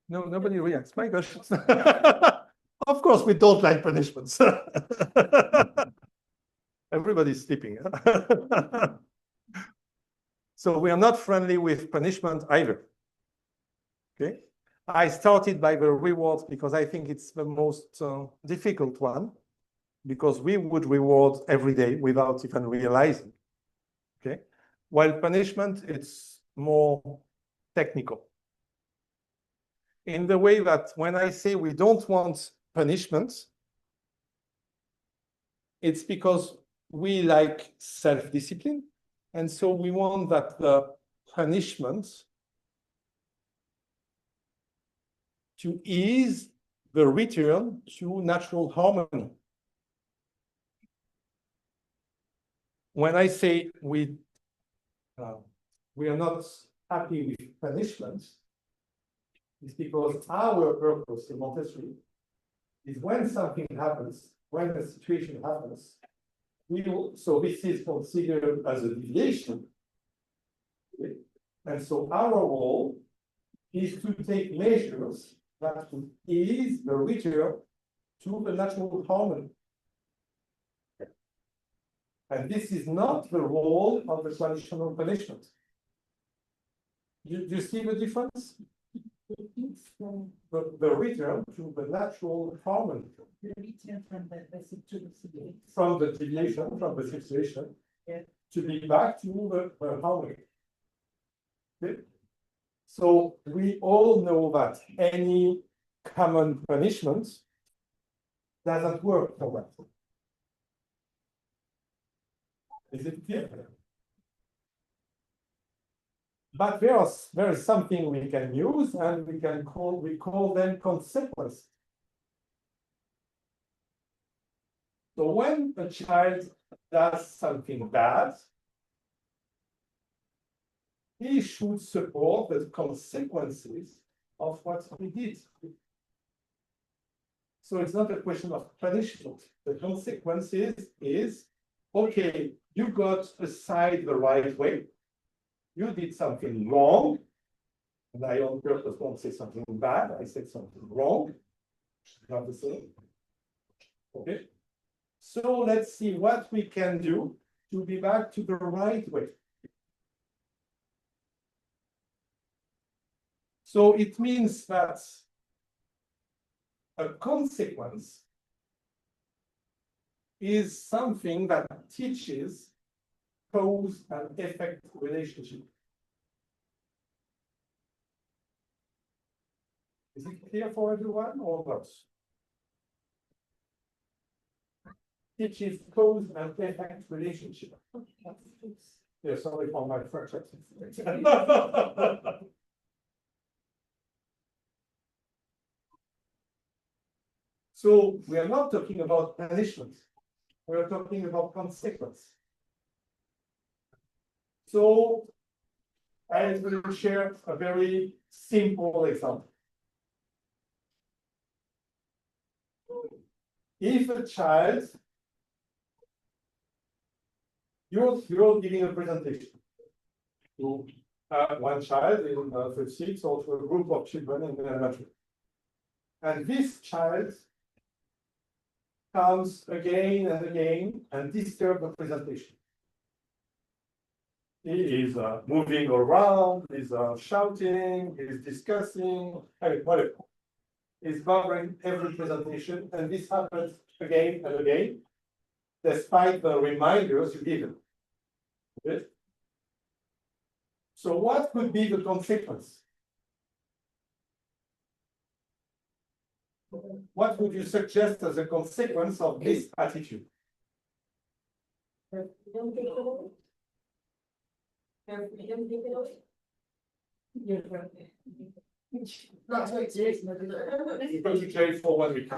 No, nobody reacts. My gosh. Of course, we don't like punishments. Everybody's sleeping. So we are not friendly with punishment either. Okay. I started by the rewards because I think it's the most difficult one, because we would reward every day without even realizing. Okay. While punishment, it's more technical. In the way that when I say we don't want punishment, it's because we like self-discipline. And so we want that the punishment to ease the return to natural harmony. When I say we are not happy with punishment, it's because our purpose in Montessori is when something happens, when a situation happens, so this is considered as a deviation. Okay? And so our role is to take measures that will ease the return to the natural harmony. And this is not the role of the traditional punishment. Do you see the difference? The return to the natural harmony. From the deviation, from the situation, to be back to the harmony. Okay? So we all know that any common punishment doesn't work for that. Is it clear? But there is something we can use, and we call them consequences. So when a child does something bad, he should support the consequences of what he did. So it's not a question of punishment. The consequences is, okay, you got assigned the right way. You did something wrong. And I on purpose won't say something bad. I said something wrong. Not the same. Okay. So let's see what we can do to be back to the right way. So it means that a consequence is something that teaches cause and effect relationship. Is it clear for everyone or not? Teaches cause and effect relationship. Yeah, sorry for my French accent. So we are not talking about punishment. We are talking about consequence. So I will share a very simple example. If a child, you're giving a presentation to one child in the 6 or to a group of children in the elementary. And this child comes again and again and disturbs the presentation. He is moving around, he's shouting, he's discussing, whatever. He's bothering every presentation, and this happens again and again, despite the reminders you give him. Okay? So what could be the consequence? What would you suggest as a consequence of this attitude? Not to explain. Particularly for 1 week.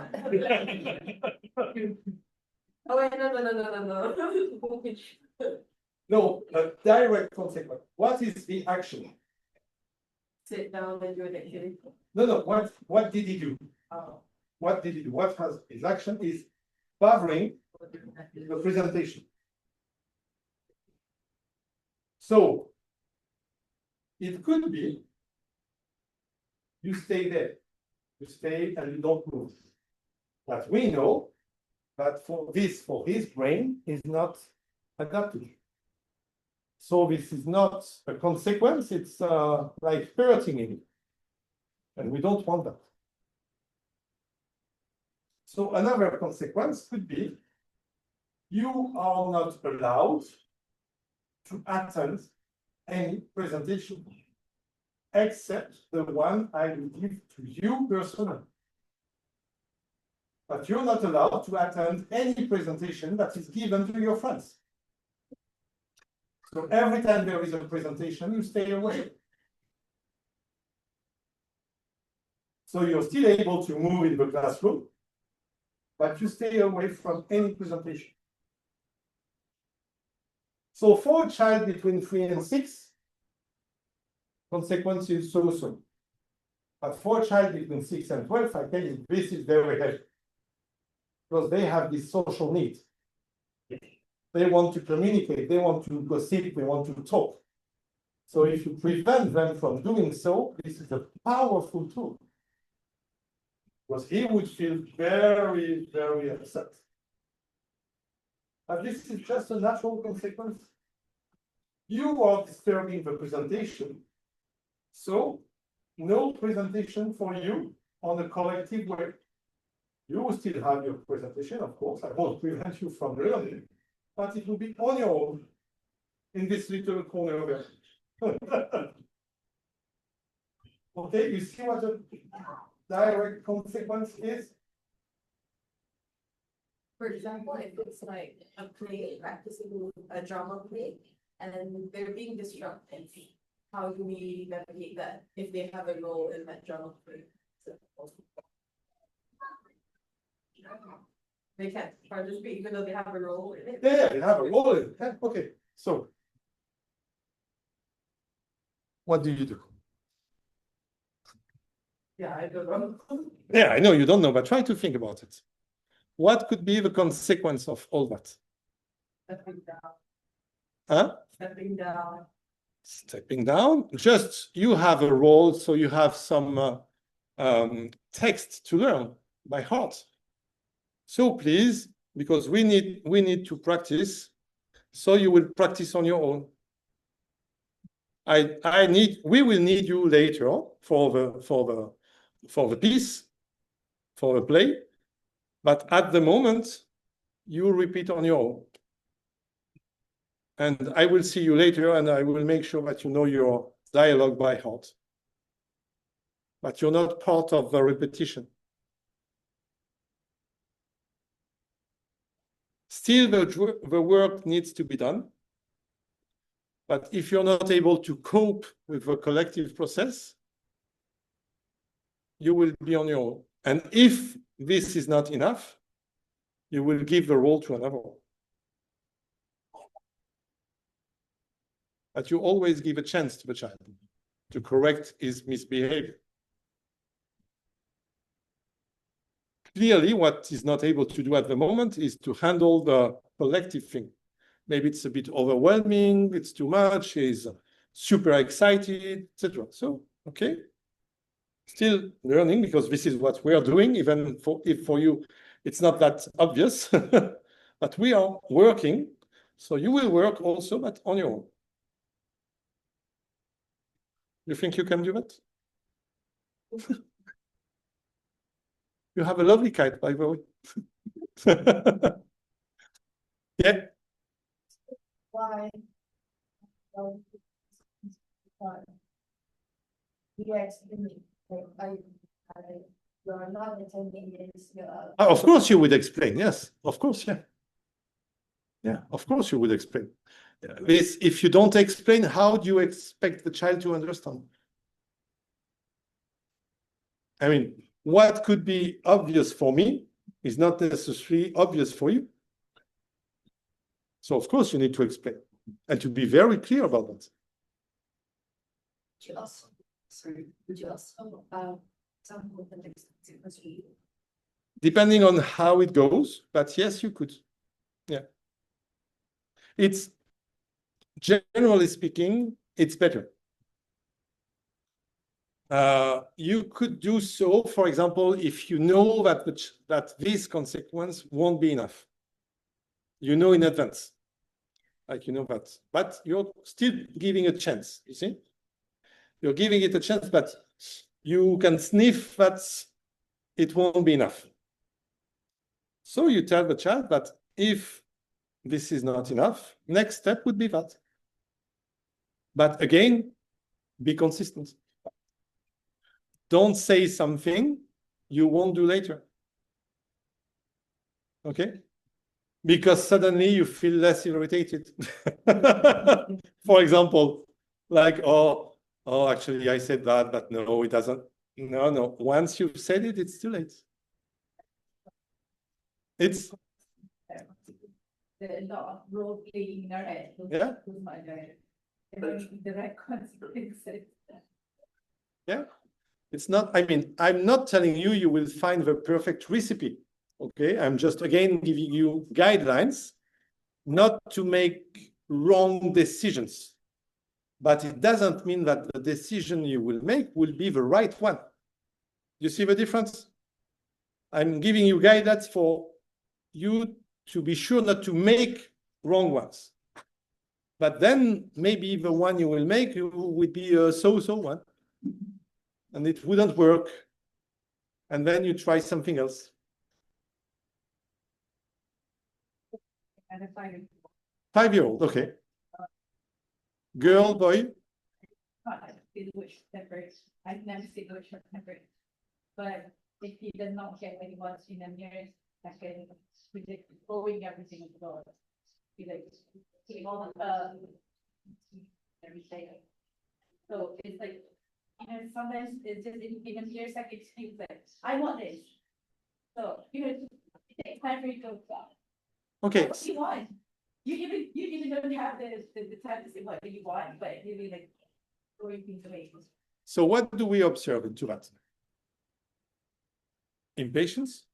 Oh wait, no. No, a direct consequence. What is the action? Sit down and do an activity. No. What did he do? What did he do? What has his action is bothering the presentation. So it could be you stay there. You stay and you don't move. But we know that for his brain is not adapted. So this is not a consequence, it's like hurting him. And we don't want that. So another consequence could be you are not allowed to attend any presentation except the one I will give to you personally. But you're not allowed to attend any presentation that is given to your friends. So every time there is a presentation, you stay away. So you're still able to move in the classroom, but you stay away from any presentation. So for a child between 3 and 6, consequences so. But for a child between 6 and 12, I tell you, this is very heavy. Because they have this social need. They want to communicate, they want to gossip, they want to talk. So if you prevent them from doing so, this is a powerful tool. Because he would feel very, very upset. But this is just a natural consequence. You are disturbing the presentation. So no presentation for you on a collective way. You will still have your presentation, of course. I won't prevent you from learning, but it will be on your own in this little corner there. Okay, you see what the direct consequence is? For example, if it's like a play, practicing a drama play, and they're being disrupted, how do we navigate that if they have a role in that drama play? They can't participate even though they have a role in it. Yeah, they have a role in it. Okay, so what do you do? Yeah, I don't know. Yeah, I know you don't know, but try to think about it. What could be the consequence of all that? Stepping down. Huh? Stepping down. Stepping down. Just you have a role, so you have some text to learn by heart. So please, because we need to practice, so you will practice on your own. We will need you later for the piece, for the play, but at the moment you repeat on your own. And I will see you later, and I will make sure that you know your dialogue by heart. But you're not part of the repetition. Still, the work needs to be done. But if you're not able to cope with the collective process, you will be on your own. And if this is not enough, you will give the role to another one. But you always give a chance to the child to correct his misbehavior. Clearly, what he's not able to do at the moment is to handle the collective thing. Maybe it's a bit overwhelming, it's too much, he's super excited, etc. So, okay. Still learning, because this is what we are doing, even if for you it's not that obvious. But we are working, so you will work also, but on your own. You think you can do that? You have a lovely kite, by the way. Yeah. Why? You explain you're not attending this. Of course you would explain, yes. Of course, yeah. Yeah, of course you would explain. This, if you don't explain, how do you expect the child to understand? I mean, what could be obvious for me is not necessarily obvious for you. So of course you need to explain and to be very clear about that. Would you also sample the next consequence for you? Depending on how it goes, but yes, you could. Yeah. It's, generally speaking, it's better. You could do so, for example, if you know that this consequence won't be enough. You know in advance, like you know that, but you're still giving a chance, you see? You're giving it a chance, but you can sniff that it won't be enough. So you tell the child that if this is not enough, next step would be that. But again, be consistent. Don't say something you won't do later. Okay? Because suddenly you feel less irritated. For example, like, oh, actually I said that, but no, it doesn't. No. Once you've said it, it's too late. It's a lot of role playing in our head. Yeah. Direct consequences. Yeah. It's not, I mean, I'm not telling you you will find the perfect recipe. Okay, I'm just again giving you guidelines not to make wrong decisions. But it doesn't mean that the decision you will make will be the right one. You see the difference? I'm giving you guidance for you to be sure not to make wrong ones. But then maybe the one you will make would be a so-so one, and it wouldn't work. And then you try something else. And a 5-year-old. 5-year-old, okay. Girl, boy? Not distinguish separate. I've never distinguished from separate. But if he does not get what he wants in a nearest second, predict going everything as well. He like taking all the everything. So it's like, you know, sometimes it's just in a near second things that I want this. So you know, it takes time for you to go. Okay. What do you want? You even don't have the time to say what do you want, but you like throwing things away. So what do we observe into that? Impatience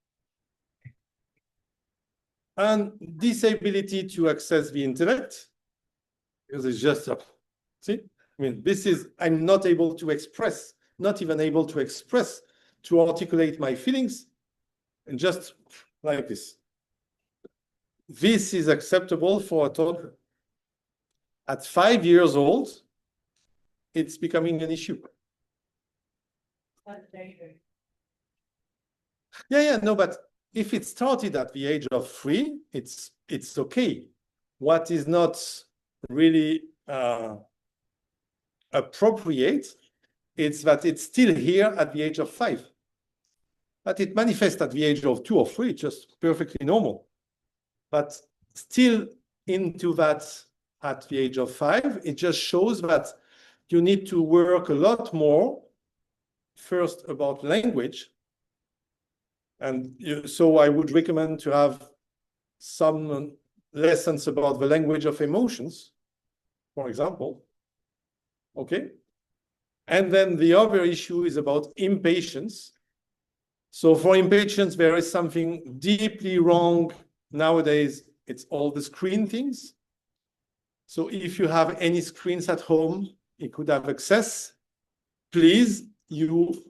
and disability to access the intellect, because it's just a, see, I mean, this is, I'm not able to express, not even able to express, to articulate my feelings, and just like this. This is acceptable for a toddler. At 5 years old, it's becoming an issue. That's very good. Yeah, no, but if it started at the age of 3, it's okay. What is not really appropriate, it's that it's still here at the age of 5. But it manifests at the age of 2 or 3, just perfectly normal. But still into that at the age of 5, it just shows that you need to work a lot more, first about language. And so I would recommend to have some lessons about the language of emotions, for example. Okay. And then the other issue is about impatience. So for impatience, there is something deeply wrong nowadays. It's all the screen things. So if you have any screens at home, you could have access. Please, you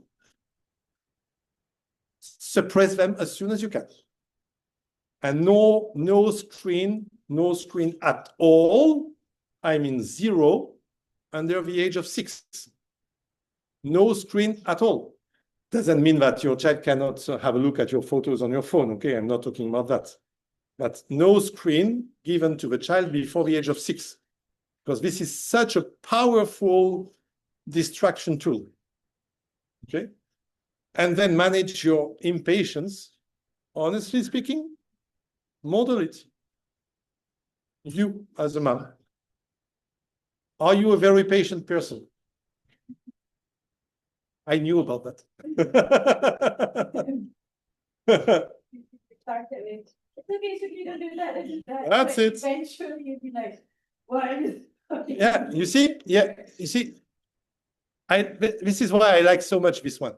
suppress them as soon as you can. And no screen at all. I mean 0 under the age of 6. No screen at all. Doesn't mean that your child cannot have a look at your photos on your phone. Okay, I'm not talking about that. But no screen given to the child before the age of 6. Because this is such a powerful distraction tool. Okay? And then manage your impatience. Honestly speaking, model it. You, as a mom, are you a very patient person? I knew about that. It's okay, so you don't do that. That's but it. Eventually, you'd be like, what? Yeah, you see? Yeah, you see? This is why I like so much this one.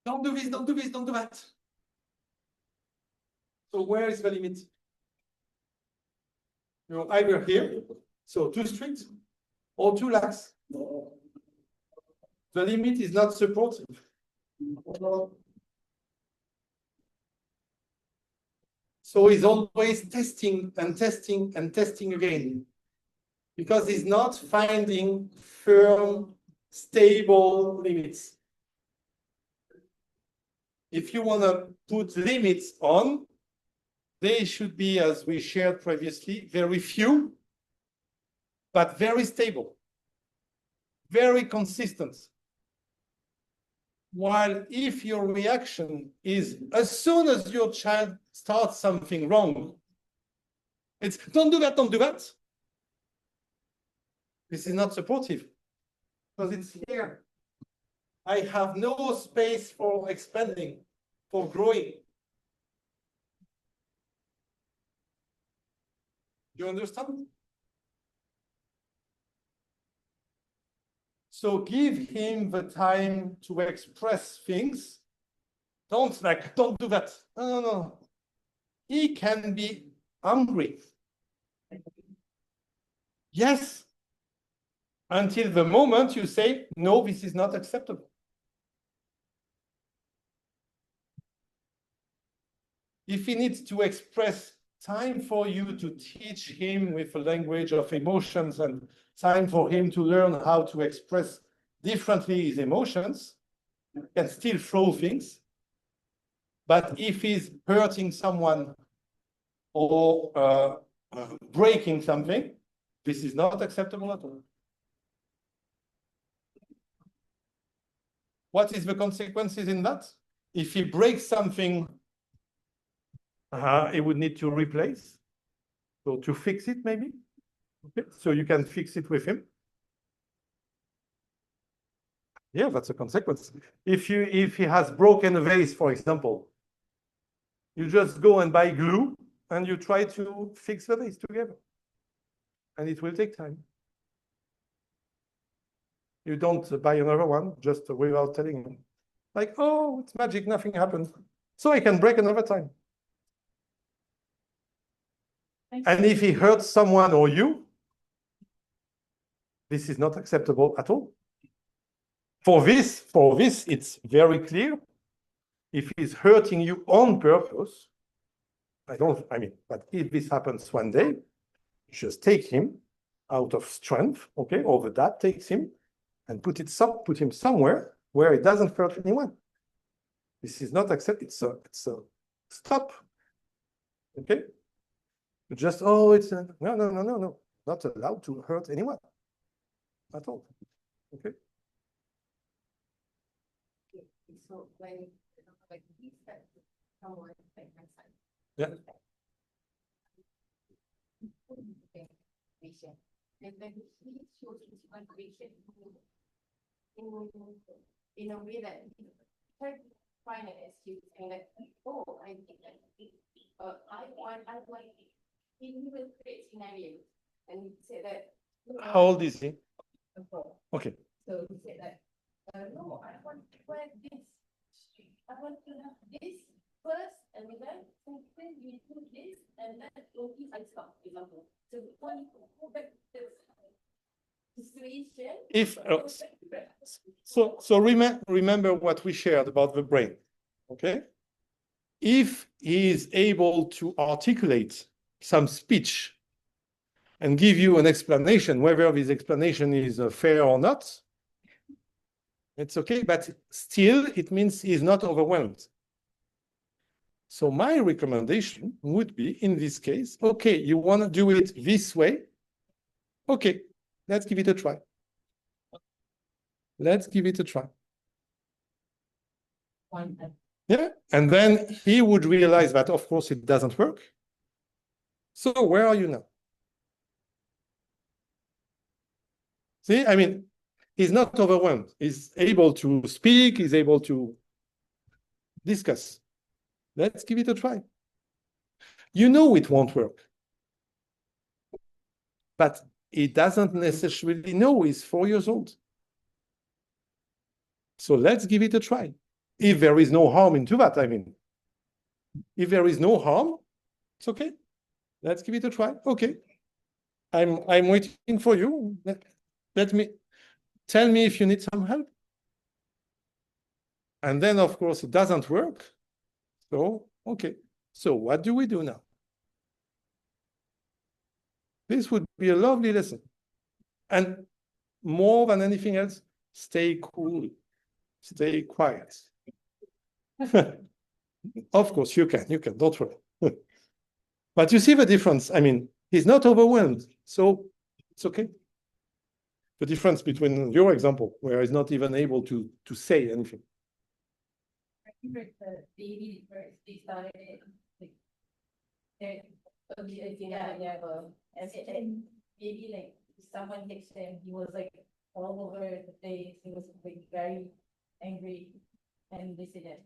Don't do this, don't do this, don't do that. So where is the limit? You're either here, so too strict, or too lax. The limit is not supportive. So he's always testing and testing and testing again, because he's not finding firm, stable limits. If you want to put limits on, they should be, as we shared previously, very few, but very stable, very consistent. While if your reaction is, as soon as your child starts something wrong, it's don't do that, don't do that. This is not supportive, because it's here. I have no space for expanding, for growing. You understand? So give him the time to express things. Don't do that. No. He can be angry. Yes. Until the moment you say, no, this is not acceptable. If he needs to express time for you to teach him with a language of emotions and time for him to learn how to express differently his emotions, you can still throw things. But if he's hurting someone or breaking something, this is not acceptable at all. What is the consequences in that? If he breaks something, he would need to replace, so to fix it maybe. Okay, so you can fix it with him. Yeah, that's a consequence. If he has broken a vase, for example, you just go and buy glue and you try to fix the vase together, and it will take time. You don't buy another one just without telling him, like, oh, it's magic, nothing happened, so I can break another time. And if he hurts someone or you, this is not acceptable at all. For this, it's very clear. If he's hurting you on purpose, but if this happens one day, just take him out of strength, okay, or the dad takes him and put him somewhere where it doesn't hurt anyone. This is not accepted. It's a stop. Okay? Just, it's no, not allowed to hurt anyone at all. Okay? So when like he said someone like my son. Yeah. And then he shows his motivation in a way that he tried to find an excuse and like, oh, I think that I want he will create scenarios and say that. How old is he? Okay. So he said that no, I want to wear this. I want to have this first, and then you do this, and then okay, I stop. Example. So when you go back to the situation. If so remember what we shared about the brain. Okay. If he is able to articulate some speech and give you an explanation, whether this explanation is fair or not, it's okay, but still it means he's not overwhelmed. So my recommendation would be, in this case, okay, you want to do it this way? Okay, let's give it a try. Let's give it a try. Yeah, and then he would realize that, of course, it doesn't work. So where are you now? See, I mean, he's not overwhelmed. He's able to speak, he's able to discuss. Let's give it a try. You know it won't work. But he doesn't necessarily know he's 4 years old. So let's give it a try. If there is no harm into that, I mean. If there is no harm, it's okay. Let's give it a try. Okay. I'm waiting for you. Tell me if you need some help. And then, of course, it doesn't work. So, okay. So what do we do now? This would be a lovely lesson. And more than anything else, stay cool. Stay quiet. Of course, you can, don't worry. But you see the difference. I mean, he's not overwhelmed, so it's okay. The difference between your example, where he's not even able to say anything. I remember the baby first, they started and maybe like someone hits him, he was like all over the place, he was like very angry, and they said that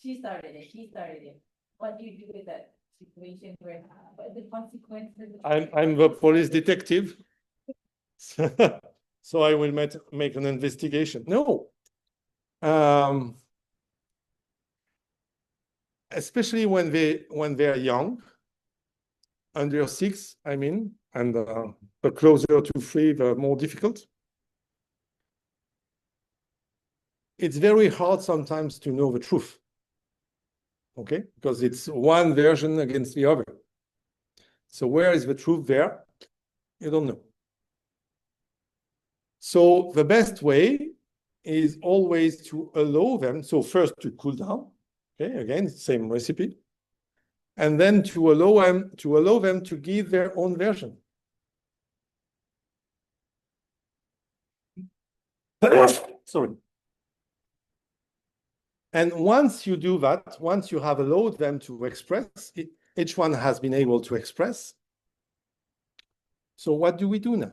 she started it. What do you do with that situation where what the consequences? I'm the police detective. So I will make an investigation. No. Especially when they're young, under 6, I mean, And the closer to 3, the more difficult. It's very hard sometimes to know the truth, okay? Because it's one version against the other. So where is the truth there? You don't know. So the best way is always to allow them, so first to cool down, okay, again, same recipe, and then to allow them to give their own version. Sorry. And once you do that, once you have allowed them to express, each one has been able to express. So what do we do now?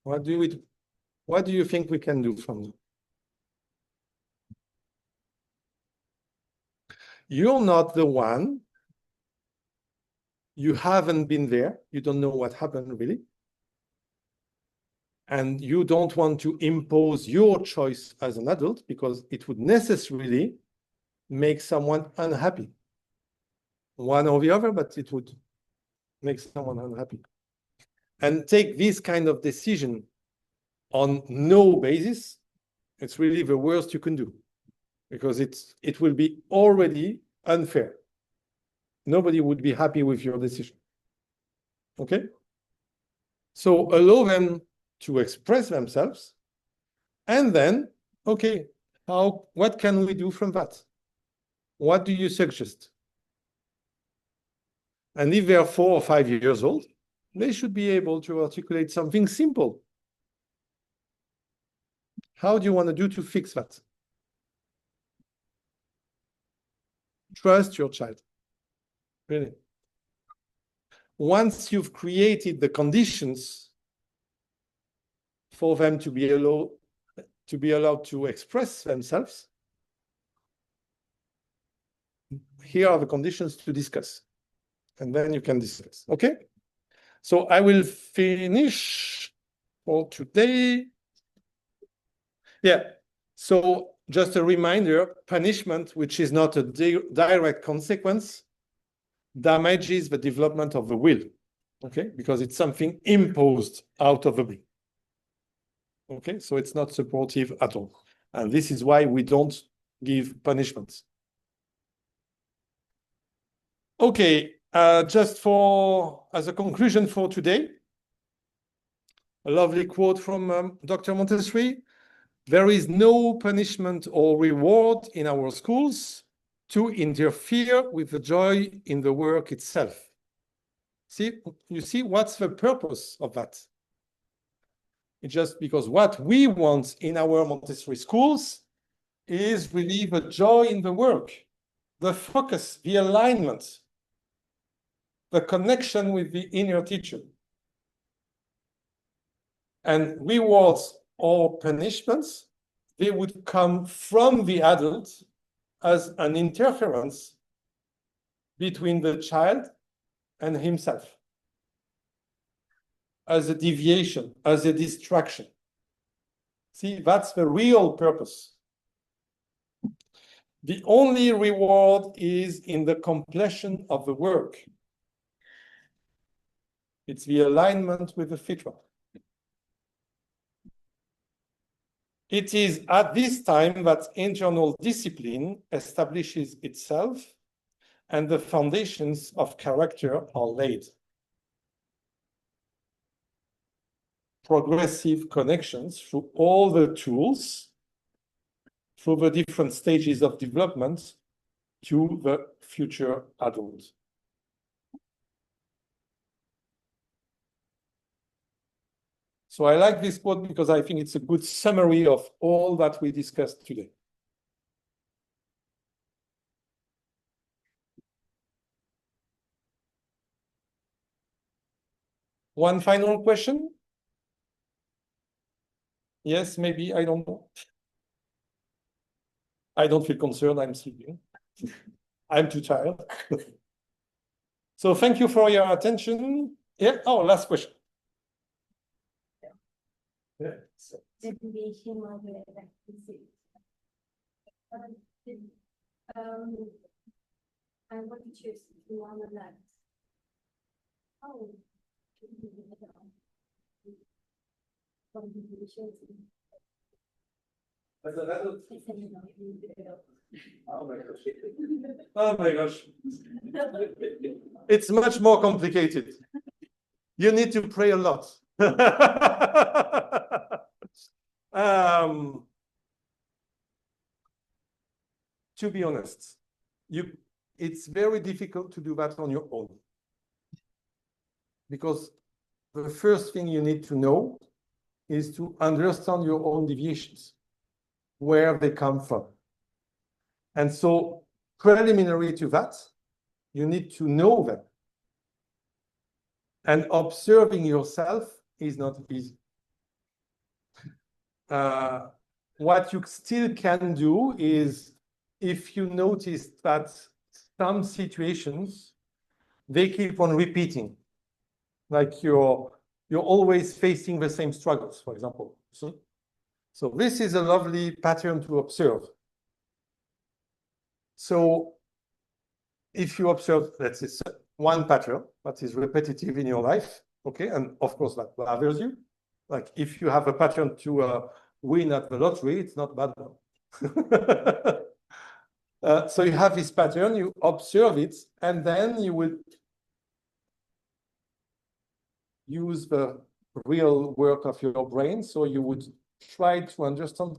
What do we do? What do you think we can do from now? You're not the one. You haven't been there. You don't know what happened really. And you don't want to impose your choice as an adult because it would necessarily make someone unhappy. One or the other, but it would make someone unhappy. And take this kind of decision on no basis, it's really the worst you can do because it will be already unfair. Nobody would be happy with your decision. Okay? So allow them to express themselves and then, okay, what can we do from that? What do you suggest? And if they are 4 or 5 years old, they should be able to articulate something simple. How do you want to do to fix that? Trust your child. Really. Once you've created the conditions for them to be allowed to express themselves, here are the conditions to discuss. And then you can discuss. Okay? So I will finish for today. Yeah. So just a reminder, punishment, which is not a direct consequence, damages the development of the will. Okay? Because it's something imposed out of the will. Okay? So it's not supportive at all. And this is why we don't give punishments. Okay, just as a conclusion for today, a lovely quote from Dr. Montessori. There is no punishment or reward in our schools to interfere with the joy in the work itself. You see, what's the purpose of that? It's just because what we want in our Montessori schools is really the joy in the work, the focus, the alignment, the connection with the inner teacher. And rewards or punishments, they would come from the adult as an interference between the child and himself, as a deviation, as a distraction. See, that's the real purpose. The only reward is in the completion of the work. It's the alignment with the fitra. It is at this time that internal discipline establishes itself and the foundations of character are laid. Progressive connections through all the tools, through the different stages of development to the future adult. So I like this quote because I think it's a good summary of all that we discussed today. One final question? Yes, maybe, I don't know. I don't feel concerned, I'm sleeping. I'm too tired. So thank you for your attention. Yeah, last question. Yeah. I want to choose one of that. Oh my gosh. Oh my gosh. It's much more complicated. You need to pray a lot. To be honest, it's very difficult to do that on your own. Because the first thing you need to know is to understand your own deviations, where they come from. And so preliminary to that, you need to know them. And observing yourself is not easy. What you still can do is, if you notice that some situations, they keep on repeating, like you're always facing the same struggles, for example. So this is a lovely pattern to observe. So if you observe, let's say, one pattern that is repetitive in your life, okay, and of course that bothers you. Like if you have a pattern to win at the lottery, it's not bad. So you have this pattern, you observe it, and then you will use the real work of your brain. So you would try to understand,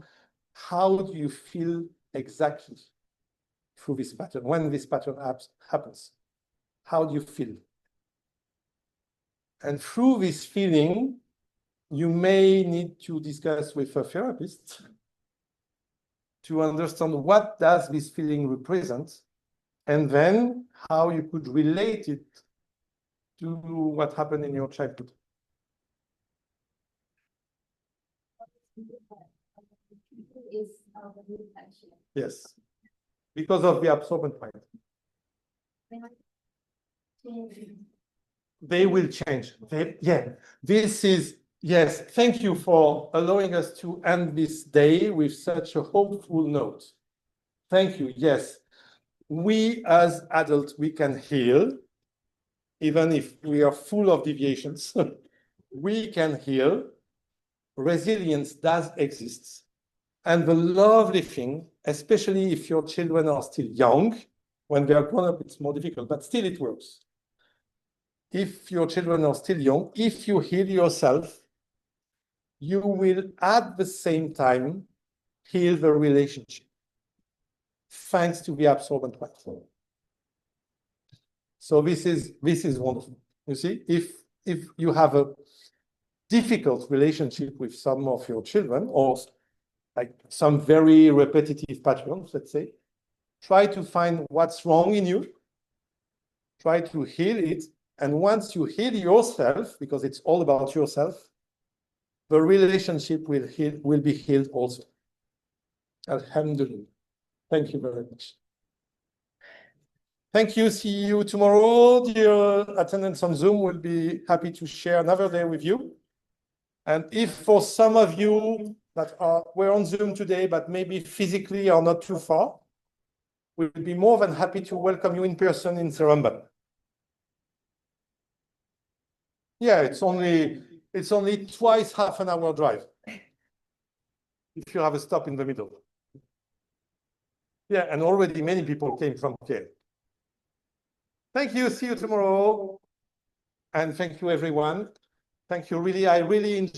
how do you feel exactly through this pattern, when this pattern happens? How do you feel? And through this feeling, you may need to discuss with a therapist to understand what does this feeling represent, and then how you could relate it to what happened in your childhood. Yes, because of the absorbent mind. They will change. This is, yes, thank you for allowing us to end this day with such a hopeful note. Thank you, yes. We as adults, we can heal, even if we are full of deviations. We can heal. Resilience does exist. And the lovely thing, especially if your children are still young, when they are grown up, it's more difficult, but still it works. If your children are still young, if you heal yourself, you will at the same time heal the relationship, thanks to the absorbent mind. So this is wonderful. You see, if you have a difficult relationship with some of your children, or like some very repetitive patterns, let's say, try to find what's wrong in you, try to heal it, and once you heal yourself, because it's all about yourself, the relationship will be healed also. Alhamdulillah. Thank you very much. Thank you. See you tomorrow. Dear attendants on Zoom, will be happy to share another day with you. And if for some of you that were on Zoom today, but maybe physically are not too far, we'll be more than happy to welcome you in person in Seremban. Yeah, it's only twice half an hour drive, if you have a stop in the middle. Yeah, and already many people came from here. Thank you. See you tomorrow. And thank you, everyone. Thank you. I really enjoyed